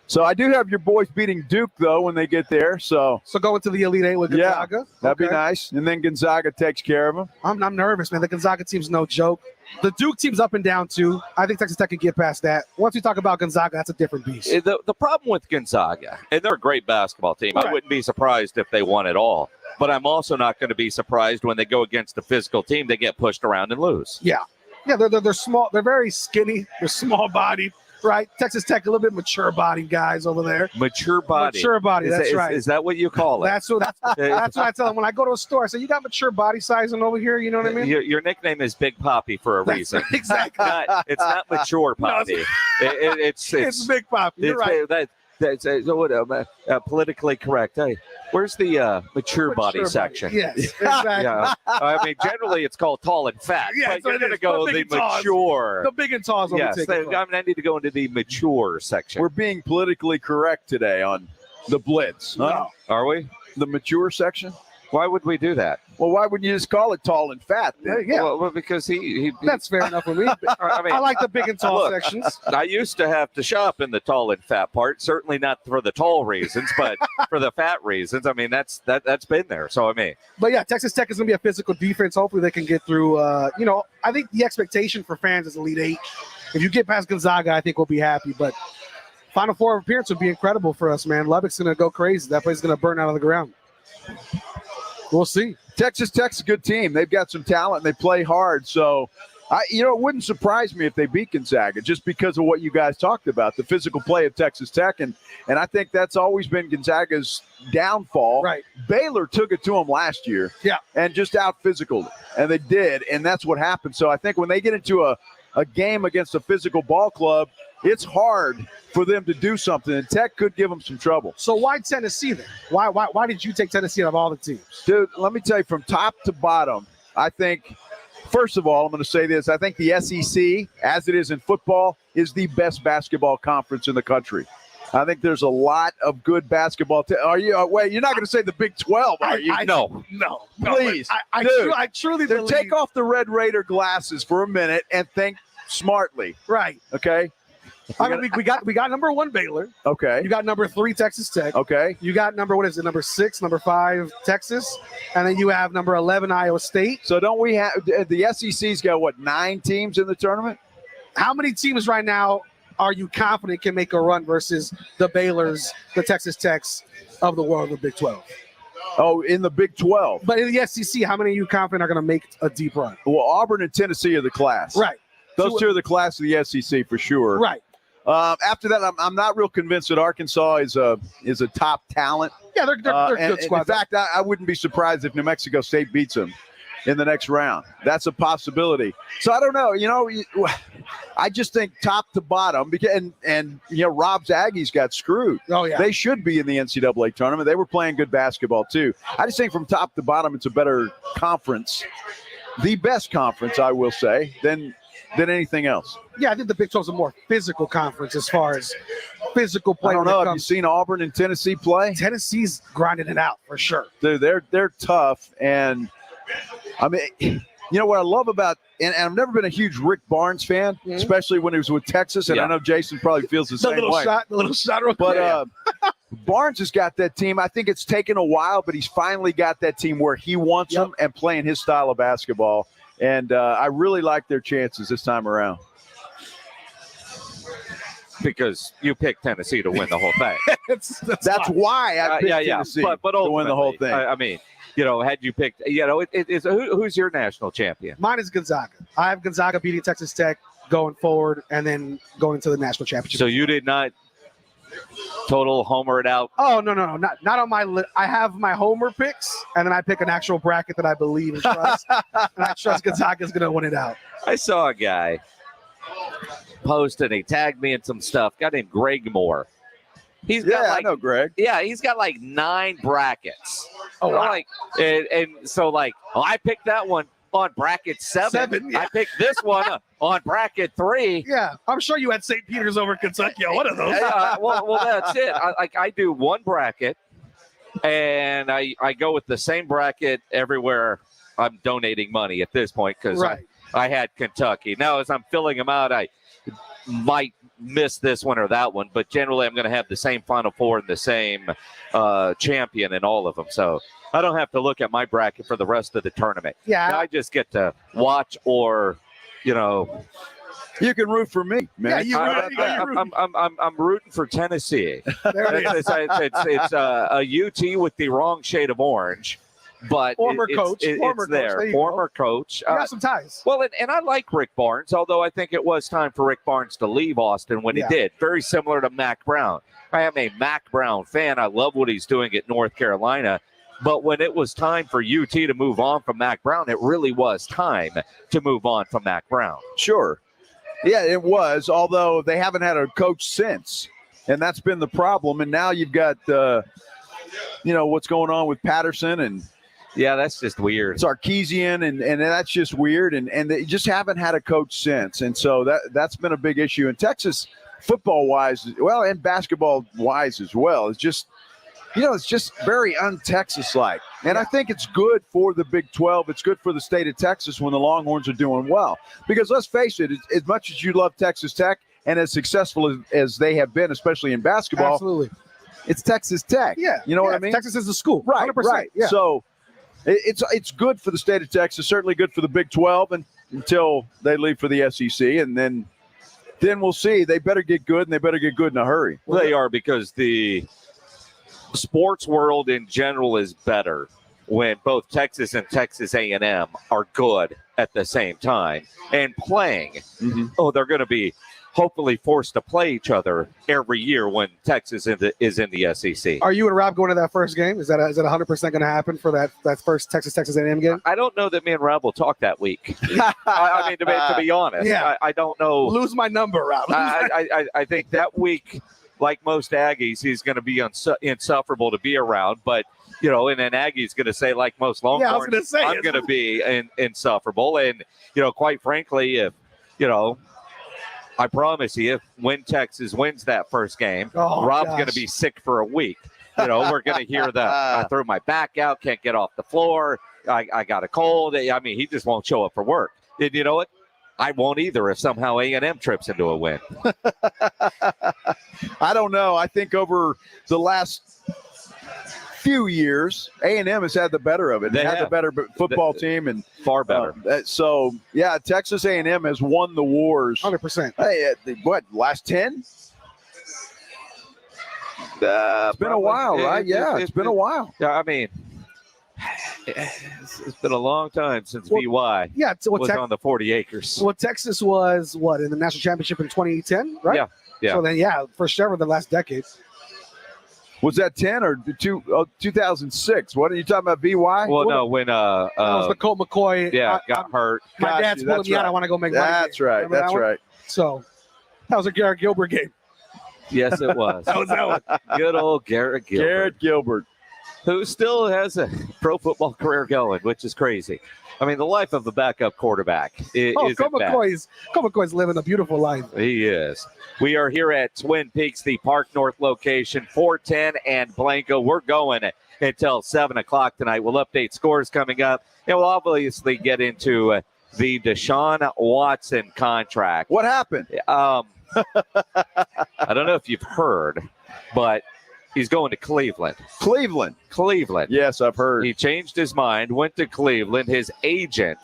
So I do have your boys beating Duke, though, when they get there. So going to the Elite Eight with Gonzaga? Yeah, that'd be nice. And then Gonzaga takes care of them. I'm nervous, man. The Gonzaga team's no joke. The Duke team's up and down, too. I think Texas Tech can get past that. Once we talk about Gonzaga, that's a different beast. The problem with Gonzaga, and they're a great basketball team. Right. I wouldn't be surprised if they won it all. But I'm also not going to be surprised when they go against a physical team, they get pushed around and lose. Yeah. Yeah, they're small. They're very skinny. They're small-bodied. Right, Texas Tech, a little bit mature-bodied guys over there. Mature body. That's right. Is that what you call it? That's what I tell them when I go to a store. I say, "You got mature body sizing over here." You know what I mean? Your nickname is Big Poppy for a reason. Right, exactly. It's not mature Poppy. It's Big Poppy. You're right. That's politically correct. Hey, where's the mature body section? Yes, exactly. Yeah. Generally it's called tall and fat. Yeah, but you're going to go the mature. The big and tall is what we take. I need to go into the mature section. We're being politically correct today on the Blitz. Huh? No. Are we? The mature section? Why would we do that? Well, why wouldn't you just call it tall and fat? Then? Yeah. Well, because he That's fair enough for me. I like the big and tall sections. I used to have to shop in the tall and fat part. Certainly not for the tall reasons, but for the fat reasons. That's been there. So But yeah, Texas Tech is going to be a physical defense. Hopefully, they can get through. I think the expectation for fans is Elite Eight. If you get past Gonzaga, I think we'll be happy. But Final Four appearance would be incredible for us, man. Lubbock's going to go crazy. That place is going to burn out of the ground. We'll see. Texas Tech's a good team. They've got some talent. And they play hard. So, it wouldn't surprise me if they beat Gonzaga just because of what you guys talked about, the physical play of Texas Tech. And I think that's always been Gonzaga's downfall. Right. Baylor took it to them last year. Yeah. And just out-physicaled it. And they did. And that's what happened. So I think when they get into a game against a physical ball club, it's hard for them to do something, and Tech could give them some trouble. So why Tennessee then? Why did you take Tennessee out of all the teams? Dude, let me tell you, from top to bottom, I think, first of all, I'm going to say this. I think the SEC, as it is in football, is the best basketball conference in the country. I think there's a lot of good basketball. Wait, you're not going to say the Big 12, are you? No. Please. I truly believe. Take off the Red Raider glasses for a minute and think smartly. Right. Okay? We got number 1 Baylor. Okay. You got number 3 Texas Tech. Okay. You got number 6, number 5 Texas, and then you have number 11 Iowa State. So don't we have the SEC's got 9 teams in the tournament? How many teams right now are you confident can make a run versus the Baylors, the Texas Techs of the world of the Big 12? Oh, in the Big 12. But in the SEC, how many are you confident are going to make a deep run? Well, Auburn and Tennessee are the class. Right. Those two are the class of the SEC for sure. Right. After that, I'm not real convinced that Arkansas is a top talent. Yeah, they're good squad. In fact, I wouldn't be surprised if New Mexico State beats them. in the next round. That's a possibility. So I don't know. I just think top to bottom, because and Rob's Aggies got screwed. Oh yeah, they should be in the NCAA tournament. They were playing good basketball too. I just think from top to bottom, it's a better conference, the best conference, I will say, than anything else. Yeah, I think the Big 12 is a more physical conference as far as physical play. I don't know. Have you seen Auburn and Tennessee play? Tennessee's grinding it out for sure. Dude, they're tough, and I mean, what I love about, and I've never been a huge Rick Barnes fan, especially when he was with Texas, and I know Jason probably feels the same way. The little shot real quick. But Barnes has got that team. I think it's taken a while, but he's finally got that team where he wants them and playing his style of basketball. And I really like their chances this time around. Because you picked Tennessee to win the whole thing. That's why I picked Tennessee but to win the whole thing. I mean, had you picked, who's your national champion? Mine is Gonzaga. I have Gonzaga beating Texas Tech going forward and then going to the national championship. So you did not total homer it out? Oh, no, not on my list. I have my homer picks, and then I pick an actual bracket that I believe and trust, and I trust Gonzaga is going to win it out. I saw a guy post, and he tagged me in some stuff. A guy named Greg Moore. He's got I know Greg. Yeah, he's got like 9 brackets. Oh, wow. And so I picked that one on bracket 7. Yeah. I picked this one on bracket 3. Yeah, I'm sure you had St. Peter's over Kentucky on one of those. Well, that's it. I do one bracket, and I go with the same bracket everywhere I'm donating money at this point because I had Kentucky. Now, as I'm filling them out, I might miss this one or that one, but generally I'm going to have the same Final Four and the same champion in all of them. So I don't have to look at my bracket for the rest of the tournament. Yeah. I just get to watch or, you can root for me, man. Yeah, I'm rooting for Tennessee. There it is. It's a UT with the wrong shade of orange. But former coach. Former coach. You got some ties. Well, and I like Rick Barnes, although I think it was time for Rick Barnes to leave Austin when he did. Very similar to Mac Brown. I am a Mac Brown fan. I love what he's doing at North Carolina. But when it was time for UT to move on from Mac Brown, it really was time to move on from Mac Brown. Sure. Yeah, it was, although they haven't had a coach since. And that's been the problem. And now you've got, what's going on with Patterson and – yeah, that's just weird. Sarkisian, and that's just weird. And they just haven't had a coach since. And so that's been a big issue. And Texas, football-wise, well, and basketball-wise as well, is just, it's just very un-Texas-like. And I think it's good for the Big 12. It's good for the state of Texas when the Longhorns are doing well. Because let's face it, as much as you love Texas Tech and as successful as they have been, especially in basketball, absolutely, it's Texas Tech. Yeah. You know what I mean? Texas is the school. Right, 100%. right. Yeah. So it's good for the state of Texas, certainly good for the Big 12 until they leave for the SEC, and then we'll see. They better get good, and they better get good in a hurry. Well, they are, because the sports world in general is better when both Texas and Texas A&M are good at the same time and playing. Mm-hmm. Oh, they're going to be hopefully forced to play each other every year when Texas is in the SEC. Are you and Rob going to that first game? Is that 100% going to happen for that first Texas A&M game? I don't know that me and Rob will talk that week. I mean, to be honest, I don't know. Lose my number, Rob. I think that week, like most Aggies, he's going to be insufferable to be around. But, and then Aggie's going to say, like most Longhorns, I'm going to be insufferable. And, quite frankly, if, I promise you, when Texas wins that first game, Rob's going to be sick for a week. We're going to hear I threw my back out, can't get off the floor, I got a cold. I mean, he just won't show up for work. And you know what? I won't either if somehow A&M trips into a win. I don't know. I think over the last few years, A&M has had the better of it. They had the better football team and far better. So Texas A&M has won the wars 100%. Hey, last 10? It's been a while, right? It's been a while. Yeah, I mean, it's been a long time since VY was on the 40 acres. Well, Texas was in the national championship in 2010, right? Yeah. So then, for sure, the last decade. Was that 10 or 2006? What are you talking about, VY? Well, no, when that was the Colt McCoy. got hurt. My dad's pulling me out. I want to go make money. That's right. Remember That's that one? right. So that was a Garrett Gilbert game. Yes, it was. That was that one. Good old Garrett Gilbert. Garrett Gilbert. Who still has a pro football career going, which is crazy. I mean, the life of a backup quarterback is Colt McCoy's living a beautiful life. He is. We are here at Twin Peaks, the Park North location, 410 and Blanco. We're going until 7 o'clock tonight. We'll update scores coming up, and we'll obviously get into the Deshaun Watson contract. What happened? I don't know if you've heard, but he's going to Cleveland. Cleveland. Yes, I've heard. He changed his mind, went to Cleveland. His agent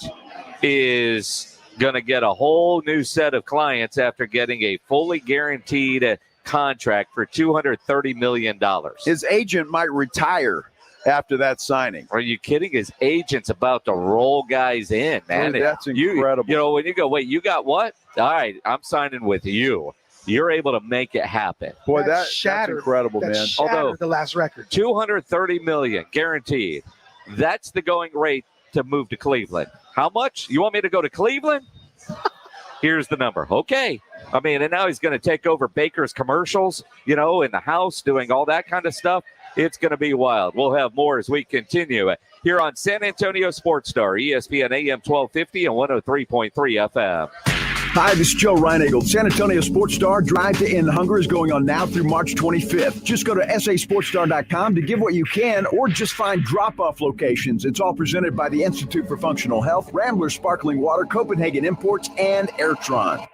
is going to get a whole new set of clients after getting a fully guaranteed contract for $230 million. His agent might retire after that signing. Are you kidding? His agent's about to roll guys in, man. Dude, that's incredible. You know, when you go, wait, you got what? All right, I'm signing with you. You're able to make it happen. Boy, that's incredible, man. Although the last record, $230 million guaranteed. That's the going rate to move to Cleveland. How much? You want me to go to Cleveland? Here's the number. Okay. I mean, and now he's going to take over Baker's commercials, you know, in the house, doing all that kind of stuff. It's going to be wild. We'll have more as we continue here on San Antonio Sports Star, ESPN AM 1250 and 103.3 FM. Hi, this is Joe Reinagle. San Antonio Sports Star Drive to End Hunger is going on now through March 25th. Just go to sasportstar.com to give what you can or just find drop-off locations. It's all presented by the Institute for Functional Health, Rambler Sparkling Water, Copenhagen Imports, and Airtron.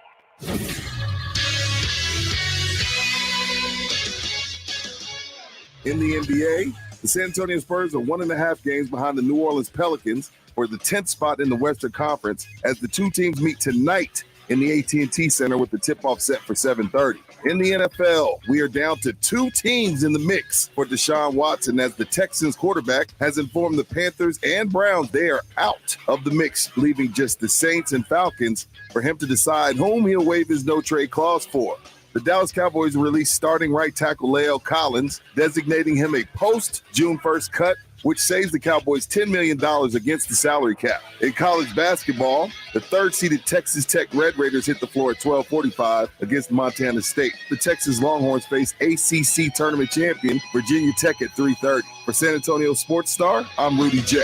In the NBA, the San Antonio Spurs are 1.5 games behind the New Orleans Pelicans for the 10th spot in the Western Conference as the two teams meet tonight in the AT&T Center with the tip-off set for 7:30. In the NFL, we are down to 2 teams in the mix for Deshaun Watson as the Texans quarterback has informed the Panthers and Browns they are out of the mix, leaving just the Saints and Falcons for him to decide whom he'll waive his no-trade clause for. The Dallas Cowboys released starting right tackle La'el Collins, designating him a post-June 1st cut, which saves the Cowboys $10 million against the salary cap. In college basketball, the third-seeded Texas Tech Red Raiders hit the floor at 12:45 against Montana State. The Texas Longhorns face ACC tournament champion Virginia Tech at 3:30. For San Antonio Sports Star, I'm Rudy J.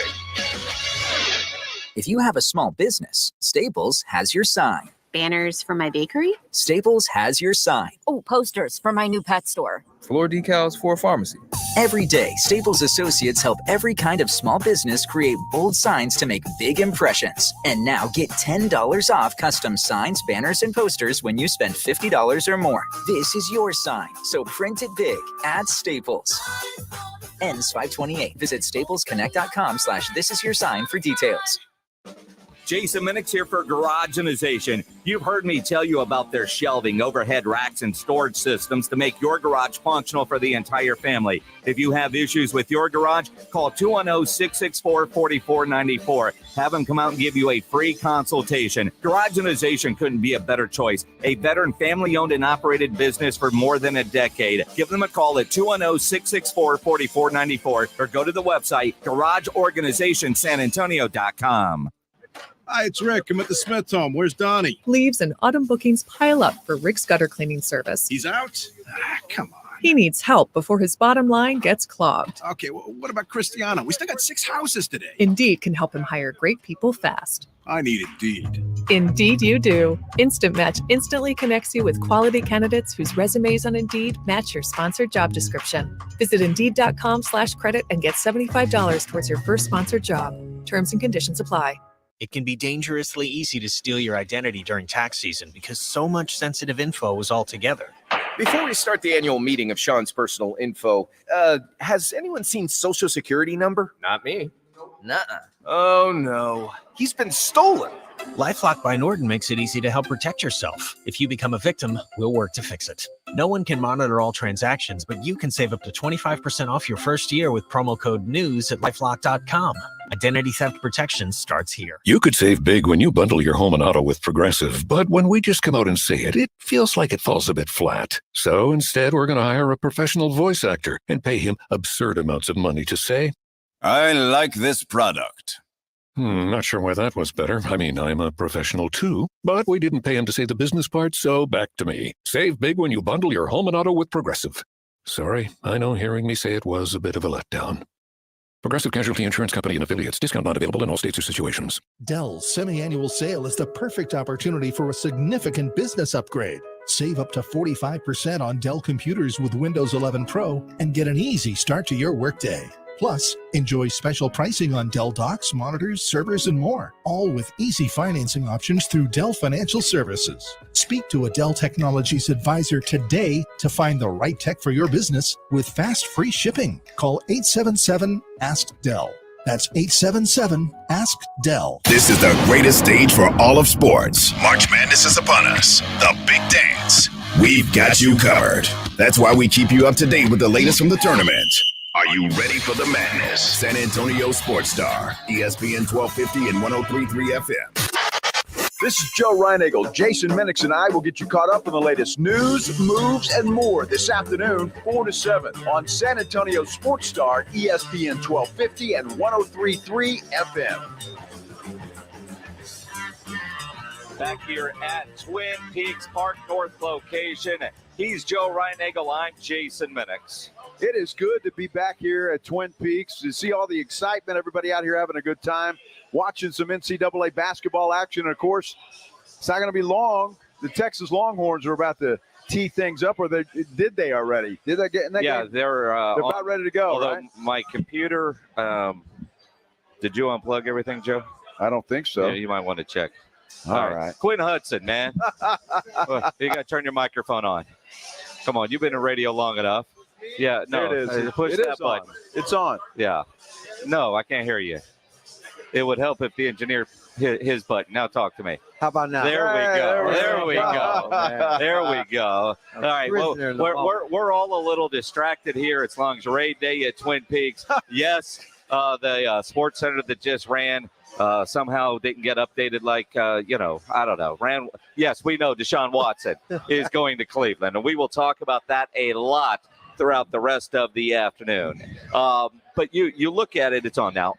If you have a small business, Staples has your sign. Banners for my bakery? Staples has your sign. Oh, posters for my new pet store. Floor decals for a pharmacy. Every day, Staples associates help every kind of small business create bold signs to make big impressions. And now get $10 off custom signs, banners, and posters when you spend $50 or more. This is your sign, so print it big at Staples. Ends 5/28. Visit staplesconnect.com/thisisyoursign for details. Jason Minix here for Garageanization. You've heard me tell you about their shelving, overhead racks, and storage systems to make your garage functional for the entire family. If you have issues with your garage, call 210-664-4494. Have them come out and give you a free consultation. Garageanization couldn't be a better choice. A veteran family-owned and operated business for more than a decade. Give them a call at 210-664-4494 or go to the website garageorganizationsanantonio.com. Hi, it's Rick. I'm at the Smith home. Where's Donnie? Leaves and autumn bookings pile up for Rick's gutter cleaning service. He's out? Come on. He needs help before his bottom line gets clogged. Okay, well, what about Cristiano? We still got 6 houses today. Indeed can help him hire great people fast. I need Indeed. Indeed you do. Instant Match instantly connects you with quality candidates whose resumes on Indeed match your sponsored job description. Visit Indeed.com/credit and get $75 towards your first sponsored job. Terms and conditions apply. It can be dangerously easy to steal your identity during tax season because so much sensitive info is all together. Before we start the annual meeting of Sean's personal info, has anyone seen Social Security number? Not me. Nuh-uh. Oh, no. He's been stolen. LifeLock by Norton makes it easy to help protect yourself. If you become a victim, we'll work to fix it. No one can monitor all transactions, but you can save up to 25% off your first year with promo code NEWS at LifeLock.com. Identity theft protection starts here. You could save big when you bundle your home and auto with Progressive, but when we just come out and say it, it feels like it falls a bit flat. So instead, we're going to hire a professional voice actor and pay him absurd amounts of money to say, I like this product. Not sure why that was better. I mean, I'm a professional too, but we didn't pay him to say the business part, so back to me. Save big when you bundle your home and auto with Progressive. Sorry, I know hearing me say it was a bit of a letdown. Progressive Casualty Insurance Company and Affiliates. Discount not available in all states or situations. Dell's semi-annual sale is the perfect opportunity for a significant business upgrade. Save up to 45% on Dell computers with Windows 11 Pro and get an easy start to your workday. Plus, enjoy special pricing on Dell docks, monitors, servers, and more, all with easy financing options through Dell Financial Services. Speak to a Dell Technologies advisor today to find the right tech for your business with fast free shipping. Call 877-ASK-DELL. That's 877-ASK-DELL. This is the greatest stage for all of sports. March Madness is upon us. The big dance. We've got you covered. That's why we keep you up to date with the latest from the tournament. Are you ready for the madness? San Antonio Sports Star, ESPN 1250 and 103.3 FM. This is Joe Reinagel. Jason Minix and I will get you caught up on the latest news, moves, and more this afternoon, 4 to 7 on San Antonio Sports Star, ESPN 1250 and 103.3 FM. Back here at Twin Peaks Park North location. He's Joe Reinagel. I'm Jason Minix. It is good to be back here at Twin Peaks to see all the excitement, everybody out here having a good time, watching some NCAA basketball action. And, of course, it's not going to be long. The Texas Longhorns are about to tee things up, or did they already? Did they get in that game? They're about ready to go, right? My computer, did you unplug everything, Joe? I don't think so. Yeah, you might want to check. All right. Quinn Hudson, man. You got to turn your microphone on. Come on, you've been in radio long enough. Yeah, no. There it is. Push that button. It's on. Yeah. No, I can't hear you. It would help if the engineer hit his button. Now talk to me. How about now? There we go. There we go. There we go. All right. Well, we're all a little distracted here. It's Lingerie Day at Twin Peaks. Yes, the Sports Center that just ran somehow didn't get updated like, I don't know. Yes, we know Deshaun Watson is going to Cleveland, and we will talk about that a lot throughout the rest of the afternoon. But you look at it, it's on now.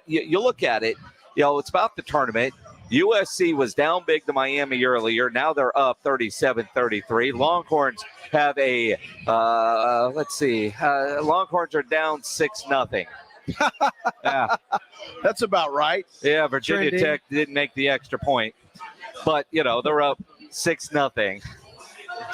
You look at it, it's about the tournament. USC was down big to Miami earlier. Now they're up 37-33. Longhorns have Longhorns are down 6-0. Yeah. That's about right. Yeah, Virginia Tech didn't make the extra point. But, they're up 6-0.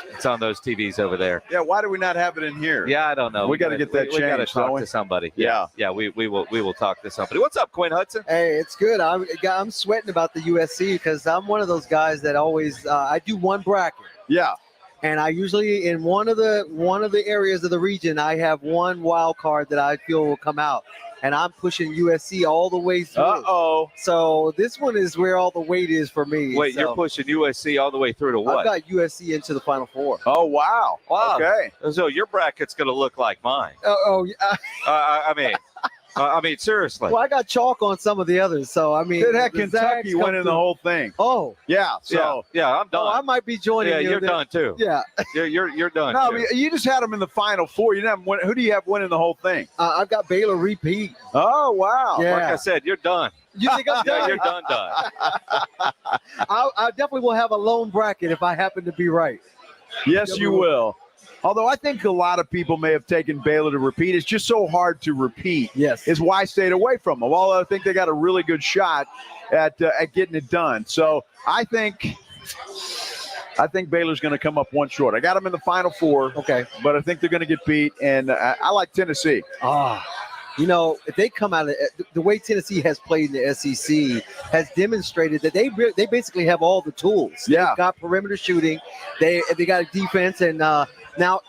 It's on those TVs over there. Yeah, why do we not have it in here? Yeah, I don't know. We got to get that changed. We got to talk to somebody. Yeah, we will talk to somebody. What's up, Quinn Hudson? Hey, it's good. I'm sweating about the USC because I'm one of those guys that always I do one bracket. Yeah. And I usually in one of the areas of the region I have one wild card that I feel will come out. And I'm pushing USC all the way through. Uh-oh. So this one is where all the weight is for me. Wait, you're pushing USC all the way through to what? I've got USC into the Final Four. Oh, wow. Okay. So your bracket's going to look like mine. Yeah. I mean, seriously. Well, I got chalk on some of the others, so I mean. It had Kentucky winning the whole thing. Oh. Yeah. So yeah, I'm done. Oh, I might be joining you. Yeah, you're done too. Yeah. You're done. No, too. you just had them in the Final Four. You didn't have who do you have winning the whole thing? I've got Baylor repeat. Oh, wow. Yeah. Like I said, you're done. You think I'm done? Yeah, you're done. I definitely will have a lone bracket if I happen to be right. Yes, you will. Although I think a lot of people may have taken Baylor to repeat. It's just so hard to repeat. Yes. Is why I stayed away from them. Although I think they got a really good shot at getting it done. So I think Baylor's going to come up one short. I got them in the Final Four. Okay. But I think they're going to get beat. And I like Tennessee. If they come out of the way Tennessee has played in the SEC has demonstrated that they basically have all the tools. Yeah. They've got perimeter shooting. They got a defense. And now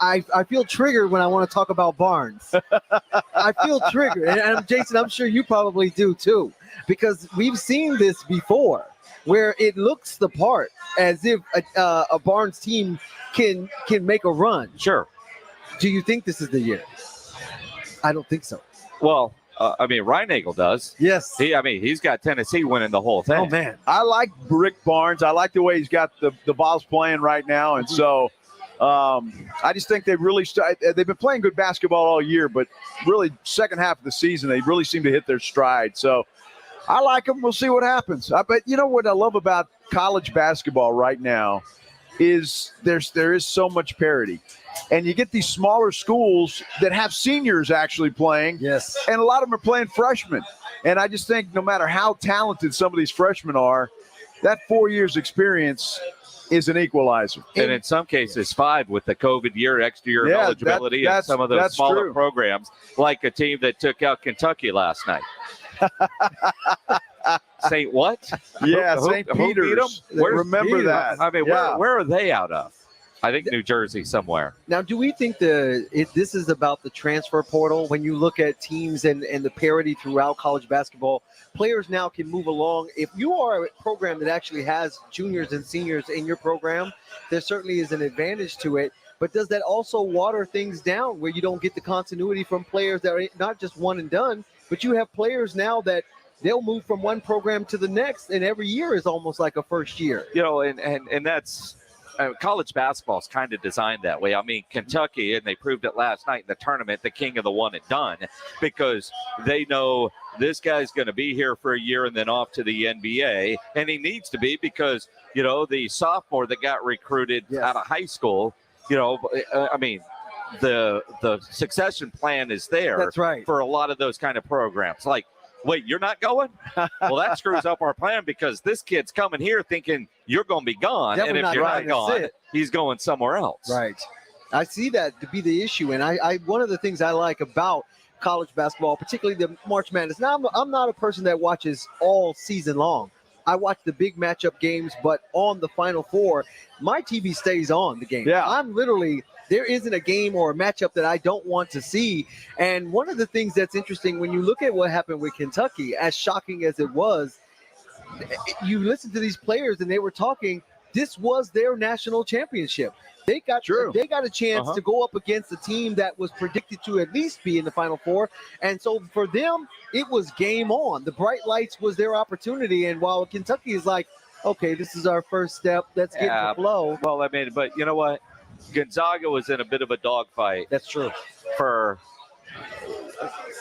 I feel triggered when I want to talk about Barnes. I feel triggered. And Jason, I'm sure you probably do too, because we've seen this before where it looks the part as if a Barnes team can make a run. Sure. Do you think this is the year? I don't think so. Well, Reinagel does. Yes. He's got Tennessee winning the whole thing. Oh, man. I like Rick Barnes. I like the way he's got the balls playing right now. And so I just think they've been playing good basketball all year, but really second half of the season, they really seem to hit their stride. So I like them. We'll see what happens. But you know what I love about college basketball right now is there is so much parity. And you get these smaller schools that have seniors actually playing. Yes. And a lot of them are playing freshmen. And I just think no matter how talented some of these freshmen are, that 4 years experience is an equalizer. And in some cases, 5 with the COVID year, extra year of eligibility, and some of those smaller programs, like a team that took out Kentucky last night. St. what? Yeah, St. Peter's. Remember that. Where are they out of? I think New Jersey somewhere. Now, do we think this is about the transfer portal? When you look at teams and the parity throughout college basketball, players now can move along. If you are a program that actually has juniors and seniors in your program, there certainly is an advantage to it. But does that also water things down where you don't get the continuity from players that are not just one and done, but you have players now that they'll move from one program to the next, and every year is almost like a first year. And that's college basketball is kind of designed that way. Kentucky, and they proved it last night in the tournament, the king of the one and done, because they know this guy's going to be here for a year and then off to the NBA, and he needs to be because, the sophomore that got recruited out of high school, the succession plan is there. That's right. For a lot of those kind of programs. Like, wait, you're not going? Well, that screws up our plan because this kid's coming here thinking you're going to be gone. Definitely and if you're not gone, he's going somewhere else. Right. I see that to be the issue. And I one of the things I like about college basketball, particularly the March Madness. Now, I'm not a person that watches all season long. I watch the big matchup games, but on the Final Four, my TV stays on the game. Yeah. There isn't a game or a matchup that I don't want to see. And one of the things that's interesting when you look at what happened with Kentucky, as shocking as it was, you listen to these players and they were talking, this was their national championship. They got a chance to go up against a team that was predicted to at least be in the Final Four. And so for them, it was game on. The bright lights was their opportunity. And while Kentucky is like, okay, this is our first step, let's get the flow. Well, but you know what? Gonzaga was in a bit of a dogfight. That's true. For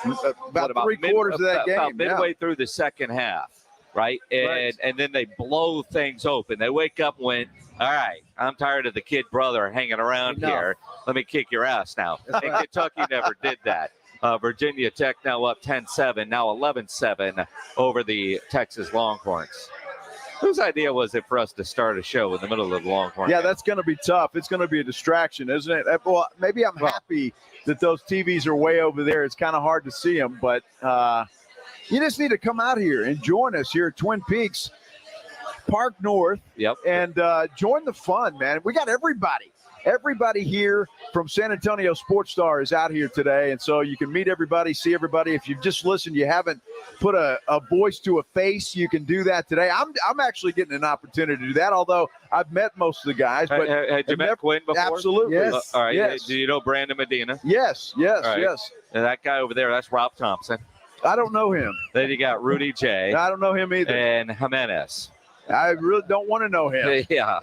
about 3/4 of that game. About midway through the second half, right? And then they blow things open. They wake up and went, all right, I'm tired of the kid brother hanging around here. Let me kick your ass now. And Kentucky never did that. Virginia Tech now up 10-7, now 11-7 over the Texas Longhorns. Whose idea was it for us to start a show in the middle of the Longhorn? Yeah, that's going to be tough. It's going to be a distraction, isn't it? Well, maybe I'm happy that those TVs are way over there. It's kind of hard to see them, but you just need to come out here and join us here at Twin Peaks Park North. Yep. And join the fun, man. We got everybody. Everybody here from San Antonio Sports Star is out here today, and so you can meet everybody, see everybody. If you've just listened, you haven't put a voice to a face, you can do that today. I'm actually getting an opportunity to do that, although I've met most of the guys. But had you met Quinn before? Absolutely. Yes. All right. Yes. Do you know Brandon Medina? Yes. Right. Yes. And that guy over there, that's Rob Thompson. I don't know him. Then you got Rudy J. I don't know him either. And Jimenez. I really don't want to know him. Yeah.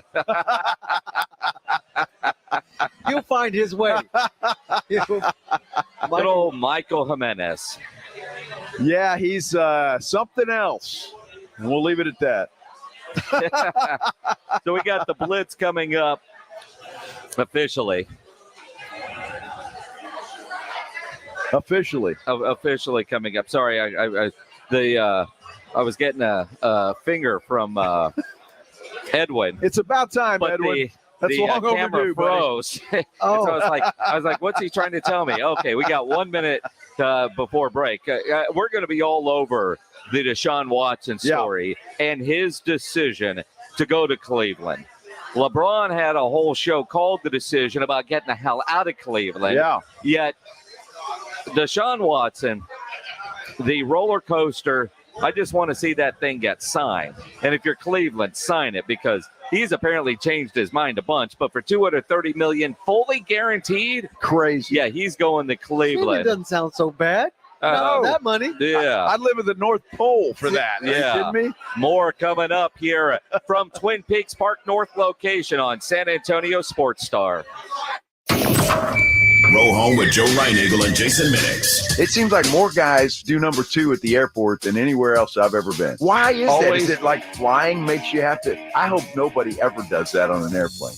You'll find his way. Little Michael Jimenez. Yeah, he's something else. And we'll leave it at that. So we got the Blitz coming up officially. Officially coming up. Sorry, I was getting a finger from Edwin. It's about time, but Edwin. That's the long camera overdue, froze. Oh. So I was like, what's he trying to tell me? Okay, we got 1 minute before break. We're going to be all over the Deshaun Watson story and his decision to go to Cleveland. LeBron had a whole show called The Decision about getting the hell out of Cleveland. Yeah. Yet Deshaun Watson, the roller coaster, I just want to see that thing get signed. And if you're Cleveland, sign it, because he's apparently changed his mind a bunch. But for $230 million fully guaranteed, crazy. Yeah, he's going to Cleveland. It doesn't sound so bad. That money. Yeah. I'd live at the North Pole for that. Are you Yeah. kidding me? More coming up here from Twin Peaks Park North location on San Antonio Sports Star. Roll home with Joe Reinagle and Jason Minix. It seems like more guys do number 2 at the airport than anywhere else I've ever been. Why is that? Is it like flying makes you have to? I hope nobody ever does that on an airplane.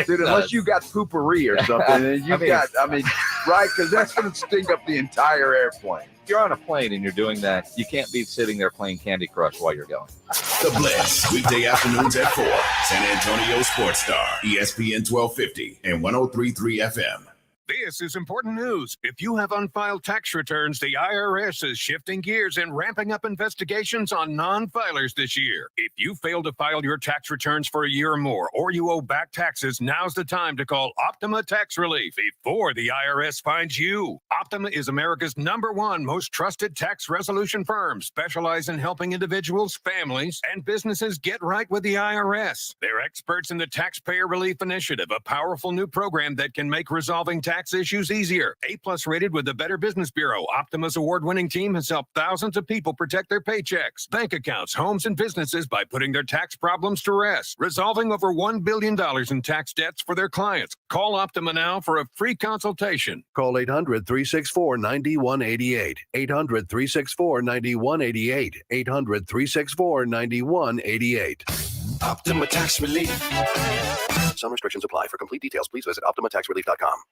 Dude, unless you got poopery or something, and you've got, right? Because that's going to stink up the entire airplane. If you're on a plane and you're doing that, you can't be sitting there playing Candy Crush while you're going. The Blitz, weekday afternoons at 4. San Antonio Sports Star, ESPN 1250 and 103.3 FM. This is important news. If you have unfiled tax returns, the IRS is shifting gears and ramping up investigations on non-filers this year. If you fail to file your tax returns for a year or more, or you owe back taxes, now's the time to call Optima Tax Relief before the IRS finds you. Optima is America's #1 most trusted tax resolution firm, specialized in helping individuals, families, and businesses get right with the IRS. They're experts in the Taxpayer Relief Initiative, a powerful new program that can make resolving tax issues easier. A+ rated with the Better Business Bureau, Optima's award-winning team has helped thousands of people protect their paychecks, bank accounts, homes, and businesses by putting their tax problems to rest, resolving over $1 billion in tax debts for their clients. Call Optima now for a free consultation. Call 800-364-9188. 800-364-9188. 800-364-9188. Optima Tax Relief. Some restrictions apply. For complete details, please visit OptimaTaxRelief.com.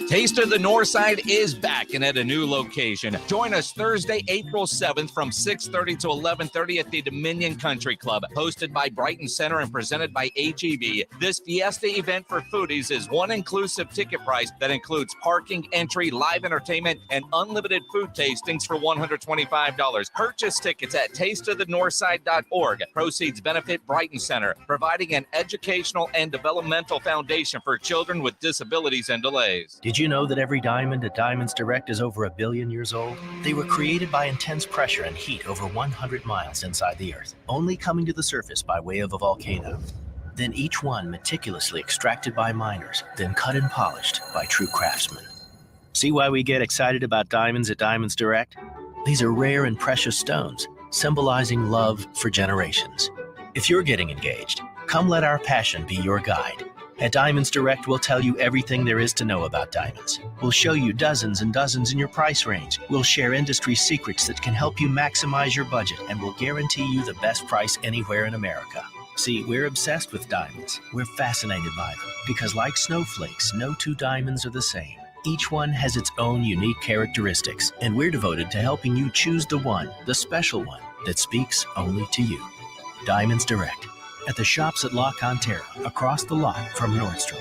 Taste of the Northside is back and at a new location. Join us Thursday, April 7th from 6:30 to 11:30 at the Dominion Country Club, hosted by Brighton Center and presented by HEB. This fiesta event for foodies is one inclusive ticket price that includes parking, entry, live entertainment, and unlimited food tastings for $125. Purchase tickets at tasteofthenorthside.org. Proceeds benefit Brighton Center, providing an educational and developmental foundation for children with disabilities and delays. Did you know that every diamond at Diamonds Direct is over 1 billion years old? They were created by intense pressure and heat over 100 miles inside the earth, only coming to the surface by way of a volcano. Then each one meticulously extracted by miners, then cut and polished by true craftsmen. See why we get excited about diamonds at Diamonds Direct? These are rare and precious stones, symbolizing love for generations. If you're getting engaged, come let our passion be your guide. At Diamonds Direct, we'll tell you everything there is to know about diamonds. We'll show you dozens and dozens in your price range. We'll share industry secrets that can help you maximize your budget, and we'll guarantee you the best price anywhere in America. See, we're obsessed with diamonds. We're fascinated by them because, like snowflakes, no two diamonds are the same. Each one has its own unique characteristics, and we're devoted to helping you choose the one, the special one, that speaks only to you. Diamonds Direct. At the shops at La Cantera, across the lot from Nordstrom.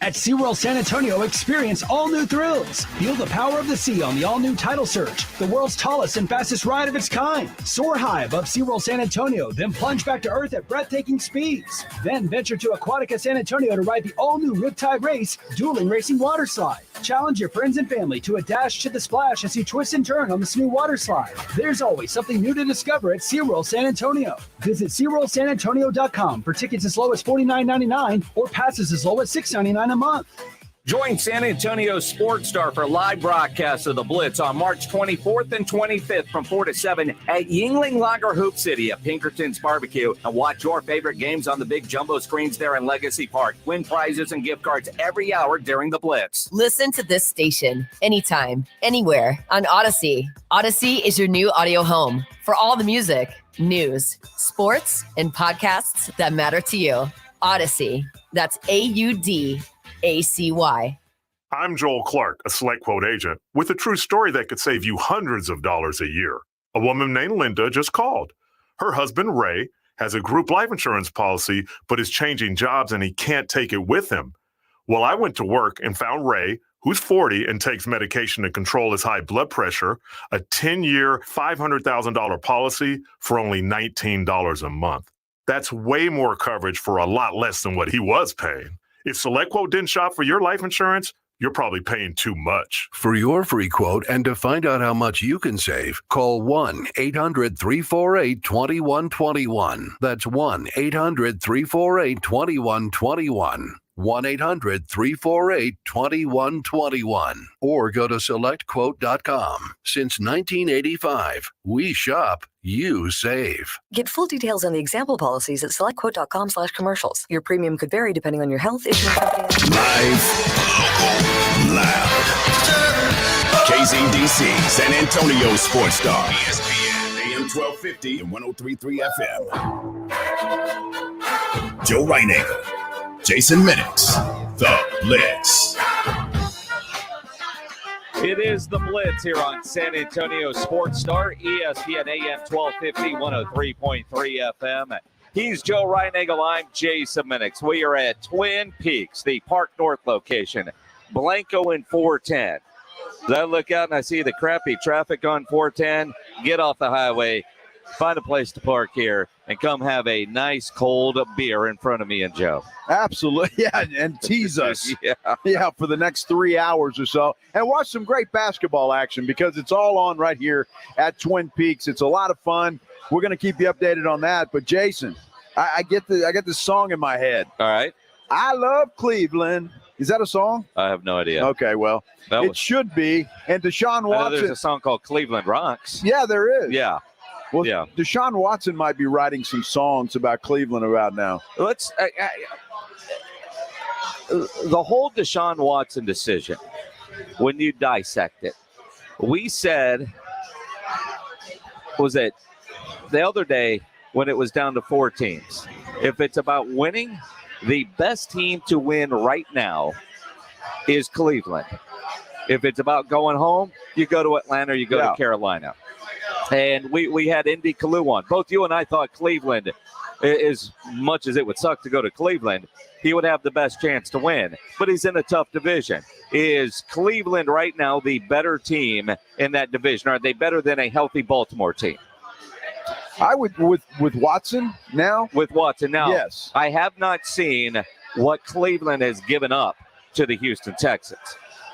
At SeaWorld San Antonio, experience all new thrills. Feel the power of the sea on the all-new Tidal Surge, the world's tallest and fastest ride of its kind. Soar high above SeaWorld San Antonio, then plunge back to Earth at breathtaking speeds. Then venture to Aquatica San Antonio to ride the all-new Riptide Race, dueling racing water slide. Challenge your friends and family to a dash to the splash as you twist and turn on the smooth water slide. There's always something new to discover at SeaWorld San Antonio. Visit SeaWorldSanAntonio.com for tickets as low as $49.99 or passes as low as $6.99 a month. Join San Antonio Sports Star for live broadcasts of the Blitz on March 24th and 25th from 4 to 7 at Yingling Lager Hoop City at Pinkerton's Barbecue, and watch your favorite games on the big jumbo screens there in Legacy Park. Win prizes and gift cards every hour during the Blitz. Listen to this station anytime, anywhere on Odyssey. Odyssey is your new audio home for all the music, news, sports, and podcasts that matter to you. Odyssey. That's AUDACY. I'm Joel Clark, a Select Quote agent, with a true story that could save you hundreds of dollars a year. A woman named Linda just called. Her husband, Ray, has a group life insurance policy, but is changing jobs and he can't take it with him. Well, I went to work and found Ray, who's 40 and takes medication to control his high blood pressure, a 10-year, $500,000 policy for only $19 a month. That's way more coverage for a lot less than what he was paying. If SelectQuote didn't shop for your life insurance, you're probably paying too much. For your free quote and to find out how much you can save, call 1-800-348-2121. That's 1-800-348-2121. 1-800-348-2121 or go to selectquote.com. Since 1985, we shop, you save. Get full details on the example policies at selectquote.com/commercials. Your premium could vary depending on your health, insurance company. Live, local, loud. KZDC, San Antonio Sports Star. ESPN, AM 1250 and 103.3 FM. Joe Reinagle, Jason Minix, The Blitz. It is The Blitz here on San Antonio Sports Star, ESPN AM 1250, 103.3 FM. He's Joe Reinagle. I'm Jason Minix. We are at Twin Peaks, the Park North location, Blanco and 410. As I look out and I see the crappy traffic on 410, get off the highway, find a place to park here, and come have a nice cold beer in front of me and Joe. Absolutely, yeah, and tease us. Yeah, for the next 3 hours or so, and watch some great basketball action because it's all on right here at Twin Peaks. It's a lot of fun. We're going to keep you updated on that. But Jason, I get this song in my head. All right. I love Cleveland. Is that a song? I have no idea. Okay, well, it should be. And Deshaun Watson. I know there's a song called Cleveland Rocks. Yeah, there is. Yeah. Well, yeah. Deshaun Watson might be writing some songs about Cleveland about now. Let's the whole Deshaun Watson decision, when you dissect it, we said, was it the other day when it was down to 4 teams? If it's about winning, the best team to win right now is Cleveland. If it's about going home, you go to Atlanta or you go to Carolina. And we had Indy Kalu on. Both you and I thought Cleveland, as much as it would suck to go to Cleveland, he would have the best chance to win. But he's in a tough division. Is Cleveland right now the better team in that division? Are they better than a healthy Baltimore team? I would with Watson now. With Watson now, yes. I have not seen what Cleveland has given up to the Houston Texans.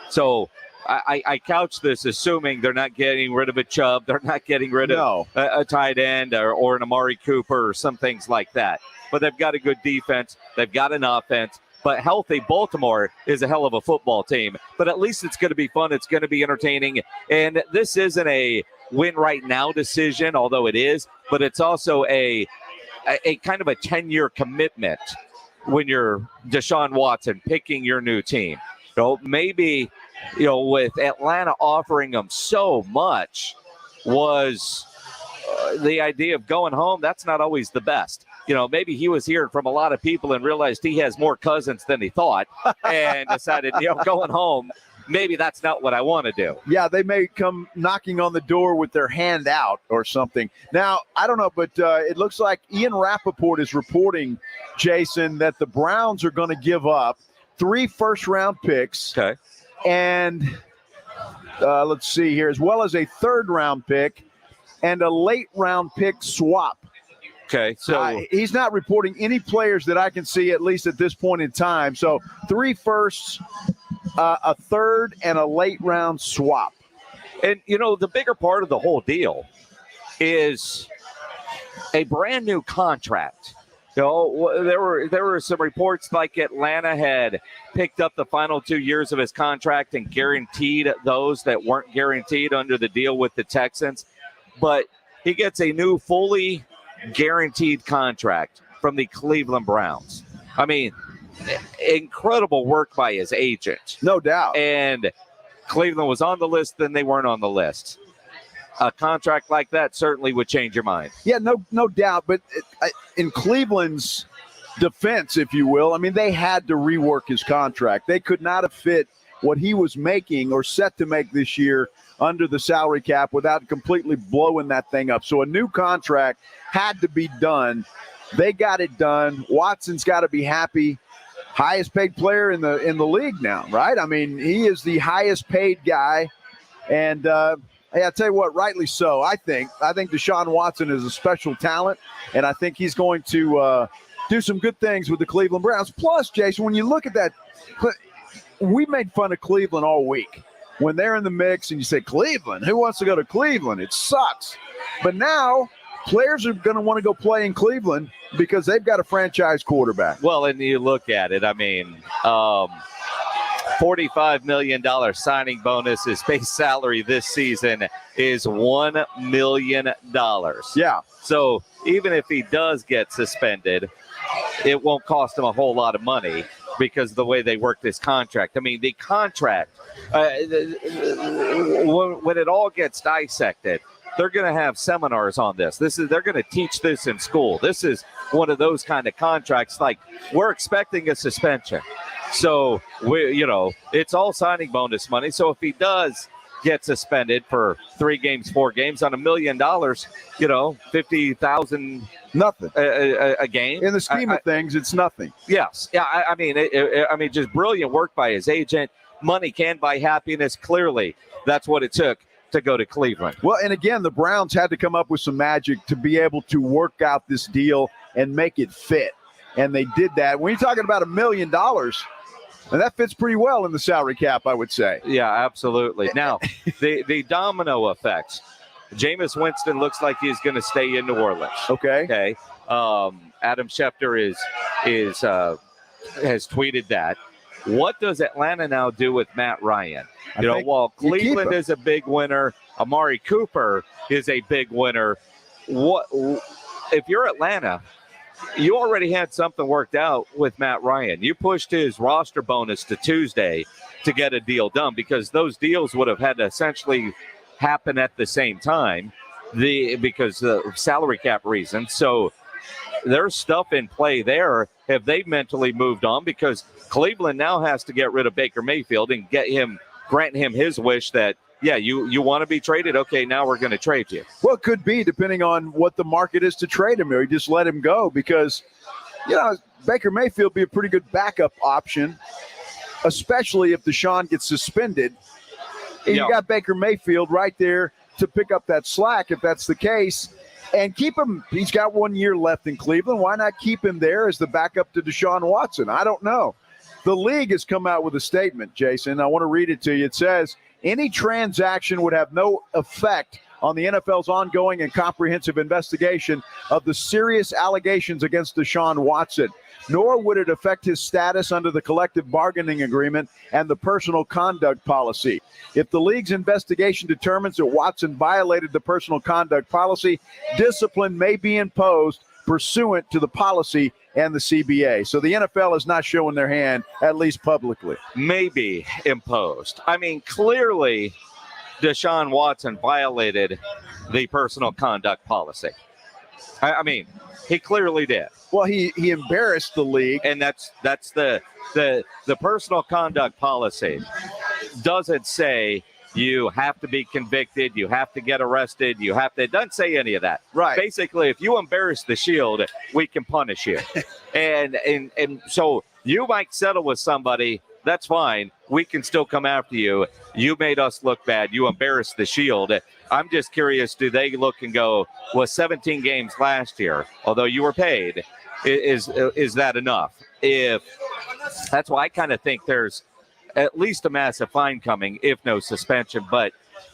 So I couch this assuming they're not getting rid of a Chubb, they're not getting rid of a tight end or an Amari Cooper or some things like that. But they've got a good defense, they've got an offense. But healthy Baltimore is a hell of a football team. But at least it's going to be fun. It's going to be entertaining. And this isn't a win right now decision, although it is. But it's also a kind of a 10-year commitment when you're Deshaun Watson picking your new team. So maybe, with Atlanta offering them so much was the idea of going home. That's not always the best. Maybe he was hearing from a lot of people and realized he has more cousins than he thought and decided, going home, maybe that's not what I want to do. Yeah, they may come knocking on the door with their hand out or something. Now, I don't know, but it looks like Ian Rappaport is reporting, Jason, that the Browns are going to give up 3 first-round picks. Okay. And let's see here, as well as a 3rd-round pick and a late-round pick swap. Okay, so he's not reporting any players that I can see, at least at this point in time. So 3 firsts, a 3rd, and a late-round swap. And, the bigger part of the whole deal is a brand-new contract. There were some reports like Atlanta had picked up the final 2 years of his contract and guaranteed those that weren't guaranteed under the deal with the Texans. But he gets a new fully guaranteed contract from the Cleveland Browns. I mean, incredible work by his agent. No doubt. And Cleveland was on the list, then they weren't on the list. A contract like that certainly would change your mind. Yeah, no doubt. But in Cleveland's defense, if you will, I mean, they had to rework his contract. They could not have fit what he was making or set to make this year under the salary cap without completely blowing that thing up. So a new contract had to be done. They got it done. Watson's got to be happy. Highest paid player in the league now, right? I mean, he is the highest paid guy. And hey, I'll tell you what, rightly so. I think Deshaun Watson is a special talent, and I think he's going to do some good things with the Cleveland Browns. Plus, Jason, when you look at that, we made fun of Cleveland all week. When they're in the mix and you say, Cleveland, who wants to go to Cleveland? It sucks. But now players are going to want to go play in Cleveland because they've got a franchise quarterback. Well, and you look at it, I mean, $45 million signing bonus. His base salary this season is $1 million. Yeah. So even if he does get suspended, it won't cost him a whole lot of money because of the way they work this contract. I mean, the contract, when it all gets dissected, they're going to have seminars on this. They're going to teach this in school. This is one of those kind of contracts. Like, we're expecting a suspension. So, it's all signing bonus money. So if he does get suspended for 3 games, 4 games on $1 million, $50,000, nothing a game. In the scheme of things, it's nothing. Yes. Yeah. I mean, just brilliant work by his agent. Money can buy happiness. Clearly, that's what it took to go to Cleveland. Well, and again, the Browns had to come up with some magic to be able to work out this deal and make it fit. And they did that. When you're talking about $1 million, and that fits pretty well in the salary cap, I would say. Yeah, absolutely. Now, the domino effects. Jameis Winston looks like he's going to stay in New Orleans. Okay. Adam Schefter has tweeted that. What does Atlanta now do with Matt Ryan? While Cleveland is a big winner, Amari Cooper is a big winner. What if you're Atlanta? You already had something worked out with Matt Ryan. You pushed his roster bonus to Tuesday to get a deal done because those deals would have had to essentially happen at the same time because of salary cap reasons. So there's stuff in play there. Have they mentally moved on? Because Cleveland now has to get rid of Baker Mayfield and grant him his wish that, yeah, you want to be traded? Okay, now we're going to trade you. Well, it could be, depending on what the market is to trade him, or you just let him go because, Baker Mayfield be a pretty good backup option, especially if Deshaun gets suspended. And you got Baker Mayfield right there to pick up that slack if that's the case. And keep him. He's got 1 year left in Cleveland. Why not keep him there as the backup to Deshaun Watson? I don't know. The league has come out with a statement, Jason. I want to read it to you. It says, any transaction would have no effect on the NFL's ongoing and comprehensive investigation of the serious allegations against Deshaun Watson, nor would it affect his status under the collective bargaining agreement and the personal conduct policy. If the league's investigation determines that Watson violated the personal conduct policy, discipline may be imposed pursuant to the policy and the CBA. So the NFL is not showing their hand, at least publicly. Maybe imposed. I mean, clearly Deshaun Watson violated the personal conduct policy. I mean, he clearly did. Well, he embarrassed the league. And that's the personal conduct policy doesn't say you have to be convicted, you have to get arrested, it doesn't say any of that. Right. Basically, if you embarrass the Shield, we can punish you. and so you might settle with somebody, that's fine. We can still come after you. You made us look bad. You embarrassed the Shield. I'm just curious, do they look and go, well, 17 games last year, although you were paid, is that enough? If that's why I kind of think there's at least a massive fine coming, if no suspension. But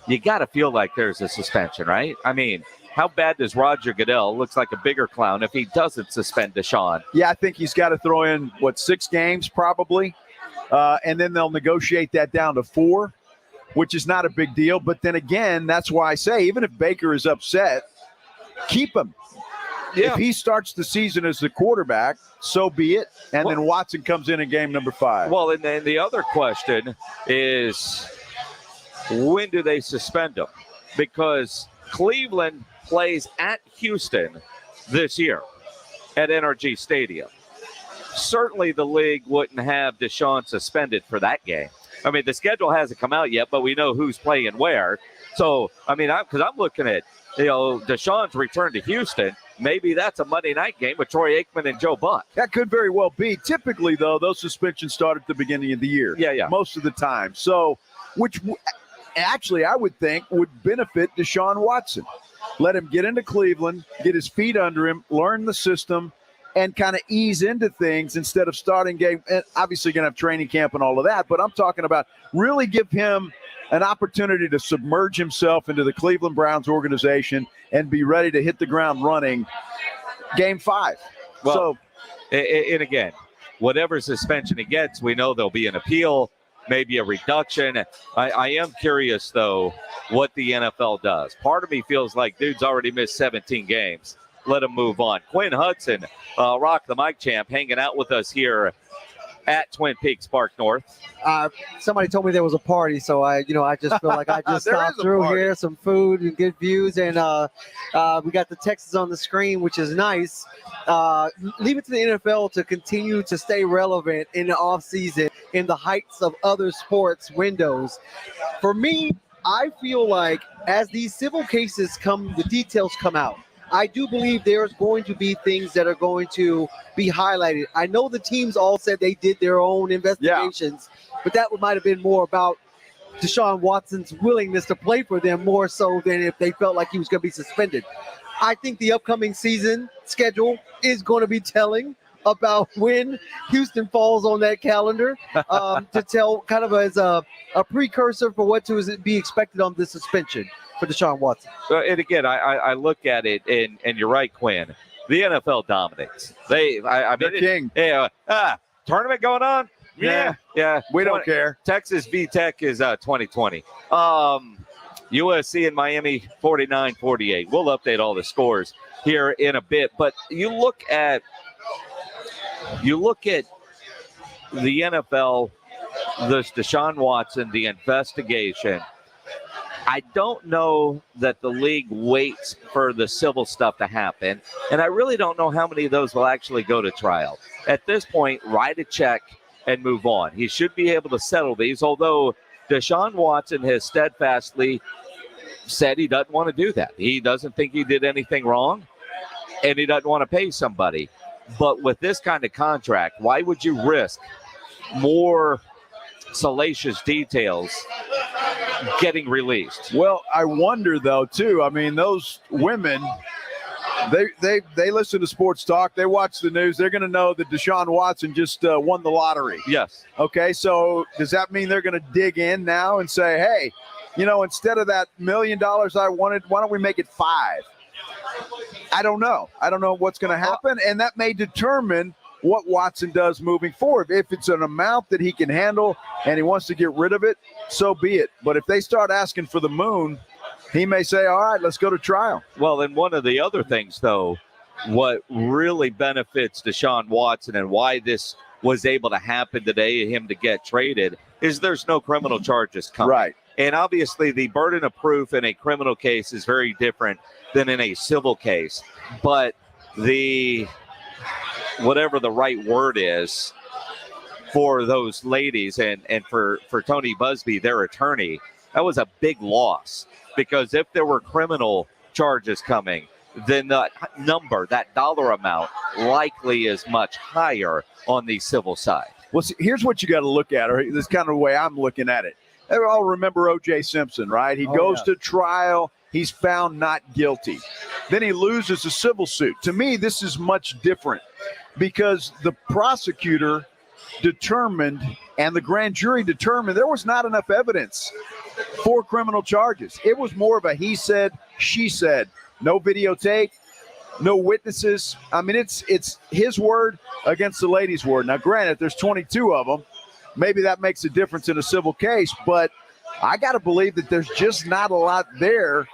you got to feel like there's a suspension, right? I mean, how bad does Roger Goodell, looks like a bigger clown, if he doesn't suspend Deshaun? Yeah, I think he's got to throw in, 6 games probably, and then they'll negotiate that down to 4, which is not a big deal. But then again, that's why I say, even if Baker is upset, keep him. Yeah. If he starts the season as the quarterback, so be it. And then Watson comes in game number 5. Well, and then the other question is, when do they suspend him? Because Cleveland plays at Houston this year at NRG Stadium. Certainly the league wouldn't have Deshaun suspended for that game. I mean, the schedule hasn't come out yet, but we know who's playing where. So, I mean, because I'm looking at, Deshaun's return to Houston. Maybe that's a Monday night game with Troy Aikman and Joe Buck. That could very well be. Typically, though, those suspensions start at the beginning of the year. Yeah. Most of the time. So, which actually I would think would benefit Deshaun Watson. Let him get into Cleveland, get his feet under him, learn the system, and kind of ease into things instead of starting game. And obviously going to have training camp and all of that, but I'm talking about really give him an opportunity to submerge himself into the Cleveland Browns organization and be ready to hit the ground running game 5. Well, and again, whatever suspension he gets, we know there'll be an appeal, maybe a reduction. I am curious, though, what the NFL does. Part of me feels like dude's already missed 17 games. Let him move on. Quinn Hudson, Rock the Mic Champ, hanging out with us here at Twin Peaks Park North. Somebody told me there was a party, so I just feel like I just stopped through here, some food and good views, and we got the Texans on the screen, which is nice. Leave it to the NFL to continue to stay relevant in the offseason in the heights of other sports windows. For me, I feel like as these civil cases the details come out, I do believe there's going to be things that are going to be highlighted. I know the teams all said they did their own investigations, but that might have been more about Deshaun Watson's willingness to play for them more so than if they felt like he was going to be suspended. I think the upcoming season schedule is going to be telling about when Houston falls on that calendar to tell kind of as a precursor for what to be expected on this suspension for Deshaun Watson. And again, I look at it, and you're right, Quinn. The NFL dominates. They're king. Tournament going on? Yeah. We don't care. Texas v Tech is 2020. USC and Miami 49-48. We'll update all the scores here in a bit. But you look at the NFL, this Deshaun Watson, the investigation. I don't know that the league waits for the civil stuff to happen, and I really don't know how many of those will actually go to trial. At this point, write a check and move on. He should be able to settle these, although Deshaun Watson has steadfastly said he doesn't want to do that. He doesn't think he did anything wrong, and he doesn't want to pay somebody. But with this kind of contract, why would you risk more salacious details getting released? Well, I wonder though too. I mean, those women, they listen to sports talk. They watch the news. They're going to know that Deshaun Watson just won the lottery. Yes. Okay. So does that mean they're going to dig in now and say, hey, instead of that $1 million I wanted, why don't we make it 5? I don't know. I don't know what's going to happen, and that may determine what Watson does moving forward. If it's an amount that he can handle and he wants to get rid of it, so be it. But if they start asking for the moon, he may say, all right, let's go to trial. Well, and one of the other things, though, what really benefits Deshaun Watson and why this was able to happen today, him to get traded, is there's no criminal charges coming. Right. And obviously the burden of proof in a criminal case is very different than in a civil case. But whatever the right word is for those ladies and for Tony Busby, their attorney, that was a big loss. Because if there were criminal charges coming, then that number, that dollar amount, likely is much higher on the civil side. Well, see, here's what you got to look at, or this is kind of the way I'm looking at it. They all remember O.J. Simpson, right? He goes to trial. He's found not guilty. Then he loses a civil suit. To me, this is much different because the prosecutor determined and the grand jury determined there was not enough evidence for criminal charges. It was more of a he said, she said. No videotape, no witnesses. I mean, it's his word against the lady's word. Now, granted, there's 22 of them. Maybe that makes a difference in a civil case, but I got to believe that there's just not a lot there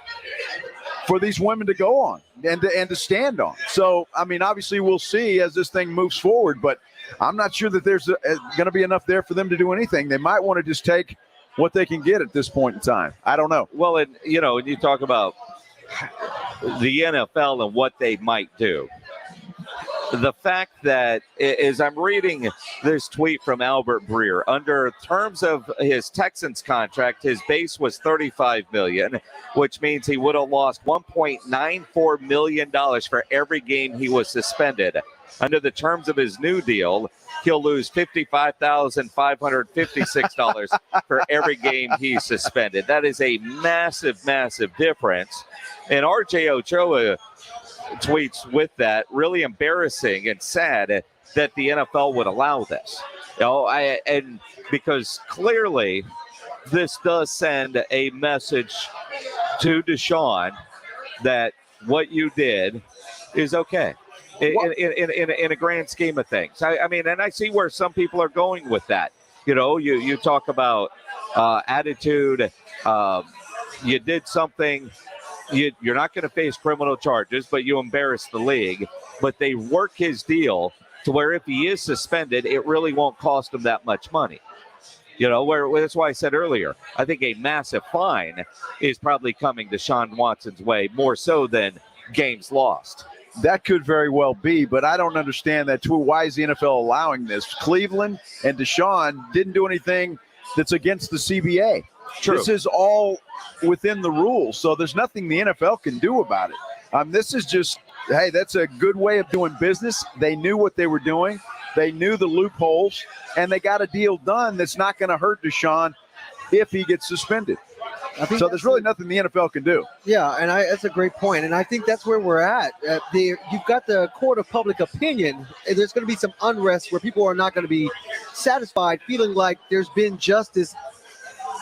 for these women to go on and to stand on. So, I mean, obviously we'll see as this thing moves forward, but I'm not sure that there's going to be enough there for them to do anything. They might want to just take what they can get at this point in time. I don't know. Well, and when you talk about the NFL and what they might do, the fact that, as I'm reading this tweet from Albert Breer, under terms of his Texans contract, his base was $35 million, which means he would have lost $1.94 million for every game he was suspended. Under the terms of his new deal, he'll lose $55,556 for every game he's suspended. That is a massive, massive difference. And RJ Ochoa tweets with that, really embarrassing and sad that the NFL would allow this. And because clearly this does send a message to Deshaun that what you did is okay in a grand scheme of things. I mean, and I see where some people are going with that. You talk about attitude. You did something. You're not going to face criminal charges, but you embarrassed the league. But they work his deal to where if he is suspended, it really won't cost him that much money. That's why I said earlier, I think a massive fine is probably coming Deshaun Watson's way more so than games lost. That could very well be, but I don't understand that too. Why is the NFL allowing this? Cleveland and Deshaun didn't do anything that's against the CBA. True. This is all within the rules, so there's nothing the NFL can do about it. This is just, hey, that's a good way of doing business. They knew what they were doing. They knew the loopholes, and they got a deal done that's not going to hurt Deshaun if he gets suspended. So there's really nothing the NFL can do. Yeah, and that's a great point, and I think that's where we're at. You've got the court of public opinion, and there's going to be some unrest where people are not going to be satisfied, feeling like there's been justice.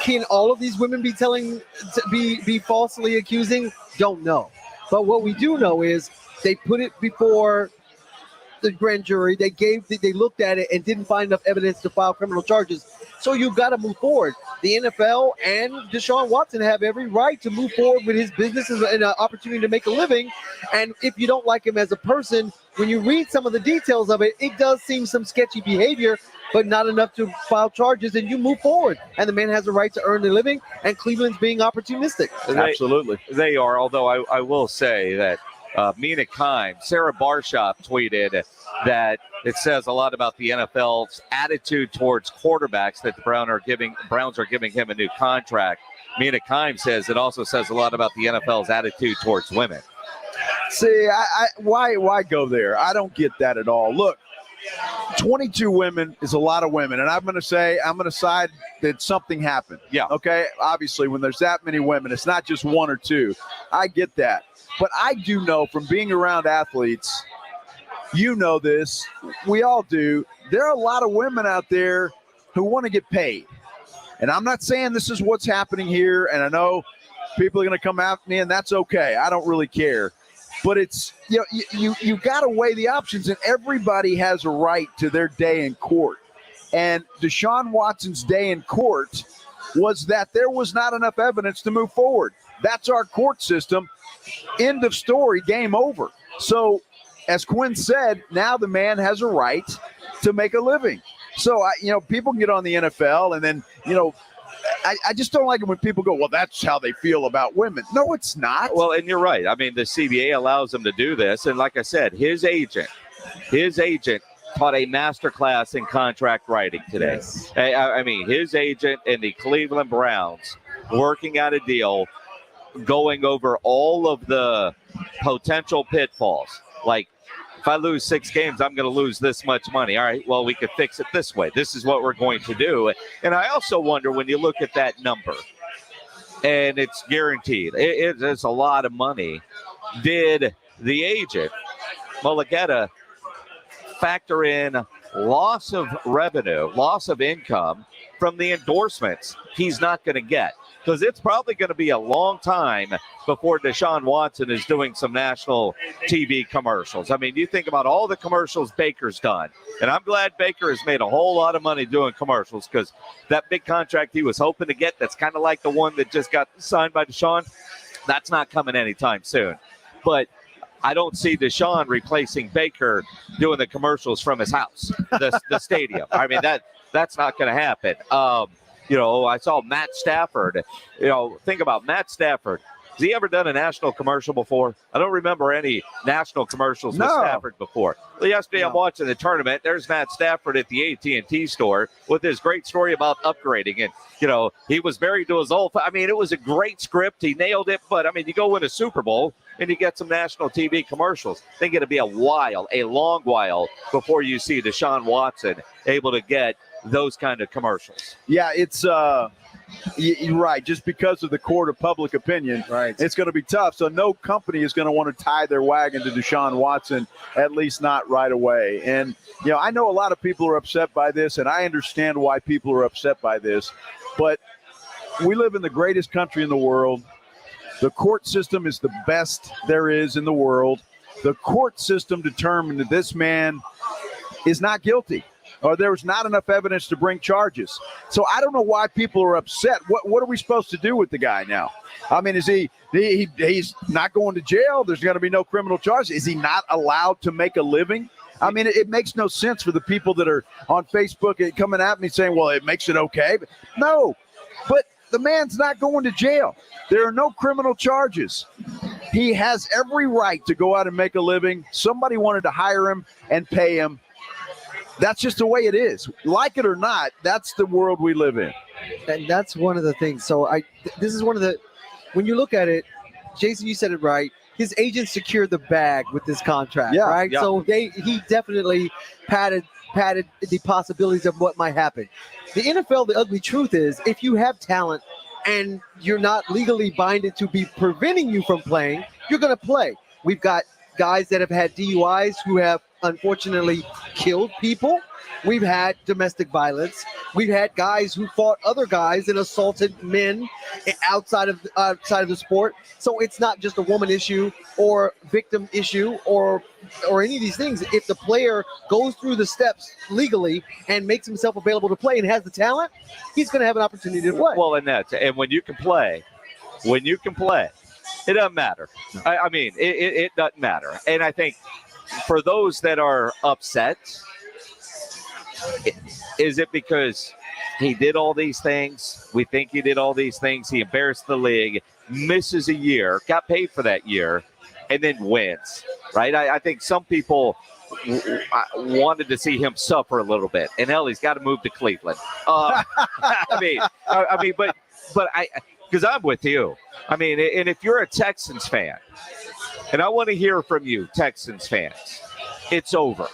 Can all of these women be falsely accusing? Don't know. But what we do know is they put it before the grand jury. They looked at it and didn't find enough evidence to file criminal charges. So you've got to move forward. The NFL and Deshaun Watson have every right to move forward with his business and an opportunity to make a living. And if you don't like him as a person, when you read some of the details of it, it does seem some sketchy behavior, but not enough to file charges, and you move forward. And the man has a right to earn a living, and Cleveland's being opportunistic. Absolutely. They are, although I will say that Mina Kimes, Sarah Barshop tweeted that it says a lot about the NFL's attitude towards quarterbacks that the Browns are giving him a new contract. Mina Kimes says it also says a lot about the NFL's attitude towards women. See, why go there? I don't get that at all. Look, 22 women is a lot of women, and I'm going to side that something happened. Yeah. Okay. Obviously, when there's that many women, it's not just one or two. I get that, but I do know from being around athletes, this, we all do. There are a lot of women out there who want to get paid, and I'm not saying this is what's happening here. And I know people are going to come after me, and that's okay. I don't really care. But it's, you got to weigh the options, and everybody has a right to their day in court. And Deshaun Watson's day in court was that there was not enough evidence to move forward. That's our court system. End of story, game over. So, as Quinn said, now the man has a right to make a living. So, people can get on the NFL, and then, I just don't like it when people go, well, that's how they feel about women. No, it's not. Well, and you're right. I mean, the CBA allows them to do this. And like I said, his agent taught a masterclass in contract writing today. Yes. I mean, his agent and the Cleveland Browns working out a deal, going over all of the potential pitfalls. Like, if I lose 6 games, I'm going to lose this much money. All right, well, we could fix it this way. This is what we're going to do. And I also wonder, when you look at that number, and it's guaranteed, it's a lot of money. Did the agent, Mulugeta, factor in loss of revenue, loss of income from the endorsements he's not going to get? Because it's probably going to be a long time before Deshaun Watson is doing some national TV commercials. I mean, you think about all the commercials Baker's done, and I'm glad Baker has made a whole lot of money doing commercials, because that big contract he was hoping to get, that's kind of like the one that just got signed by Deshaun, that's not coming anytime soon. But I don't see Deshaun replacing Baker doing the commercials from his house, the stadium. I mean, that's not going to happen. I saw Matt Stafford. Think about Matt Stafford. Has he ever done a national commercial before? I don't remember any national commercials with Stafford before. Well, yesterday I'm watching the tournament. There's Matt Stafford at the AT&T store with his great story about upgrading. And, he was married to his old. I mean, it was a great script. He nailed it. But, I mean, you go win a Super Bowl and you get some national TV commercials. I think it'll be a long while before you see Deshaun Watson able to get those kind of commercials. Yeah, it's you're right. Just because of the court of public opinion, right, it's going to be tough. So no company is going to want to tie their wagon to Deshaun Watson, at least not right away. And, I know a lot of people are upset by this, and I understand why people are upset by this. But we live in the greatest country in the world. The court system is the best there is in the world. The court system determined that this man is not guilty, or there was not enough evidence to bring charges. So I don't know why people are upset. What are we supposed to do with the guy now? I mean, is he's not going to jail? There's going to be no criminal charges. Is he not allowed to make a living? I mean, it makes no sense for the people that are on Facebook coming at me saying, well, it makes it okay. No, but the man's not going to jail. There are no criminal charges. He has every right to go out and make a living. Somebody wanted to hire him and pay him. That's just the way it is. Like it or not, that's the world we live in. And that's one of the things. So this is one of the, when you look at it, Jason, you said it right. His agent secured the bag with this contract, right? Yeah. So he definitely padded the possibilities of what might happen. The NFL, the ugly truth is, if you have talent and you're not legally binded to be preventing you from playing, you're going to play. We've got guys that have had DUIs who have unfortunately killed people. We've had domestic violence. We've had guys who fought other guys and assaulted men outside of the sport. So it's not just a woman issue or victim issue or any of these things. If the player goes through the steps legally and makes himself available to play and has the talent, he's going to have an opportunity to play. Well, and when you can play, it doesn't matter. I mean, it doesn't matter. And I think for those that are upset, is it because he did all these things? We think he did all these things. He embarrassed the league, misses a year, got paid for that year, and then wins, right? I think some people wanted to see him suffer a little bit. And hell, he's got to move to Cleveland. But because I'm with you. I mean, and if you're a Texans fan, and I want to hear from you, Texans fans, it's over.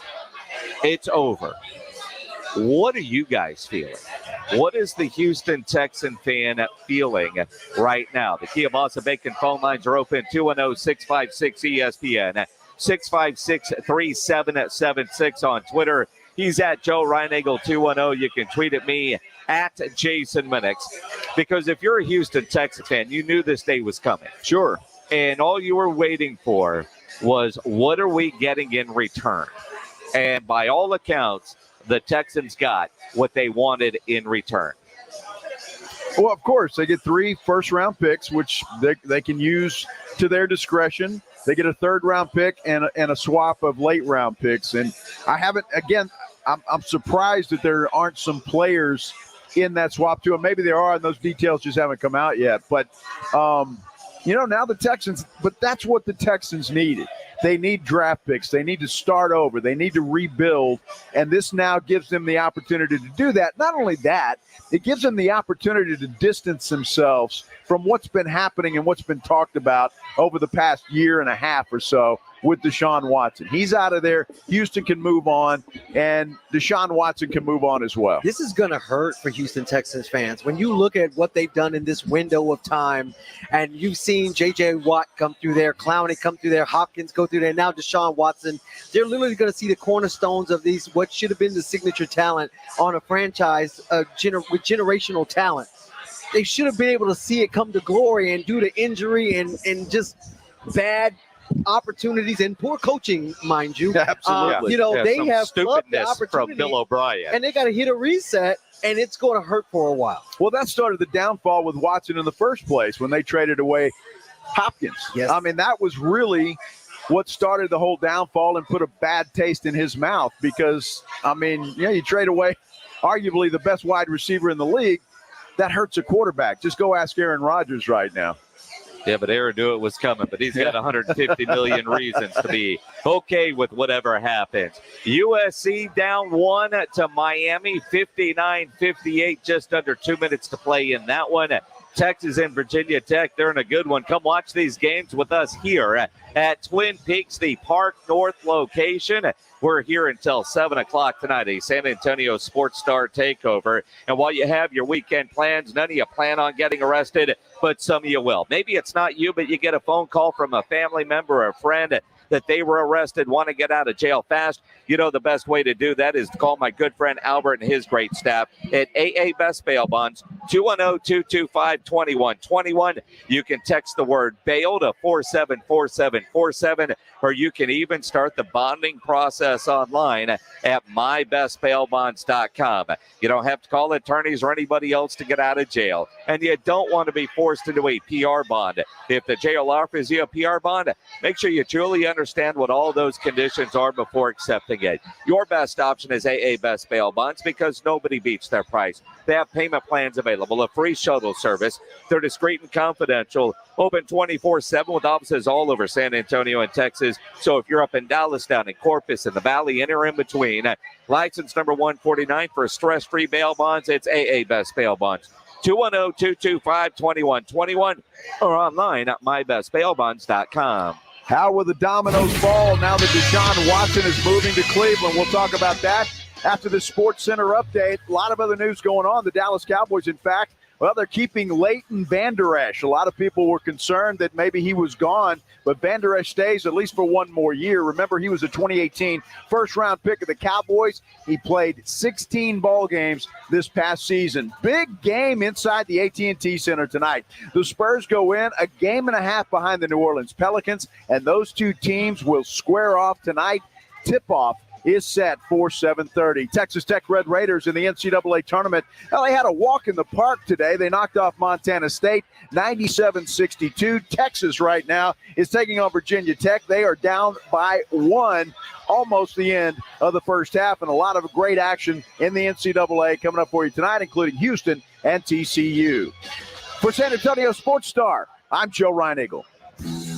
It's over. What are you guys feeling? What is the Houston Texan fan feeling right now? The Kielbasa Bacon phone lines are open, 210-656-ESPN, 656-3776 on Twitter. He's at Joe Reinagle 210. You can tweet at me at Jason Minix. Because if you're a Houston Texans fan, you knew this day was coming. Sure. And all you were waiting for was, what are we getting in return? And by all accounts, the Texans got what they wanted in return. Well, of course, they get 3 first-round picks, which they can use to their discretion. They get a third-round pick and a swap of late-round picks. And I'm surprised that there aren't some players in that swap too. And maybe there are, and those details just haven't come out yet. But, now the Texans – but that's what the Texans needed. They need draft picks. They need to start over. They need to rebuild. And this now gives them the opportunity to do that. Not only that, it gives them the opportunity to distance themselves from what's been happening and what's been talked about over the past year and a half or so with Deshaun Watson. He's out of there. Houston can move on, and Deshaun Watson can move on as well. This is going to hurt for Houston Texans fans. When you look at what they've done in this window of time, and you've seen J.J. Watt come through there, Clowney come through there, Hopkins go through there, now Deshaun Watson, they're literally going to see the cornerstones of these, what should have been the signature talent on a franchise with generational talent. They should have been able to see it come to glory, and due to injury and just bad opportunities and poor coaching, mind you. Absolutely. They have stupidness from Bill O'Brien, and they got to hit a reset, and it's going to hurt for a while. Well, that started the downfall with Watson in the first place when they traded away Hopkins. Yes. I mean, that was really what started the whole downfall and put a bad taste in his mouth because, you trade away arguably the best wide receiver in the league. That hurts a quarterback. Just go ask Aaron Rodgers right now. Yeah, but Aaron knew it was coming, but he's got 150 million reasons to be okay with whatever happens. USC down 1 to Miami, 59-58, just under 2 minutes to play in that one. Texas and Virginia Tech, they're in a good one. Come watch these games with us here at Twin Peaks, the Park North location. We're here until 7 o'clock tonight, a San Antonio Sports Star Takeover. And while you have your weekend plans, none of you plan on getting arrested, but some of you will. Maybe it's not you, but you get a phone call from a family member or a friend that they were arrested, want to get out of jail fast. The best way to do that is to call my good friend Albert and his great staff at AA Best Bail Bonds, 210-225-2121. You can text the word bail to 474747, or you can even start the bonding process online at mybestbailbonds.com. You don't have to call attorneys or anybody else to get out of jail, and you don't want to be forced into a PR bond. If the jail offers you a PR bond, make sure you truly understand what all those conditions are before accepting it. Your best option is AA Best Bail Bonds because nobody beats their price. They have payment plans available, a free shuttle service. They're discreet and confidential, open 24/7 with offices all over San Antonio and Texas. So if you're up in Dallas, down in Corpus, in the Valley, and or in between, license number 149 for stress-free bail bonds, it's AA Best Bail Bonds. 210-225-2121 or online at mybestbailbonds.com. How will the dominoes fall now that Deshaun Watson is moving to Cleveland? We'll talk about that after the Sports Center update. A lot of other news going on. The Dallas Cowboys, in fact, well, they're keeping Leighton Vander Esch. A lot of people were concerned that maybe he was gone, but Vander Esch stays at least for one more year. Remember, he was a 2018 first-round pick of the Cowboys. He played 16 ball games this past season. Big game inside the AT&T Center tonight. The Spurs go in a game and a half behind the New Orleans Pelicans, and those two teams will square off tonight. Tip-off is set for 7:30. Texas Tech Red Raiders in the NCAA tournament. Well, they had a walk in the park today. They knocked off Montana State 97-62. Texas right now is taking on Virginia Tech. They are down by one, almost the end of the first half, and a lot of great action in the NCAA coming up for you tonight, including Houston and TCU. For San Antonio Sports Star, I'm Joe Reinagle.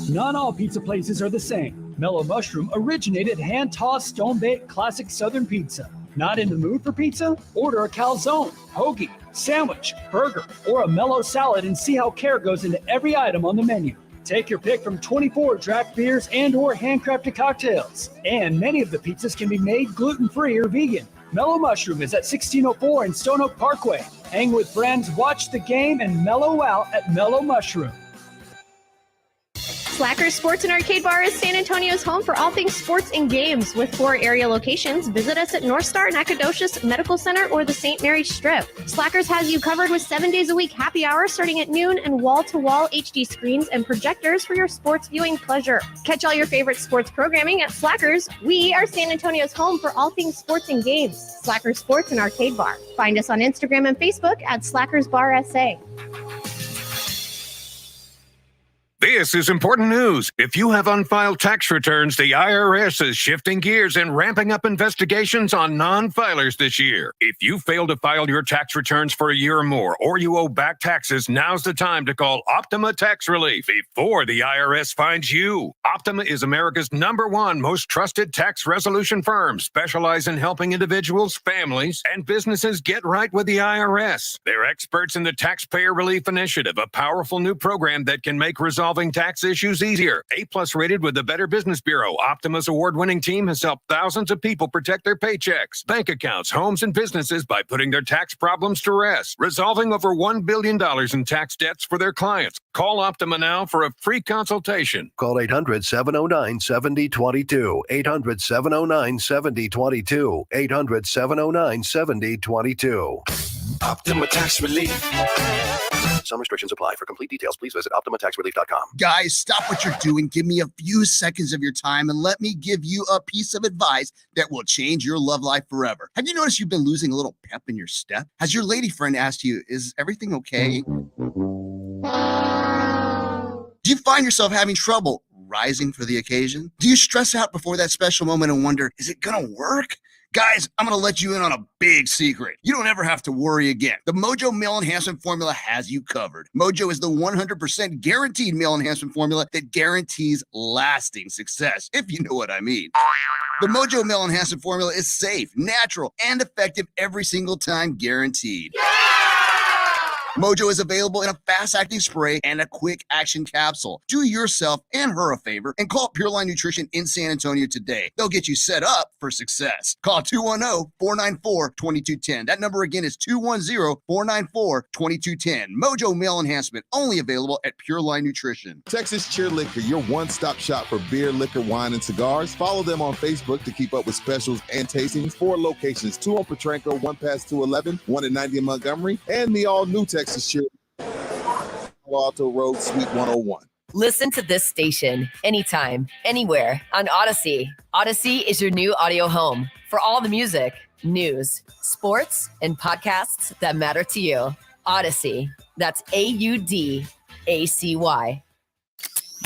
Not all pizza places are the same. Mellow Mushroom originated hand-tossed, stone-baked classic Southern pizza. Not in the mood for pizza? Order a calzone, hoagie, sandwich, burger, or a mellow salad and see how care goes into every item on the menu. Take your pick from 24 draft beers and or handcrafted cocktails. And many of the pizzas can be made gluten-free or vegan. Mellow Mushroom is at 1604 in Stone Oak Parkway. Hang with friends, watch the game, and mellow out at Mellow Mushroom. Slackers Sports and Arcade Bar is San Antonio's home for all things sports and games. With 4 area locations, visit us at North Star, Nacogdoches Medical Center, or the St. Mary's Strip. Slackers has you covered with 7 days a week happy hour starting at noon and wall-to-wall HD screens and projectors for your sports viewing pleasure. Catch all your favorite sports programming at Slackers. We are San Antonio's home for all things sports and games. Slackers Sports and Arcade Bar. Find us on Instagram and Facebook at Slackers Bar SA. This is important news. If you have unfiled tax returns, the IRS is shifting gears and ramping up investigations on non-filers this year. If you fail to file your tax returns for a year or more, or you owe back taxes, now's the time to call Optima Tax Relief before the IRS finds you. Optima is America's #1 most trusted tax resolution firm, specialized in helping individuals, families, and businesses get right with the IRS. They're experts in the Taxpayer Relief Initiative, a powerful new program that can make resolving tax issues easier. A+ rated with the Better Business Bureau, Optima's award-winning team has helped thousands of people protect their paychecks, bank accounts, homes, and businesses by putting their tax problems to rest, resolving over $1 billion in tax debts for their clients. Call Optima now for a free consultation. Call 800-709-7022. 800-709-7022. 800-709-7022. Optima Tax Relief. Some restrictions apply. For complete details, please visit OptimaTaxRelief.com. Guys, stop what you're doing. Give me a few seconds of your time and let me give you a piece of advice that will change your love life forever. Have you noticed you've been losing a little pep in your step? Has your lady friend asked you, is everything okay? Do you find yourself having trouble rising for the occasion? Do you stress out before that special moment and wonder, is it gonna work? Guys, I'm going to let you in on a big secret. You don't ever have to worry again. The Mojo Male Enhancement Formula has you covered. Mojo is the 100% guaranteed male enhancement formula that guarantees lasting success, if you know what I mean. The Mojo Male Enhancement Formula is safe, natural, and effective every single time, guaranteed. Mojo is available in a fast-acting spray and a quick-action capsule. Do yourself and her a favor and call Pure Line Nutrition in San Antonio today. They'll get you set up for success. Call 210-494-2210. That number again is 210-494-2210. Mojo Male Enhancement, only available at Pure Line Nutrition. Texas Cheer Liquor, your one-stop shop for beer, liquor, wine, and cigars. Follow them on Facebook to keep up with specials and tastings. 4 locations, 2 on Petranco, 1 past 211, 1 in 90 in Montgomery, and the all-new Texas Cheer Palo Alto Road, Suite 101. Listen to this station anytime, anywhere on Odyssey. Odyssey is your new audio home for all the music, news, sports, and podcasts that matter to you. Odyssey. That's AUDACY.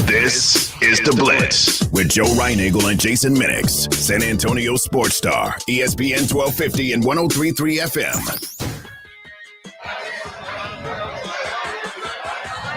This is The Blitz with Joe Reinagle and Jason Minix. San Antonio Sports Star, ESPN 1250 and 103.3 FM.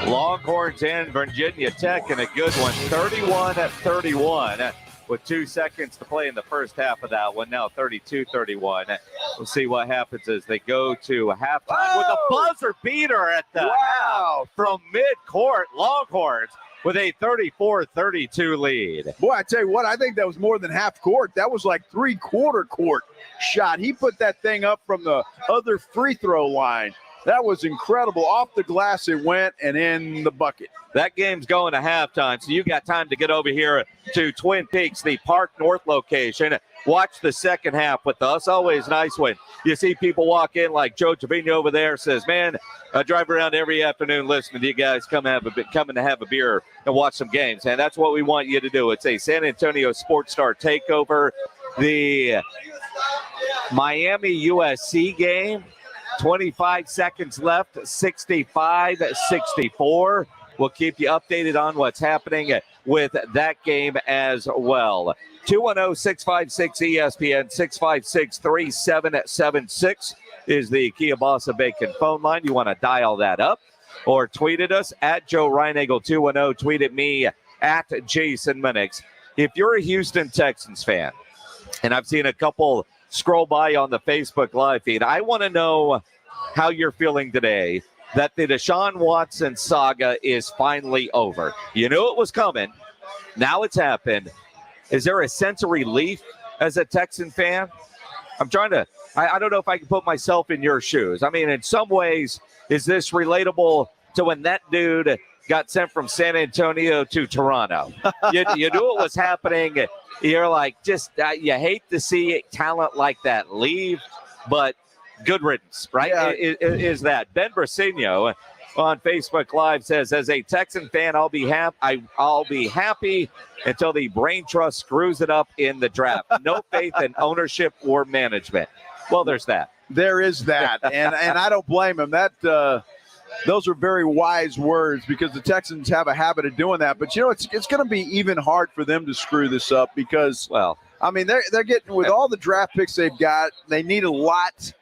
Longhorns and Virginia Tech in a good one, 31-31 with 2 seconds to play in the first half of that one. Now 32-31. We'll see what happens as they go to halftime with a buzzer beater at the half from midcourt. Longhorns with a 34-32 lead. Boy, I tell you what, I think that was more than half court. That was like three-quarter court shot. He put that thing up from the other free throw line. That was incredible. Off the glass it went and in the bucket. That game's going to halftime, so you got time to get over here to Twin Peaks, the Park North location. Watch the second half with us. Always nice when you see people walk in like Joe Trevino over there says, man, I drive around every afternoon listening to you guys coming to have a beer and watch some games. And that's what we want you to do. It's a San Antonio Sports Star Takeover. The Miami USC game. 25 seconds left, 65-64. We'll keep you updated on what's happening with that game as well. 210-656-ESPN, 656-3776 is the Kia Bossa Bacon phone line. You want to dial that up or tweet at us at Joe Reinagle 210. Tweet at me at Jason Minix. If you're a Houston Texans fan, and I've seen a couple scroll by on the Facebook Live feed, I want to know how you're feeling today that the Deshaun Watson saga is finally over. You knew it was coming. Now it's happened. Is there a sense of relief as a Texan fan? I'm trying to, I don't know if I can put myself in your shoes. I mean, in some ways, is this relatable to when that dude got sent from San Antonio to Toronto? You knew it was happening. You're like, just, you hate to see talent like that leave, but good riddance, right? Yeah. Is that Ben Brasino on Facebook Live says, as a Texan fan, I'll be happy until the brain trust screws it up in the draft. No faith in ownership or management. Well, there's that. There is that, and I don't blame him. That those are very wise words because the Texans have a habit of doing that. But you know, it's going to be even hard for them to screw this up because, well, I mean, they're getting with all the draft picks they've got. They need a lot.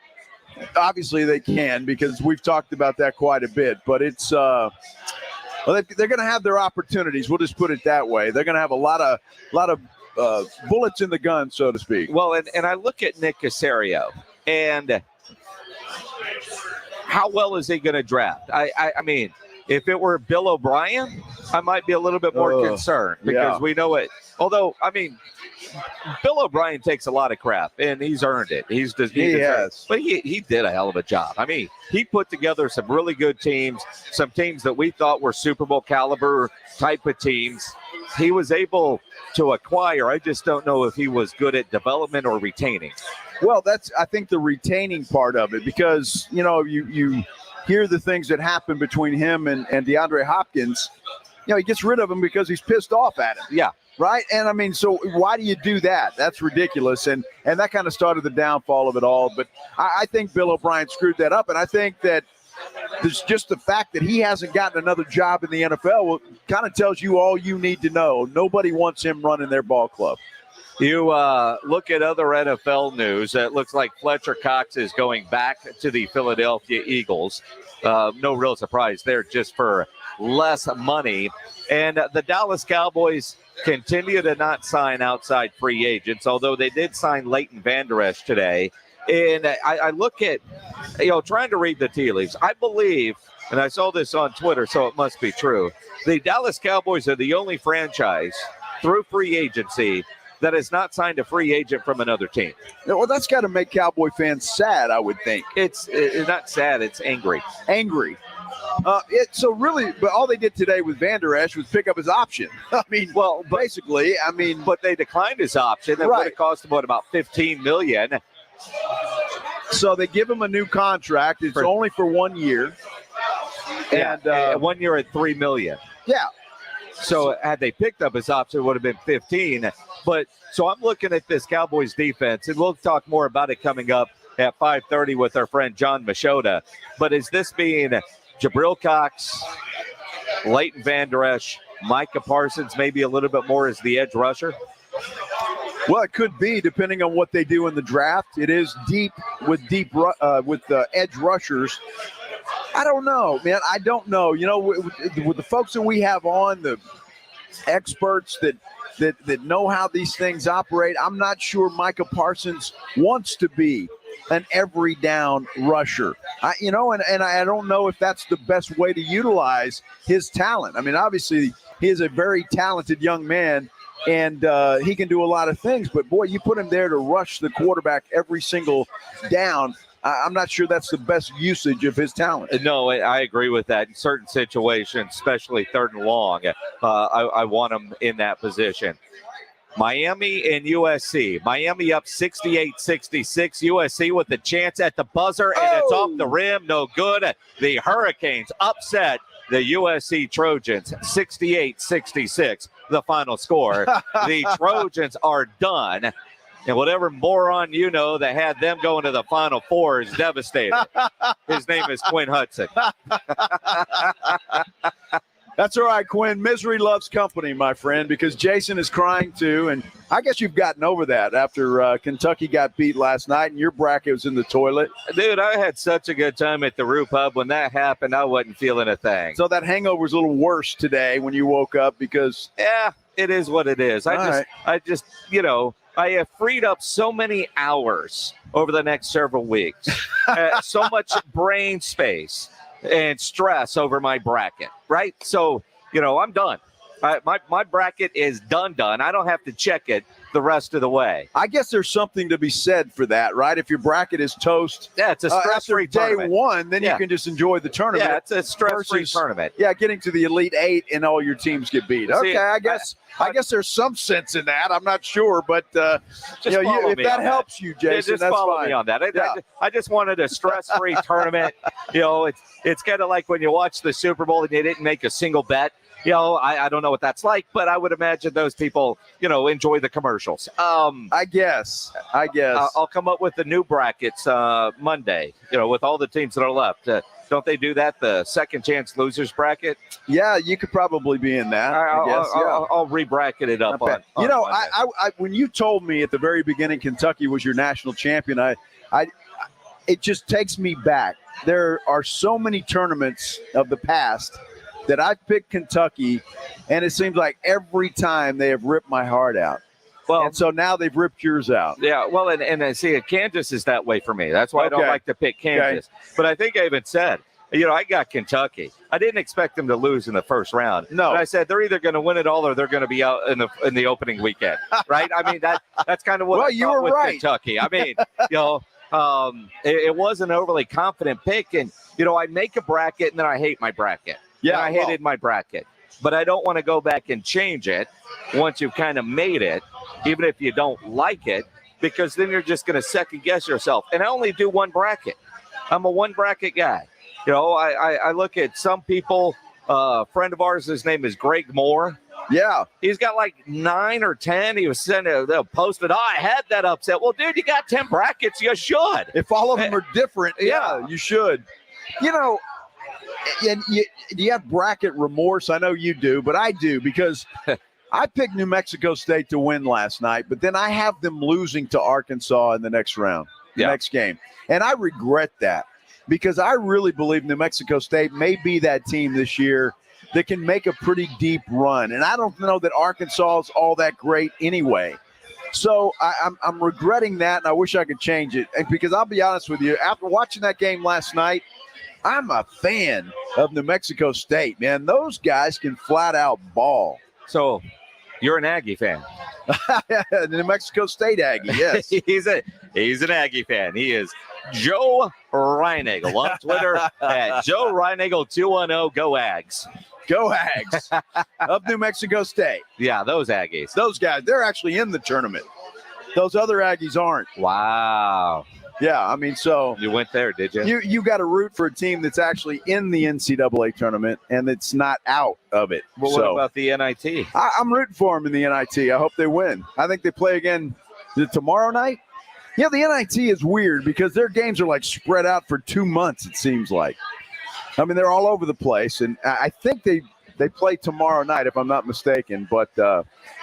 Obviously, they can because we've talked about that quite a bit. But it's well, they're going to have their opportunities. We'll just put it that way. They're going to have a lot of bullets in the gun, so to speak. Well, and I look at Nick Caserio and how well is he going to draft? I mean, if it were Bill O'Brien, I might be a little bit more concerned because we know it. Although, I mean, Bill O'Brien takes a lot of crap, and he's earned it. He has. But he did a hell of a job. I mean, he put together some really good teams, some teams that we thought were Super Bowl caliber type of teams. He was able to acquire. I just don't know if he was good at development or retaining. Well, that's, I think, the retaining part of it because, you know, you hear the things that happen between him and DeAndre Hopkins. You know, he gets rid of him because he's pissed off at him. Yeah. Right? And, I mean, so why do you do that? That's ridiculous. And that kind of started the downfall of it all. But I think Bill O'Brien screwed that up. And I think that there's just the fact that he hasn't gotten another job in the NFL kind of tells you all you need to know. Nobody wants him running their ball club. You look at other NFL news. It looks like Fletcher Cox is going back to the Philadelphia Eagles. No real surprise there, just for less money. And the Dallas Cowboys continue to not sign outside free agents, although they did sign Leighton Vander Esch today. And I look at, trying to read the tea leaves. I believe, and I saw this on Twitter, so it must be true, the Dallas Cowboys are the only franchise through free agency that has not signed a free agent from another team. Well, that's got to make Cowboy fans sad, I would think. It's not sad, it's angry. Angry. So really, but all they did today with Van Der Esch was pick up his option. I mean, well, basically, but they declined his option. That would have cost him about $15 million. So they give him a new contract. It's only for 1 year. And 1 year at $3 million. Yeah. So had they picked up his option, it would have been 15. But so I'm looking at this Cowboys defense, and we'll talk more about it coming up at 5:30 with our friend John Machota. But is this being Jabril Cox, Leighton Van Der Esch, Micah Parsons, maybe a little bit more as the edge rusher? Well, it could be, depending on what they do in the draft. It is deep with edge rushers. I don't know, man. I don't know. With the folks that we have on, the experts that know how these things operate, I'm not sure Micah Parsons wants to be an every down rusher. I don't know if that's the best way to utilize his talent. I mean, obviously, he is a very talented young man, and he can do a lot of things. But, boy, you put him there to rush the quarterback every single down. I'm not sure that's the best usage of his talent. No, I agree with that. In certain situations, especially third and long, I want him in that position. Miami and USC. Miami up 68-66. USC with the chance at the buzzer, and it's off the rim. No good. The Hurricanes upset the USC Trojans 68-66, the final score. The Trojans are done. And whatever moron that had them going to the Final Four is devastated. His name is Quinn Hudson. That's all right, Quinn. Misery loves company, my friend, because Jason is crying too. And I guess you've gotten over that after Kentucky got beat last night and your bracket was in the toilet. Dude, I had such a good time at the Rue Pub. When that happened, I wasn't feeling a thing. So that hangover's a little worse today when you woke up because... Yeah, it is what it is. I just I have freed up so many hours over the next several weeks. So much brain space and stress over my bracket, right? So, I'm done. My bracket is done. I don't have to check it the rest of the way. I guess there's something to be said for that, right? If your bracket is toast, it's a stress-free tournament. Day one, then you can just enjoy the tournament. Yeah, it's a stress-free tournament. Yeah, getting to the Elite Eight and all your teams get beat. Okay, I guess there's some sense in that. I'm not sure, but if that helps you, Jason, just that's follow fine. me on that. I just wanted a stress-free tournament. It's kind of like when you watch the Super Bowl and you didn't make a single bet. I don't know what that's like, but I would imagine those people, enjoy the commercials. I guess. I'll come up with the new brackets Monday, with all the teams that are left. Don't they do that, the second chance losers bracket? Yeah, you could probably be in that. I'll re-bracket it up on I when you told me at the very beginning Kentucky was your national champion, it just takes me back. There are so many tournaments of the past that I picked Kentucky, and it seems like every time they have ripped my heart out. Well, and so now they've ripped yours out. Yeah, well, and see, Kansas is that way for me. That's why I don't like to pick Kansas. Okay. But I think I even said, I got Kentucky. I didn't expect them to lose in the first round. No. But I said they're either going to win it all or they're going to be out in the opening weekend, right? I mean, that's kind of what I thought with Kentucky. I mean, it was an overly confident pick, and I make a bracket and then I hate my bracket. Yeah, and I hated my bracket, but I don't want to go back and change it once you've kind of made it, even if you don't like it, because then you're just going to second guess yourself. And I only do one bracket. I'm a one bracket guy. I look at some people. A friend of ours, his name is Greg Moore. Yeah. He's got like 9 or 10. He was posted, I had that upset. Well, dude, you got 10 brackets. You should. If all of them are different, yeah, you should. And do you have bracket remorse? I know you do, but I do because I picked New Mexico State to win last night, but then I have them losing to Arkansas in the next round, next game. And I regret that because I really believe New Mexico State may be that team this year that can make a pretty deep run. And I don't know that Arkansas is all that great anyway. So I'm regretting that, and I wish I could change it. And because I'll be honest with you, after watching that game last night, I'm a fan of New Mexico State, man. Those guys can flat out ball. So you're an Aggie fan. The New Mexico State Aggie, yes. He's an Aggie fan. He is Joe Reinagel on Twitter at Joe Reinagel 210. Go Ags. Go Ags of New Mexico State. Yeah, those Aggies. Those guys, they're actually in the tournament. Those other Aggies aren't. Wow. Yeah, I mean, so you went there, did you? You got to root for a team that's actually in the NCAA tournament and that's not out of it. Well, what about the NIT? I'm rooting for them in the NIT. I hope they win. I think they play again tomorrow night. Yeah, the NIT is weird because their games are like spread out for 2 months, it seems like. I mean, they're all over the place, and I think they play tomorrow night, if I'm not mistaken. But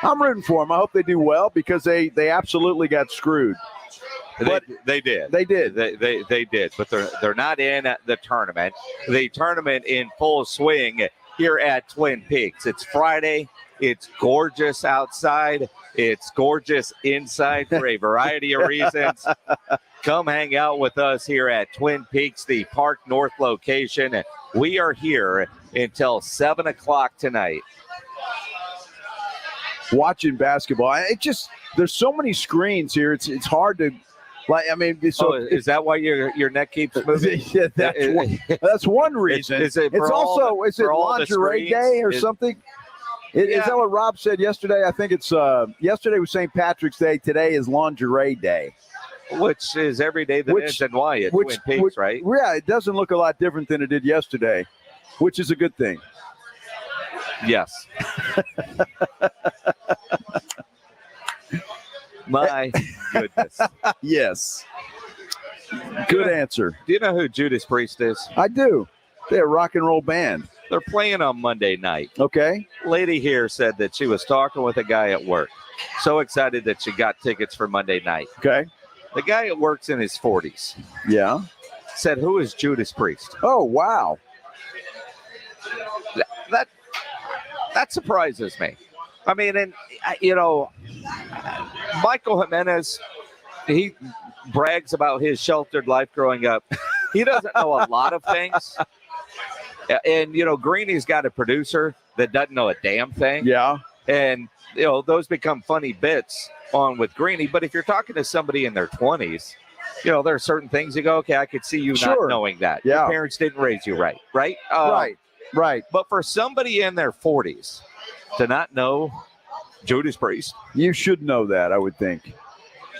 I'm rooting for them. I hope they do well because they absolutely got screwed. But they did. They did. They did. But they're not in the tournament. The tournament in full swing here at Twin Peaks. It's Friday. It's gorgeous outside. It's gorgeous inside for a variety of reasons. Come hang out with us here at Twin Peaks, the Park North location. We are here until 7 o'clock tonight. Watching basketball. There's so many screens here. It's hard to, is that why your neck keeps moving? Yeah, that's one reason. Is it lingerie day or something? Is that what Rob said yesterday? I think it's yesterday was St. Patrick's Day. Today is lingerie day. Which is every day that ends in Y at Twin Peaks, right? Yeah, it doesn't look a lot different than it did yesterday, which is a good thing. Yes. My goodness. Yes. Good answer. Do you know who Judas Priest is? I do. They're a rock and roll band. They're playing on Monday night. Okay. Lady here said that she was talking with a guy at work. So excited that she got tickets for Monday night. Okay. The guy at work's in his 40s. Yeah. Said, who is Judas Priest? Oh, wow. That surprises me. I mean, and, Michael Jimenez, he brags about his sheltered life growing up. He doesn't know a lot of things. And, Greeny's got a producer that doesn't know a damn thing. Yeah. And, those become funny bits on with Greeny. But if you're talking to somebody in their 20s, there are certain things you go, okay, I could see you not knowing that. Yeah. Your parents didn't raise you right? Right. But for somebody in their 40s to not know Judas Priest. You should know that, I would think.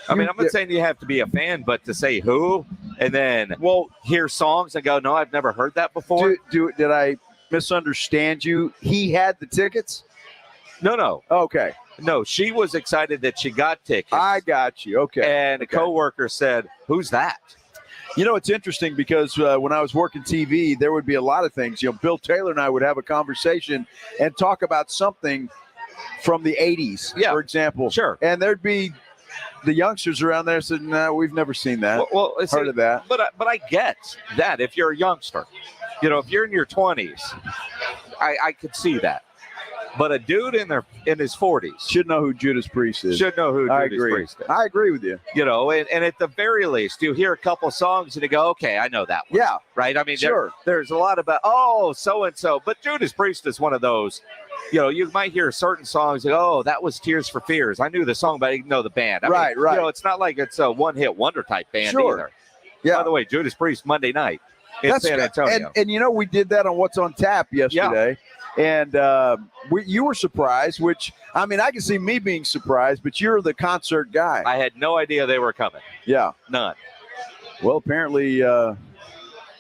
I'm not saying you have to be a fan, but to say who and then hear songs and go, no, I've never heard that before. Did I misunderstand you? He had the tickets? No. Okay. No, she was excited that she got tickets. I got you. Okay. And a coworker said, who's that? It's interesting because when I was working TV, there would be a lot of things. Bill Taylor and I would have a conversation and talk about something from the 80s, for example. Sure. And there'd be the youngsters around there said, no, we've never seen that. Heard of that. But I get that if you're a youngster. If you're in your 20s, I could see that. But a dude in his 40s should know who Judas Priest is. Judas Priest is. I agree with you. And at the very least, you hear a couple songs and you go, okay, I know that one. Yeah. Right? I mean, sure. There's a lot about, so-and-so. But Judas Priest is one of those, you might hear certain songs, that was Tears for Fears. I knew the song, but I didn't know the band. Right. It's not like it's a one-hit wonder type band either. Yeah. By the way, Judas Priest Monday night in San Antonio. And we did that on What's on Tap yesterday. Yeah. And you were surprised, which, I can see me being surprised, but you're the concert guy. I had no idea they were coming. Yeah. None. Well, apparently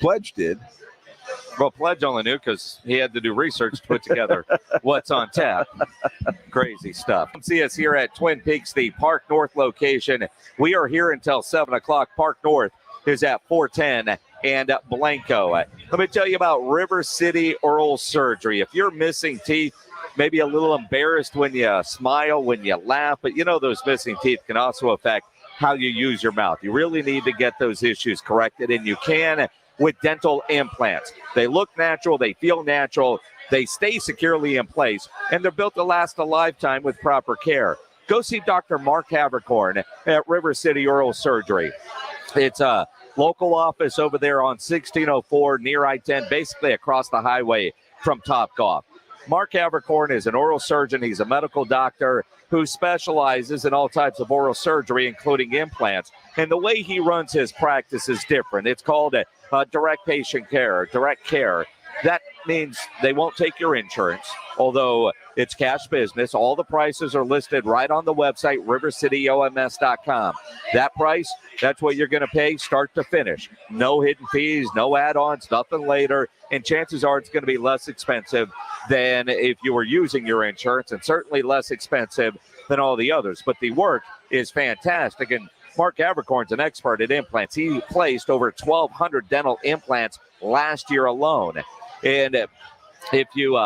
Pledge did. Well, Pledge only knew because he had to do research to put together What's on Tap. Crazy stuff. Come see us here at Twin Peaks, the Park North location. We are here until 7 o'clock. Park North is at 410 and Blanco. Let me tell you about River City Oral Surgery. If you're missing teeth, maybe a little embarrassed when you smile, when you laugh, but those missing teeth can also affect how you use your mouth. You really need to get those issues corrected, and you can with dental implants. They look natural, they feel natural, they stay securely in place, and they're built to last a lifetime with proper care. go see Dr. Mark Havercorn at River City Oral Surgery. It's a local office over there on 1604 near I-10, basically across the highway from Topgolf. Mark Havercorn is an oral surgeon. He's a medical doctor who specializes in all types of oral surgery, including implants. And the way he runs his practice is different. It's called direct patient care, direct care. That means they won't take your insurance, although it's cash business. All the prices are listed right on the website, rivercityoms.com. That price, that's what you're going to pay start to finish. No hidden fees, no add-ons, nothing later. And chances are it's going to be less expensive than if you were using your insurance, and certainly less expensive than all the others. But the work is fantastic. And Mark Havercorn's an expert at implants. He placed over 1,200 dental implants last year alone. And if you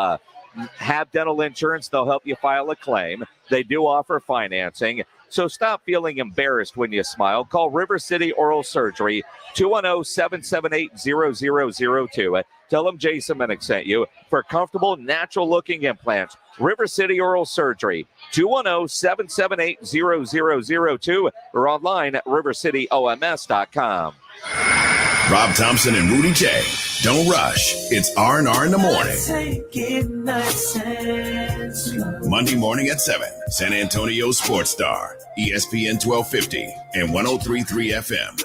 have dental insurance, they'll help you file a claim. They do offer financing. So stop feeling embarrassed when you smile. Call River City Oral Surgery, 210-778-0002. Tell them Jason Minnick sent you for comfortable, natural-looking implants. River City Oral Surgery, 210-778-0002, or online at rivercityoms.com. Rob Thompson and Rudy J. Don't rush. It's R&R in the morning. Monday morning at 7. San Antonio Sports Star, ESPN 1250 and 103.3 FM.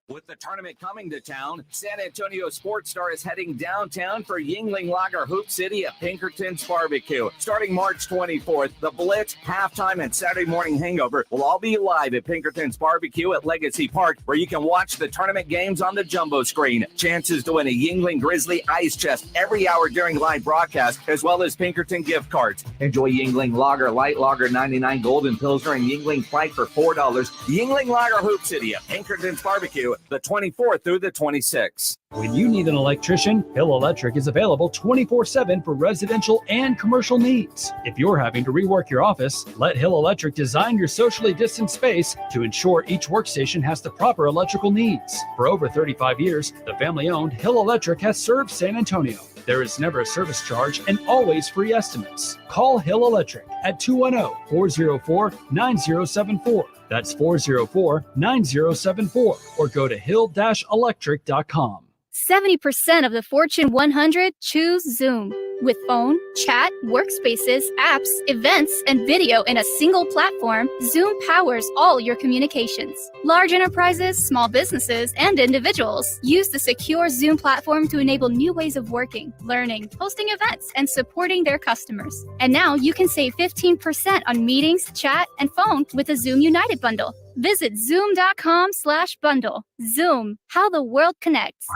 With the tournament coming to town, San Antonio Sports Star is heading downtown for Yingling Lager Hoop City at Pinkerton's Barbecue. Starting March 24th, the Blitz, Halftime, and Saturday Morning Hangover will all be live at Pinkerton's Barbecue at Legacy Park, where you can watch the tournament games on the jumbo screen. Chances to win a Yingling Grizzly ice chest every hour during live broadcast, as well as Pinkerton gift cards. Enjoy Yingling Lager, Light Lager 99, Golden Pilsner, and Yingling Flight for $4. Yingling Lager Hoop City at Pinkerton's Barbecue, the 24th through the 26th. When you need an electrician, Hill Electric is available 24/7 for residential and commercial needs. If you're having to rework your office, let Hill Electric design your socially distanced space to ensure each workstation has the proper electrical needs. For over 35 years, the family-owned Hill Electric has served San Antonio. There is never a service charge and always free estimates. Call Hill Electric at 210-404-9074. That's 404-9074, or go to hill-electric.com. 70% of the Fortune 100 choose Zoom. With phone, chat, workspaces, apps, events, and video in a single platform, Zoom powers all your communications. Large enterprises, small businesses, and individuals use the secure Zoom platform to enable new ways of working, learning, hosting events, and supporting their customers. And now you can save 15% on meetings, chat, and phone with a Zoom United bundle. Visit zoom.com/bundle. Zoom, how the world connects.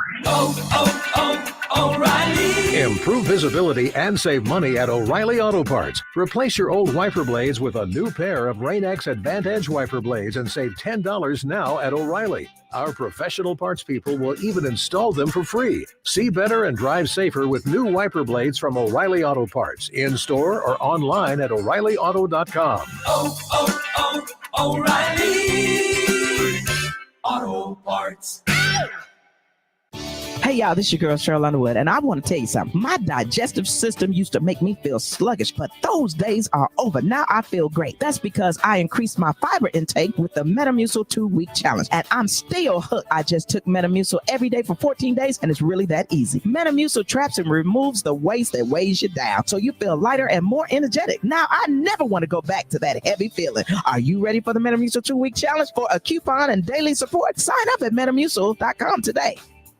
O'Reilly. Improve visibility and save money at O'Reilly Auto Parts. Replace your old wiper blades with a new pair of Rain-X Advantage wiper blades and save $10 now at O'Reilly. Our professional parts people will even install them for free. See better and drive safer with new wiper blades from O'Reilly Auto Parts, in-store or online at O'ReillyAuto.com. O'Reilly Auto Parts. Hey y'all, this is your girl Cheryl Underwood, and I want to tell you something. My digestive system used to make me feel sluggish, but those days are over. Now I feel great. That's because I increased my fiber intake with the Metamucil 2-week challenge, and I'm still hooked. I just took Metamucil every day for 14 days, and it's really that easy. Metamucil traps and removes the waste that weighs you down, so you feel lighter and more energetic. Now I never want to go back to that heavy feeling. Are you ready for the Metamucil 2-week challenge? For a coupon and daily support, sign up at Metamucil.com today.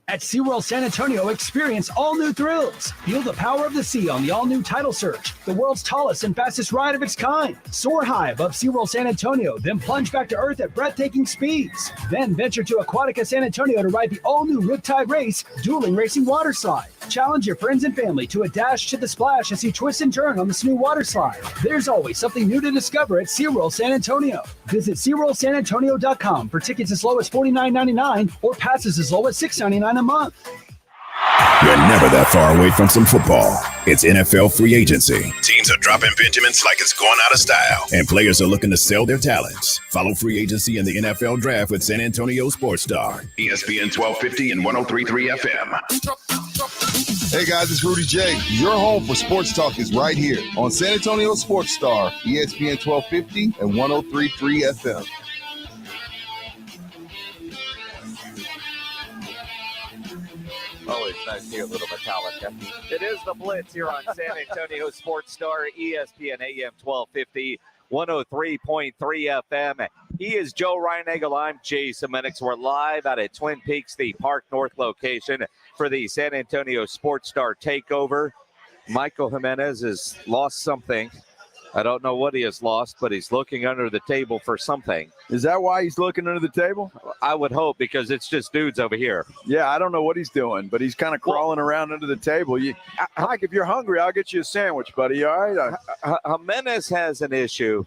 At SeaWorld San Antonio, experience all new thrills. Feel the power of the sea on the all-new Tidal Surge, the world's tallest and fastest ride of its kind. Soar high above SeaWorld San Antonio, then plunge back to Earth at breathtaking speeds. Then venture to Aquatica San Antonio to ride the all-new Riptide Race, dueling racing water slide. Challenge your friends and family to a dash to the splash as you twist and turn on this new water slide. There's always something new to discover at SeaWorld San Antonio. Visit SeaWorldSanAntonio.com for tickets as low as $49.99 or passes as low as $6.99 a month. You're never that far away from some football. It's NFL free agency. Teams are dropping Benjamins like it's going out of style, and players are looking to sell their talents. Follow free agency in the NFL draft with San Antonio Sports Star, ESPN 1250 and 103.3 FM. Hey guys, it's Rudy J. Your home for sports talk is right here on San Antonio Sports Star, ESPN 1250 and 103.3 FM. Always nice to hear a little Metallica. It is the Blitz here on San Antonio Sports Star, ESPN AM 1250, 103.3 FM. He is Joe Reinagel. I'm Jason Minix. We're live out at Twin Peaks, the Park North location for the San Antonio Sports Star Takeover. Michael Jimenez has lost something. I don't know what he has lost, but he's looking under the table for something. Is that why he's looking under the table? I would hope, because it's just dudes over here. Yeah, I don't know what he's doing, but he's kind of crawling around under the table. Mike, if you're hungry, I'll get you a sandwich, buddy. You all right? Jimenez has an issue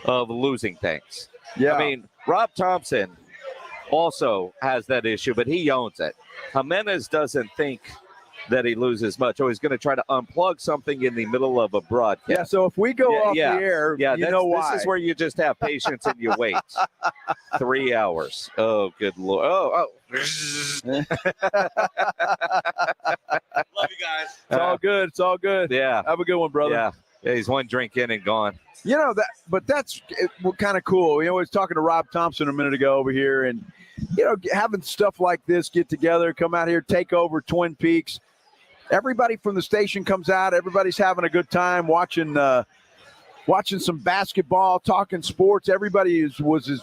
of losing things. Yeah. I mean, Rob Thompson also has that issue, but he owns it. Jimenez doesn't think that he loses much. Oh, he's going to try to unplug something in the middle of a broadcast. Yeah, so if we go off the air, you know why. This is where you just have patience and you wait. 3 hours. Oh, good Lord. Oh. Love you guys. It's all good. It's all good. Yeah. Have a good one, brother. Yeah, he's one drink in and gone. You know, that's kind of cool. You know, I was talking to Rob Thompson a minute ago over here, and, you know, having stuff like this get together, come out here, take over Twin Peaks. Everybody from the station comes out. Everybody's having a good time watching some basketball, talking sports. Everybody was as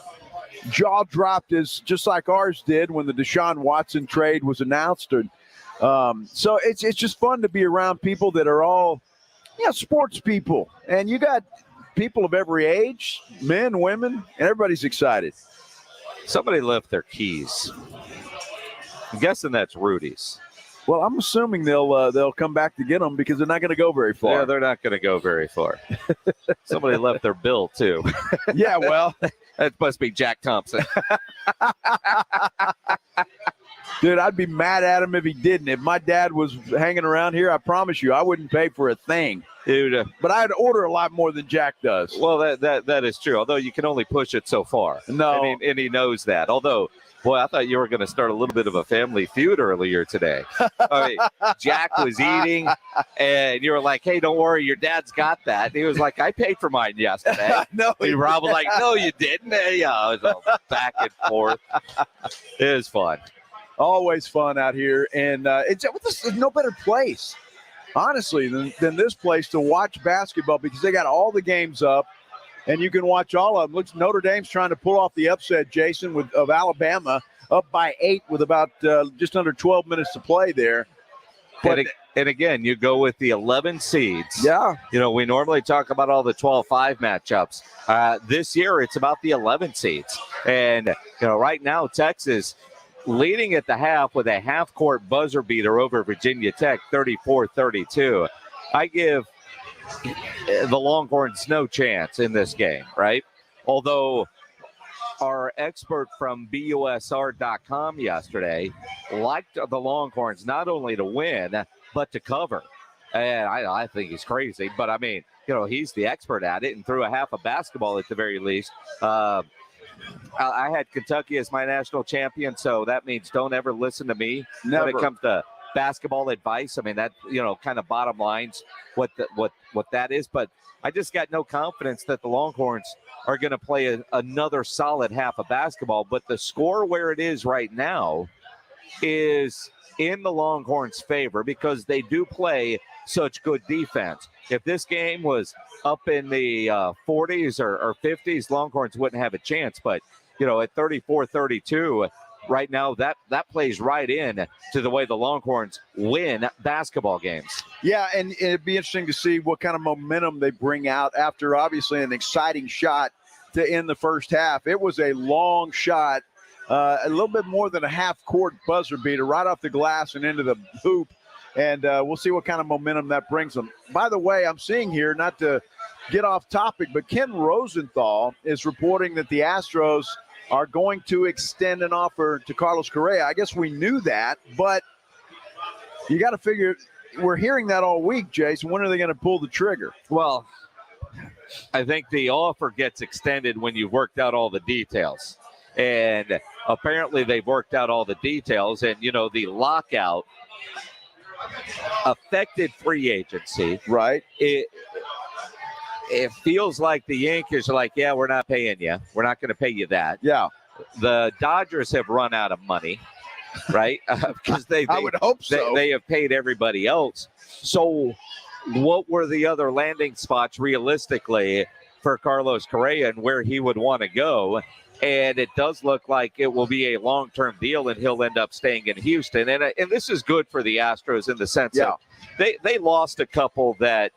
jaw dropped as just like ours did when the Deshaun Watson trade was announced. And so it's just fun to be around people that are all, sports people. And you got people of every age, men, women, and everybody's excited. Somebody left their keys. I'm guessing that's Rudy's. Well, I'm assuming they'll come back to get them because they're not going to go very far. Yeah, they're not going to go very far. Somebody left their bill, too. Yeah, well. That must be Jack Thompson. Dude, I'd be mad at him if he didn't. If my dad was hanging around here, I promise you, I wouldn't pay for a thing. Dude. But I'd order a lot more than Jack does. Well, that is true, although you can only push it so far. No. And he knows that. Although, boy, I thought you were going to start a little bit of a family feud earlier today. I mean, Jack was eating, and you were like, hey, don't worry, your dad's got that. And he was like, I paid for mine yesterday. No, and Rob was like, no, you didn't. And, yeah, it was all back and forth. It was fun. Always fun out here. And there's no better place, honestly, than this place to watch basketball because they got all the games up. And you can watch all of them. Looks Notre Dame's trying to pull off the upset, Jason, of Alabama, up by 8 with about just under 12 minutes to play there. But and again, you go with the 11 seeds. Yeah. You know, we normally talk about all the 12-5 matchups. This year, it's about the 11 seeds. And, you know, right now, Texas leading at the half with a half-court buzzer beater over Virginia Tech, 34-32. I give the Longhorns no chance in this game, right? Although our expert from BUSR.com yesterday liked the Longhorns not only to win, but to cover. And I think he's crazy, but I mean, you know, he's the expert at it and threw a half of basketball at the very least. I had Kentucky as my national champion, so that means don't ever listen to me when it comes to basketball advice. I mean, that, you know, kind of bottom lines what that is, but I just got no confidence that the Longhorns are going to play another solid half of basketball. But the score where it is right now is in the Longhorns' favor because they do play such good defense. If this game was up in the 40s or 50s, Longhorns wouldn't have a chance. But, you know, at 34-32, right now, that plays right in to the way the Longhorns win basketball games. Yeah, and it'd be interesting to see what kind of momentum they bring out after, obviously, an exciting shot to end the first half. It was a long shot, a little bit more than a half-court buzzer beater right off the glass and into the hoop. And we'll see what kind of momentum that brings them. By the way, I'm seeing here, not to get off topic, but Ken Rosenthal is reporting that the Astros are going to extend an offer to Carlos Correa. I guess we knew that, but you got to figure, we're hearing that all week, Jason. When are they going to pull the trigger? Well, I think the offer gets extended when you've worked out all the details. And apparently they've worked out all the details. And, you know, the lockout affected free agency. Right. It feels like the Yankees are like, yeah, we're not paying you. We're not going to pay you that. Yeah. The Dodgers have run out of money, right? Because I would hope so. They have paid everybody else. So what were the other landing spots realistically for Carlos Correa and where he would want to go? And it does look like it will be a long-term deal, and he'll end up staying in Houston. And this is good for the Astros in the sense that they lost a couple that,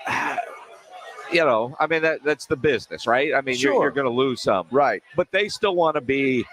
I mean, that's the business, right? I mean, you're going to lose some. Right. But they still want to be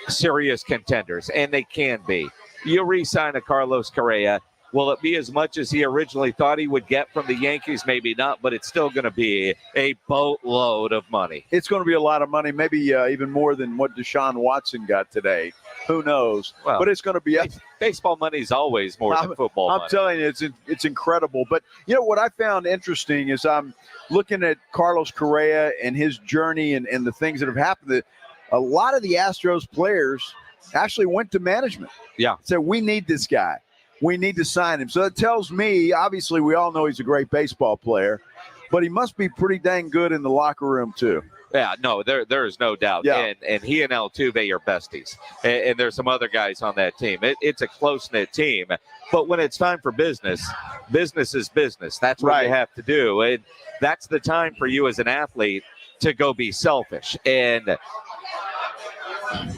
serious contenders, and they can be. You re-sign a Carlos Correa. Will it be as much as he originally thought he would get from the Yankees? Maybe not, but it's still going to be a boatload of money. It's going to be a lot of money, maybe even more than what Deshaun Watson got today. Who knows? Well, but it's going to be baseball money is always more than football money. I'm telling you, it's incredible. But, what I found interesting is I'm looking at Carlos Correa and his journey and the things that have happened. A lot of the Astros players actually went to management. Yeah. Said, we need this guy. We need to sign him. So it tells me, obviously, we all know he's a great baseball player, but he must be pretty dang good in the locker room, too. Yeah, no, there is no doubt. Yeah. And he and Altuve are besties. And there's some other guys on that team. It's a close-knit team. But when it's time for business, business is business. That's what you have to do. And that's the time for you as an athlete to go be selfish. And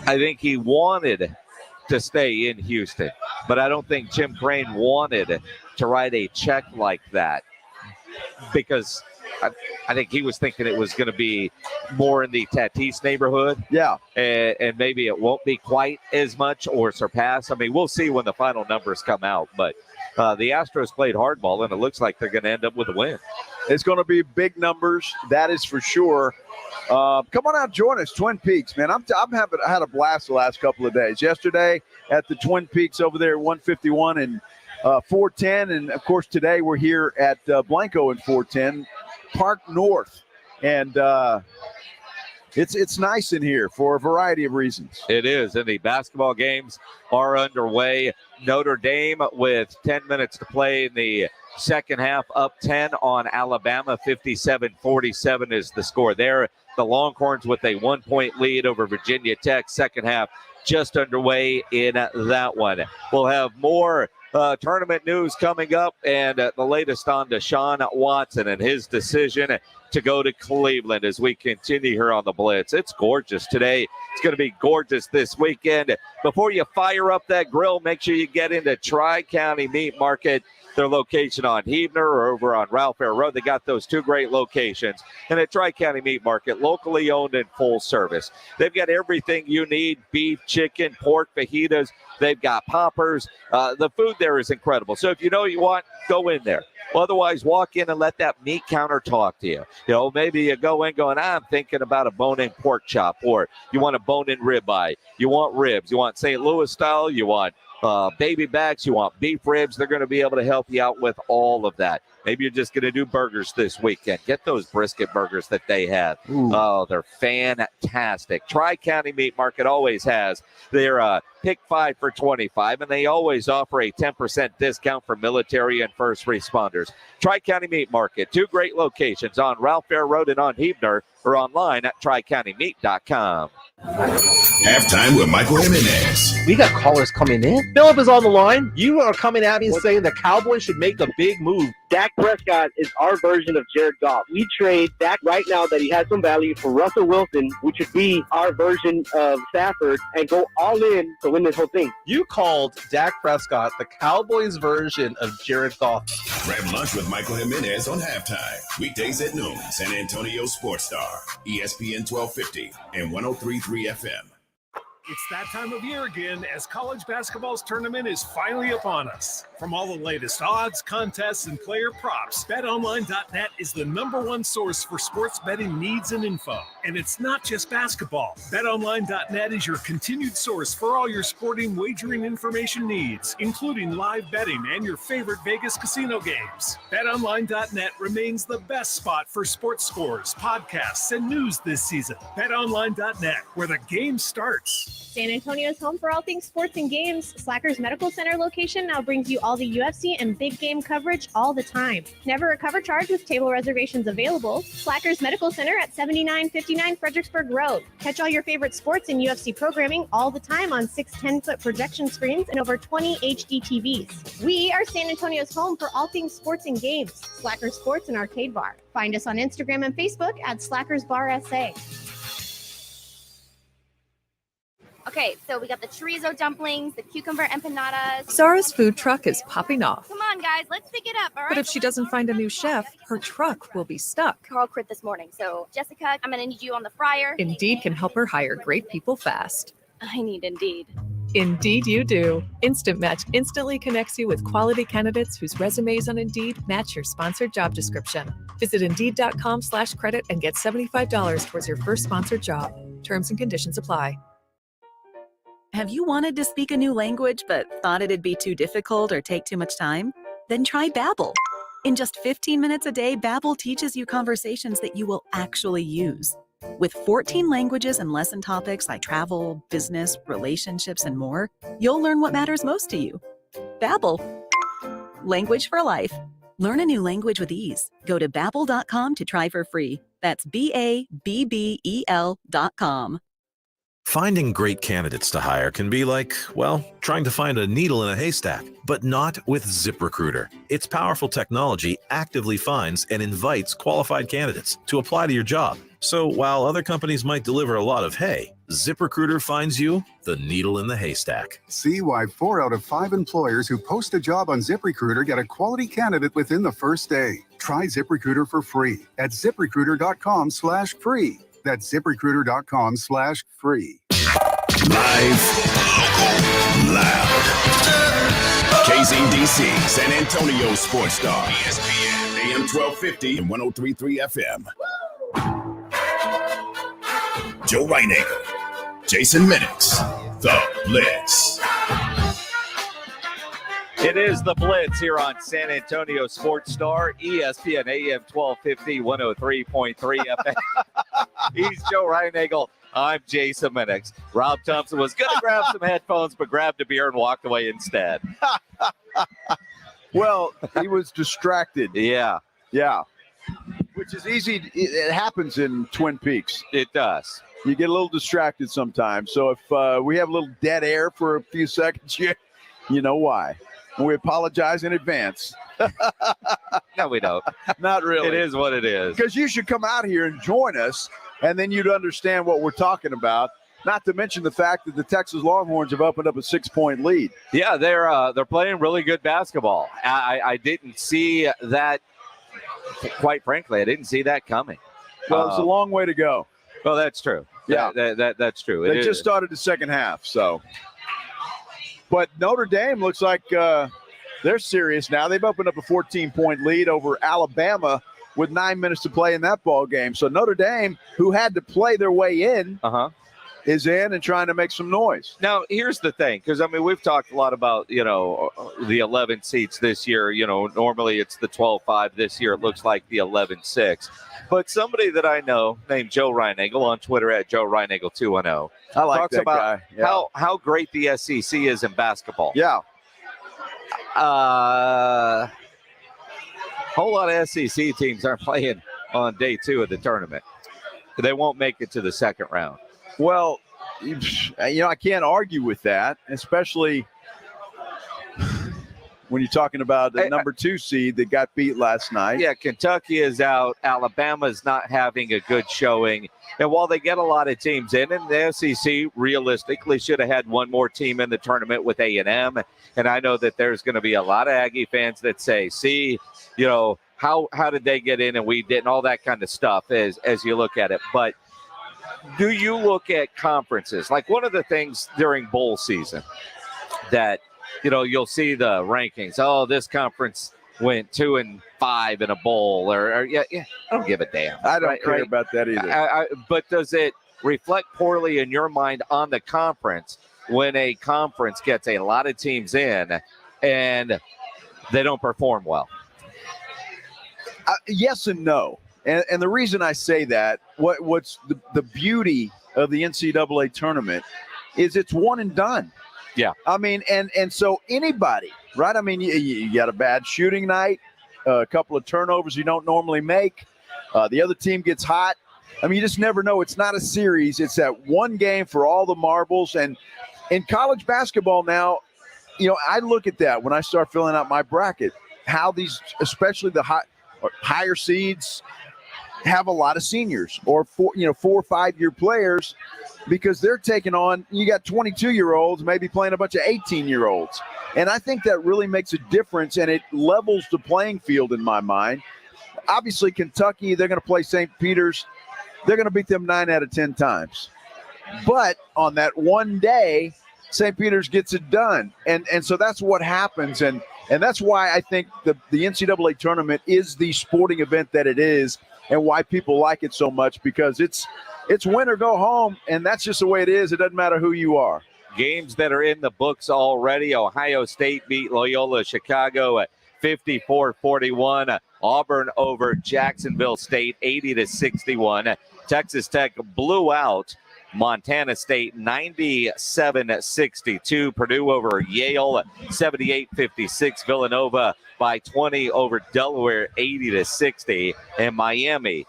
I think he wanted to stay in Houston, but I don't think Jim Crane wanted to write a check like that, because I think he was thinking it was going to be more in the Tatis neighborhood. Yeah. And maybe it won't be quite as much or surpass. I mean, we'll see when the final numbers come out, but the Astros played hardball, and it looks like they're going to end up with a win. It's going to be big numbers. That is for sure. Come on out, join us, Twin Peaks, man. I had a blast the last couple of days. Yesterday at the Twin Peaks over there at 151 and 410, and of course today we're here at Blanco and 410 Park North, and it's nice in here for a variety of reasons. It is, and the basketball games are underway. Notre Dame with 10 minutes to play in the second half, up 10 on Alabama. 57-47 is the score there. The Longhorns with a 1-point lead over Virginia Tech. Second half just underway in that one. We'll have more tournament news coming up, and the latest on Deshaun Watson and his decision to go to Cleveland as we continue here on the Blitz. It's gorgeous today. It's going to be gorgeous this weekend. Before you fire up that grill, make sure you get into Tri-County Meat Market. Their location on Huebner or over on Ralph Air Road. They got those two great locations. And at Tri-County Meat Market, locally owned and full service. They've got everything you need: beef, chicken, pork, fajitas. They've got poppers. The food there is incredible. So if you know you want, go in there. Otherwise, walk in and let that meat counter talk to you. Maybe you go in going, I'm thinking about a bone-in pork chop, or you want a bone-in ribeye. You want ribs. You want St. Louis style. You want baby backs, you want beef ribs. They're going to be able to help you out with all of that. Maybe you're just going to do burgers this weekend. Get those brisket burgers that they have. Oh, they're fantastic. Tri-County Meat Market always has their pick 5 for 25, and they always offer a 10% discount for military and first responders. Tri-County Meat Market, two great locations on Ralph Air Road and on Huebner, or online at tricountymeat.com. Halftime with Michael Jimenez. We got callers coming in. Philip is on the line. You are coming at me and saying the Cowboys should make a big move. Dak Prescott is our version of Jared Goff. We trade Dak right now that he has some value for Russell Wilson, which would be our version of Stafford, and go all in to win this whole thing. You called Dak Prescott the Cowboys version of Jared Goff. Grab lunch with Michael Jimenez on Halftime. Weekdays at noon, San Antonio Sports Star, ESPN 1250 and 103.3 FM. It's that time of year again as college basketball's tournament is finally upon us. From all the latest odds, contests, and player props, BetOnline.net is the #1 source for sports betting needs and info. And it's not just basketball. BetOnline.net is your continued source for all your sporting wagering information needs, including live betting and your favorite Vegas casino games. BetOnline.net remains the best spot for sports scores, podcasts, and news this season. BetOnline.net, where the game starts. San Antonio's home for all things sports and games. Slackers Medical Center location now brings you all all the UFC and big game coverage all the time. Never a cover charge with table reservations available. Slackers Medical Center at 7959 Fredericksburg Road. Catch all your favorite sports and UFC programming all the time on 6 10-foot projection screens and over 20 HD TVs. We are San Antonio's home for all things sports and games. Slackers Sports and Arcade Bar. Find us on Instagram and Facebook at Slackers Bar SA. Okay, so we got the chorizo dumplings, the cucumber empanadas. Zara's food truck is popping off. Come on, guys, let's pick it up, all right? But if she doesn't find a new chef, her truck will be stuck. Carl quit this morning, so Jessica, I'm gonna need you on the fryer. Indeed can help her hire great people fast. I need Indeed. Indeed you do. Instant Match instantly connects you with quality candidates whose resumes on Indeed match your sponsored job description. Visit Indeed.com/credit and get $75 towards your first sponsored job. Terms and conditions apply. Have you wanted to speak a new language but thought it'd be too difficult or take too much time? Then try Babbel. In just 15 minutes a day, Babbel teaches you conversations that you will actually use. With 14 languages and lesson topics like travel, business, relationships, and more, you'll learn what matters most to you. Babbel. Language for life. Learn a new language with ease. Go to Babbel.com to try for free. That's BABBEL.com. Finding great candidates to hire can be like, well, trying to find a needle in a haystack, but not with ZipRecruiter. Its powerful technology actively finds and invites qualified candidates to apply to your job. So while other companies might deliver a lot of hay, ZipRecruiter finds you the needle in the haystack. See why 4 out of 5 employers who post a job on ZipRecruiter get a quality candidate within the first day. Try ZipRecruiter for free at ZipRecruiter.com/free. That's ZipRecruiter.com/free. Live, local, loud. KZDC, San Antonio Sports Star. ESPN, AM 1250 and 103.3 FM. Joe Reinagel, Jason Minix, The Blitz. It is The Blitz here on San Antonio Sports Star, ESPN AM 1250, 103.3 FM. He's Joe Reinagel. I'm Jason Minix. Rob Thompson was going to grab some headphones, but grabbed a beer and walked away instead. Well, he was distracted. Yeah. Yeah. Which is easy. It happens in Twin Peaks. It does. You get a little distracted sometimes. So if we have a little dead air for a few seconds, you know why. We apologize in advance. No, we don't. Not really. It is what it is. Because you should come out here and join us, and then you'd understand what we're talking about. Not to mention the fact that the Texas Longhorns have opened up a 6-point lead. Yeah, they're playing really good basketball. I didn't see that. Quite frankly, I didn't see that coming. Well, it's a long way to go. Well, that's true. Yeah, that's true. They just started the second half, so. But Notre Dame looks like they're serious now. They've opened up a 14-point lead over Alabama with 9 minutes to play in that ball game. So Notre Dame, who had to play their way in, is in and trying to make some noise. Now, here's the thing, because, I mean, we've talked a lot about, the 11 seats this year. Normally it's the 12-5. This year it looks like the 11-6. But somebody that I know named Joe Reinagel on Twitter at Joe Reinagel210 I like talks that about guy. Yeah. how great the SEC is in basketball. Yeah. Whole lot of SEC teams aren't playing on day 2 of the tournament. They won't make it to the second round. Well, I can't argue with that, especially when you're talking about the number 2 seed that got beat last night. Yeah, Kentucky is out. Alabama is not having a good showing. And while they get a lot of teams in, and the SEC realistically should have had one more team in the tournament with A&M. And I know that there's going to be a lot of Aggie fans that say, see, how did they get in and we didn't, all that kind of stuff as you look at it. But do you look at conferences? Like one of the things during bowl season that, you'll see the rankings. Oh, this conference went 2-5 in a bowl or I don't give a damn. I don't care about that either. But does it reflect poorly in your mind on the conference when a conference gets a lot of teams in and they don't perform well? Yes and no. And the reason I say that, what's the beauty of the NCAA tournament is it's one and done. Yeah. I mean, and so anybody, right? I mean, you got a bad shooting night, a couple of turnovers you don't normally make. The other team gets hot. I mean, you just never know. It's not a series. It's that one game for all the marbles. And in college basketball now, I look at that when I start filling out my bracket, how these, especially the higher seeds, have a lot of seniors or 4 or 5 year players, because they're taking on, you got 22-year-olds maybe playing a bunch of 18-year-olds. And I think that really makes a difference, and it levels the playing field in my mind. Obviously, Kentucky, they're going to play St. Peter's. They're going to beat them 9 out of 10 times. But on that one day, St. Peter's gets it done. And so that's what happens. And that's why I think the NCAA tournament is the sporting event that it is, and why people like it so much, because it's win or go home, and that's just the way it is. It doesn't matter who you are. Games that are in the books already. Ohio State beat Loyola Chicago at 54-41. Auburn over Jacksonville State 80-61. Texas Tech blew out Montana State 97-62. Purdue over Yale 78-56. Villanova by 20 over Delaware 80-60. And Miami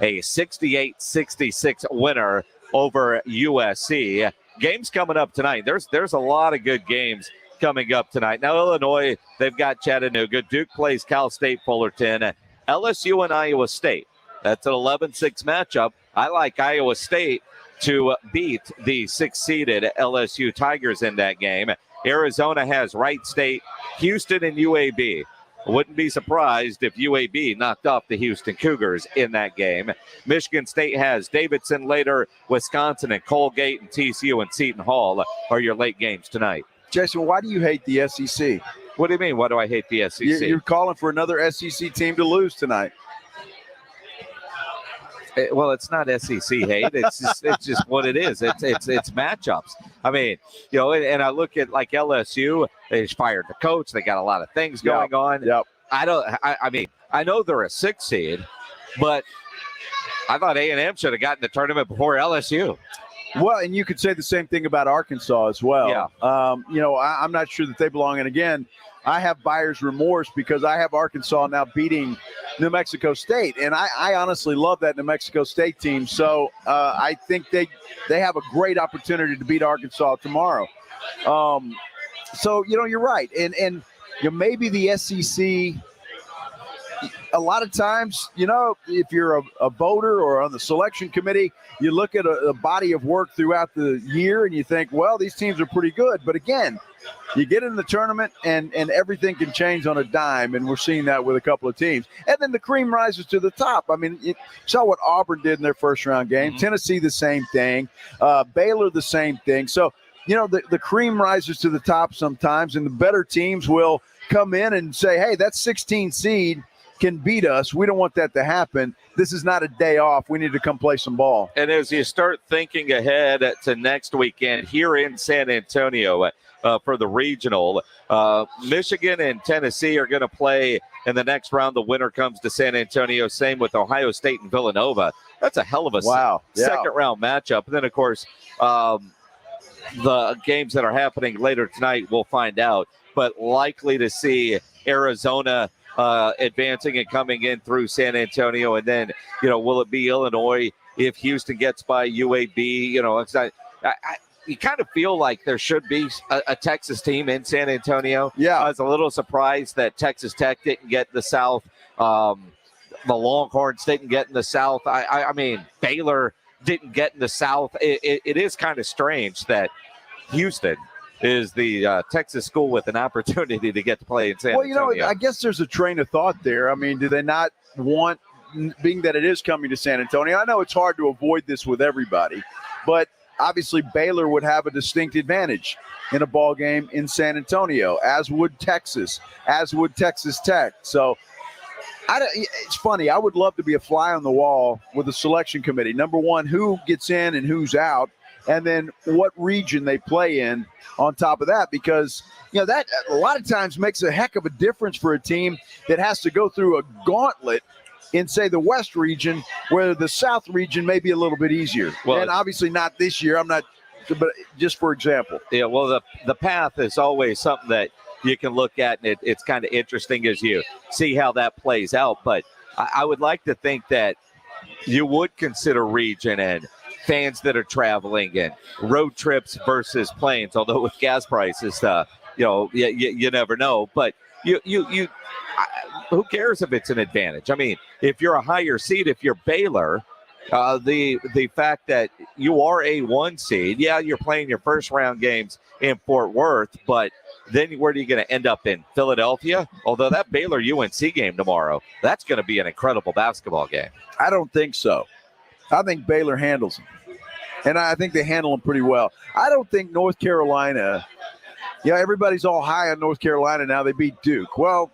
a 68-66 winner over USC. Games coming up tonight. There's a lot of good games coming up tonight. Now, Illinois, they've got Chattanooga. Duke plays Cal State Fullerton. LSU and Iowa State. That's an 11-6 matchup. I like Iowa State to beat the 6-seeded LSU Tigers in that game. Arizona has Wright State, Houston, and UAB. I wouldn't be surprised if UAB knocked off the Houston Cougars in that game. Michigan State has Davidson later, Wisconsin, and Colgate, and TCU and Seton Hall are your late games tonight. Jason, why do you hate the SEC? What do you mean? Why do I hate the SEC? You're calling for another SEC team to lose tonight. Well, it's not SEC hate. It's just what it is. It's matchups. I mean, and I look at like LSU. They just fired the coach. They got a lot of things going on. Yep. I mean, I know they're a 6 seed, but I thought A&M should have gotten the tournament before LSU. Well, and you could say the same thing about Arkansas as well. Yeah. I'm not sure that they belong. And again, I have buyer's remorse because I have Arkansas now beating New Mexico State. And I honestly love that New Mexico State team. So I think they have a great opportunity to beat Arkansas tomorrow. So, you're right. And maybe the SEC, a lot of times, if you're a voter or on the selection committee, you look at a body of work throughout the year and you think, well, these teams are pretty good. But again, you get in the tournament and everything can change on a dime, and we're seeing that with a couple of teams. And then the cream rises to the top. I mean, you saw what Auburn did in their first-round game. Mm-hmm. Tennessee, the same thing. Baylor, the same thing. So, the cream rises to the top sometimes, and the better teams will come in and say, hey, that 16 seed can beat us. We don't want that to happen. This is not a day off. We need to come play some ball. And as you start thinking ahead to next weekend here in San Antonio for the regional, Michigan and Tennessee are going to play in the next round. The winner comes to San Antonio. Same with Ohio State and Villanova. That's a hell of a second-round matchup. And then, of course, the games that are happening later tonight, we'll find out. But likely to see Arizona advancing and coming in through San Antonio. And then, will it be Illinois if Houston gets by UAB? It's not, you kind of feel like there should be a Texas team in San Antonio. Yeah. I was a little surprised that Texas Tech didn't get the South. The Longhorns didn't get in the South. I mean, Baylor didn't get in the South. It is kind of strange that Houston is the Texas school with an opportunity to get to play in San Antonio. I guess there's a train of thought there. I mean, do they not want, being that it is coming to San Antonio? I know it's hard to avoid this with everybody, but obviously Baylor would have a distinct advantage in a ball game in San Antonio, as would Texas, as would Texas Tech. So it's funny. I would love to be a fly on the wall with the selection committee. Number one, who gets in and who's out, and then what region they play in on top of that, because that a lot of times makes a heck of a difference for a team that has to go through a gauntlet in, say, the West region, where the South region may be a little bit easier. Well, and obviously not this year. I'm not but just for example. Yeah, well, the path is always something that you can look at, and it's kind of interesting as you see how that plays out. But I would like to think that you would consider region and fans that are traveling and road trips versus planes, although with gas prices, you never know. But who cares if it's an advantage? I mean, if you're a higher seed, if you're Baylor, the fact that you are a 1 seed, you're playing your first round games in Fort Worth, but then where are you going to end up in Philadelphia? Although that Baylor UNC game tomorrow, that's going to be an incredible basketball game. I don't think so. I think Baylor handles them, and I think they handle them pretty well. I don't think North Carolina, everybody's all high on North Carolina now. They beat Duke. Well,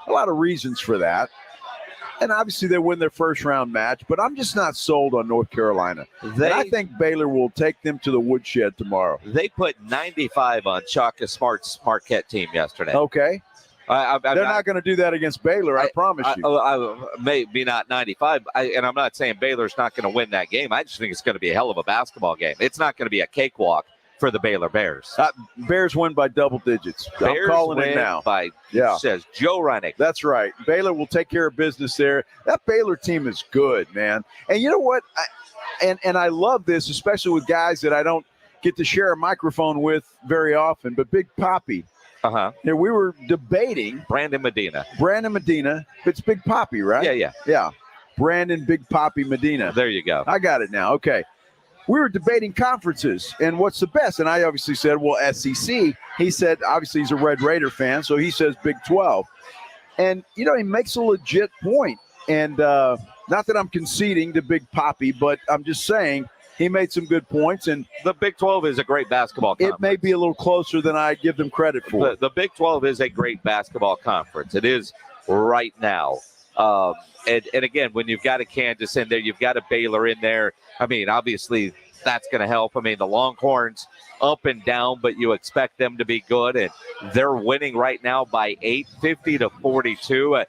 a lot of reasons for that. And obviously they win their first round match, but I'm just not sold on North Carolina. I think Baylor will take them to the woodshed tomorrow. They put 95 on Shaka Smart's Marquette team yesterday. Okay. They're not going to do that against Baylor, I promise you. Maybe not 95, and I'm not saying Baylor's not going to win that game. I just think it's going to be a hell of a basketball game. It's not going to be a cakewalk for the Baylor Bears. Bears win by double digits. Bears I'm calling win it now. Says Joe Reinick. That's right. Baylor will take care of business there. That Baylor team is good, man. And you know what? I love this, especially with guys that I don't get to share a microphone with very often, but Big Papi. We were debating. Brandon Medina. It's Big Papi, right? Yeah. Brandon Big Papi Medina. There you go. I got it now. Okay. We were debating conferences and what's the best. And I obviously said, well, SEC. He said, obviously, he's a Red Raider fan, so he says Big 12. And, he makes a legit point. And not that I'm conceding to Big Papi, but I'm just saying he made some good points. And the Big 12 is a great basketball conference. It may be a little closer than I give them credit for. The Big 12 is a great basketball conference. It is right now. And again, when you've got a Kansas in there, you've got a Baylor in there. I mean, obviously, that's going to help. I mean, the Longhorns up and down, but you expect them to be good. And they're winning right now by 8, 50-42.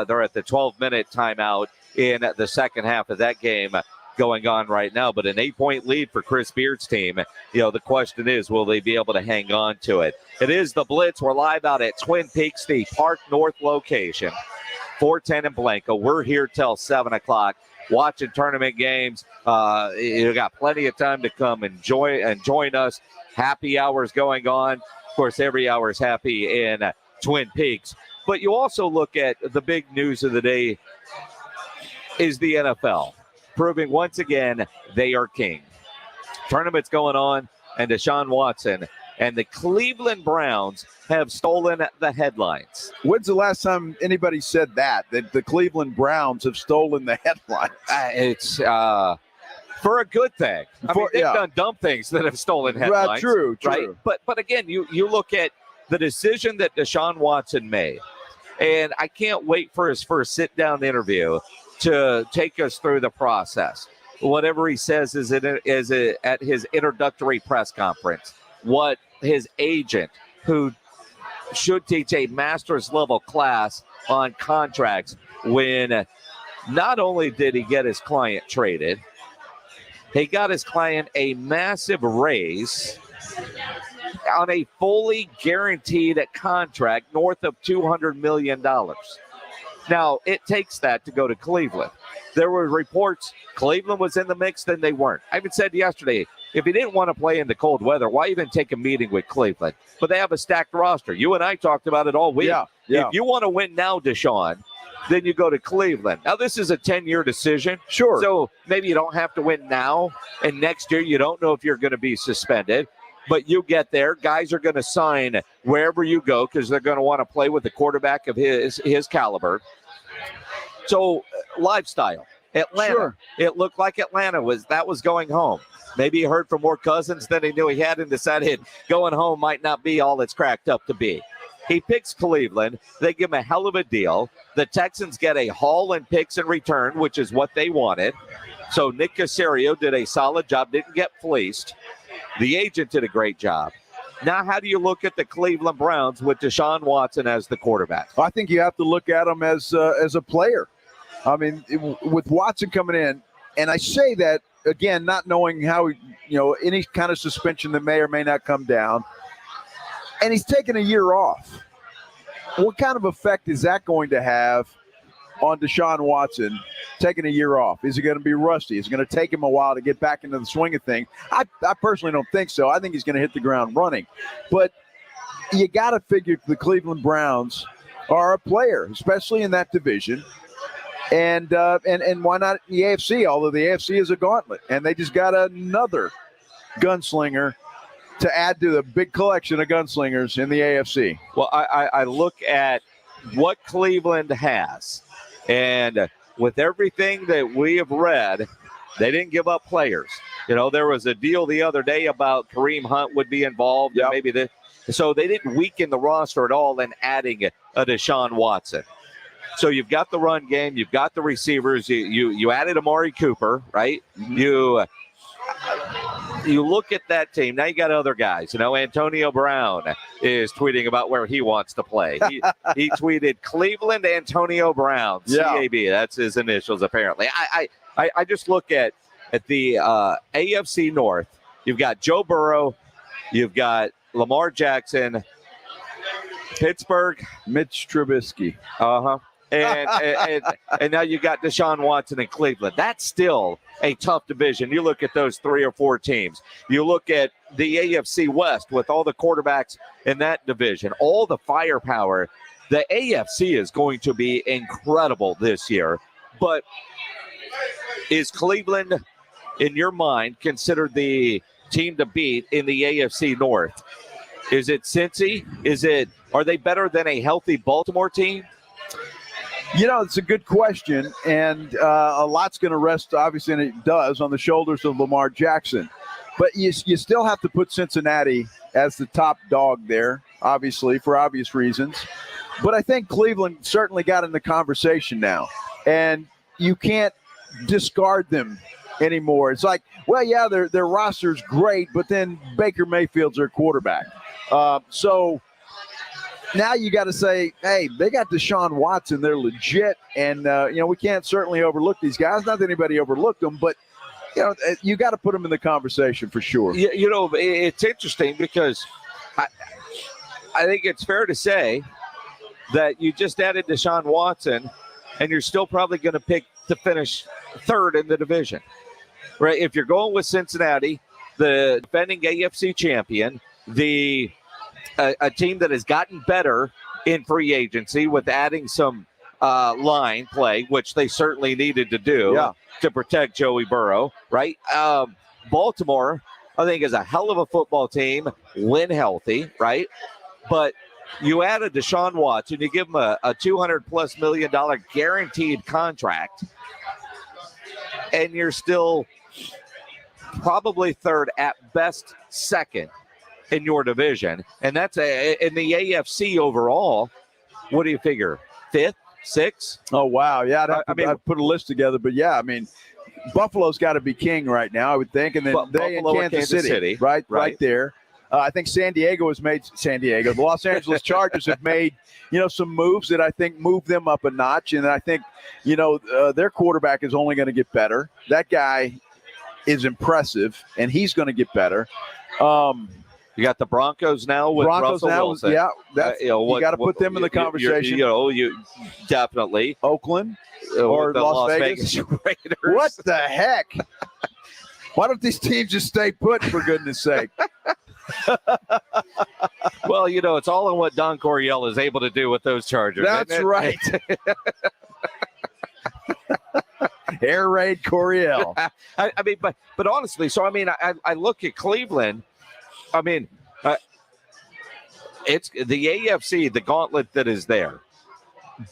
They're at the 12-minute timeout in the second half of that game going on right now. But an 8-point lead for Chris Beard's team. The question is, will they be able to hang on to it? It is the Blitz. We're live out at Twin Peaks, the Park North location. 410 in Blanco. We're here till 7 o'clock watching tournament games. You got plenty of time to come and join us. Happy hours going on. Of course, every hour is happy in Twin Peaks. But you also look at the big news of the day is the NFL, proving once again they are king. Tournament's going on, and Deshaun Watson and the Cleveland Browns have stolen the headlines. When's the last time anybody said that the Cleveland Browns have stolen the headlines? It's for a good thing. I mean, they've done dumb things that have stolen headlines. True. Right? But again, you look at the decision that Deshaun Watson made, and I can't wait for his first sit-down interview to take us through the process. Whatever he says is at his introductory press conference. What his agent, who should teach a master's level class on contracts, when not only did he get his client traded, he got his client a massive raise on a fully guaranteed contract north of $200 million. Now, it takes that to go to Cleveland. There were reports Cleveland was in the mix, then they weren't. I even said yesterday, if he didn't want to play in the cold weather, why even take a meeting with Cleveland? But they have a stacked roster. You and I talked about it all week. Yeah. If you want to win now, Deshaun, then you go to Cleveland. Now, this is a 10-year decision. Sure. So maybe you don't have to win now, and next year you don't know if you're going to be suspended. But you get there. Guys are going to sign wherever you go because they're going to want to play with the quarterback of his caliber. So, lifestyle. Atlanta. Sure. It looked like Atlanta was going home. Maybe he heard from more Cousins than he knew he had and decided going home might not be all it's cracked up to be. He picks Cleveland. They give him a hell of a deal. The Texans get a haul and picks in return, which is what they wanted. So Nick Caserio did a solid job, didn't get fleeced. The agent did a great job. Now, how do you look at the Cleveland Browns with Deshaun Watson as the quarterback? I think you have to look at him as a player. I mean, with Watson coming in, and I say that again, not knowing how, any kind of suspension that may or may not come down. And he's taken a year off. What kind of effect is that going to have on Deshaun Watson taking a year off? Is he going to be rusty? Is it going to take him a while to get back into the swing of things? I personally don't think so. I think he's going to hit the ground running. But you got to figure the Cleveland Browns are a player, especially in that division. And why not the AFC, although the AFC is a gauntlet. And they just got another gunslinger to add to the big collection of gunslingers in the AFC. Well, I look at what Cleveland has. And with everything that we have read, they didn't give up players. There was a deal the other day about Kareem Hunt would be involved. Yep. And so they didn't weaken the roster at all in adding a Deshaun Watson. So you've got the run game, you've got the receivers, you added Amari Cooper, right? Mm-hmm. You look at that team. Now you got other guys. Antonio Brown is tweeting about where he wants to play. He tweeted Cleveland Antonio Brown, CAB. That's his initials, apparently. I just look at the AFC North. You've got Joe Burrow. You've got Lamar Jackson. Pittsburgh. Mitch Trubisky. Uh-huh. And now you got Deshaun Watson in Cleveland. That's still a tough division. You look at those 3 or 4 teams. You look at the AFC West with all the quarterbacks in that division, all the firepower. The AFC is going to be incredible this year. But is Cleveland, in your mind, considered the team to beat in the AFC North? Is it Cincy? Are they better than a healthy Baltimore team? It's a good question, and a lot's going to rest, obviously, and it does, on the shoulders of Lamar Jackson. But you still have to put Cincinnati as the top dog there, obviously, for obvious reasons. But I think Cleveland certainly got in the conversation now, and you can't discard them anymore. It's like, well, yeah, their roster's great, but then Baker Mayfield's their quarterback. So now you got to say, hey, they got Deshaun Watson. They're legit. And, we can't certainly overlook these guys. Not that anybody overlooked them, but, you got to put them in the conversation for sure. It's interesting because I think it's fair to say that you just added Deshaun Watson and you're still probably going to pick to finish third in the division, right? If you're going with Cincinnati, the defending AFC champion, a team that has gotten better in free agency with adding some line play, which they certainly needed to do to protect Joey Burrow, right? Baltimore, I think, is a hell of a football team when healthy, right? But you add a Deshaun Watson, you give him a $200+ million guaranteed contract, and you're still probably third, at best second in your division. And that's in the AFC overall. What do you figure? 5th, 6th? Oh, wow. Yeah, I'd put a list together. But, yeah, Buffalo's got to be king right now, I would think. And then they in Kansas City. Right there. I think the Los Angeles Chargers have made, some moves that I think move them up a notch. And I think, their quarterback is only going to get better. That guy is impressive, and he's going to get better. You got the Broncos now with Russell Wilson. Yeah, you got to put them in the conversation. You definitely. Oakland or the Las Vegas Raiders. What the heck? Why don't these teams just stay put, for goodness sake? Well, it's all in what Don Coryell is able to do with those Chargers. That's right. Air raid Coryell. But honestly, I look at Cleveland. It's the AFC, the gauntlet that is there.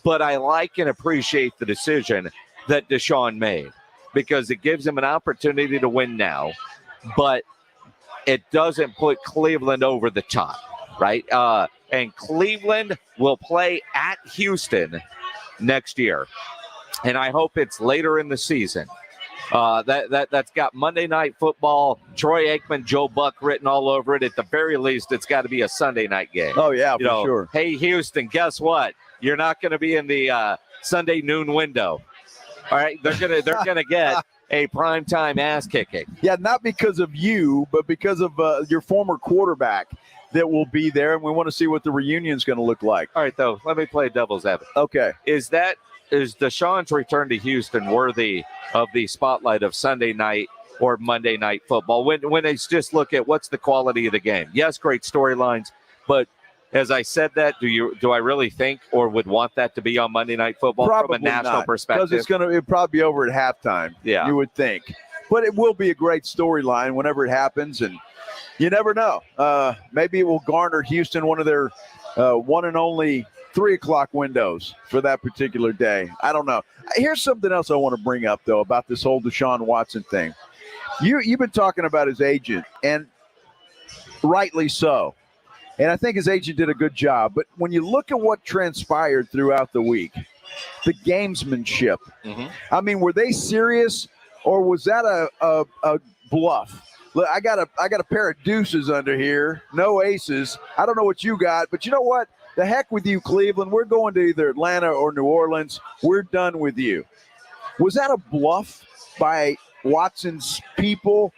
But I like and appreciate the decision that Deshaun made, because it gives him an opportunity to win now, but it doesn't put Cleveland over the top, right? And Cleveland will play at Houston next year, and I hope it's later in the season. That's got Monday Night Football, Troy Aikman, Joe Buck written all over it. At the very least, it's got to be a Sunday night game. Oh, yeah, for sure. Hey, Houston, guess what? You're not going to be in the Sunday noon window. All right, they're gonna get a primetime ass kicking. Yeah, not because of you, but because of your former quarterback that will be there, and we want to see what the reunion's going to look like. All right, though, let me play devil's advocate. Okay. Is Deshaun's return to Houston worthy of the spotlight of Sunday night or Monday night football? When they just look at what's the quality of the game? Yes, great storylines, but as I said that, do I really think or would want that to be on Monday Night Football Probably from a national not, perspective? because it'll probably be over at halftime. Yeah, you would think, but it will be a great storyline whenever it happens, and you never know. Maybe it will garner Houston one of their one and only 3:00 windows for that particular day. I don't know. Here's something else I want to bring up though about this whole Deshaun Watson thing. You've been talking about his agent, and rightly so. And I think his agent did a good job. But when you look at what transpired throughout the week, the gamesmanship, I mean, were they serious or was that a bluff? Look, I got a pair of deuces under here, no aces. I don't know what you got, but you know what? The heck with you, Cleveland. We're going to either Atlanta or New Orleans. We're done with you. Was that a bluff by Watson's people?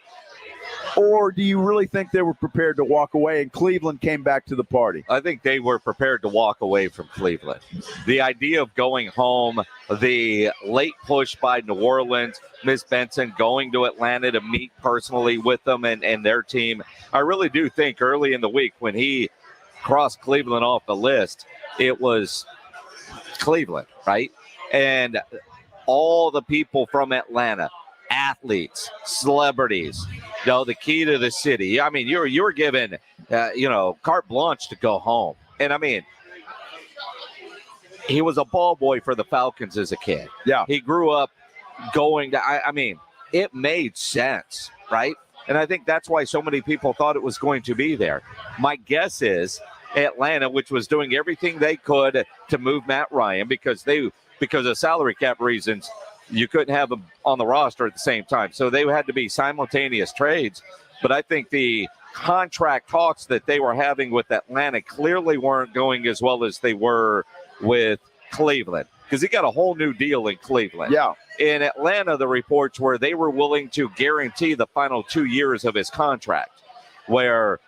Or do you really think they were prepared to walk away and Cleveland came back to the party? I think they were prepared to walk away from Cleveland. The idea of going home, the late push by New Orleans, Miss Benson going to Atlanta to meet personally with them and their team. I really do think early in the week when he crossed Cleveland off the list, it was Cleveland, right? And all the people from Atlanta, athletes, celebrities, the key to the city. I mean, you're given, carte blanche to go home. And I mean, he was a ball boy for the Falcons as a kid. Yeah. He grew up going to, I mean, it made sense, right? And I think that's why so many people thought it was going to be there. My guess is Atlanta, which was doing everything they could to move Matt Ryan because of salary cap reasons, you couldn't have them on the roster at the same time. So they had to be simultaneous trades. But I think the contract talks that they were having with Atlanta clearly weren't going as well as they were with Cleveland because he got a whole new deal in Cleveland. Yeah. In Atlanta, the reports were they were willing to guarantee the final 2 years of his contract, where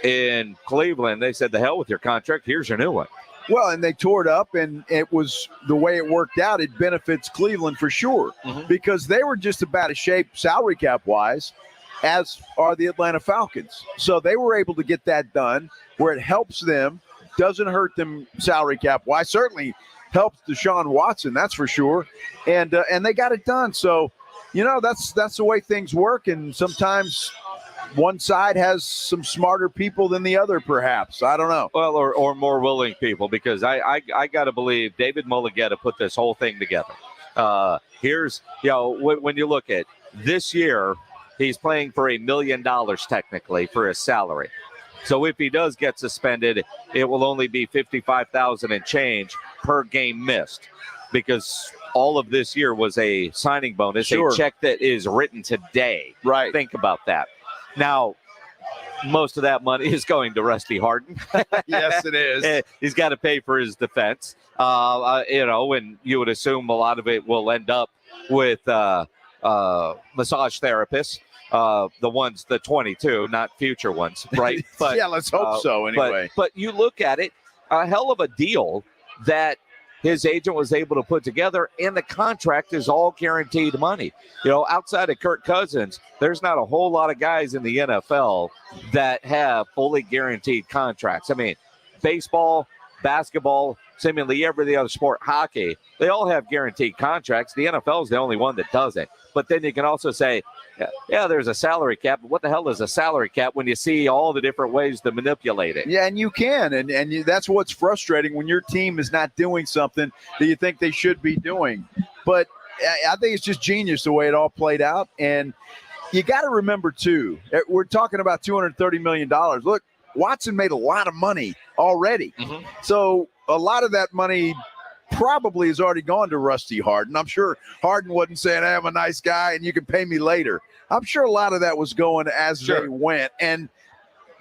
in Cleveland, they said, the hell with your contract. Here's your new one. Well, and they tore it up, and it was the way it worked out. It benefits Cleveland for sure because they were just about as shape salary cap wise as are the Atlanta Falcons. So they were able to get that done where it helps them, doesn't hurt them salary cap wise. Certainly helps Deshaun Watson, that's for sure. And they got it done. So, that's the way things work. And sometimes one side has some smarter people than the other, perhaps. I don't know. Well, or more willing people, because I got to believe David Mulligetta put this whole thing together. Here's, when you look at this year, he's playing for $1 million technically for his salary. So if he does get suspended, it will only be $55,000 and change per game missed, because all of this year was a signing bonus, a check that is written today. Right. Think about that. Now, most of that money is going to Rusty Hardin. Yes, it is. He's got to pay for his defense, and you would assume a lot of it will end up with massage therapists, the 22, not future ones, right? But, yeah, let's hope so anyway. But you look at it, a hell of a deal that his agent was able to put together, and the contract is all guaranteed money. Outside of Kirk Cousins, there's not a whole lot of guys in the NFL that have fully guaranteed contracts. I mean, baseball, basketball, seemingly every other sport, hockey, they all have guaranteed contracts. The NFL is the only one that doesn't. But then you can also say, yeah, there's a salary cap. But what the hell is a salary cap when you see all the different ways to manipulate it? Yeah, and you can. And that's what's frustrating when your team is not doing something that you think they should be doing. But I think it's just genius the way it all played out. And you got to remember, too, we're talking about $230 million. Look, Watson made a lot of money already. So a lot of that money probably has already gone to Rusty Hardin. I'm sure Hardin wasn't saying, hey, I'm a nice guy and you can pay me later. I'm sure a lot of that was going as they went. And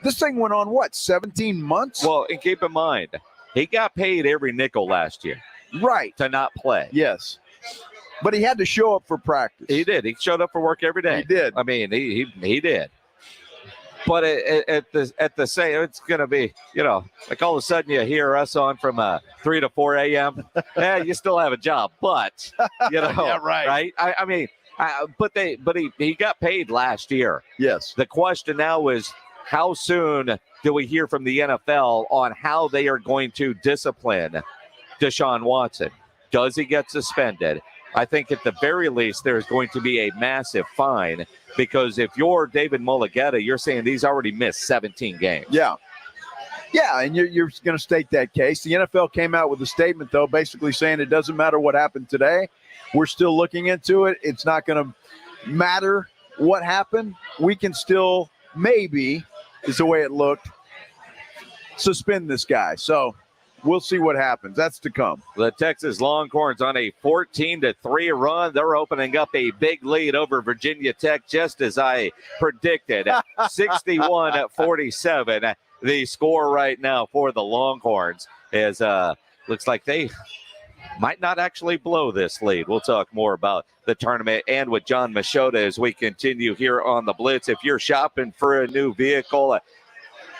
this thing went on, 17 months? Well, and keep in mind, he got paid every nickel last year. Right. To not play. Yes. But he had to show up for practice. He did. He showed up for work every day. He did. I mean, he did. But at the same, it's going to be, like all of a sudden you hear us on from 3 to 4 a.m. You still have a job, but Yeah, right. I mean, but he got paid last year. Yes. The question now is, how soon do we hear from the NFL on how they are going to discipline Deshaun Watson? Does he get suspended? I think at the very least there's going to be a massive fine, because if you're David Mulligetta, you're saying he's already missed 17 games. Yeah, and you're going to state that case. The NFL came out with a statement, though, basically saying it doesn't matter what happened today. We're still looking into it. It's not going to matter what happened. We can still, maybe, is the way it looked, suspend this guy. So we'll see what happens. That's to come. The Texas Longhorns on a 14-3 run. They're opening up a big lead over Virginia Tech, just as I predicted. 61-47. The score right now for the Longhorns is looks like they might not actually blow this lead. We'll talk more about the tournament and with John Machota as we continue here on the Blitz. If you're shopping for a new vehicle,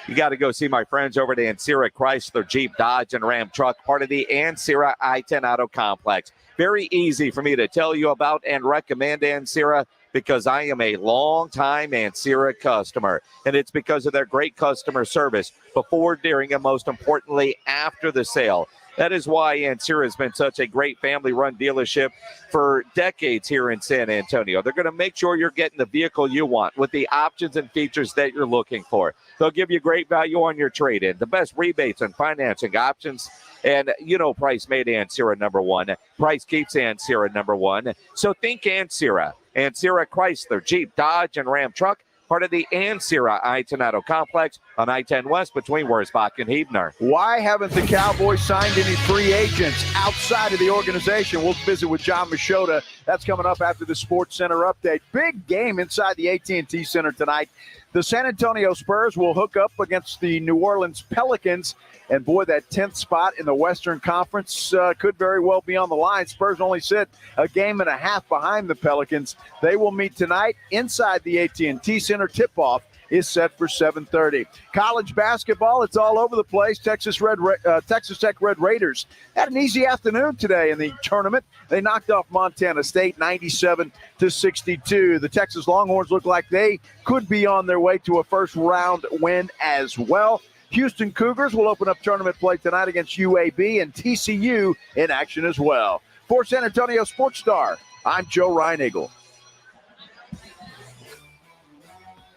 you got to go see my friends over at Ancira Chrysler, Jeep, Dodge, and Ram Truck, part of the Ancira I-10 Auto Complex. Very easy for me to tell you about and recommend Ancira, because I am a long-time Ancira customer, and it's because of their great customer service before, during, and most importantly, after the sale. That is why Ancira has been such a great family-run dealership for decades here in San Antonio. They're going to make sure you're getting the vehicle you want with the options and features that you're looking for. They'll give you great value on your trade-in, the best rebates and financing options, and price made Ancira number one. Price keeps Ancira number one. So think Ancira. Ancira Chrysler, Jeep, Dodge, and Ram Truck, part of the Ancira I-10 Auto Complex on I-10 West between Wurzbach and Huebner. Why haven't the Cowboys signed any free agents outside of the organization? We'll visit with John Machota. That's coming up after the Sports Center update. Big game inside the AT&T Center tonight. The San Antonio Spurs will hook up against the New Orleans Pelicans. And, boy, that 10th spot in the Western Conference could very well be on the line. Spurs only sit a game and a half behind the Pelicans. They will meet tonight inside the AT&T Center. Tip-off is set for 7:30. College basketball, it's all over the place. Texas Tech Red Raiders had an easy afternoon today in the tournament. They knocked off Montana State 97-62. The Texas Longhorns look like they could be on their way to a first-round win as well. Houston Cougars will open up tournament play tonight against UAB, and TCU in action as well. For San Antonio Sports Star, I'm Joe Reinagle.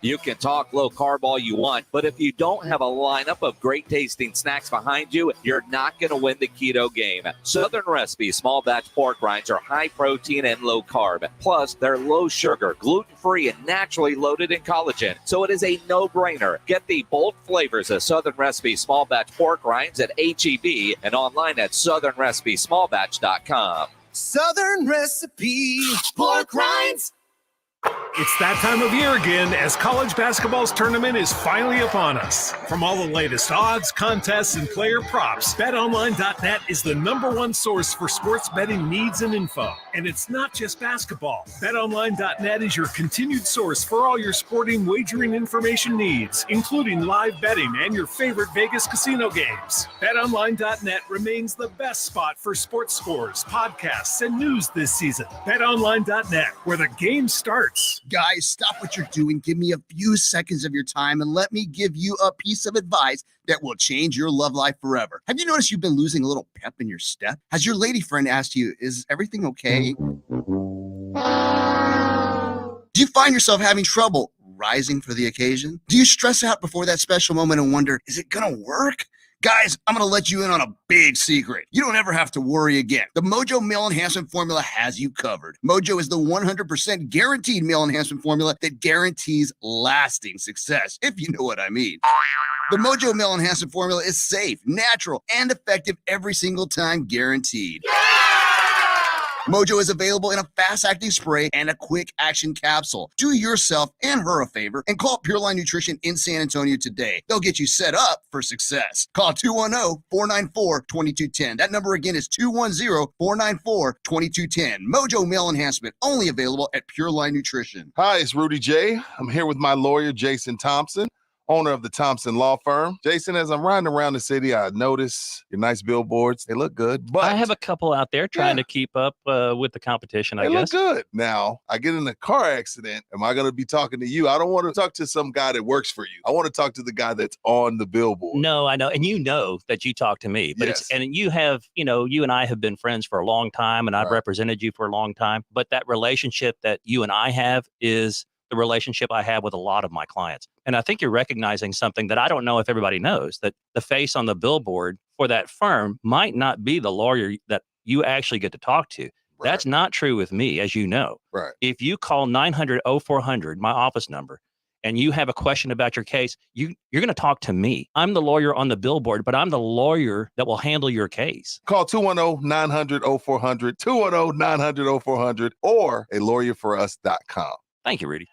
You can talk low carb all you want, but if you don't have a lineup of great tasting snacks behind you, you're not going to win the keto game. Southern Recipe small batch pork rinds are high protein and low carb. Plus, they're low sugar, gluten-free, and naturally loaded in collagen. So it is a no-brainer. Get the bold flavors of Southern Recipe small batch pork rinds at H-E-B and online at southernrecipesmallbatch.com. Southern Recipe pork rinds. It's that time of year again as college basketball's tournament is finally upon us. From all the latest odds, contests, and player props, BetOnline.net is the #1 source for sports betting needs and info. And it's not just basketball. BetOnline.net is your continued source for all your sporting wagering information needs, including live betting and your favorite Vegas casino games. BetOnline.net remains the best spot for sports scores, podcasts, and news this season. BetOnline.net, where the game starts. Guys, stop what you're doing. Give me a few seconds of your time and let me give you a piece of advice that will change your love life forever. Have you noticed you've been losing a little pep in your step? Has your lady friend asked you, is everything okay? Do you find yourself having trouble rising for the occasion? Do you stress out before that special moment and wonder, is it going to work? Guys, I'm going to let you in on a big secret. You don't ever have to worry again. The Mojo Male Enhancement Formula has you covered. Mojo is the 100% guaranteed male enhancement formula that guarantees lasting success, if you know what I mean. The Mojo Male Enhancement Formula is safe, natural, and effective every single time, guaranteed. Mojo is available in a fast-acting spray and a quick-action capsule. Do yourself and her a favor and call Pureline Nutrition in San Antonio today. They'll get you set up for success. Call 210-494-2210. That number again is 210-494-2210. Mojo Male Enhancement, only available at Pureline Nutrition. Hi, it's Rudy J. I'm here with my lawyer, Jason Thompson, owner of the Thompson Law Firm. Jason, as I'm riding around the city, I notice your nice billboards. They look good, but I have a couple out there trying to keep up with the competition, I guess. They look good. Now, I get in a car accident. Am I going to be talking to you? I don't want to talk to some guy that works for you. I want to talk to the guy that's on the billboard. No, I know. And you know that you talk to me, but Yes. and you have, you and I have been friends for a long time, and I've represented you for a long time. But that relationship that you and I have is the relationship I have with a lot of my clients. And I think you're recognizing something that I don't know if everybody knows, that the face on the billboard for that firm might not be the lawyer that you actually get to talk to. That's not true with me, as you know. Right. If you call 900-0400, my office number, and you have a question about your case, you're going to talk to me. I'm the lawyer on the billboard, but I'm the lawyer that will handle your case. Call 210-900-0400, 210-900-0400, or a lawyerforus.com. Thank you, Rudy.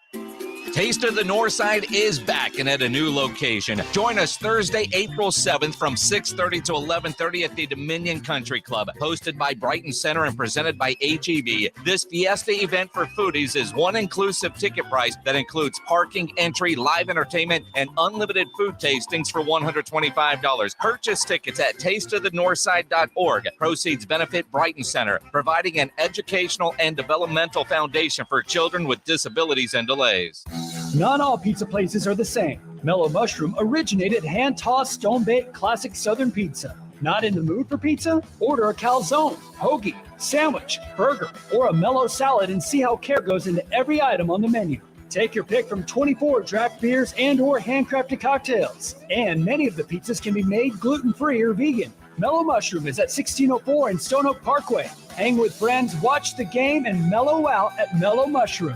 Taste of the Northside is back and at a new location. Join us Thursday, April 7th from 6:30 to 11:30 at the Dominion Country Club. Hosted by Brighton Center and presented by HEB. This fiesta event for foodies is one inclusive ticket price that includes parking, entry, live entertainment, and unlimited food tastings for $125. Purchase tickets at tasteofthenorthside.org. Proceeds benefit Brighton Center, providing an educational and developmental foundation for children with disabilities and delays. Not all pizza places are the same. Mellow Mushroom originated hand-tossed, stone-baked classic Southern pizza. Not in the mood for pizza? Order a calzone, hoagie, sandwich, burger, or a mellow salad and see how care goes into every item on the menu. Take your pick from 24 draft beers and or handcrafted cocktails. And many of the pizzas can be made gluten-free or vegan. Mellow Mushroom is at 1604 in Stone Oak Parkway. Hang with friends, watch the game, and mellow out at Mellow Mushroom.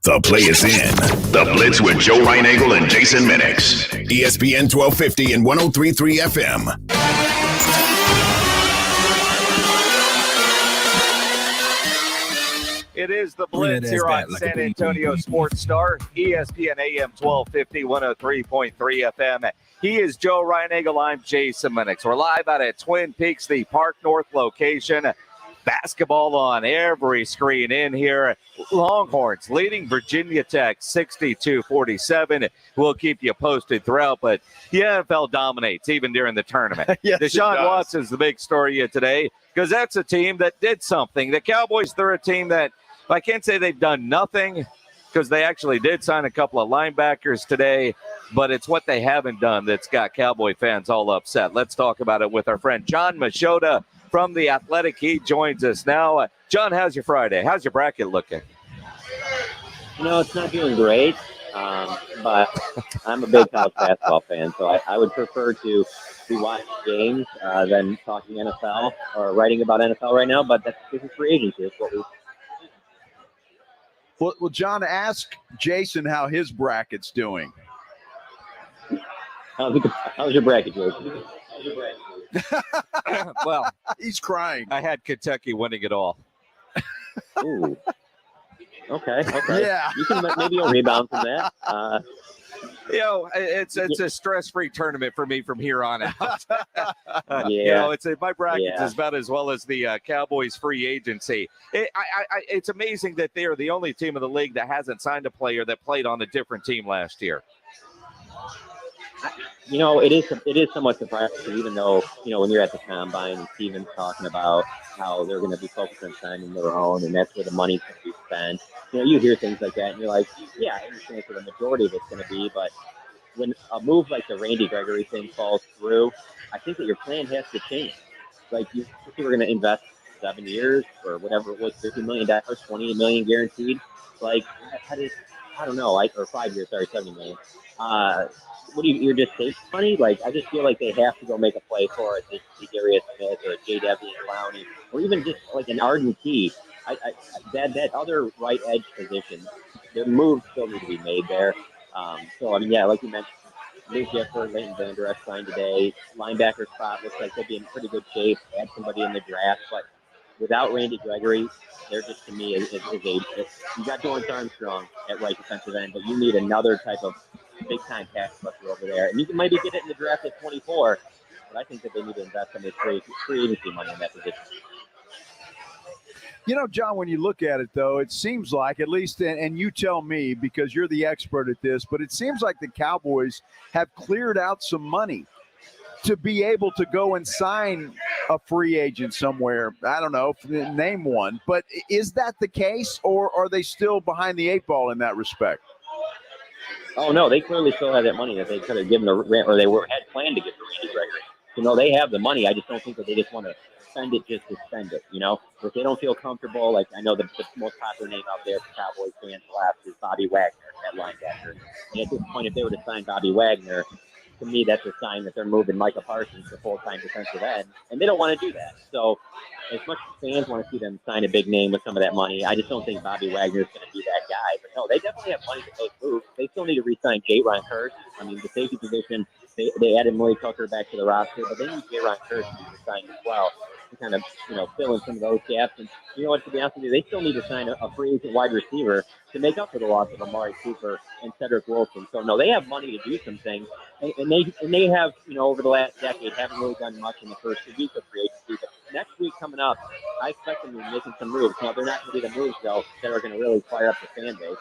The play is in. The Blitz with Joe Reinagel and Jason Minix. ESPN 1250 and 103.3 FM. It is the Blitz here on San Antonio Sports Star, ESPN AM 1250, 103.3 FM. He is Joe Reinagel. I'm Jason Minix. We're live out at Twin Peaks, the Park North location. Basketball on every screen in here. Longhorns leading Virginia Tech 62-47. We'll keep you posted throughout, but the NFL dominates even during the tournament. Yes, Deshaun Watson's the big story of today because that's a team that did something. The Cowboys, they're a team that I can't say they've done nothing because they actually did sign a couple of linebackers today, but it's what they haven't done that's got Cowboy fans all upset. Let's talk about it with our friend John Machota from The Athletic. He joins us now. John, how's your Friday? How's your bracket looking? It's not doing great, but I'm a big college basketball fan, so I would prefer to be watching games than talking NFL or writing about NFL right now, but this is free agency. That's what we. Well, John, ask Jason how his bracket's doing. How's your bracket, Jason? Well, he's crying. I had Kentucky winning it all. Ooh. Okay. Yeah. You can maybe you'll rebound from that. It's a stress-free tournament for me from here on out. Yeah. My bracket Yeah. is about as well as the Cowboys free agency. It's amazing that they are the only team in the league that hasn't signed a player that played on a different team last year. It is somewhat surprising, even though, when you're at the combine and Steven's talking about how they're going to be focused on signing their own and that's where the money's going to be spent. You hear things like that and you're like, yeah, I understand for the majority of it's going to be, but when a move like the Randy Gregory thing falls through, I think that your plan has to change. Like, you were going to invest 7 years or whatever it was, $50 million, $28 million guaranteed. Like, I don't know, or 5 years, sorry, $70 million. You're just saving money? Like, I just feel like they have to go make a play for it. Just Darius Smith or J.W. Clowney, or even just like an Arden Key. That other right edge position, the moves still need to be made there. Like you mentioned, Luke Gifford, Leighton Vander Esch signed today. Linebacker spot looks like they'll be in pretty good shape. Add somebody in the draft, but without Randy Gregory, they're just, to me, you got Dorrance Armstrong at right defensive end, but you need another type of big-time pass rusher over there. And you can maybe get it in the draft at 24, but I think that they need to invest some of free agency money in that position. You know, John, when you look at it, though, it seems like, at least, and you tell me because you're the expert at this, but it seems like the Cowboys have cleared out some money to be able to go and sign a free agent somewhere. I don't know, name one. But is that the case, or are they still behind the eight ball in that respect? Oh, no, they clearly still have that money that they could have given, or they had planned to give to Randy Gregory. You know, they have the money. I just don't think that they just want to spend it just to spend it, you know? If they don't feel comfortable, like I know the most popular name out there for Cowboys fans last is Bobby Wagner at linebacker. And at this point, if they were to sign Bobby Wagner, to me, that's a sign that they're moving Micah Parsons to full-time defensive end, and they don't want to do that. So as much as fans want to see them sign a big name with some of that money, I just don't think Bobby Wagner is going to be that guy. But no, they definitely have money to make moves. They still need to re-sign J-Ron Hurst. I mean, the safety position, they added Murray Tucker back to the roster, but they need J-Ron Hurst to be re-signed as well to kind of, fill in some of those gaps. And you know what, to be honest with you, they still need to sign a free agent wide receiver to make up for the loss of Amari Cooper and Cedric Wilson. So no, they have money to do some things, and they have, over the last decade, haven't really done much in the first 2 weeks of free agency. But next week coming up, I expect them to be making some moves. Now they're not going to be the moves though that are going to really fire up the fan base.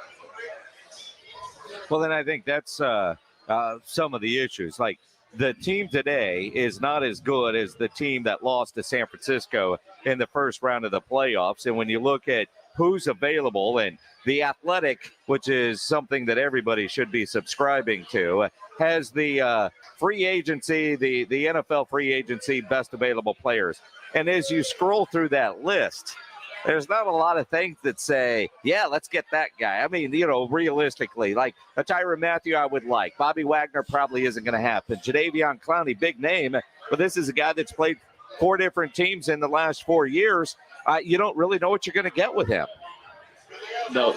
Well, then I think that's some of the issues. Like, the team today is not as good as the team that lost to San Francisco in the first round of the playoffs. And when you look at who's available, and The Athletic, which is something that everybody should be subscribing to, has the free agency, the NFL free agency best available players. And as you scroll through that list, there's not a lot of things that say, yeah, let's get that guy. I mean, realistically, like a Tyrann Mathieu I would like. Bobby Wagner probably isn't going to happen. Jadeveon Clowney, big name, but this is a guy that's played 4 different teams in the last 4 years. You don't really know what you're going to get with him. No,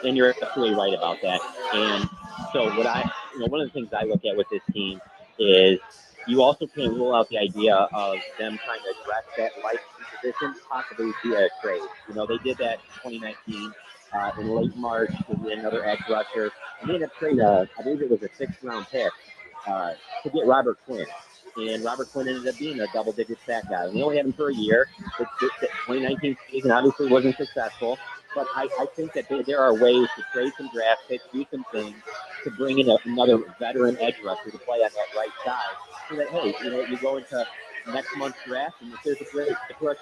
and you're absolutely right about that. And so one of the things I look at with this team is you also can't rule out the idea of them trying to address that life position, possibly via a trade. They did that in 2019 in late March to get another edge rusher. And they ended up trading, I believe it was a 6th-round pick to get Robert Quinn. And Robert Quinn ended up being a double-digit sack guy. We only had him for a year. The 2019 season obviously wasn't successful. But I think that there are ways to trade some draft picks, do some things to bring in another veteran edge rusher to play on that right side. So that, hey, you go into next month's draft, and if there's a great rush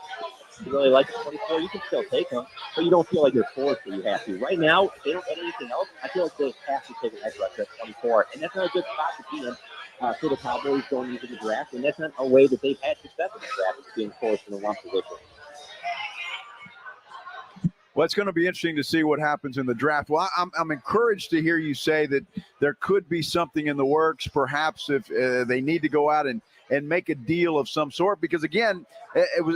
you really like at 24, you can still take them, but you don't feel like you're forced that you have to. Right now, if they don't get anything else, I feel like they have to take an edge rusher at 24, and that's not a good spot to be in for the Cowboys going into the draft, and that's not a way that they've had success in the draft, is being forced in the one position. Well, it's going to be interesting to see what happens in the draft. Well, I'm encouraged to hear you say that there could be something in the works, perhaps if they need to go out and make a deal of some sort. Because, again,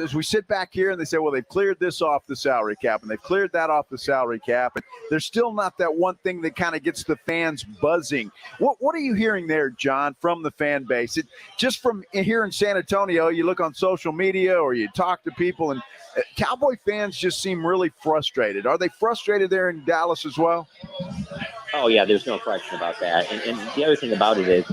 as we sit back here and they say, well, they've cleared this off the salary cap and they've cleared that off the salary cap, and there's still not that one thing that kind of gets the fans buzzing. What are you hearing there, John, from the fan base? Just from here in San Antonio, you look on social media or you talk to people, and Cowboy fans just seem really frustrated. Are they frustrated there in Dallas as well? Oh, yeah, there's no question about that. And the other thing about it is,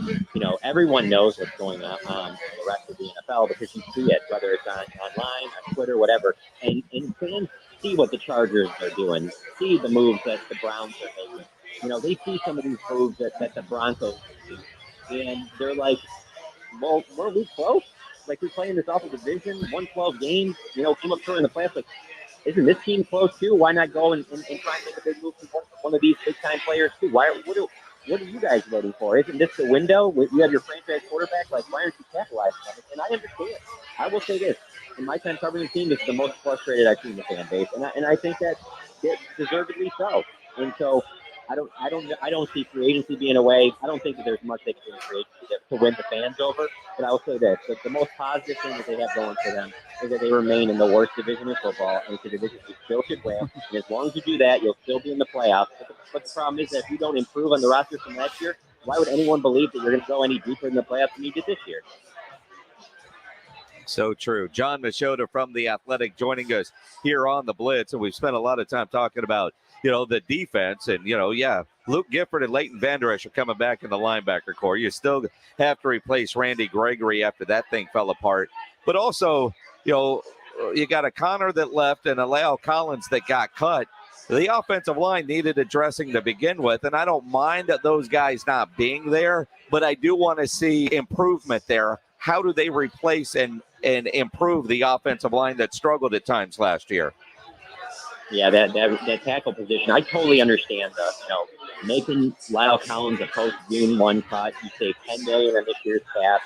everyone knows what's going on in the rest of the NFL because you see it, whether it's online, on Twitter, whatever. And fans see what the Chargers are doing, see the moves that the Browns are making. They see some of these moves that the Broncos do. And they're like, well, weren't we close? Like, we're playing this awful division, 1-12 games, came up short in the playoffs. Like, isn't this team close too? Why not go and try and make a big move for one of these big-time players too? What are you guys voting for? Isn't this the window? You have your franchise quarterback. Like, why aren't you capitalizing on it? And I understand. I will say this. In my time covering the team, it's the most frustrated I've seen the fan base. And I think that it's deservedly so. And so I don't see free agency being a way. I don't think that there's much they can do in free agency to win the fans over. But I will say this: that the most positive thing that they have going for them is that they remain in the worst division in football, and it's a division you still should win. And as long as you do that, you'll still be in the playoffs. But the problem is that if you don't improve on the roster from last year, why would anyone believe that you're going to go any deeper in the playoffs than you did this year? So true. John Machota from The Athletic joining us here on the Blitz. And we've spent a lot of time talking about, the defense. And, Luke Gifford and Leighton Vander Esch are coming back in the linebacker core. You still have to replace Randy Gregory after that thing fell apart. But also, you got a Connor that left and a Lyle Collins that got cut. The offensive line needed addressing to begin with, and I don't mind those guys not being there, but I do want to see improvement there. How do they replace and improve the offensive line that struggled at times last year? Yeah, that tackle position, I totally understand making Lyle Collins a post-June 1 cut. You save $10 million on this year's cap.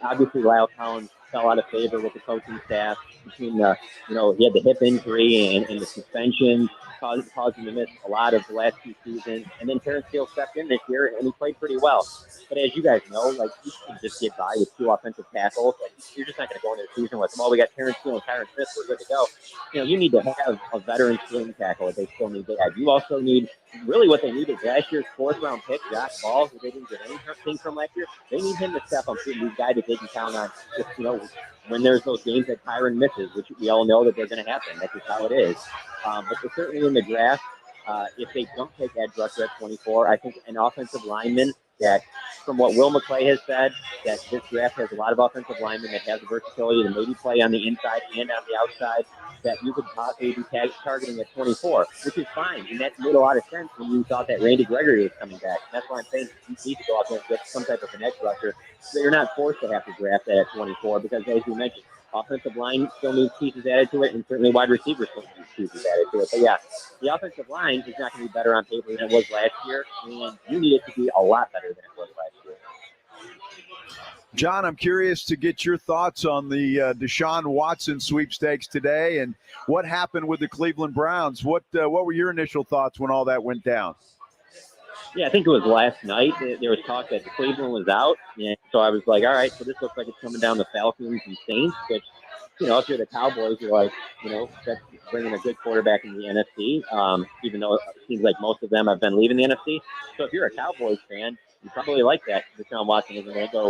Obviously, Lyle Collins fell out of favor with the coaching staff between he had the hip injury and the suspension caused him to miss a lot of the last 2 seasons. And then Terrence Steele stepped in this year and he played pretty well. But as you guys know, you can just get by with 2 offensive tackles. You're just not going to go into the season with them. We got Terrence Steele and Tyron Smith. We're good to go. You need to have a veteran swing tackle that they still need to add. You also need, really what they needed last year's 4th-round pick, Josh Ball, who they didn't get anything from last year. They need him to step up to these guys that they can count on. Just, when there's those games that Tyron misses, which we all know that they're going to happen. That's just how it is. But they're certainly in the draft. If they don't take edge rusher at 24, I think an offensive lineman that, from what Will McClay has said, that this draft has a lot of offensive linemen that have the versatility to maybe play on the inside and on the outside, that you could possibly be targeting at 24, which is fine. And that made a lot of sense when you thought that Randy Gregory was coming back. That's why I'm saying you need to go out there and get some type of an edge rusher so you're not forced to have to draft that at 24 because, as you mentioned, offensive line still needs pieces added to it, and certainly wide receivers still needs pieces added to it. But, yeah, the offensive line is not going to be better on paper than it was last year, and you need it to be a lot better than it was last year. John, I'm curious to get your thoughts on the Deshaun Watson sweepstakes today and what happened with the Cleveland Browns. What were your initial thoughts when all that went down? Yeah, I think it was last night. There was talk that Cleveland was out, and so I was like, all right, so this looks like it's coming down to Falcons and Saints, which, if you're the Cowboys, you're like, that's bringing a good quarterback in the NFC, even though it seems like most of them have been leaving the NFC. So if you're a Cowboys fan, you probably like that Deshaun Watson isn't going to go to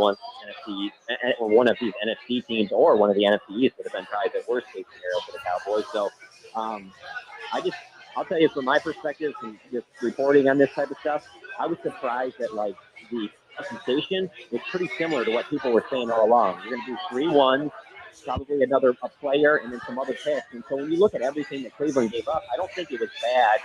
one of these NFC teams or one of the NFC East would have been probably the worst case scenario for the Cowboys. So I'll tell you from my perspective, from just reporting on this type of stuff, I was surprised that the compensation was pretty similar to what people were saying all along. You're going to do 3-1, probably a player, and then some other picks. And so when you look at everything that Cleveland gave up, I don't think it was bad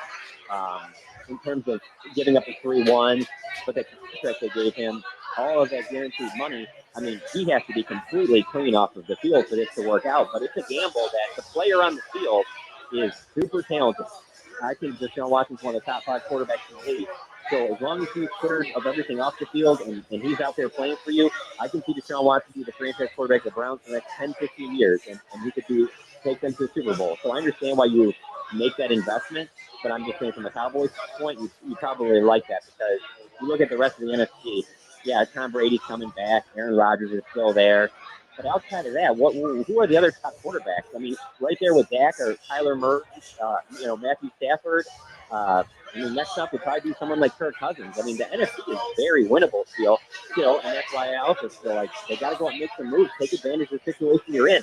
in terms of giving up the 3-1, but the contract they gave him, all of that guaranteed money. I mean, he has to be completely clean off of the field for this to work out. But it's a gamble that the player on the field is super talented. I think Deshaun Watson's one of the top 5 quarterbacks in the league. So as long as he's cleared of everything off the field and he's out there playing for you, I can see Deshaun Watson be the franchise quarterback of the Browns for the next 10, 15 years, and he could take them to the Super Bowl. So I understand why you make that investment, but I'm just saying from a Cowboys point, you probably like that because you look at the rest of the NFC, yeah, Tom Brady's coming back, Aaron Rodgers is still there. But outside of that, who are the other top quarterbacks? I mean, right there with Dak or Kyler Murray, Matthew Stafford. Next up would probably be someone like Kirk Cousins. I mean, the NFC is very winnable still, and that's why I also feel like they got to go out and make some moves, take advantage of the situation you're in.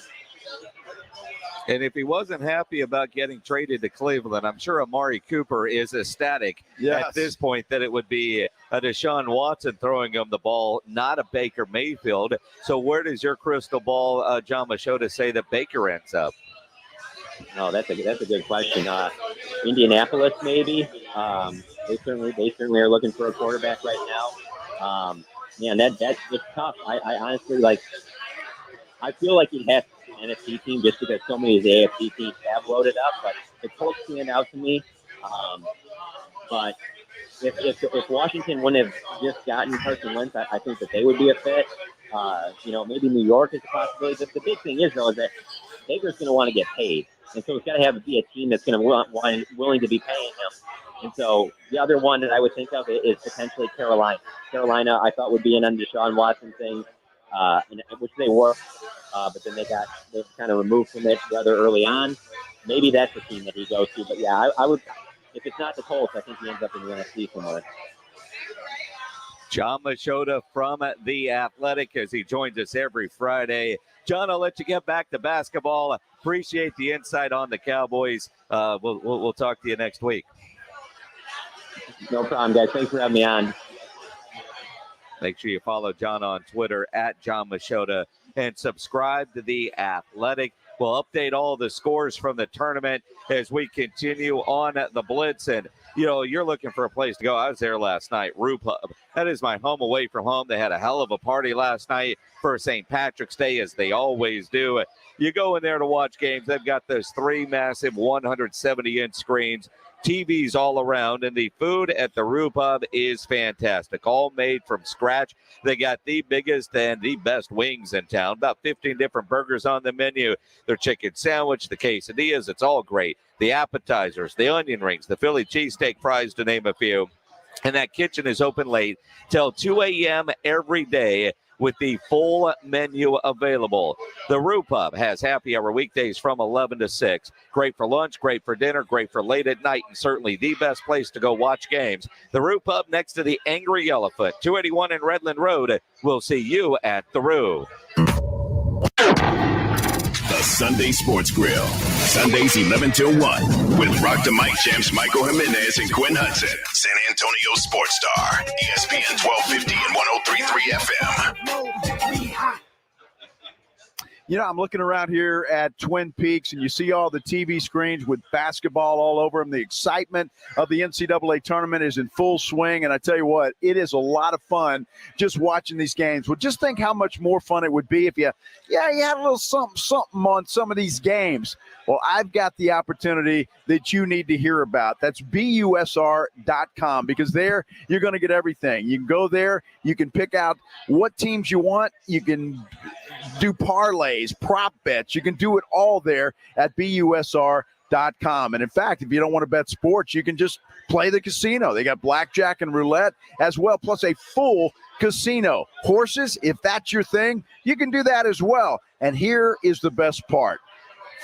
And if he wasn't happy about getting traded to Cleveland, I'm sure Amari Cooper is ecstatic at this point that it would be a Deshaun Watson throwing him the ball, not a Baker Mayfield. So where does your crystal ball, John Machota, say that Baker ends up? Oh, that's a good question. Indianapolis, maybe. They certainly are looking for a quarterback right now. That's it's tough. I honestly I feel like he has an NFC team just because so many of the AFC teams have loaded up, but the Colts stand out to me. But if Washington wouldn't have just gotten Carson Wentz, I think that they would be a fit. Maybe New York is a possibility. The big thing is, though, is that Baker's going to want to get paid. And so it's got to be a team that's going to willing to be paying him. And so the other one that I would think of is potentially Carolina. Carolina, I thought would be an Deshaun Watson thing, which they were, but then they kind of removed from it rather early on. Maybe that's the team that he goes to. But yeah, I would. If it's not the Colts, I think he ends up in the NFC somewhere. John Machota from The Athletic as he joins us every Friday. John, I'll let you get back to basketball. Appreciate the insight on the Cowboys. We'll talk to you next week. No problem, guys. Thanks for having me on. Make sure you follow John on Twitter at John Machota and subscribe to The Athletic. We'll update all the scores from the tournament as we continue on the Blitz. And, you know, you're looking for a place to go. I was there last night, Rue Pub. That is my home away from home. They had a hell of a party last night for St. Patrick's Day, as they always do. You go in there to watch games. They've got those 3 massive 170-inch screens, TVs all around, and the food at the Rue Pub is fantastic. All made from scratch. They got the biggest and the best wings in town. About 15 different burgers on the menu. Their chicken sandwich, the quesadillas, it's all great. The appetizers, the onion rings, the Philly cheesesteak fries, to name a few. And that kitchen is open late till 2 a.m. every day with the full menu available. The Rue Pub has happy hour weekdays from 11 to 6. Great for lunch, great for dinner, great for late at night, and certainly the best place to go watch games. The Rue Pub next to the Angry Elephant, 281 in Redland Road. We'll see you at the Rue. The Sunday Sports Grill. Sundays 11 till 1 with Rock the Mic champs Michael Jimenez and Quinn Hudson. San Antonio Sports Star. ESPN 1250 and 103.3 FM. You know, I'm looking around here at Twin Peaks, and you see all the TV screens with basketball all over them. The excitement of the NCAA tournament is in full swing, and I tell you what, it is a lot of fun just watching these games. Well, just think how much more fun it would be if you had a little something on some of these games. Well, I've got the opportunity that you need to hear about. That's BUSR.com, because there you're going to get everything. You can go there. You can pick out what teams you want. You can do parlays, prop bets. You can do it all there at BUSR.com. And in fact, if you don't want to bet sports, you can just play the casino. They got blackjack and roulette as well, plus a full casino. Horses, if that's your thing, you can do that as well. And here is the best part.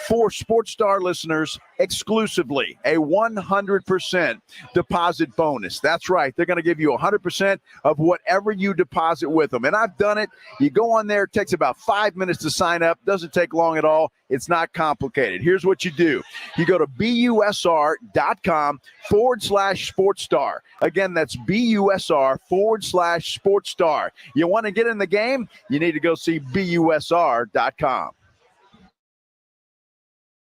For Sports Star listeners exclusively, a 100% deposit bonus. That's right. They're going to give you 100% of whatever you deposit with them. And I've done it. You go on there. It takes about 5 minutes to sign up. Doesn't take long at all. It's not complicated. Here's what you do. You go to BUSR.com/SportsStar. Again, that's BUSR.com/SportsStar. You want to get in the game? You need to go see BUSR.com.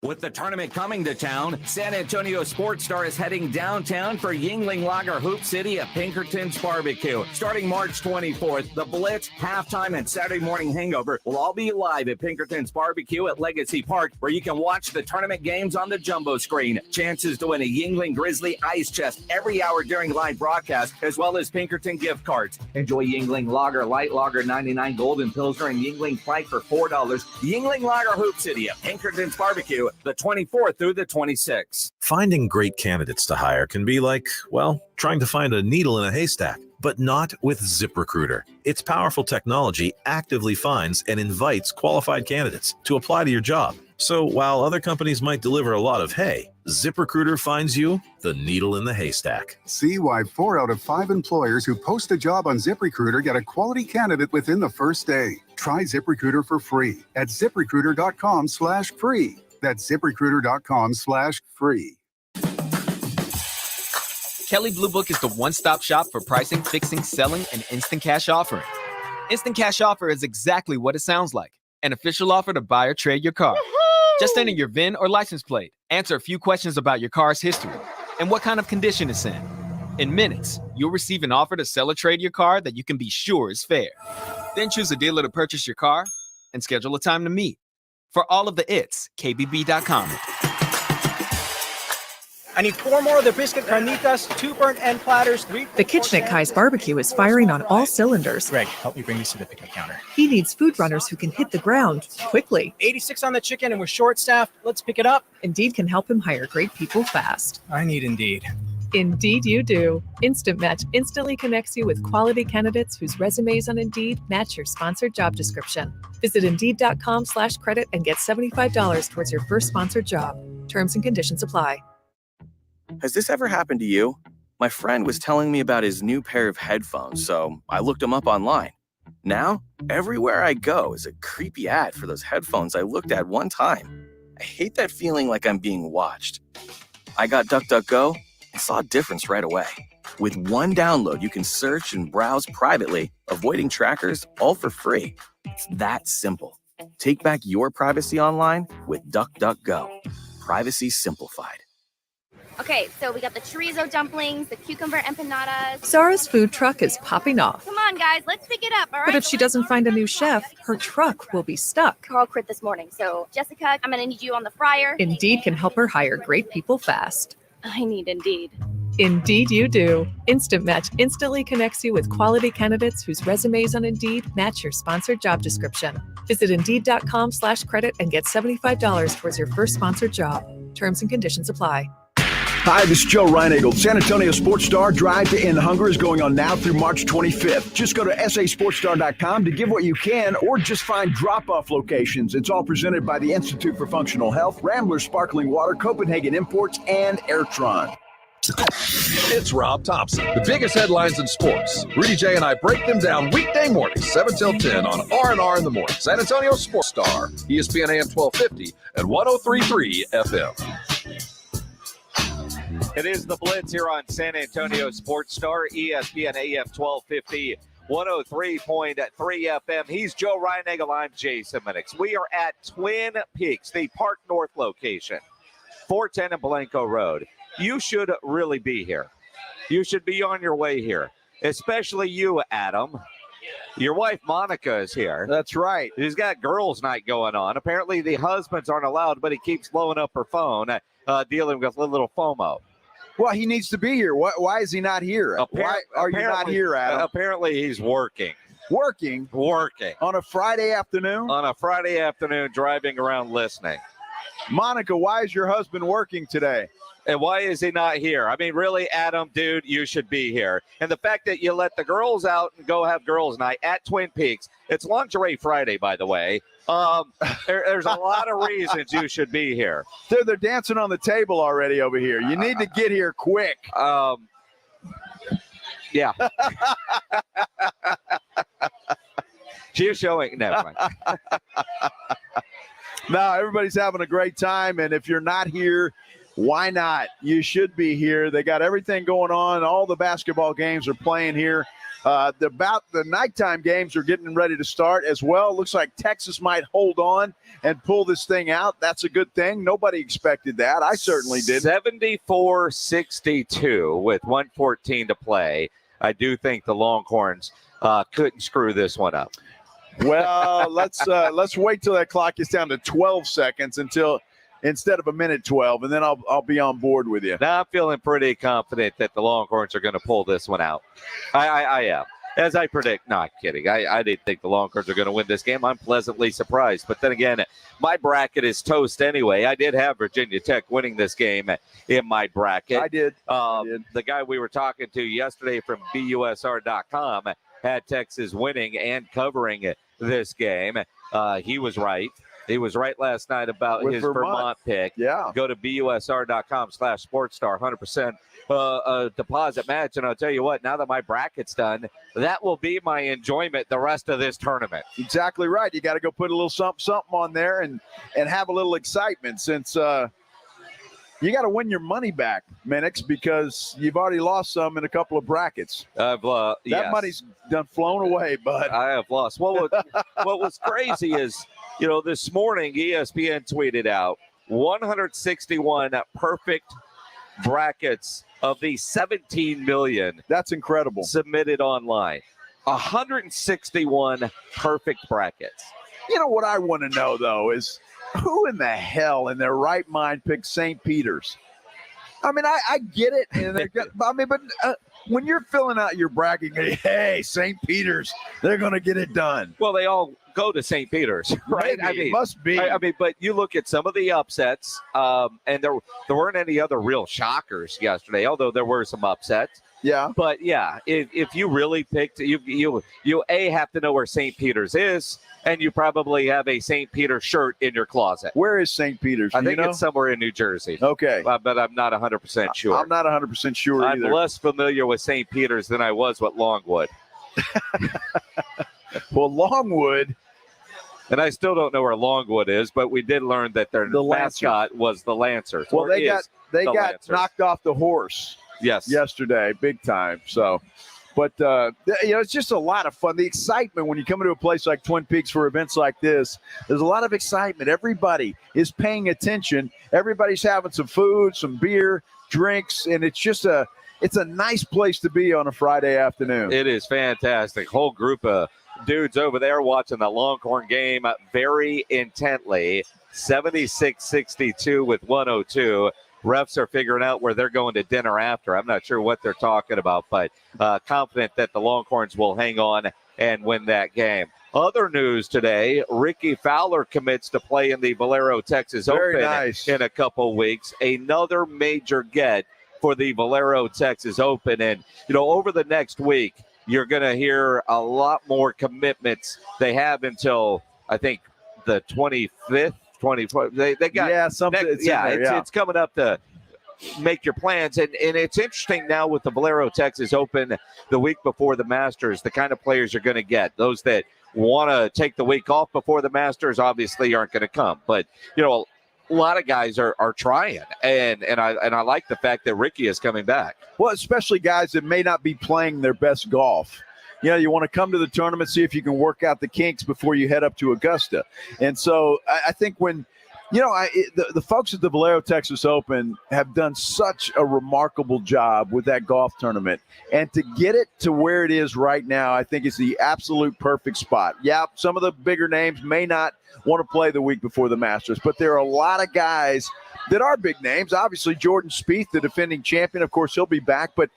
With the tournament coming to town, San Antonio Sports Star is heading downtown for Yingling Lager Hoop City at Pinkerton's Barbecue. Starting March 24th, the Blitz, halftime, and Saturday morning hangover will all be live at Pinkerton's Barbecue at Legacy Park, where you can watch the tournament games on the jumbo screen. Chances to win a Yingling Grizzly ice chest every hour during live broadcast, as well as Pinkerton gift cards. Enjoy Yingling Lager, Light Lager 99, Golden Pilsner, and Yingling Flight for $4. Yingling Lager Hoop City at Pinkerton's Barbecue, the 24th through the 26th. Finding great candidates to hire can be like, well, trying to find a needle in a haystack, but not with ZipRecruiter. Its powerful technology actively finds and invites qualified candidates to apply to your job. So while other companies might deliver a lot of hay, ZipRecruiter finds you the needle in the haystack. See why 4 out of 5 employers who post a job on ZipRecruiter get a quality candidate within the first day. Try ZipRecruiter for free at ZipRecruiter.com/free. That's ZipRecruiter.com/free. Kelley Blue Book is the one-stop shop for pricing, fixing, selling, and instant cash offering. Instant cash offer is exactly what it sounds like. An official offer to buy or trade your car. Woo-hoo! Just enter your VIN or license plate, answer a few questions about your car's history, and what kind of condition it's in. In minutes, you'll receive an offer to sell or trade your car that you can be sure is fair. Then choose a dealer to purchase your car and schedule a time to meet. For all of the its, KBB.com. I need 4 more of the biscuit carnitas, 2 burnt end platters, 3. The kitchen at Kai's Barbecue is firing on all cylinders. Greg, help me bring these to the pickup counter. He needs food runners who can hit the ground quickly. 86 on the chicken and we're short-staffed. Let's pick it up. Indeed can help him hire great people fast. I need Indeed. Indeed you do. Instant Match instantly connects you with quality candidates whose resumes on Indeed match your sponsored job description. Visit Indeed.com/credit and get $75 towards your first sponsored job. Terms and conditions apply. Has this ever happened to you? My friend was telling me about his new pair of headphones, so I looked them up online. Now, everywhere I go is a creepy ad for those headphones I looked at one time. I hate that feeling like I'm being watched. I got DuckDuckGo and saw a difference right away. With one download, you can search and browse privately, avoiding trackers, all for free. It's that simple. Take back your privacy online with DuckDuckGo. Privacy simplified. Okay, so we got the chorizo dumplings, the cucumber empanadas. Zara's food truck is popping off. Come on, guys, let's pick it up, all right? But if she doesn't find a new chef, her truck will be stuck. Carl quit this morning, so Jessica, I'm gonna need you on the fryer. Indeed can help her hire great people fast. I need Indeed. Indeed you do. Instant Match instantly connects you with quality candidates whose resumes on Indeed match your sponsored job description. Visit Indeed.com/credit and get $75 towards your first sponsored job. Terms and conditions apply. Hi, this is Joe Reinagle. San Antonio Sports Star Drive to End Hunger is going on now through March 25th. Just go to sasportstar.com to give what you can or just find drop-off locations. It's all presented by the Institute for Functional Health, Rambler Sparkling Water, Copenhagen Imports, and Airtron. It's Rob Thompson. The biggest headlines in sports. Rudy J and I break them down weekday mornings, 7 till 10 on R&R in the Morning. San Antonio Sports Star, ESPN AM 1250 and 103.3 FM. It is the Blitz here on San Antonio Sports Star, ESPN AM 1250, 103.3 FM. He's Joe Reinagle. I'm Jason Minix. We are at Twin Peaks, the Park North location, 410 and Blanco Road. You should really be here. You should be on your way here, especially you, Adam. Your wife, Monica, is here. That's right. She's got girls' night going on. Apparently, the husbands aren't allowed, but he keeps blowing up her phone, dealing with a little FOMO. Well, he needs to be here. Why is he not here? Why are you not here, Adam? Apparently, he's working. Working on a Friday afternoon? On a Friday afternoon, driving around listening. Monica, why is your husband working today? And why is he not here? I mean, really, Adam, dude, you should be here. And the fact that you let the girls out and go have girls' night at Twin Peaks, it's Lingerie Friday, by the way. There's a lot of reasons you should be here. They're dancing on the table already over here. You need to get here quick. Yeah. She's showing. Never mind. No, everybody's having a great time. And if you're not here, why not? You should be here. They got everything going on. All the basketball games are playing here. The nighttime games are getting ready to start as well. Looks like Texas might hold on and pull this thing out. That's a good thing. Nobody expected that. I certainly did. 74-62 with 1:14 to play. I do think the Longhorns couldn't screw this one up. Well, let's wait till that clock gets down to 12 seconds instead of a minute 12, and then I'll be on board with you. Now I'm feeling pretty confident that the Longhorns are going to pull this one out. I am. As I predict, not kidding. I didn't think the Longhorns are going to win this game. I'm pleasantly surprised. But then again, my bracket is toast anyway. I did have Virginia Tech winning this game in my bracket. I did. The guy we were talking to yesterday from BUSR.com had Texas winning and covering this game. He was right. He was right last night about his Vermont pick. Yeah. Go to BUSR.com/sportstar, 100% deposit match. And I'll tell you what, now that my bracket's done, that will be my enjoyment the rest of this tournament. Exactly right. You got to go put a little something on there and have a little excitement since you got to win your money back, Minix, because you've already lost some in a couple of brackets. That money's done flown away, bud. I have lost. Well, what was crazy is, this morning ESPN tweeted out 161 perfect brackets of the 17 million. That's incredible. Submitted online. 161 perfect brackets. You know what I want to know, though, is who in the hell in their right mind picked St. Peter's? I mean, I get it. And but when you're filling out your bracket, hey, St. Peter's, they're going to get it done. Well, they all go to St. Peter's, right? Maybe, it must be. I mean, but you look at some of the upsets, and there weren't any other real shockers yesterday, although there were some upsets. Yeah. But yeah, if you really picked, you have to know where St. Peter's is, and you probably have a St. Peter's shirt in your closet. Where is St. Peter's? I think it's somewhere in New Jersey. Okay. But I'm not 100% sure. I'm not 100% sure either. I'm less familiar with St. Peter's than I was with Longwood. Well, Longwood. And I still don't know where Longwood is, but we did learn that their mascot was the Lancers. Well, they got Lancers. knocked off the horse. Yes. Yesterday, big time. So, but, it's just a lot of fun. The excitement when you come into a place like Twin Peaks for events like this, there's a lot of excitement. Everybody is paying attention. Everybody's having some food, some beer, drinks, and it's just it's a nice place to be on a Friday afternoon. It is fantastic. Whole group of dudes over there watching the Longhorn game very intently. 76-62 with 102. Refs are figuring out where they're going to dinner after. I'm not sure what they're talking about, but confident that the Longhorns will hang on and win that game. Other news today, Ricky Fowler commits to play in the Valero Texas Open in a couple weeks. Another major get for the Valero Texas Open. And, over the next week, you're going to hear a lot more commitments. They have until, I think, the 25th. They got something. It's coming up to make your plans, and it's interesting now with the Valero Texas Open the week before the Masters, the kind of players you're going to get. Those that want to take the week off before the Masters obviously aren't going to come, but a lot of guys are trying, and I like the fact that Ricky is coming back. Well, especially guys that may not be playing their best golf. You want to come to the tournament, see if you can work out the kinks before you head up to Augusta. And so I think when, the folks at the Valero Texas Open have done such a remarkable job with that golf tournament. And to get it to where it is right now, I think is the absolute perfect spot. Yeah, some of the bigger names may not want to play the week before the Masters, but there are a lot of guys that are big names. Obviously, Jordan Spieth, the defending champion, of course, he'll be back. But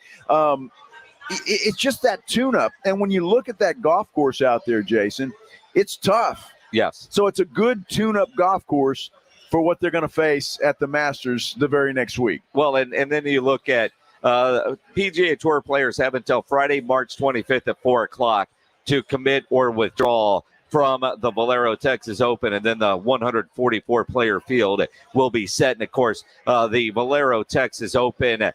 it's just that tune-up. And when you look at that golf course out there, Jason, it's tough. Yes. So it's a good tune-up golf course for what they're going to face at the Masters the very next week. Well, and then you look at PGA Tour players have until Friday, March 25th at 4 o'clock to commit or withdraw from the Valero Texas Open, and then the 144-player field will be set. And, of course, the Valero Texas Open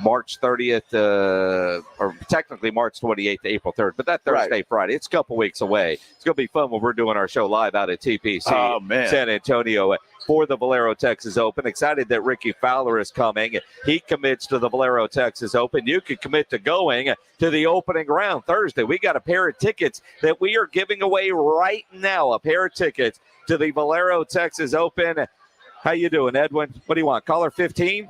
March 30th, or technically March 28th to April 3rd, but that Thursday, Friday, it's a couple weeks away. It's going to be fun when we're doing our show live out at TPC San Antonio for the Valero Texas Open. Excited that Ricky Fowler is coming. He commits to the Valero Texas Open. You can commit to going to the opening round Thursday. We got a pair of tickets that we are giving away right now, a pair of tickets to the Valero Texas Open. How you doing, Edwin? What do you want, caller 15?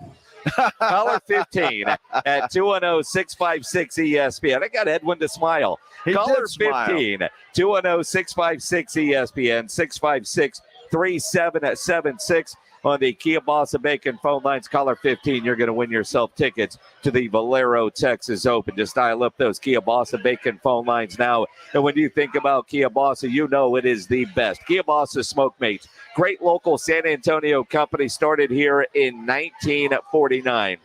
Caller 15 at 210-656-ESPN. I got Edwin to smile. Caller 15, 210-656-ESPN, 656-3776 on the Kia Bossa Bacon phone lines. Caller 15, you're going to win yourself tickets to the Valero Texas Open. Just dial up those Kia Bossa Bacon phone lines now. And when you think about Kia Bossa, you know it is the best. Kia Bossa Smokemates, great local San Antonio company, started here in 1949.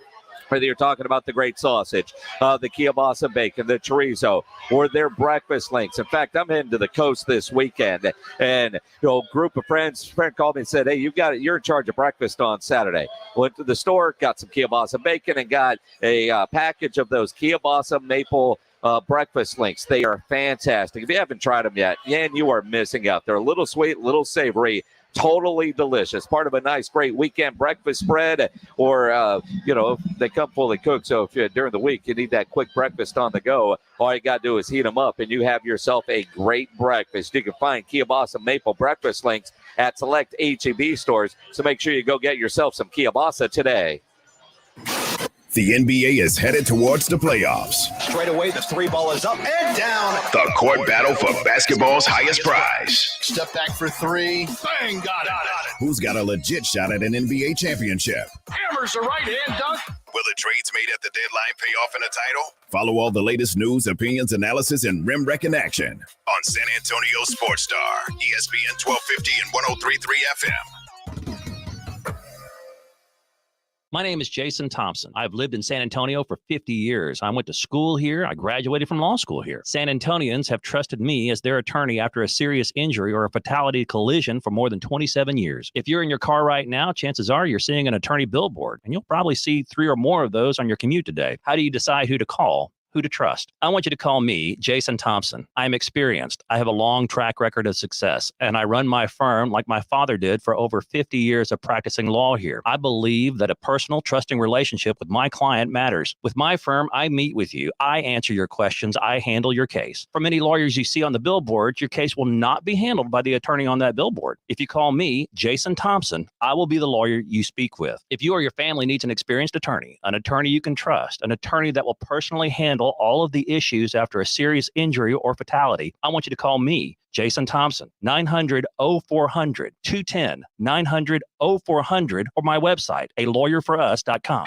Whether you're talking about the great sausage, the kielbasa bacon, the chorizo, or their breakfast links. In fact, I'm heading to the coast this weekend, and a group of friend called me and said, "Hey, you're in charge of breakfast on Saturday." Went to the store, got some kielbasa bacon, and got a package of those kielbasa maple breakfast links. They are fantastic. If you haven't tried them yet, you are missing out. They're a little sweet, little savory. Totally delicious. Part of a nice, great weekend breakfast spread, or, they come fully cooked. So if you're during the week, you need that quick breakfast on the go, all you got to do is heat them up and you have yourself a great breakfast. You can find kielbasa maple breakfast links at select H-E-B stores. So make sure you go get yourself some kielbasa today. The NBA is headed towards the playoffs. Straight away, the three ball is up and down. The court battle for basketball's highest prize. Step back for three. Bang, got it. Who's got a legit shot at an NBA championship? Hammers a right-hand dunk. Will the trades made at the deadline pay off in a title? Follow all the latest news, opinions, analysis, and rim wreck in action on San Antonio Sports Star, ESPN 1250 and 103.3 FM. My name is Jason Thompson. I've lived in San Antonio for 50 years. I went to school here. I graduated from law school here. San Antonians have trusted me as their attorney after a serious injury or a fatality collision for more than 27 years. If you're in your car right now, chances are you're seeing an attorney billboard, and you'll probably see 3 or more of those on your commute today. How do you decide who to call? Who to trust? I want you to call me, Jason Thompson. I'm experienced. I have a long track record of success, and I run my firm like my father did for over 50 years of practicing law here. I believe that a personal, trusting relationship with my client matters. With my firm, I meet with you. I answer your questions. I handle your case. For many lawyers you see on the billboard, your case will not be handled by the attorney on that billboard. If you call me, Jason Thompson, I will be the lawyer you speak with. If you or your family needs an experienced attorney you can trust, an attorney that will personally handle all of the issues after a serious injury or fatality, I want you to call me, Jason Thompson, 900-0400, 210-900-0400, or my website, alawyer4us.com.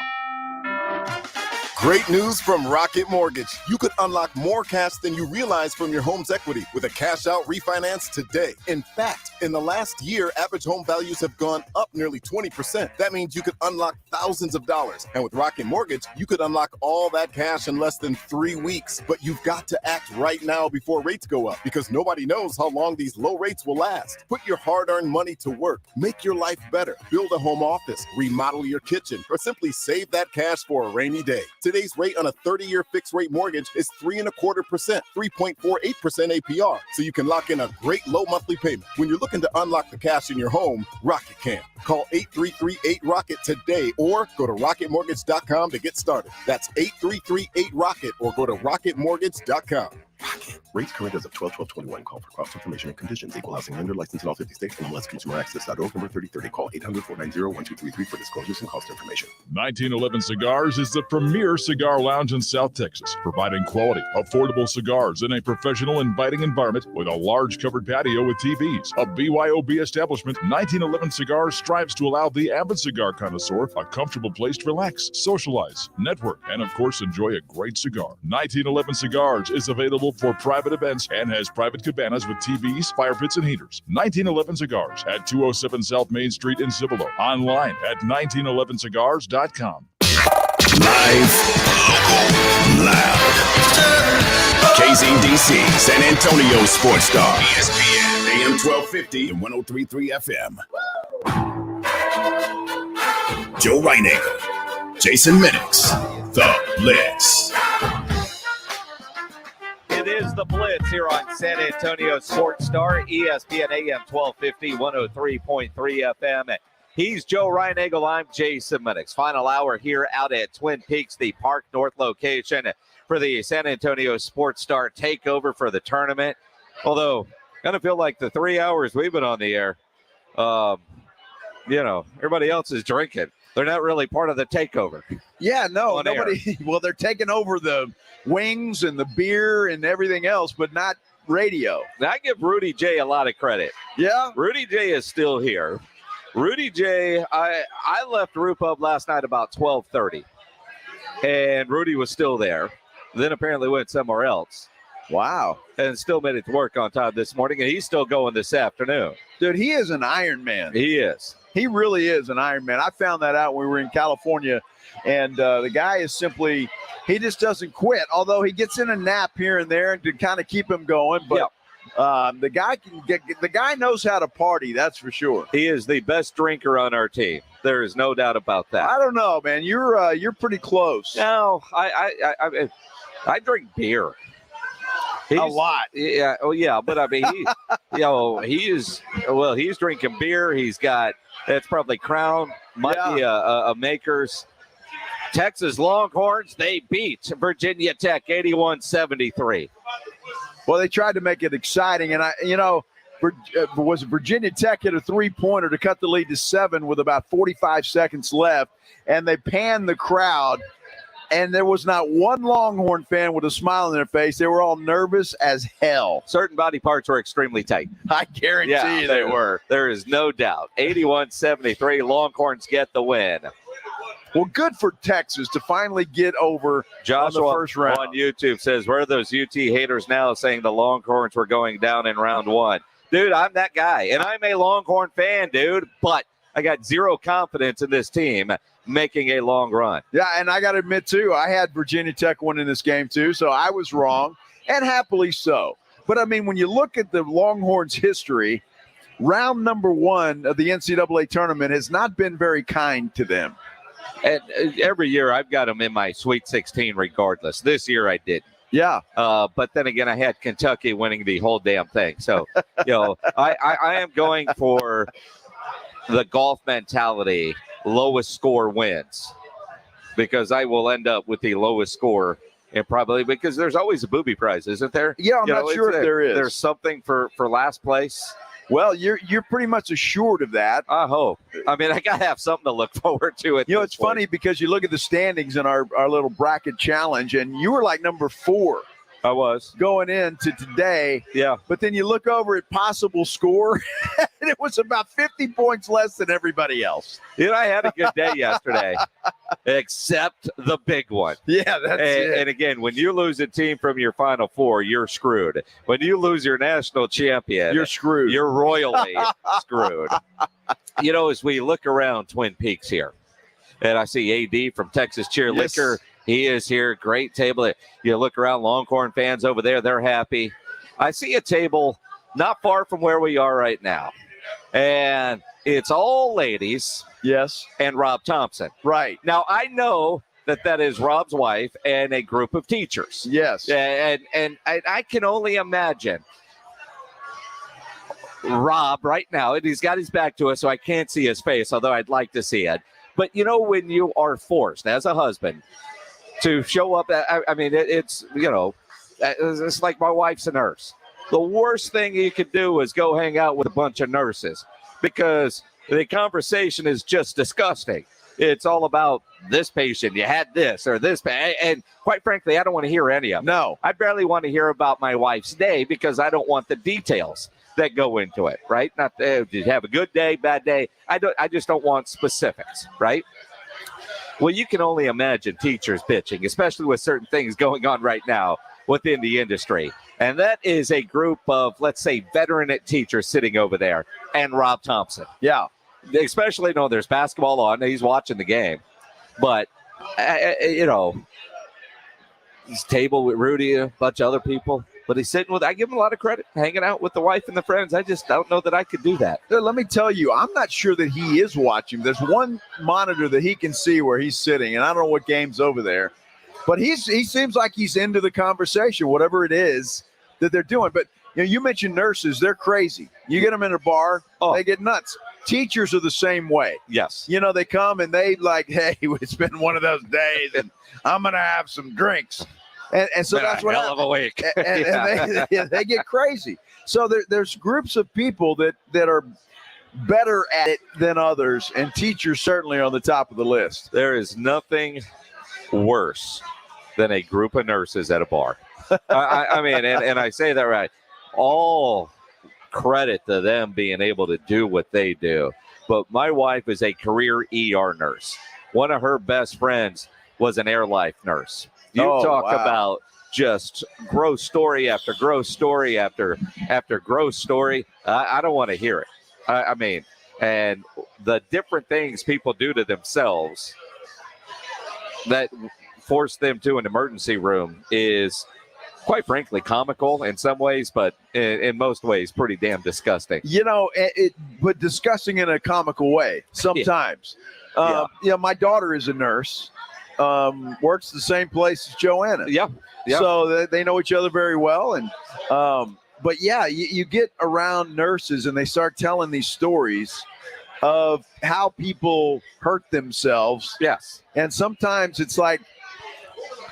Great news from Rocket Mortgage. You could unlock more cash than you realize from your home's equity with a cash-out refinance today. In fact, in the last year, average home values have gone up nearly 20%. That means you could unlock thousands of dollars. And with Rocket Mortgage, you could unlock all that cash in less than 3 weeks. But you've got to act right now before rates go up, because nobody knows how long these low rates will last. Put your hard-earned money to work. Make your life better. Build a home office. Remodel your kitchen. Or simply save that cash for a rainy day. Today's rate on a 30-year fixed-rate mortgage is 3.25%, 3.48% APR, so you can lock in a great low monthly payment. When you're looking to unlock the cash in your home, Rocket can. Call 833-8ROCKET today or go to rocketmortgage.com to get started. That's 833-8ROCKET or go to rocketmortgage.com. Rocket. Rates current as of 12/12/21. Call for cost information and conditions. Equal housing lender licensed in all 50 states. NMLSconsumeraccess.org. Number 3030. Call 800-490-1233 for disclosures and cost information. 1911 Cigars is the premier cigar lounge in South Texas, providing quality, affordable cigars in a professional, inviting environment with a large covered patio with TVs. A BYOB establishment, 1911 Cigars strives to allow the avid cigar connoisseur a comfortable place to relax, socialize, network, and of course enjoy a great cigar. 1911 Cigars is available for private events and has private cabanas with TVs, fire pits, and heaters. 1911 Cigars at 207 South Main Street in Cibolo. Online at 1911cigars.com. Live, local, loud. KZDC, San Antonio Sports Star, ESPN, AM 1250 and 103.3 FM. Joe Reinagle, Jason Minix, The Blitz. It is the Blitz here on San Antonio Sports Star, ESPN AM 1250, 103.3 FM. He's Joe Reinagle. I'm Jason Minix. Final hour here out at Twin Peaks, the Park North location for the San Antonio Sports Star Takeover for the tournament. Although, kind of feel like the 3 hours we've been on the air, everybody else is drinking. They're not really part of the takeover. Yeah, no, nobody. Well, they're taking over the wings and the beer and everything else, but not radio. Now, I give Rudy J a lot of credit. Yeah. Rudy J is still here. Rudy J, I left Rue Pub last night about 12:30, and Rudy was still there. Then apparently went somewhere else. Wow. And still made it to work on time this morning, and he's still going this afternoon. Dude, he is an Iron Man. He is. He really is an Iron Man. I found that out when we were in California, and the guy is simply – he just doesn't quit, although he gets in a nap here and there to kind of keep him going. But the guy knows how to party, that's for sure. He is the best drinker on our team. There is no doubt about that. I don't know, man. You're pretty close. No, I drink beer. A lot. Yeah. Oh, yeah. But I mean, he's drinking beer. He's got, it's probably Crown, might be a Makers. Texas Longhorns, they beat Virginia Tech 81-73. Well, they tried to make it exciting. And was Virginia Tech hit a three-pointer to cut the lead to 7 with about 45 seconds left. And they panned the crowd And there was not one Longhorn fan with a smile on their face. They were all nervous as hell. Certain body parts were extremely tight. I guarantee you they were. There is no doubt. 81-73, Longhorns get the win. Well, good for Texas to finally get over Joshua on the first round. On YouTube says, where are those UT haters now saying the Longhorns were going down in round one? Dude, I'm that guy, and I'm a Longhorn fan, dude, but I got zero confidence in this team making a long run. Yeah, and I got to admit, too, I had Virginia Tech winning this game, too, so I was wrong, and happily so. But, I mean, when you look at the Longhorns' history, round number one of the NCAA tournament has not been very kind to them. And every year I've got them in my Sweet 16 regardless. This year I didn't. Yeah. But then again, I had Kentucky winning the whole damn thing. So, I am going for the golf mentality, lowest score wins, because I will end up with the lowest score. And probably because there's always a booby prize, isn't there? Yeah, I'm not sure if there is. There's something for last place. Well, you're pretty much assured of that. I hope. I mean, I got to have something to look forward to. It's funny because you look at the standings in our little bracket challenge, and you were like number 4. I was. Going into today. Yeah. But then you look over at possible score, and it was about 50 points less than everybody else. I had a good day yesterday, except the big one. Yeah, that's it. And again, when you lose a team from your Final Four, you're screwed. When you lose your national champion, you're screwed. You're royally screwed. As we look around Twin Peaks here, and I see AD from Texas Cheer Liquor. Yes. He is here. Great table. You look around, Longhorn fans over there, they're happy. I see a table not far from where we are right now. And it's all ladies. Yes. And Rob Thompson. Right. Now, I know that is Rob's wife and a group of teachers. Yes. And I can only imagine Rob right now, and he's got his back to us, so I can't see his face, although I'd like to see it. But, when you are forced as a husband to show up, it's like my wife's a nurse. The worst thing you could do is go hang out with a bunch of nurses because the conversation is just disgusting. It's all about this patient, you had this or this. And quite frankly, I don't want to hear any of it. No. I barely want to hear about my wife's day because I don't want the details that go into it, right? Not did you have a good day, bad day? I just don't want specifics, right? Well, you can only imagine teachers bitching, especially with certain things going on right now within the industry. And that is a group of, let's say, veteran teachers sitting over there and Rob Thompson. Yeah. Especially, there's basketball on. He's watching the game. But, his table with Rudy, a bunch of other people. But he's sitting with, I give him a lot of credit, hanging out with the wife and the friends. I just don't know that I could do that. Let me tell you, I'm not sure that he is watching. There's one monitor that he can see where he's sitting, and I don't know what game's over there. But he seems like he's into the conversation, whatever it is that they're doing. But you mentioned nurses. They're crazy. You get them in a bar, they get nuts. Teachers are the same way. Yes. They come and they like, hey, it's been one of those days, and I'm going to have some drinks. And so that's what hell of a week. And they get crazy. So there's groups of people that are better at it than others, and teachers certainly are on the top of the list. There is nothing worse than a group of nurses at a bar. I mean, and I say that right. All credit to them being able to do what they do. But my wife is a career ER nurse. One of her best friends was an Air Life nurse. You talk about just gross story after gross story after gross story. I don't want to hear it. I mean, and the different things people do to themselves that force them to an emergency room is, quite frankly, comical in some ways, but in most ways, pretty damn disgusting. But disgusting in a comical way sometimes. Yeah. My daughter is a nurse. Works the same place as Joanna. Yeah. So they know each other very well. And but yeah, you get around nurses and they start telling these stories of how people hurt themselves. Yes. And sometimes it's like,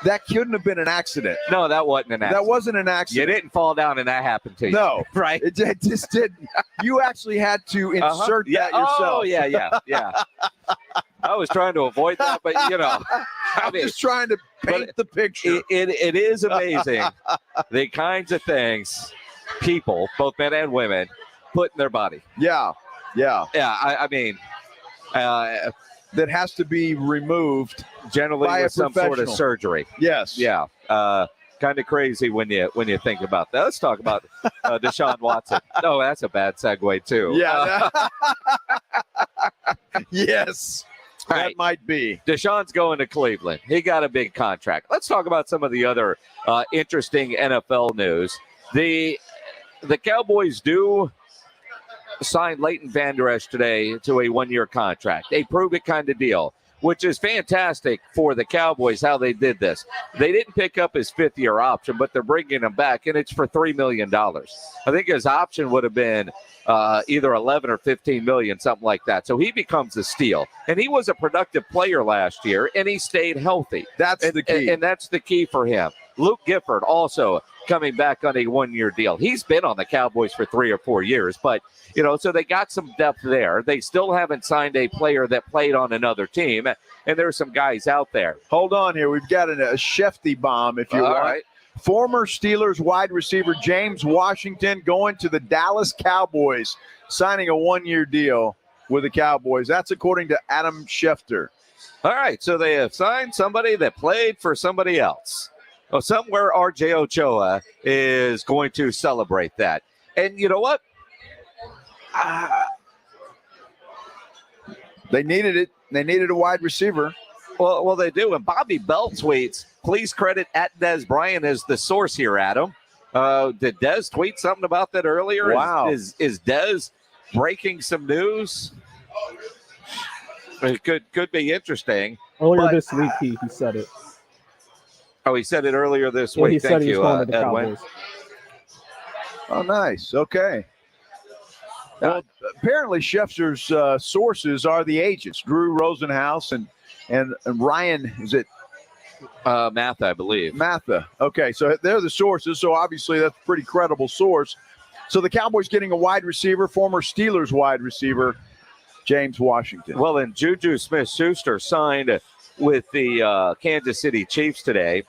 that couldn't have been an accident. No, that wasn't an accident. That wasn't an accident. You didn't fall down and that happened to you. No. Right? It just didn't. You actually had to insert that yourself. Oh, yeah. I was trying to avoid that, but I'm just trying to paint the picture. It is amazing the kinds of things people, both men and women, put in their body. Yeah. I mean, that has to be removed generally by with some sort of professional. surgery. Yes. Yeah. Kind of crazy when you think about that. Let's talk about Deshaun Watson. No, that's a bad segue too. Yeah. Yes. That might be. Deshaun's going to Cleveland. He got a big contract. Let's talk about some of the other interesting NFL news. The Cowboys do sign Leighton Vander Esch today to a one-year contract, a prove-it kind of deal, which is fantastic for the Cowboys how they did this. They didn't pick up his fifth-year option, but they're bringing him back, and it's for $3 million. I think his option would have been either 11 or 15 million, something like that. So he becomes a steal. And he was a productive player last year, and he stayed healthy. That's the key. And that's the key for him. Luke Gifford also coming back on a one-year deal. He's been on the Cowboys for 3 or 4 years, but, so they got some depth there. They still haven't signed a player that played on another team, and there's some guys out there. Hold on here. We've got a Shefty bomb, if you want. Right. Former Steelers wide receiver James Washington going to the Dallas Cowboys, signing a one-year deal with the Cowboys. That's according to Adam Schefter. All right, so they have signed somebody that played for somebody else. Oh, somewhere R.J. Ochoa is going to celebrate that. And you know what? They needed it. They needed a wide receiver. Well, they do. And Bobby Bell tweets, please credit @Dez Bryant as the source here, Adam. Did Dez tweet something about that earlier? Wow. Is Dez breaking some news? It could be interesting. Earlier this week, he said it. Oh, he said it earlier this week. He said he was going to the Edwin. Cowboys. Oh, nice. Okay. Well, apparently Schefter's sources are the agents, Drew Rosenhaus and Ryan, is it? Matha, I believe. Matha. Okay, so they're the sources, so obviously that's a pretty credible source. So the Cowboys getting a wide receiver, former Steelers wide receiver, James Washington. Well, and Juju Smith-Schuster signed with the Kansas City Chiefs today.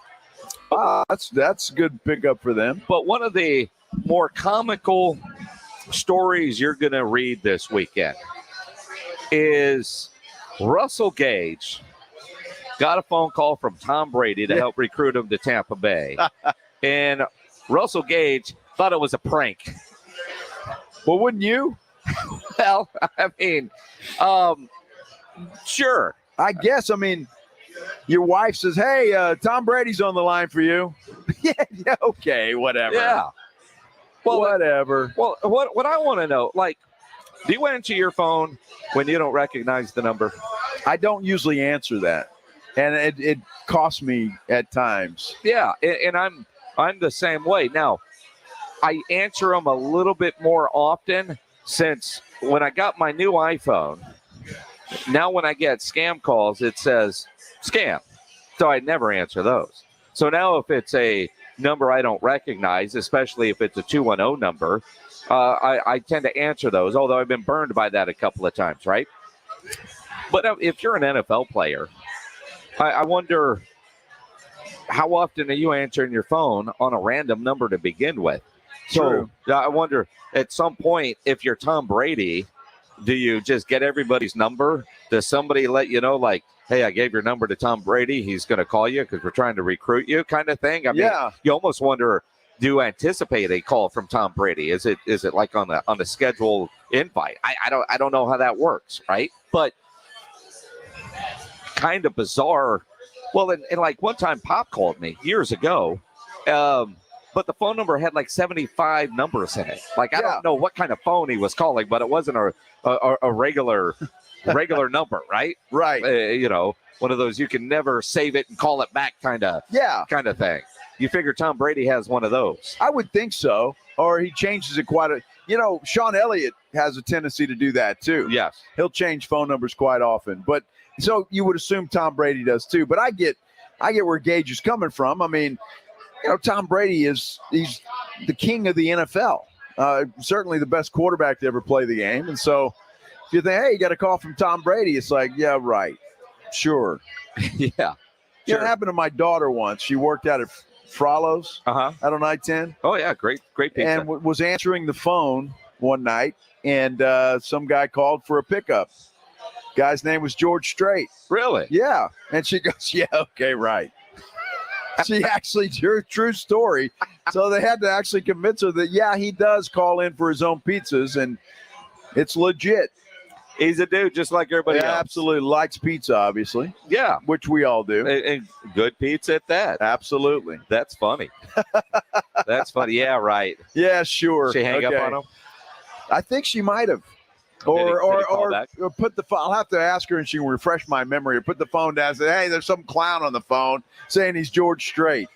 That's a good pickup for them. But one of the more comical stories you're going to read this weekend is Russell Gage got a phone call from Tom Brady to help recruit him to Tampa Bay. And Russell Gage thought it was a prank. Well, wouldn't you? Well, I mean, sure. I guess, your wife says, hey, Tom Brady's on the line for you. Yeah, okay, whatever. Yeah. Well, whatever. Well, what I want to know, do you answer your phone when you don't recognize the number? I don't usually answer that, and it costs me at times. Yeah, and I'm the same way. Now, I answer them a little bit more often since when I got my new iPhone. Now when I get scam calls, it says scam, so I never answer those. So now if it's a number I don't recognize, especially if it's a 210 number, I tend to answer those, although I've been burned by that a couple of times, right? But if you're an NFL player, I wonder how often are you answering your phone on a random number to begin with? True. So I wonder at some point, if you're Tom Brady, do you just get everybody's number? Does somebody let you know, hey, I gave your number to Tom Brady. He's going to call you because we're trying to recruit you, kind of thing? I mean, you almost wonder, do you anticipate a call from Tom Brady? Is it like on the scheduled invite? I don't know how that works, right? But kind of bizarre. Well, and one time Pop called me years ago, but the phone number had 75 numbers in it. I don't know what kind of phone he was calling, but it wasn't a regular number, right? Right. One of those you can never save it and call it back kind of thing. You figure Tom Brady has one of those. I would think so, or he changes it quite a. Sean Elliott has a tendency to do that too. Yes, he'll change phone numbers quite often. But so you would assume Tom Brady does too. But I get where Gage is coming from. Tom Brady he's the king of the NFL. Certainly the best quarterback to ever play the game. And so if you think, hey, you got a call from Tom Brady, it's yeah, right. Sure. Yeah. Yeah, it happened to my daughter once. She worked out at Frollo's out on I-10. Oh, yeah, great pizza. And was answering the phone one night, and some guy called for a pickup. Guy's name was George Strait. Really? Yeah. And she goes, yeah, okay, right. She actually, true story. So they had to actually convince her that, yeah, he does call in for his own pizzas, and it's legit. He's a dude just like everybody else. Absolutely. Likes pizza, obviously. Yeah. Which we all do. And good pizza at that. Absolutely. That's funny. That's funny. Yeah, right. Yeah, sure. She hang up on him? I think she might have. Or put the phone. I'll have to ask her, and she can refresh my memory, or put the phone down and say, hey, there's some clown on the phone saying he's George Strait.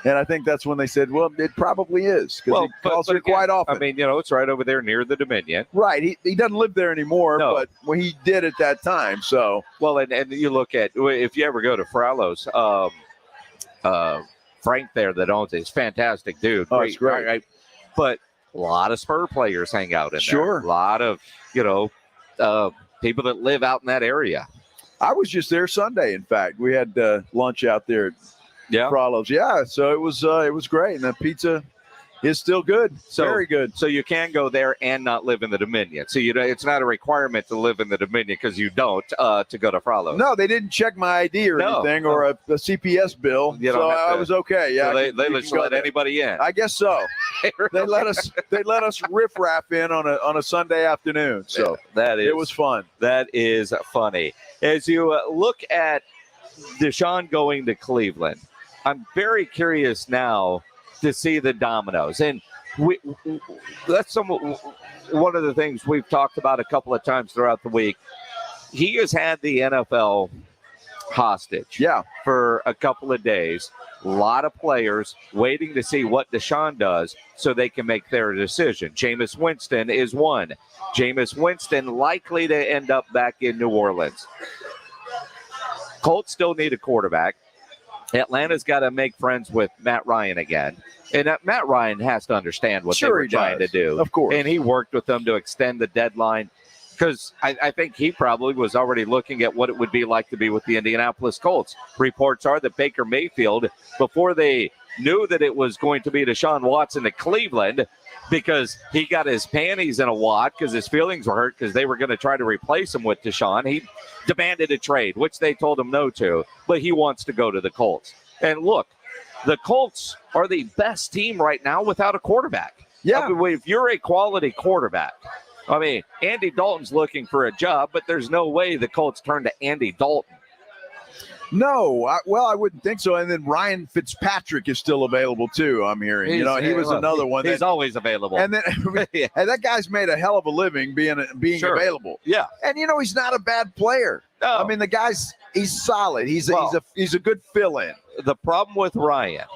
And I think that's when they said, well, it probably is, because he calls her quite often. I mean, it's right over there near the Dominion. Right. He doesn't live there anymore, but when he did at that time. So, well, and you look at, if you ever go to Frollo's, Frank there that owns it is fantastic dude. Oh, it's great. Right? But a lot of Spur players hang out in there. A lot of, people that live out in that area. I was just there Sunday, in fact. We had lunch out there at Frollo's. Yeah, so it was great. And the pizza is still good. Very good. So you can go there and not live in the Dominion. So it's not a requirement to live in the Dominion because you don't to go to Frollo's. No, they didn't check my ID or anything or a CPS bill. So I was okay. Yeah, so they just let anybody in. I guess so. They let us riffraff in on a Sunday afternoon. So it was fun. That is funny. As you look at Deshaun going to Cleveland, I'm very curious now to see the dominoes. And that's one of the things we've talked about a couple of times throughout the week. He has had the NFL hostage for a couple of days. A lot of players waiting to see what Deshaun does so they can make their decision. Jameis Winston is one. Jameis Winston likely to end up back in New Orleans. Colts still need a quarterback. Atlanta's got to make friends with Matt Ryan again. And Matt Ryan has to understand what they were trying to do. Of course. And he worked with them to extend the deadline because I think he probably was already looking at what it would be like to be with the Indianapolis Colts. Reports are that Baker Mayfield, before they knew that it was going to be Deshaun Watson to Cleveland, because he got his panties in a wad because his feelings were hurt because they were going to try to replace him with Deshaun. He demanded a trade, which they told him no to, but he wants to go to the Colts. And look, the Colts are the best team right now without a quarterback. Yeah. I mean, if you're a quality quarterback, I mean, Andy Dalton's looking for a job, but there's no way the Colts turn to Andy Dalton. No, I wouldn't think so. And then Ryan Fitzpatrick is still available too. I'm hearing. He was another one. He's always available. And then, and that guy's made a hell of a living being available. Yeah. And he's not a bad player. No. I mean, he's solid. He's a good fill-in. The problem with Ryan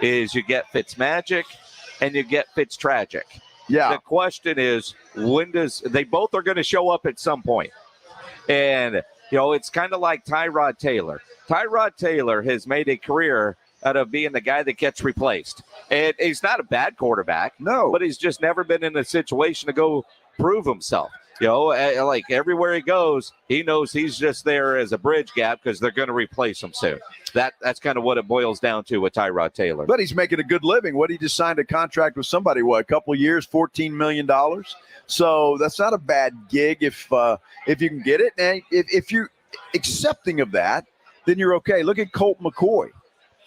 is you get Fitzmagic and you get Fitztragic. Yeah. The question is, they both are going to show up at some point. And it's kind of like Tyrod Taylor. Tyrod Taylor has made a career out of being the guy that gets replaced. And he's not a bad quarterback. No. But he's just never been in a situation to go prove himself. Like everywhere he goes, he knows he's just there as a bridge gap because they're going to replace him soon. That's kind of what it boils down to with Tyrod Taylor. But he's making a good living. He just signed a contract with somebody, a couple of years, $14 million. So that's not a bad gig if you can get it. And if you're accepting of that, then you're okay. Look at Colt McCoy.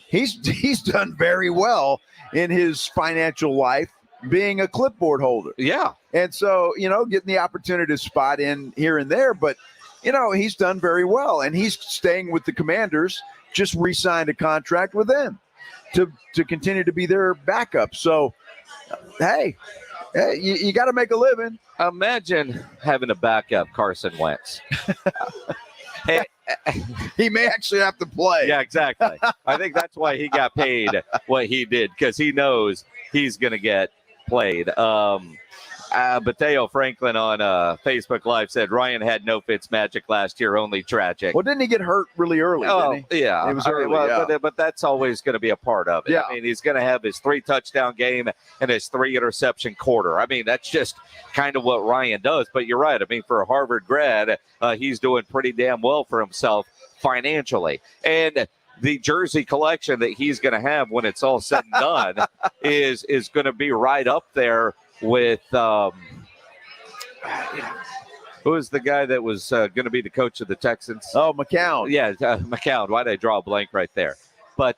He's done very well in his financial life being a clipboard holder. Yeah. And so, getting the opportunity to spot in here and there, but, he's done very well. And he's staying with the Commanders, just re-signed a contract with them to continue to be their backup. So, hey, you got to make a living. Imagine having a backup Carson Wentz. He may actually have to play. Yeah, exactly. I think that's why he got paid what he did, because he knows he's going to get played. Mateo Franklin on Facebook Live said Ryan had no Fitzmagic last year, only tragic. Well, didn't he get hurt really early? Didn't he? Yeah. It was early. But that's always going to be a part of it. Yeah. I mean, he's going to have his 3-touchdown game and his 3-interception quarter. I mean, that's just kind of what Ryan does. But you're right. I mean, for a Harvard grad, he's doing pretty damn well for himself financially. And the jersey collection that he's going to have when it's all said and done is going to be right up there with who is the guy that was going to be the coach of the Texans? Oh, McCown. Yeah, McCown. Why did I draw a blank right there? But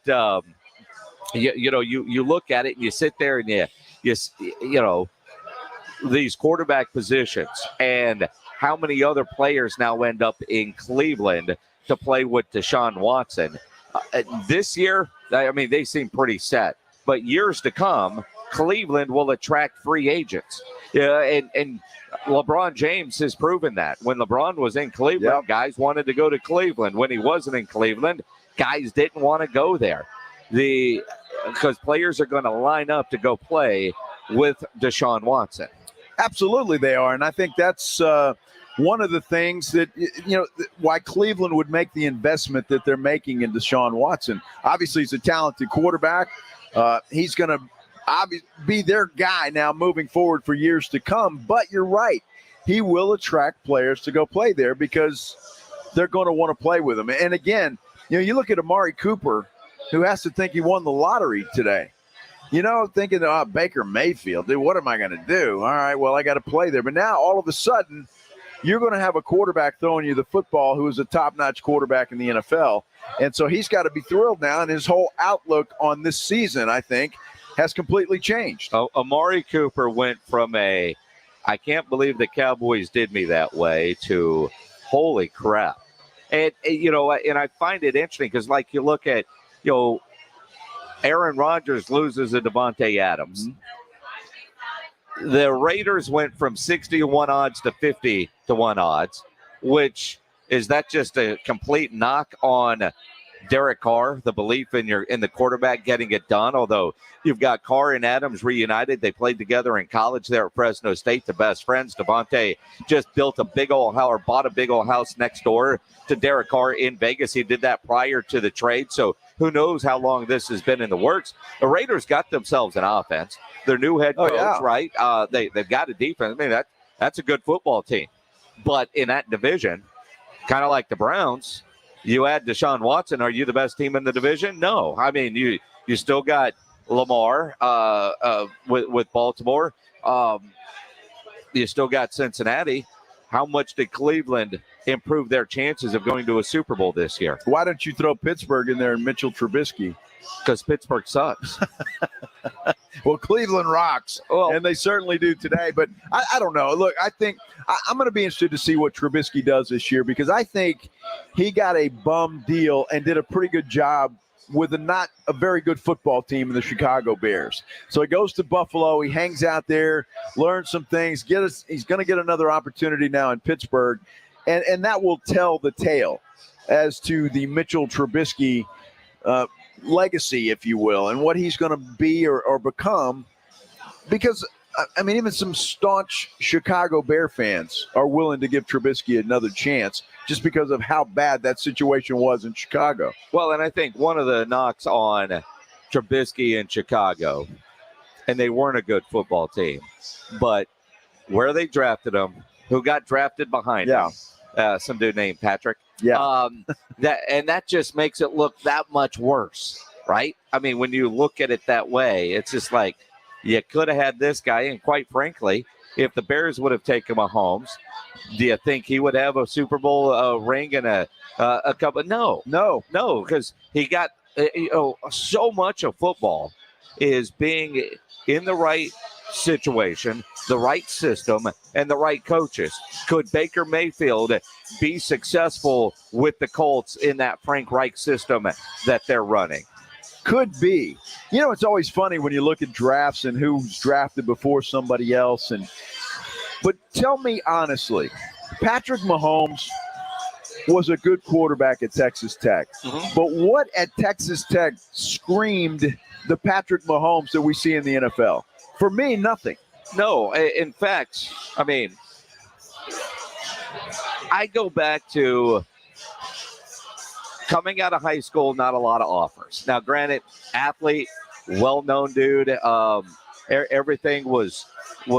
you look at it and you sit there and you know these quarterback positions and how many other players now end up in Cleveland to play with Deshaun Watson. This year, I mean, they seem pretty set. But years to come, Cleveland will attract free agents. Yeah, and LeBron James has proven that. When LeBron was in Cleveland, guys wanted to go to Cleveland. When he wasn't in Cleveland, guys didn't want to go there. Because players are going to line up to go play with Deshaun Watson. Absolutely they are. And I think that's one of the things that, why Cleveland would make the investment that they're making in Deshaun Watson. Obviously, he's a talented quarterback. He's going to be their guy now moving forward for years to come. But you're right. He will attract players to go play there because they're going to want to play with him. And again, you look at Amari Cooper, who has to think he won the lottery today. Thinking, Baker Mayfield, dude, what am I going to do? All right, well, I got to play there. But now all of a sudden, you're going to have a quarterback throwing you the football who is a top-notch quarterback in the NFL. And so he's got to be thrilled now. And his whole outlook on this season, I think, has completely changed. Oh, Amari Cooper went from I can't believe the Cowboys did me that way to holy crap. And I find it interesting because, like, you look at, Aaron Rodgers loses to Devontae Adams. Mm-hmm. The Raiders went from 60-1 odds to 50-1 odds, which is that just a complete knock on Derek Carr, the belief in the quarterback getting it done. Although you've got Carr and Adams reunited. They played together in college there at Fresno State, the best friends. Devontae just bought a big old house next door to Derek Carr in Vegas. He did that prior to the trade. So who knows how long this has been in the works. The Raiders got themselves an offense. Their new head coach, right? They've got a defense. I mean, that's a good football team. But in that division, kind of like the Browns, you add Deshaun Watson, are you the best team in the division? No. I mean, you still got Lamar with Baltimore. You still got Cincinnati. How much did Cleveland improve their chances of going to a Super Bowl this year? Why don't you throw Pittsburgh in there and Mitchell Trubisky? Because Pittsburgh sucks. Well, Cleveland rocks, and they certainly do today. But I don't know. Look, I think I'm going to be interested to see what Trubisky does this year because I think he got a bum deal and did a pretty good job with not a very good football team in the Chicago Bears. So he goes to Buffalo. He hangs out there, learns some things. He's going to get another opportunity now in Pittsburgh, and that will tell the tale as to the Mitchell Trubisky legacy, if you will, and what he's going to be or become. Because, I mean, even some staunch Chicago Bear fans are willing to give Trubisky another chance just because of how bad that situation was in Chicago. Well, and I think one of the knocks on Trubisky in Chicago, and they weren't a good football team, but where they drafted him, who got drafted behind him, some dude named Patrick. Yeah. That just makes it look that much worse, right? I mean, when you look at it that way, it's just like you could have had this guy, and quite frankly, if the Bears would have taken Mahomes, do you think he would have a Super Bowl ring and a cup? No, because he got so much of football is being in the right situation, the right system, and the right coaches. Could Baker Mayfield be successful with the Colts in that Frank Reich system that they're running? Could be. It's always funny when you look at drafts and who's drafted before somebody else. But tell me honestly, Patrick Mahomes was a good quarterback at Texas Tech. Mm-hmm. But what at Texas Tech screamed the Patrick Mahomes that we see in the NFL? For me, nothing. No, in fact, I mean, I go back to coming out of high school, not a lot of offers. Now, granted, athlete, well-known dude, everything was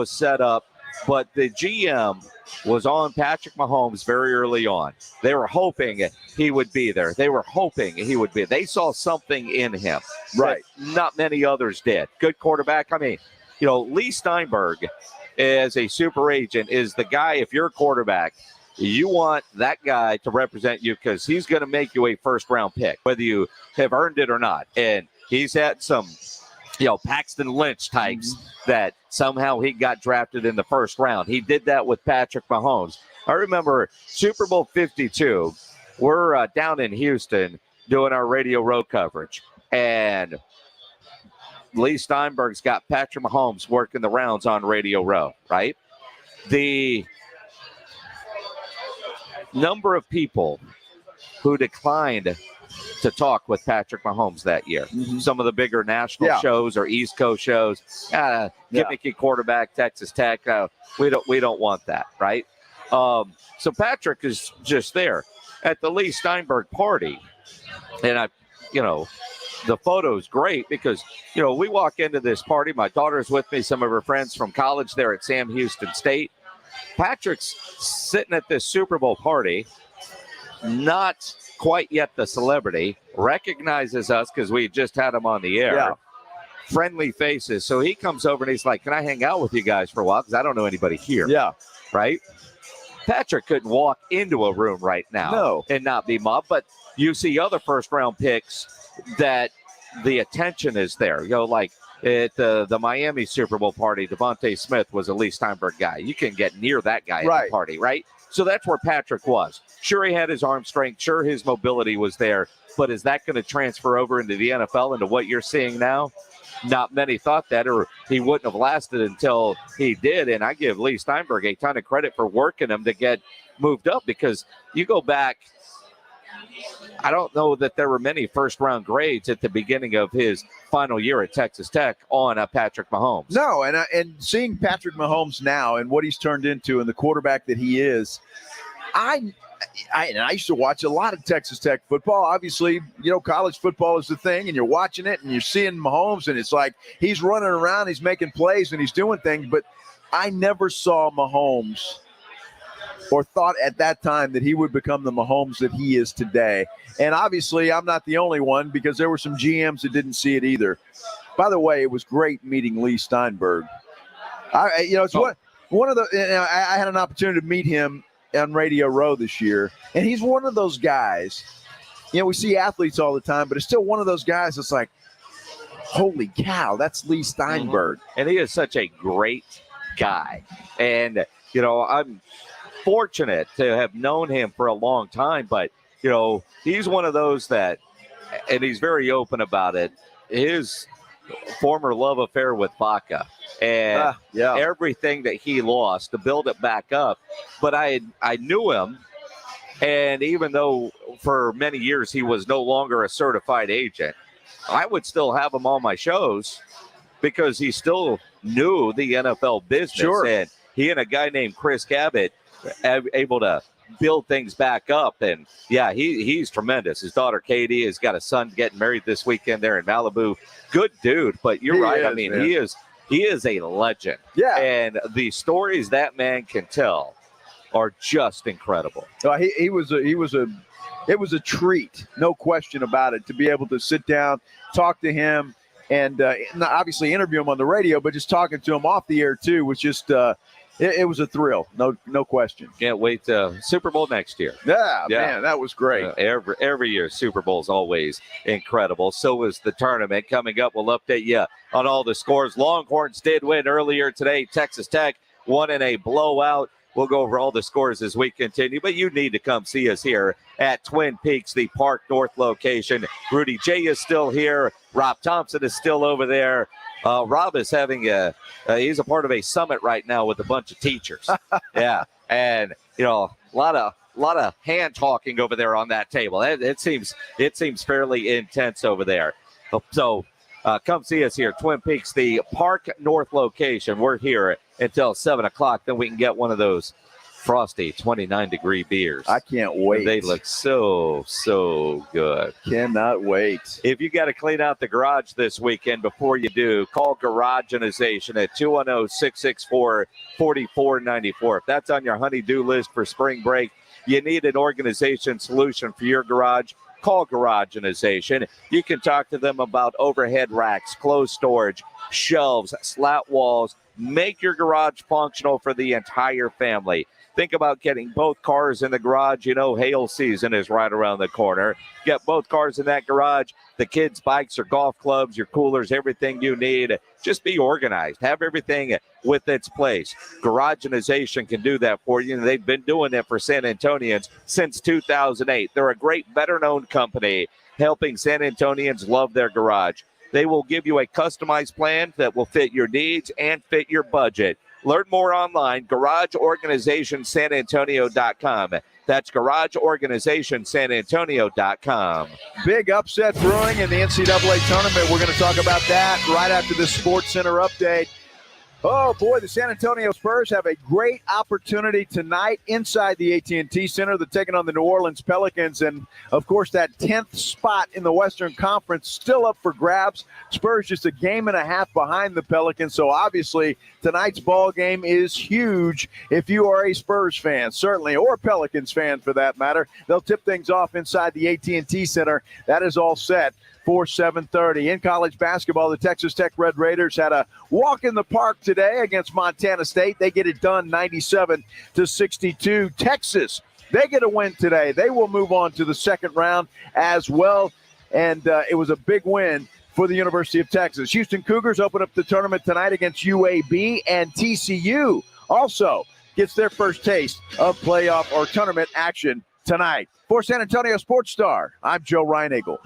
set up but the GM was on Patrick Mahomes very early on. They were hoping he would be there. They were hoping he would be. They saw something in him right? That not many others did. Good quarterback. I mean, Lee Steinberg as a super agent is the guy. If you're a quarterback, you want that guy to represent you because he's going to make you a first-round pick, whether you have earned it or not. And he's had some, Paxton Lynch types that somehow he got drafted in the first round. He did that with Patrick Mahomes. I remember Super Bowl 52. We're down in Houston doing our Radio Row coverage, and Lee Steinberg's got Patrick Mahomes working the rounds on Radio Row, right? The number of people who declined to talk with Patrick Mahomes that year. Some of the bigger national shows or East Coast shows, gimmicky quarterback, Texas Tech. We don't want that, right? So Patrick is just there at the Lee Steinberg party, and the photo's great because we walk into this party. My daughter's with me. Some of her friends from college there at Sam Houston State. Patrick's sitting at this Super Bowl party, not quite yet the celebrity, recognizes us because we just had him on the air. Friendly faces. So he comes over and he's like, can I hang out with you guys for a while? Because I don't know anybody here. Right? Patrick couldn't walk into a room right now and not be mobbed. But you see other first-round picks that the attention is there. Like at the Miami Super Bowl party, Devontae Smith was a Lee Steinberg guy. You can get near that guy at the party, right? So that's where Patrick was. Sure, he had his arm strength. Sure, his mobility was there. But is that going to transfer over into the NFL, into what you're seeing now? Not many thought that, or he wouldn't have lasted until he did. And I give Lee Steinberg a ton of credit for working him to get moved up, because you go back, I don't know that there were many first-round grades at the beginning of his final year at Texas Tech on Patrick Mahomes. No, and seeing Patrick Mahomes now and what he's turned into and the quarterback that he is, I used to watch a lot of Texas Tech football. Obviously, college football is the thing, and you're watching it, and you're seeing Mahomes, and it's like he's running around, he's making plays, and he's doing things. But I never saw Mahomes or thought at that time that he would become the Mahomes that he is today. And obviously, I'm not the only one, because there were some GMs that didn't see it either. By the way, it was great meeting Lee Steinberg. It's one of the. I had an opportunity to meet him on Radio Row this year, and he's one of those guys. We see athletes all the time, but it's still one of those guys that's like, holy cow, that's Lee Steinberg. And he is such a great guy. And, I'm fortunate to have known him for a long time, but, he's one of those that, and he's very open about it, his former love affair with vodka and everything that he lost to build it back up. But I knew him, and even though for many years he was no longer a certified agent, I would still have him on my shows because he still knew the NFL business. And he and a guy named Chris Cabot able to build things back up. And he's tremendous. His daughter Katie has got a son getting married this weekend there in Malibu. Good dude. But you're right. He is a legend. And the stories that man can tell are just incredible. It was a treat, no question about it, to be able to sit down, talk to him, and obviously interview him on the radio, but just talking to him off the air too was just it was a thrill, no question. Can't wait to Super Bowl next year. Man, that was great. Every year, Super Bowl is always incredible. So is the tournament. Coming up, we'll update you on all the scores. Longhorns did win earlier today. Texas Tech won in a blowout. We'll go over all the scores as we continue, but you need to come see us here at Twin Peaks, the Park North location. Rudy J is still here. Rob Thompson is still over there. Rob is having he's a part of a summit right now with a bunch of teachers. And a lot of hand talking over there on that table. It seems fairly intense over there. So come see us here, Twin Peaks, the Park North location. We're here until 7 o'clock. Then we can get one of those frosty 29-degree beers. I can't wait. They look so good. Cannot wait. If you got to clean out the garage this weekend, before you do, call Garageization at 210-664-4494. If that's on your honey-do list for spring break, you need an organization solution for your garage, call Garageization. You can talk to them about overhead racks, closed storage, shelves, slat walls. Make your garage functional for the entire family. Think about getting both cars in the garage. You know, hail season is right around the corner. Get both cars in that garage. The kids' bikes or golf clubs, your coolers, everything you need. Just be organized. Have everything with its place. Garageization can do that for you, and they've been doing it for San Antonians since 2008. They're a great, better-known company helping San Antonians love their garage. They will give you a customized plan that will fit your needs and fit your budget. Learn more online, GarageOrganizationSanAntonio.com. That's GarageOrganizationSanAntonio.com. Big upset brewing in the NCAA tournament. We're going to talk about that right after this Sports Center update. Oh, boy, the San Antonio Spurs have a great opportunity tonight inside the AT&T Center. They're taking on the New Orleans Pelicans. And, of course, that 10th spot in the Western Conference still up for grabs. Spurs just a game and a half behind the Pelicans. So, obviously, tonight's ball game is huge if you are a Spurs fan, certainly, or Pelicans fan for that matter. They'll tip things off inside the AT&T Center. That is all set for 7:30. In college basketball, the Texas Tech Red Raiders had a walk in the park today against Montana State. They get it done 97-62. Texas, they get a win today. They will move on to the second round as well, and it was a big win for the University of Texas. Houston Cougars open up the tournament tonight against UAB, and TCU also gets their first taste of playoff or tournament action tonight. For San Antonio Sports Star, I'm Joe Reinagle.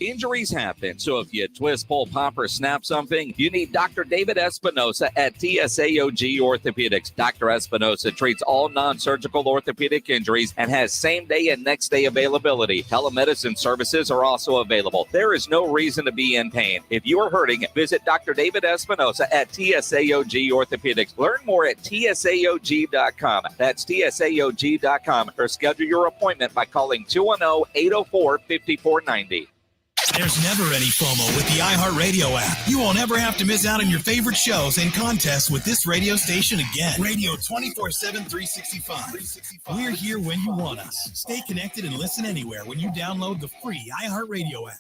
Injuries happen, so if you twist, pull, pop, or snap something, you need Dr. David Espinosa at TSAOG Orthopedics. Dr. Espinosa treats all non-surgical orthopedic injuries and has same-day and next-day availability. Telemedicine services are also available. There is no reason to be in pain. If you are hurting, visit Dr. David Espinosa at TSAOG Orthopedics. Learn more at TSAOG.com. That's TSAOG.com, or schedule your appointment by calling 210-804-5490. There's never any FOMO with the iHeartRadio app. You won't ever have to miss out on your favorite shows and contests with this radio station again. Radio 24/7, 365. We're here when you want us. Stay connected and listen anywhere when you download the free iHeartRadio app.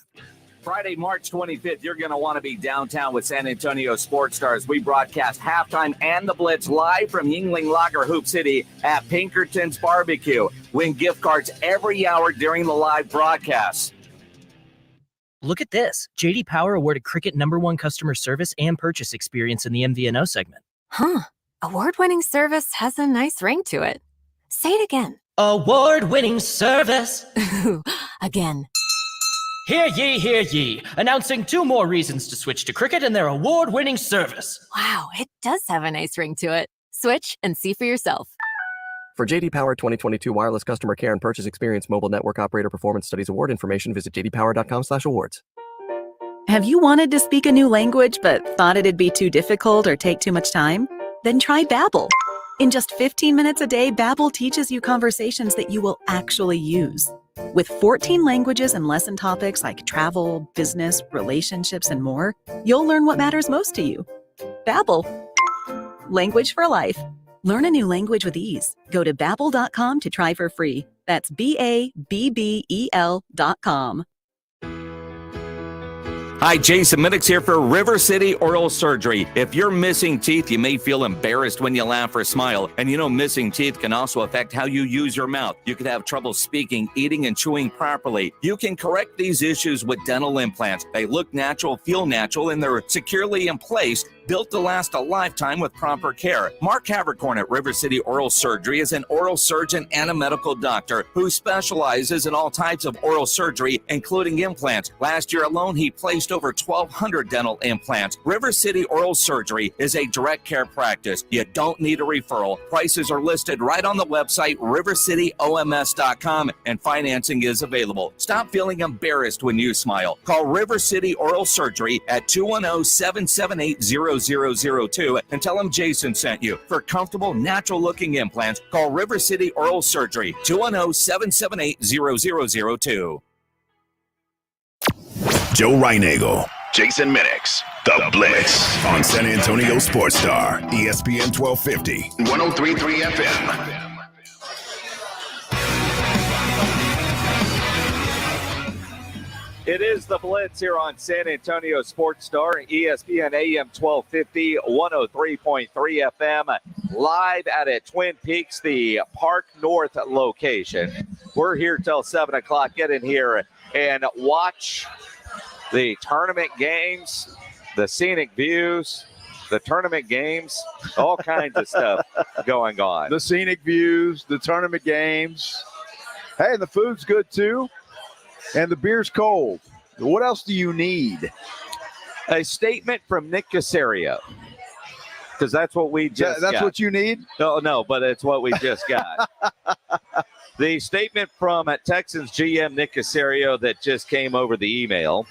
Friday, March 25th, you're going to want to be downtown with San Antonio Sports Stars. We broadcast halftime and the Blitz live from Yuengling Lager Hoop City at Pinkerton's Barbecue. Win gift cards every hour during the live broadcast. Look at this. J.D. Power awarded Cricket #1 customer service and purchase experience in the MVNO segment. Huh. Award-winning service has a nice ring to it. Say it again. Award-winning service. Again. Hear ye, hear ye. Announcing 2 more reasons to switch to Cricket and their award-winning service. Wow, it does have a nice ring to it. Switch and see for yourself. For J.D. Power 2022 wireless customer care and purchase experience mobile network operator performance studies award information, visit jdpower.com/awards. Have you wanted to speak a new language but thought it'd be too difficult or take too much time? Then try Babbel. In just 15 minutes a day, Babbel teaches you conversations that you will actually use. With 14 languages and lesson topics like travel, business, relationships, and more, you'll learn what matters most to you. Babbel. Language for life. Learn a new language with ease. Go to Babbel.com to try for free. That's BABBEL.com. Hi, Jason Minix here for River City Oral Surgery. If you're missing teeth, you may feel embarrassed when you laugh or smile. And you know, missing teeth can also affect how you use your mouth. You could have trouble speaking, eating, and chewing properly. You can correct these issues with dental implants. They look natural, feel natural, and they're securely in place, built to last a lifetime with proper care. Mark Havercorn at River City Oral Surgery is an oral surgeon and a medical doctor who specializes in all types of oral surgery, including implants. Last year alone, he placed over 1,200 dental implants. River City Oral Surgery is a direct care practice. You don't need a referral. Prices are listed right on the website, rivercityoms.com, and financing is available. Stop feeling embarrassed when you smile. Call River City Oral Surgery at 210-778-00 0002 and tell them Jason sent you. For comfortable, natural-looking implants, call River City Oral Surgery, 210-778-0002. Joe Reinagel, Jason Minix, The Blitz on San Antonio Sports Star, ESPN 1250, 103.3 FM. It is The Blitz here on San Antonio Sports Star, ESPN AM 1250, 103.3 FM, live at Twin Peaks, the Park North location. We're here till 7 o'clock. Get in here and watch the tournament games, the scenic views, the tournament games, all kinds of stuff going on. The scenic views, the tournament games. Hey, and the food's good too. And the beer's cold. What else do you need? A statement from Nick Caserio. Because that's what we just got. That's what you need? No, but it's what we just got. The statement from Texans GM Nick Caserio that just came over the email.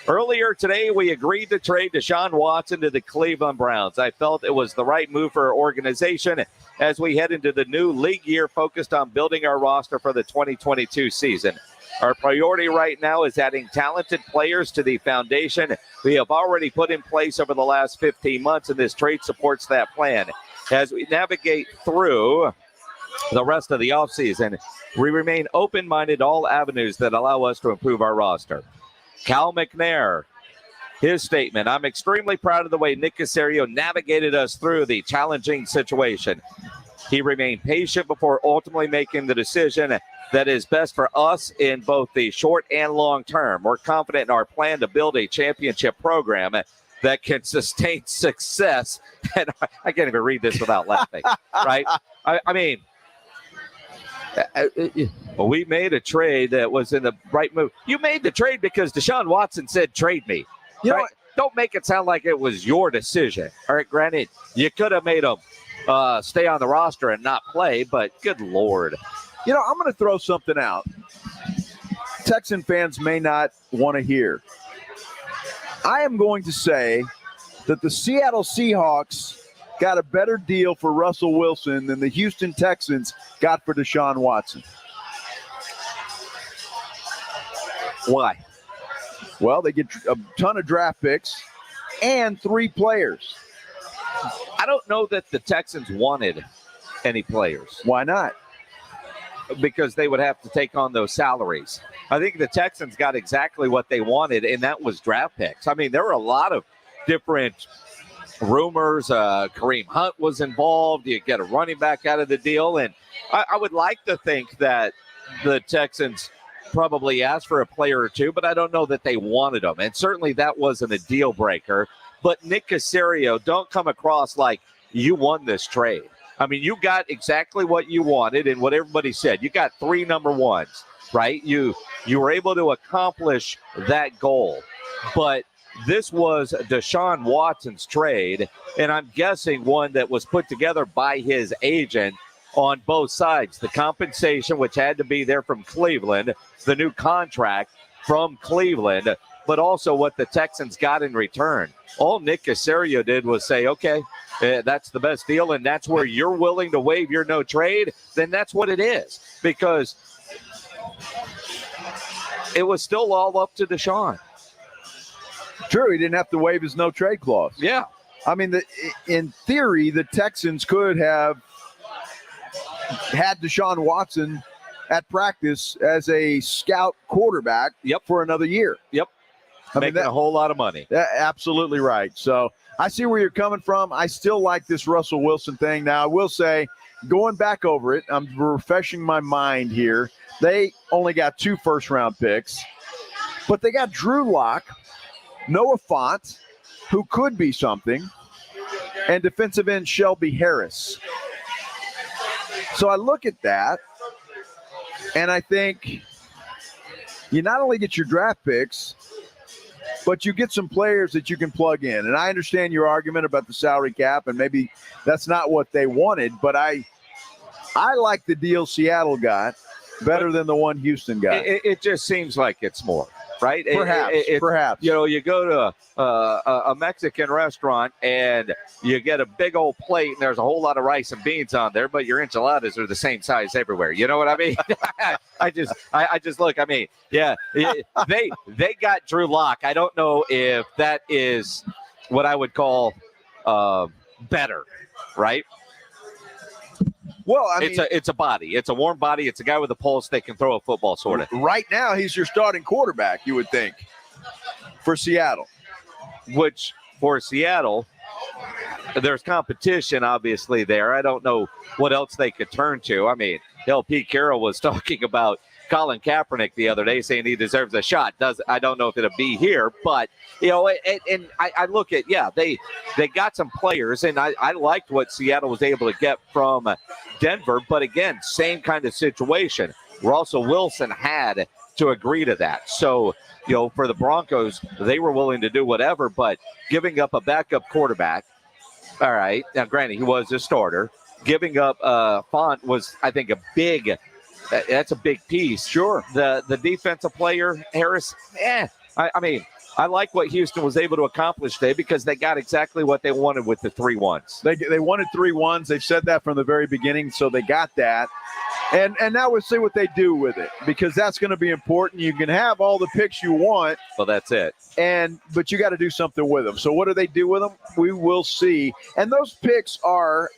Earlier today, we agreed to trade Deshaun Watson to the Cleveland Browns. I felt it was the right move for our organization as we head into the new league year focused on building our roster for the 2022 season. Our priority right now is adding talented players to the foundation we have already put in place over the last 15 months, and this trade supports that plan. As we navigate through the rest of the offseason, we remain open-minded to all avenues that allow us to improve our roster. Cal McNair, his statement, I'm extremely proud of the way Nick Caserio navigated us through the challenging situation. He remained patient before ultimately making the decision that is best for us in both the short and long term. We're confident in our plan to build a championship program that can sustain success. And I can't even read this without laughing, right? I mean, we made a trade that was in the right move. You made the trade because Deshaun Watson said, trade me. You know, don't make it sound like it was your decision. All right, granted, you could have made him stay on the roster and not play, but good Lord. You know, I'm going to throw something out. Texan fans may not want to hear. I am going to say that the Seattle Seahawks got a better deal for Russell Wilson than the Houston Texans got for Deshaun Watson. Why? Well, they get a ton of draft picks and 3 players. I don't know that the Texans wanted any players. Why not? Because they would have to take on those salaries. I think the Texans got exactly what they wanted, and that was draft picks. I mean, there were a lot of different rumors. Kareem Hunt was involved. You get a running back out of the deal. And I would like to think that the Texans probably asked for a player or two, but I don't know that they wanted them. And certainly that wasn't a deal breaker. But Nick Caserio, don't come across like you won this trade. I mean, you got exactly what you wanted and what everybody said. You got 3 number ones, right? You were able to accomplish that goal. But this was Deshaun Watson's trade, and I'm guessing one that was put together by his agent on both sides. The compensation, which had to be there from Cleveland, the new contract from Cleveland, but also what the Texans got in return. All Nick Caserio did was say, okay, that's the best deal, and that's where you're willing to waive your no trade, then that's what it is. Because it was still all up to Deshaun. True, he didn't have to waive his no trade clause. Yeah. I mean, in theory, the Texans could have had Deshaun Watson at practice as a scout quarterback for another year. Yep. Making a whole lot of money. Absolutely right. So I see where you're coming from. I still like this Russell Wilson thing. Now, I will say, going back over it, I'm refreshing my mind here. They only got 2 first-round picks, but they got Drew Lock, Noah Fant, who could be something, and defensive end Shelby Harris. So I look at that, and I think you not only get your draft picks, but you get some players that you can plug in. And I understand your argument about the salary cap, and maybe that's not what they wanted, but I like the deal Seattle got better than the one Houston got. It just seems like it's more. right? Perhaps. You know, you go to a Mexican restaurant and you get a big old plate and there's a whole lot of rice and beans on there, but your enchiladas are the same size everywhere. You know what I mean? I just look. I mean, yeah, they got Drew Lock. I don't know if that is what I would call better, right? Well, I mean, it's a body. It's a warm body. It's a guy with a pulse that can throw a football, sort of. Right now, he's your starting quarterback, you would think, for Seattle. Which, for Seattle, there's competition, obviously, there. I don't know what else they could turn to. I mean, Pete Carroll was talking about Colin Kaepernick the other day, saying he deserves a shot. I don't know if it'll be here, but, you know, and I look at, they got some players, and I liked what Seattle was able to get from Denver, but again, same kind of situation. Russell Wilson had to agree to that. So, you know, for the Broncos, they were willing to do whatever, but giving up a backup quarterback, all right, now granted, he was a starter. Giving up Font was, I think, that's a big piece. Sure. The defensive player, Harris, I mean, I like what Houston was able to accomplish today because they got exactly what they wanted with the 3-1s. They wanted 3-1s. They've said that from the very beginning, so they got that. And now we'll see what they do with it, because that's going to be important. You can have all the picks you want. Well, that's it. But you got to do something with them. So what do they do with them? We will see. And those picks are,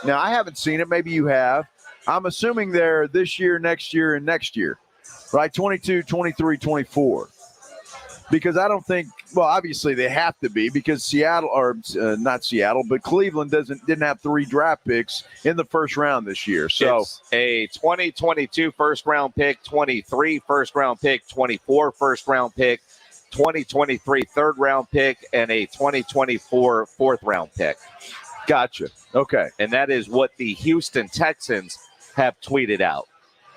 now I haven't seen it. Maybe you have. I'm assuming they're this year, next year, and next year, right? 22, 23, 24. Because I don't think, well, obviously they have to be, because Seattle, or not Seattle, but Cleveland didn't have 3 draft picks in the first round this year. So it's a 2022 first round pick, 23 first round pick, 24 first round pick, 2023 third round pick, and a 2024 fourth round pick. Gotcha. Okay. And that is what the Houston Texans have tweeted out.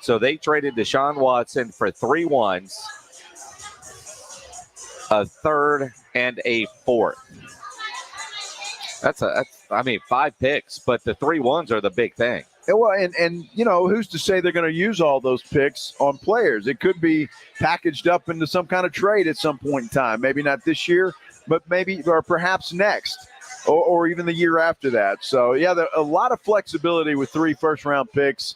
So they traded Deshaun Watson for 3 1s, a third, and a fourth. That's 5 picks, but the 3 1s are the big thing. Well, and you know, who's to say they're going to use all those picks on players? It could be packaged up into some kind of trade at some point in time. Maybe not this year, but maybe or perhaps next. Or even the year after that. So, yeah, a lot of flexibility with 3 first-round picks.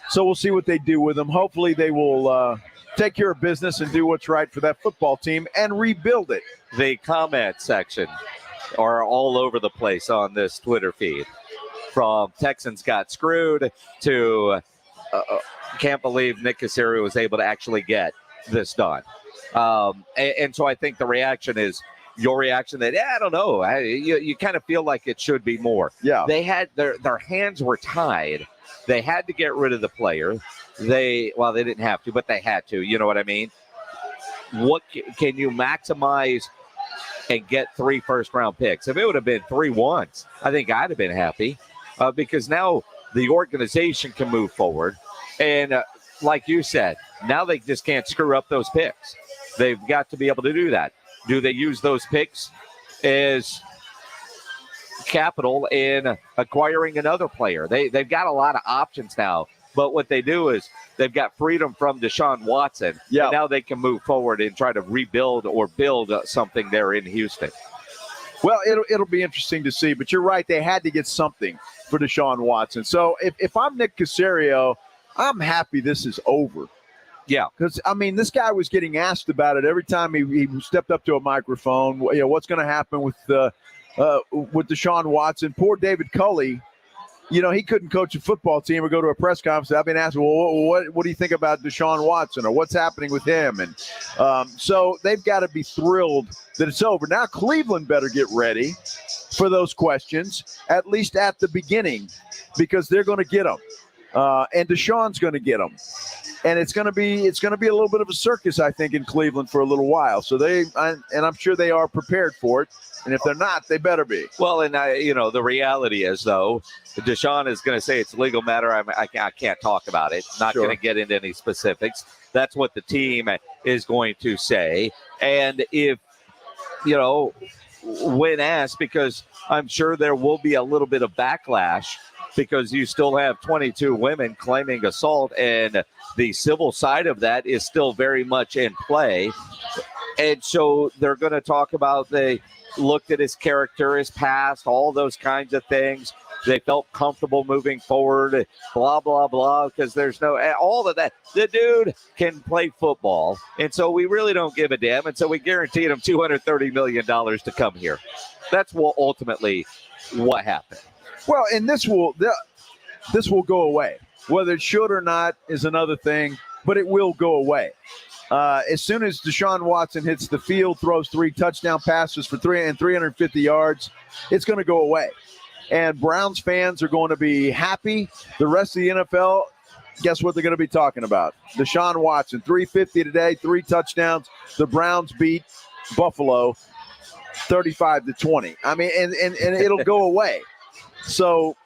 So we'll see what they do with them. Hopefully they will take care of business and do what's right for that football team and rebuild it. The comment section are all over the place on this Twitter feed. From Texans got screwed to can't believe Nick Caserio was able to actually get this done. And so I think the reaction is, your reaction that, I don't know. You kind of feel like it should be more. Yeah. They had their hands were tied. They had to get rid of the player. They didn't have to, but they had to. You know what I mean? What can you maximize and get 3 first-round picks? If it would have been 3 1s, I think I'd have been happy because now the organization can move forward. And like you said, now they just can't screw up those picks. They've got to be able to do that. Do they use those picks as capital in acquiring another player? They've got a lot of options now, but what they do is they've got freedom from Deshaun Watson. Yeah. And now they can move forward and try to rebuild or build something there in Houston. Well, it'll be interesting to see, but you're right. They had to get something for Deshaun Watson. So if I'm Nick Caserio, I'm happy this is over. Yeah, because I mean, this guy was getting asked about it every time he stepped up to a microphone. You know, what's going to happen with Deshaun Watson? Poor David Culley. You know, he couldn't coach a football team or go to a press conference. I've been asked, well, what do you think about Deshaun Watson or what's happening with him? And so they've got to be thrilled that it's over. Now Cleveland better get ready for those questions, at least at the beginning, because they're going to get them, and Deshaun's going to get them. And it's going to be a little bit of a circus, I think, in Cleveland for a little while. So I'm sure they are prepared for it. And if they're not, they better be. Well, and the reality is, though, Deshaun is going to say it's a legal matter. I can't talk about it. Not going to get into any specifics. That's what the team is going to say. And if, when asked, because I'm sure there will be a little bit of backlash because you still have 22 women claiming assault, and the civil side of that is still very much in play. And so they're going to talk about, they looked at his character, his past, all those kinds of things. They felt comfortable moving forward, blah, blah, blah, because there's no, all of that. The dude can play football, and so we really don't give a damn, and so we guaranteed him $230 million to come here. That's ultimately what happened. Well, and this will go away. Whether it should or not is another thing, but it will go away. As soon as Deshaun Watson hits the field, throws 3 touchdown passes for 350 yards, it's going to go away. And Browns fans are going to be happy. The rest of the NFL, guess what they're going to be talking about? Deshaun Watson, 350 today, 3 touchdowns. The Browns beat Buffalo 35-20. I mean, and it'll go away. So,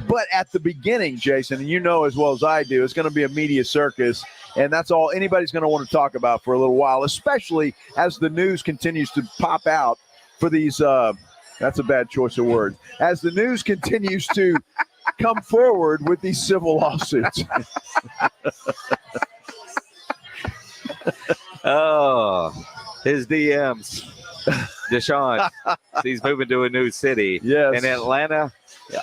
but at the beginning, Jason, and you know as well as I do, it's going to be a media circus. And that's all anybody's going to want to talk about for a little while, especially as the news continues to pop out for these that's a bad choice of words. As the news continues to come forward with these civil lawsuits. Oh, his DMs. Deshaun, he's moving to a new city. Yes. And Atlanta,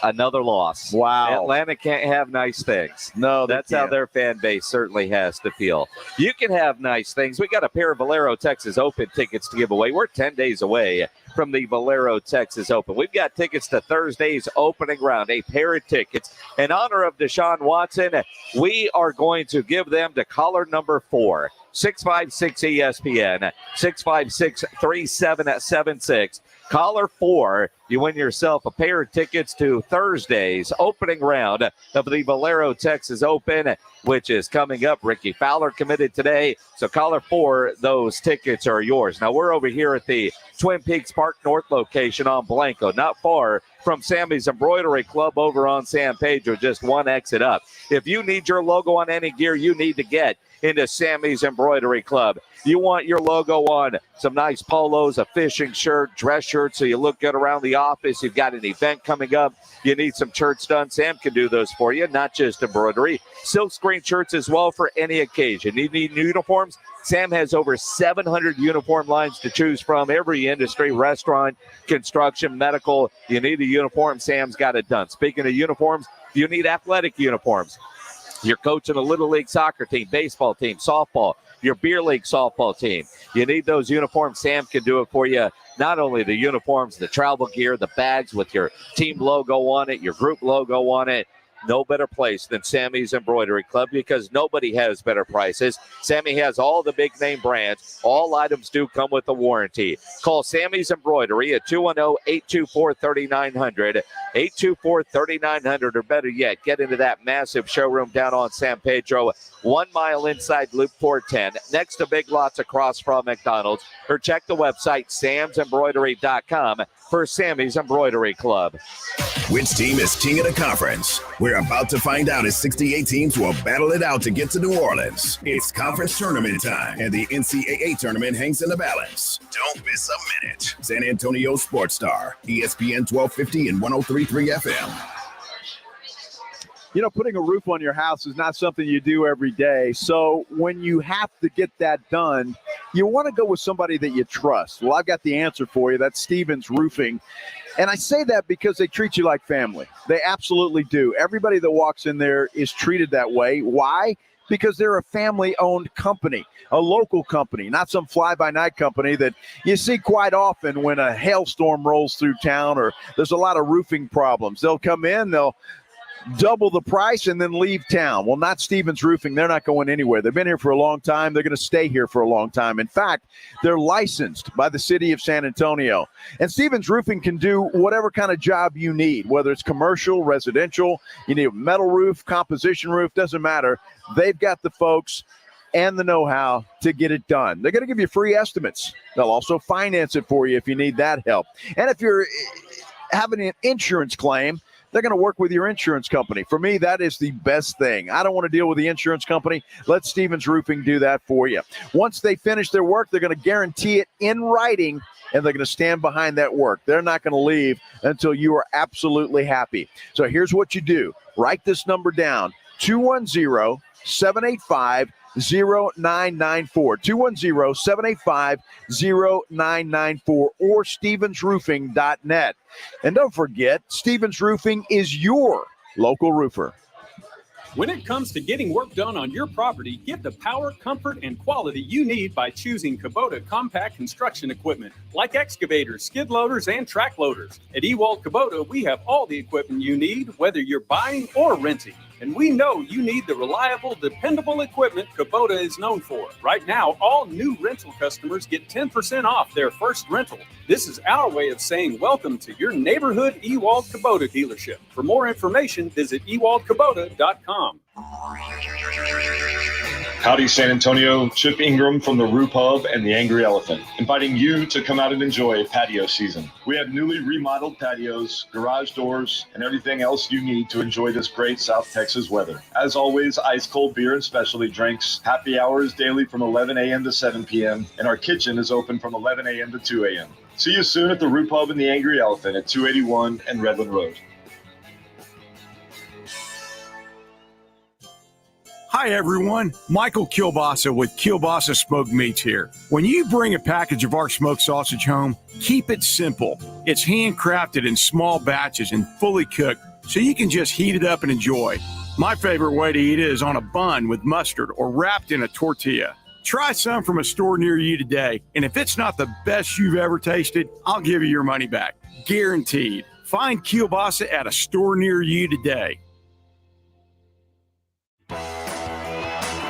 another loss. Wow. Atlanta can't have nice things. No, that's how their fan base certainly has to feel. You can have nice things. We got a pair of Valero Texas Open tickets to give away. We're 10 days away from the Valero Texas Open. We've got tickets to Thursday's opening round, a pair of tickets. In honor of Deshaun Watson, we are going to give them to caller number 4. 656-ESPN, 656-3776. Caller 4, you win yourself a pair of tickets to Thursday's opening round of the Valero Texas Open, which is coming up. Ricky Fowler committed today. So caller 4, those tickets are yours. Now we're over here at the Twin Peaks Park North location on Blanco, not far from Sammy's Embroidery Club over on San Pedro, just one exit up. If you need your logo on any gear, you need to get into Sammy's Embroidery Club. You want your logo on some nice polos, a fishing shirt, dress shirt, so you look good around the office. You've got an event coming up. You need some shirts done. Sam can do those for you, not just embroidery. Silk screen shirts as well for any occasion. You need new uniforms? Sam has over 700 uniform lines to choose from. Every industry, restaurant, construction, medical. You need a uniform, Sam's got it done. Speaking of uniforms, you need athletic uniforms. You're coaching a Little League soccer team, baseball team, softball, your beer league softball team. You need those uniforms. Sam can do it for you. Not only the uniforms, the travel gear, the bags with your team logo on it, your group logo on it. No better place than Sammy's Embroidery Club because nobody has better prices. Sammy has all the big name brands. All items do come with a warranty. Call Sammy's Embroidery at 210-824-3900. 824-3900, or better yet, get into that massive showroom down on San Pedro, 1 mile inside Loop 410, next to Big Lots across from McDonald's, or check the website samsembroidery.com for Sammy's Embroidery Club. Which team is king of the conference? We're about to find out as 68 teams will battle it out to get to New Orleans. It's conference tournament time, and the NCAA tournament hangs in the balance. Don't miss a minute. San Antonio Sports Star, ESPN 1250 and 103.3 FM. You know, putting a roof on your house is not something you do every day. So when you have to get that done, you want to go with somebody that you trust. Well, I've got the answer for you. That's Stevens Roofing. And I say that because they treat you like family. They absolutely do. Everybody that walks in there is treated that way. Why? Because they're a family-owned company, a local company, not some fly-by-night company that you see quite often when a hailstorm rolls through town or there's a lot of roofing problems. They'll come in, they'll double the price and then leave town. Well, not Stevens Roofing. They're not going anywhere. They've been here for a long time. They're going to stay here for a long time. In fact, they're licensed by the city of San Antonio. And Stevens Roofing can do whatever kind of job you need, whether it's commercial, residential, you need a metal roof, composition roof, doesn't matter. They've got the folks and the know-how to get it done. They're going to give you free estimates. They'll also finance it for you if you need that help. And if you're having an insurance claim, they're going to work with your insurance company. For me, that is the best thing. I don't want to deal with the insurance company. Let Stevens Roofing do that for you. Once they finish their work, they're going to guarantee it in writing, and they're going to stand behind that work. They're not going to leave until you are absolutely happy. So here's what you do. Write this number down, 210-785-0994. 210-785-0994 or stevensroofing.net. And don't forget, Stevens Roofing is your local roofer. When it comes to getting work done on your property, get the power, comfort, and quality you need by choosing Kubota compact construction equipment, like excavators, skid loaders, and track loaders. At Ewald Kubota, we have all the equipment you need, whether you're buying or renting. And we know you need the reliable, dependable equipment Kubota is known for. Right now, all new rental customers get 10% off their first rental. This is our way of saying welcome to your neighborhood Ewald Kubota dealership. For more information, visit ewaldkubota.com. Howdy, San Antonio. Chip Ingram from the Roo Pub and the Angry Elephant, inviting you to come out and enjoy patio season. We have newly remodeled patios, garage doors, and everything else you need to enjoy this great South Texas weather. As always, ice cold beer and specialty drinks. Happy hours daily from 11 a.m. to 7 p.m. And our kitchen is open from 11 a.m. to 2 a.m. See you soon at the Roo Pub and the Angry Elephant at 281 and Redland Road. Hi, everyone. Michael Kielbasa with Kielbasa Smoked Meats here. When you bring a package of our smoked sausage home, keep it simple. It's handcrafted in small batches and fully cooked, so you can just heat it up and enjoy. My favorite way to eat it is on a bun with mustard or wrapped in a tortilla. Try some from a store near you today, and if it's not the best you've ever tasted, I'll give you your money back. Guaranteed. Find Kielbasa at a store near you today.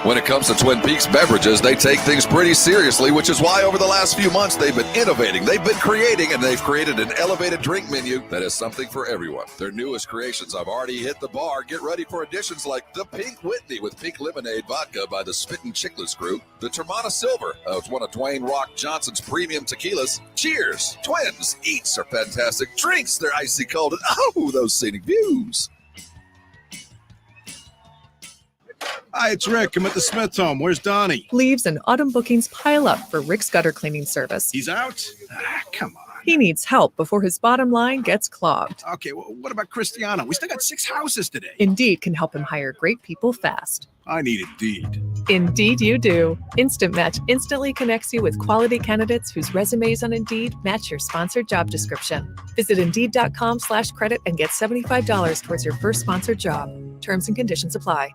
When it comes to Twin Peaks beverages, they take things pretty seriously, which is why over the last few months they've been innovating, they've been creating, and they've created an elevated drink menu that is something for everyone. Their newest creations have already hit the bar. Get ready for additions like the Pink Whitney with Pink Lemonade Vodka by the Spittin' Chicklets Group, the Termana Silver of one of Dwayne Rock Johnson's premium tequilas. Cheers! Twins! Eats are fantastic. Drinks, they're icy cold. And oh, those scenic views. Hi, it's Rick. I'm at the Smith home. Where's Donnie? Leaves and autumn bookings pile up for Rick's gutter cleaning service. He's out? Come on. He needs help before his bottom line gets clogged. Okay, well, what about Cristiano? We still got 6 houses today. Indeed can help him hire great people fast. I need Indeed. Indeed you do. Instant Match instantly connects you with quality candidates whose resumes on Indeed match your sponsored job description. Visit Indeed.com/credit and get $75 towards your first sponsored job. Terms and conditions apply.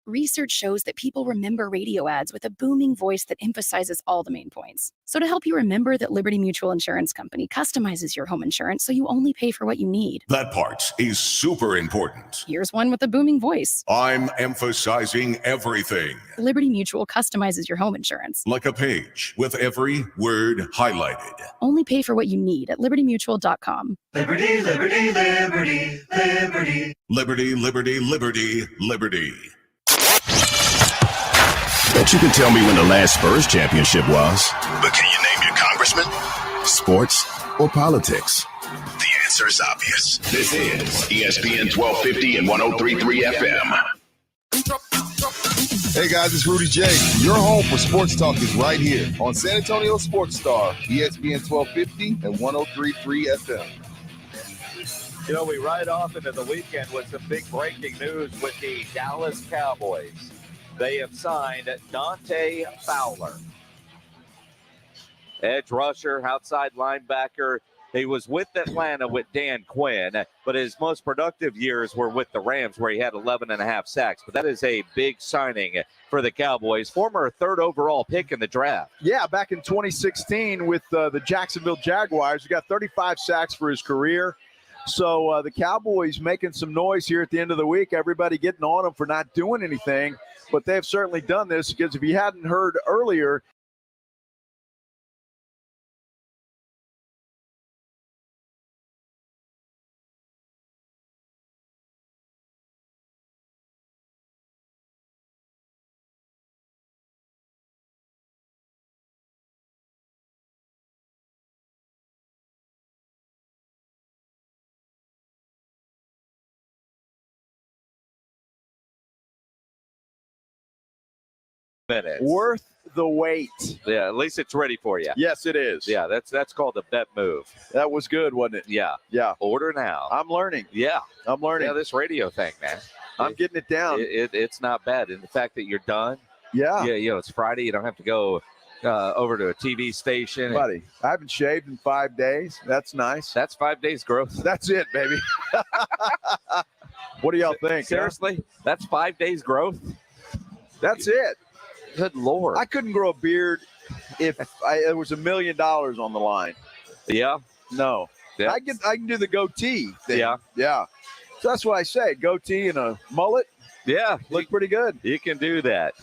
Research shows that people remember radio ads with a booming voice that emphasizes all the main points. So to help you remember that Liberty Mutual Insurance Company customizes your home insurance so you only pay for what you need. That part is super important. Here's one with a booming voice. I'm emphasizing everything. Liberty Mutual customizes your home insurance. Like a page with every word highlighted. Only pay for what you need at libertymutual.com. Liberty, liberty, liberty, liberty. Liberty, liberty, liberty, liberty. Bet you can tell me when the last Spurs championship was. But can you name your congressman? Sports or politics? The answer is obvious. This is ESPN 1250 and 103.3 FM. Hey guys, it's Rudy J. Your home for sports talk is right here on San Antonio Sports Star, ESPN 1250 and 103.3 FM. You know, we ride off into the weekend with some big breaking news with the Dallas Cowboys. They have signed Dante Fowler, edge rusher, outside linebacker. He was with Atlanta with Dan Quinn, but his most productive years were with the Rams, where he had 11.5 sacks. But that is a big signing for the Cowboys. Former 3rd overall pick in the draft. Yeah, back in 2016 with the Jacksonville Jaguars. He got 35 sacks for his career. So the Cowboys making some noise here at the end of the week. Everybody getting on them for not doing anything. But they've certainly done this, because if you hadn't heard earlier, minutes. Worth the wait. Yeah, at least it's ready for you. Yes, it is. Yeah, that's called a bet move. That was good, wasn't it? Yeah. Yeah. Order now. I'm learning. Yeah. I'm learning. Yeah, this radio thing, man. I'm getting it down. It's not bad. And the fact that you're done. Yeah. Yeah, it's Friday. You don't have to go over to a TV station. Buddy, I haven't shaved in 5 days. That's nice. That's 5 days growth. That's it, baby. What do y'all think? Seriously? That's 5 days growth? That's it. Good Lord. I couldn't grow a beard if there was $1 million on the line. Yeah. No. Yeah. I can do the goatee thing. Yeah. Yeah. So that's what I say. Goatee and a mullet. Yeah. Look pretty good. You can do that.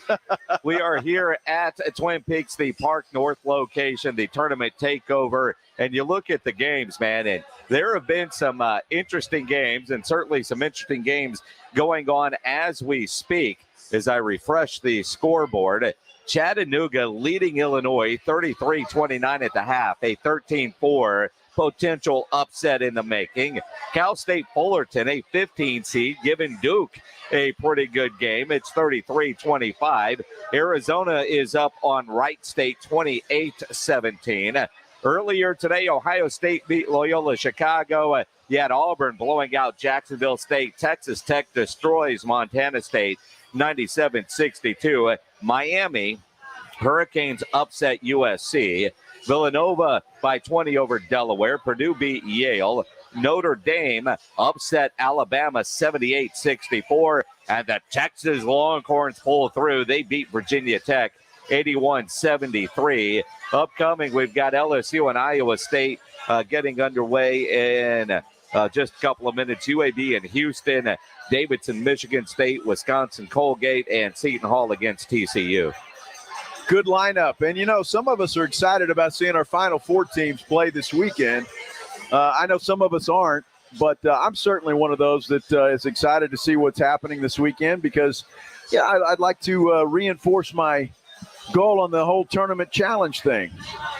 We are here at Twin Peaks, the Park North location, the tournament takeover. And you look at the games, man, and there have been some interesting games and certainly some interesting games going on as we speak. As I refresh the scoreboard, Chattanooga leading Illinois 33-29 at the half, a 13-4 potential upset in the making. Cal State Fullerton, a 15 seed, giving Duke a pretty good game. It's 33-25. Arizona is up on Wright State 28-17. Earlier today, Ohio State beat Loyola Chicago. You had Auburn blowing out Jacksonville State. Texas Tech destroys Montana State 97-62. Miami Hurricanes upset USC. Villanova by 20 over Delaware. Purdue beat Yale. Notre Dame upset Alabama 78-64. And the Texas Longhorns pull through. They beat Virginia Tech 81-73. Upcoming, we've got LSU and Iowa State getting underway in just a couple of minutes. UAB in Houston, Davidson, Michigan State, Wisconsin, Colgate, and Seton Hall against TCU. Good lineup. And, some of us are excited about seeing our Final Four teams play this weekend. I know some of us aren't, but I'm certainly one of those that is excited to see what's happening this weekend because, I'd like to reinforce my goal on the whole tournament challenge thing.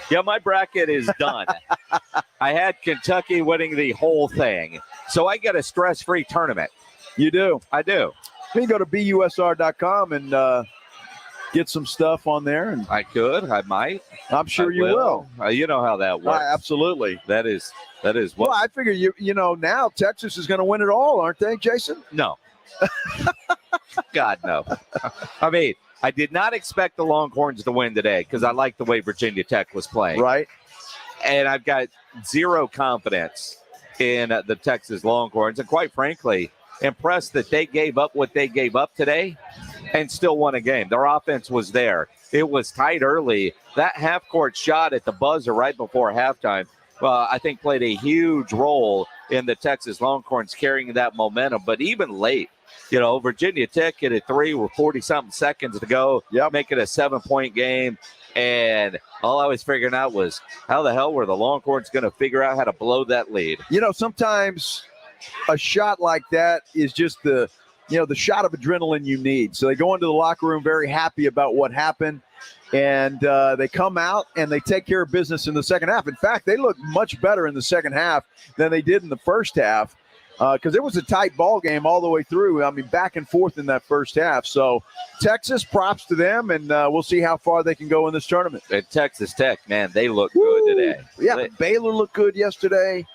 Yeah, my bracket is done. I had Kentucky winning the whole thing. So I get a stress-free tournament. You do? I do. You can go to busr.com and get some stuff on there. And I could. I might. I'm sure you will. You know how that works. Absolutely. That is what. Well, I figure now Texas is going to win it all, aren't they, Jason? No. God, no. I mean, I did not expect the Longhorns to win today because I like the way Virginia Tech was playing. Right. And I've got zero confidence in the Texas Longhorns. And quite frankly, impressed that they gave up what they gave up today and still won a game. Their offense was there. It was tight early. That half-court shot at the buzzer right before halftime, I think played a huge role in the Texas Longhorns carrying that momentum. But even late, Virginia Tech hit a three with 40-something seconds to go, make it a 7-point game. And all I was figuring out was how the hell were the Longhorns going to figure out how to blow that lead? Sometimes a shot like that is just the shot of adrenaline you need. So they go into the locker room very happy about what happened, and they come out and they take care of business in the second half. In fact, they look much better in the second half than they did in the first half because it was a tight ball game all the way through. I mean, back and forth in that first half. So Texas, props to them, and we'll see how far they can go in this tournament. And Texas Tech, man, they look good today. Yeah, Baylor looked good yesterday.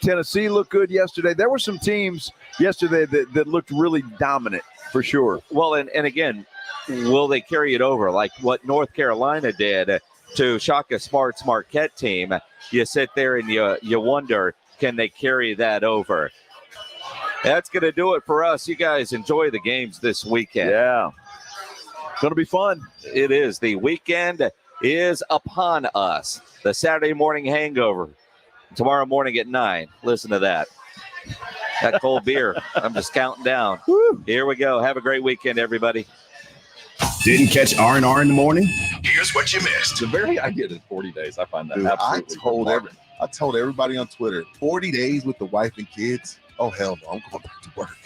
Tennessee looked good yesterday. There were some teams yesterday that looked really dominant for sure. Well, and again, will they carry it over like what North Carolina did to Shaka Smart's Marquette team? You sit there and you wonder, can they carry that over? That's going to do it for us. You guys enjoy the games this weekend. Yeah. Going to be fun. It is. The weekend is upon us. The Saturday morning hangover. Tomorrow morning at 9. Listen to that. That cold beer. I'm just counting down. Woo. Here we go. Have a great weekend, everybody. Didn't catch R&R in the morning? Here's what you missed. The very idea that 40 days, I find that Dude, absolutely I told everybody on Twitter, 40 days with the wife and kids? Oh, hell no. I'm going back to work.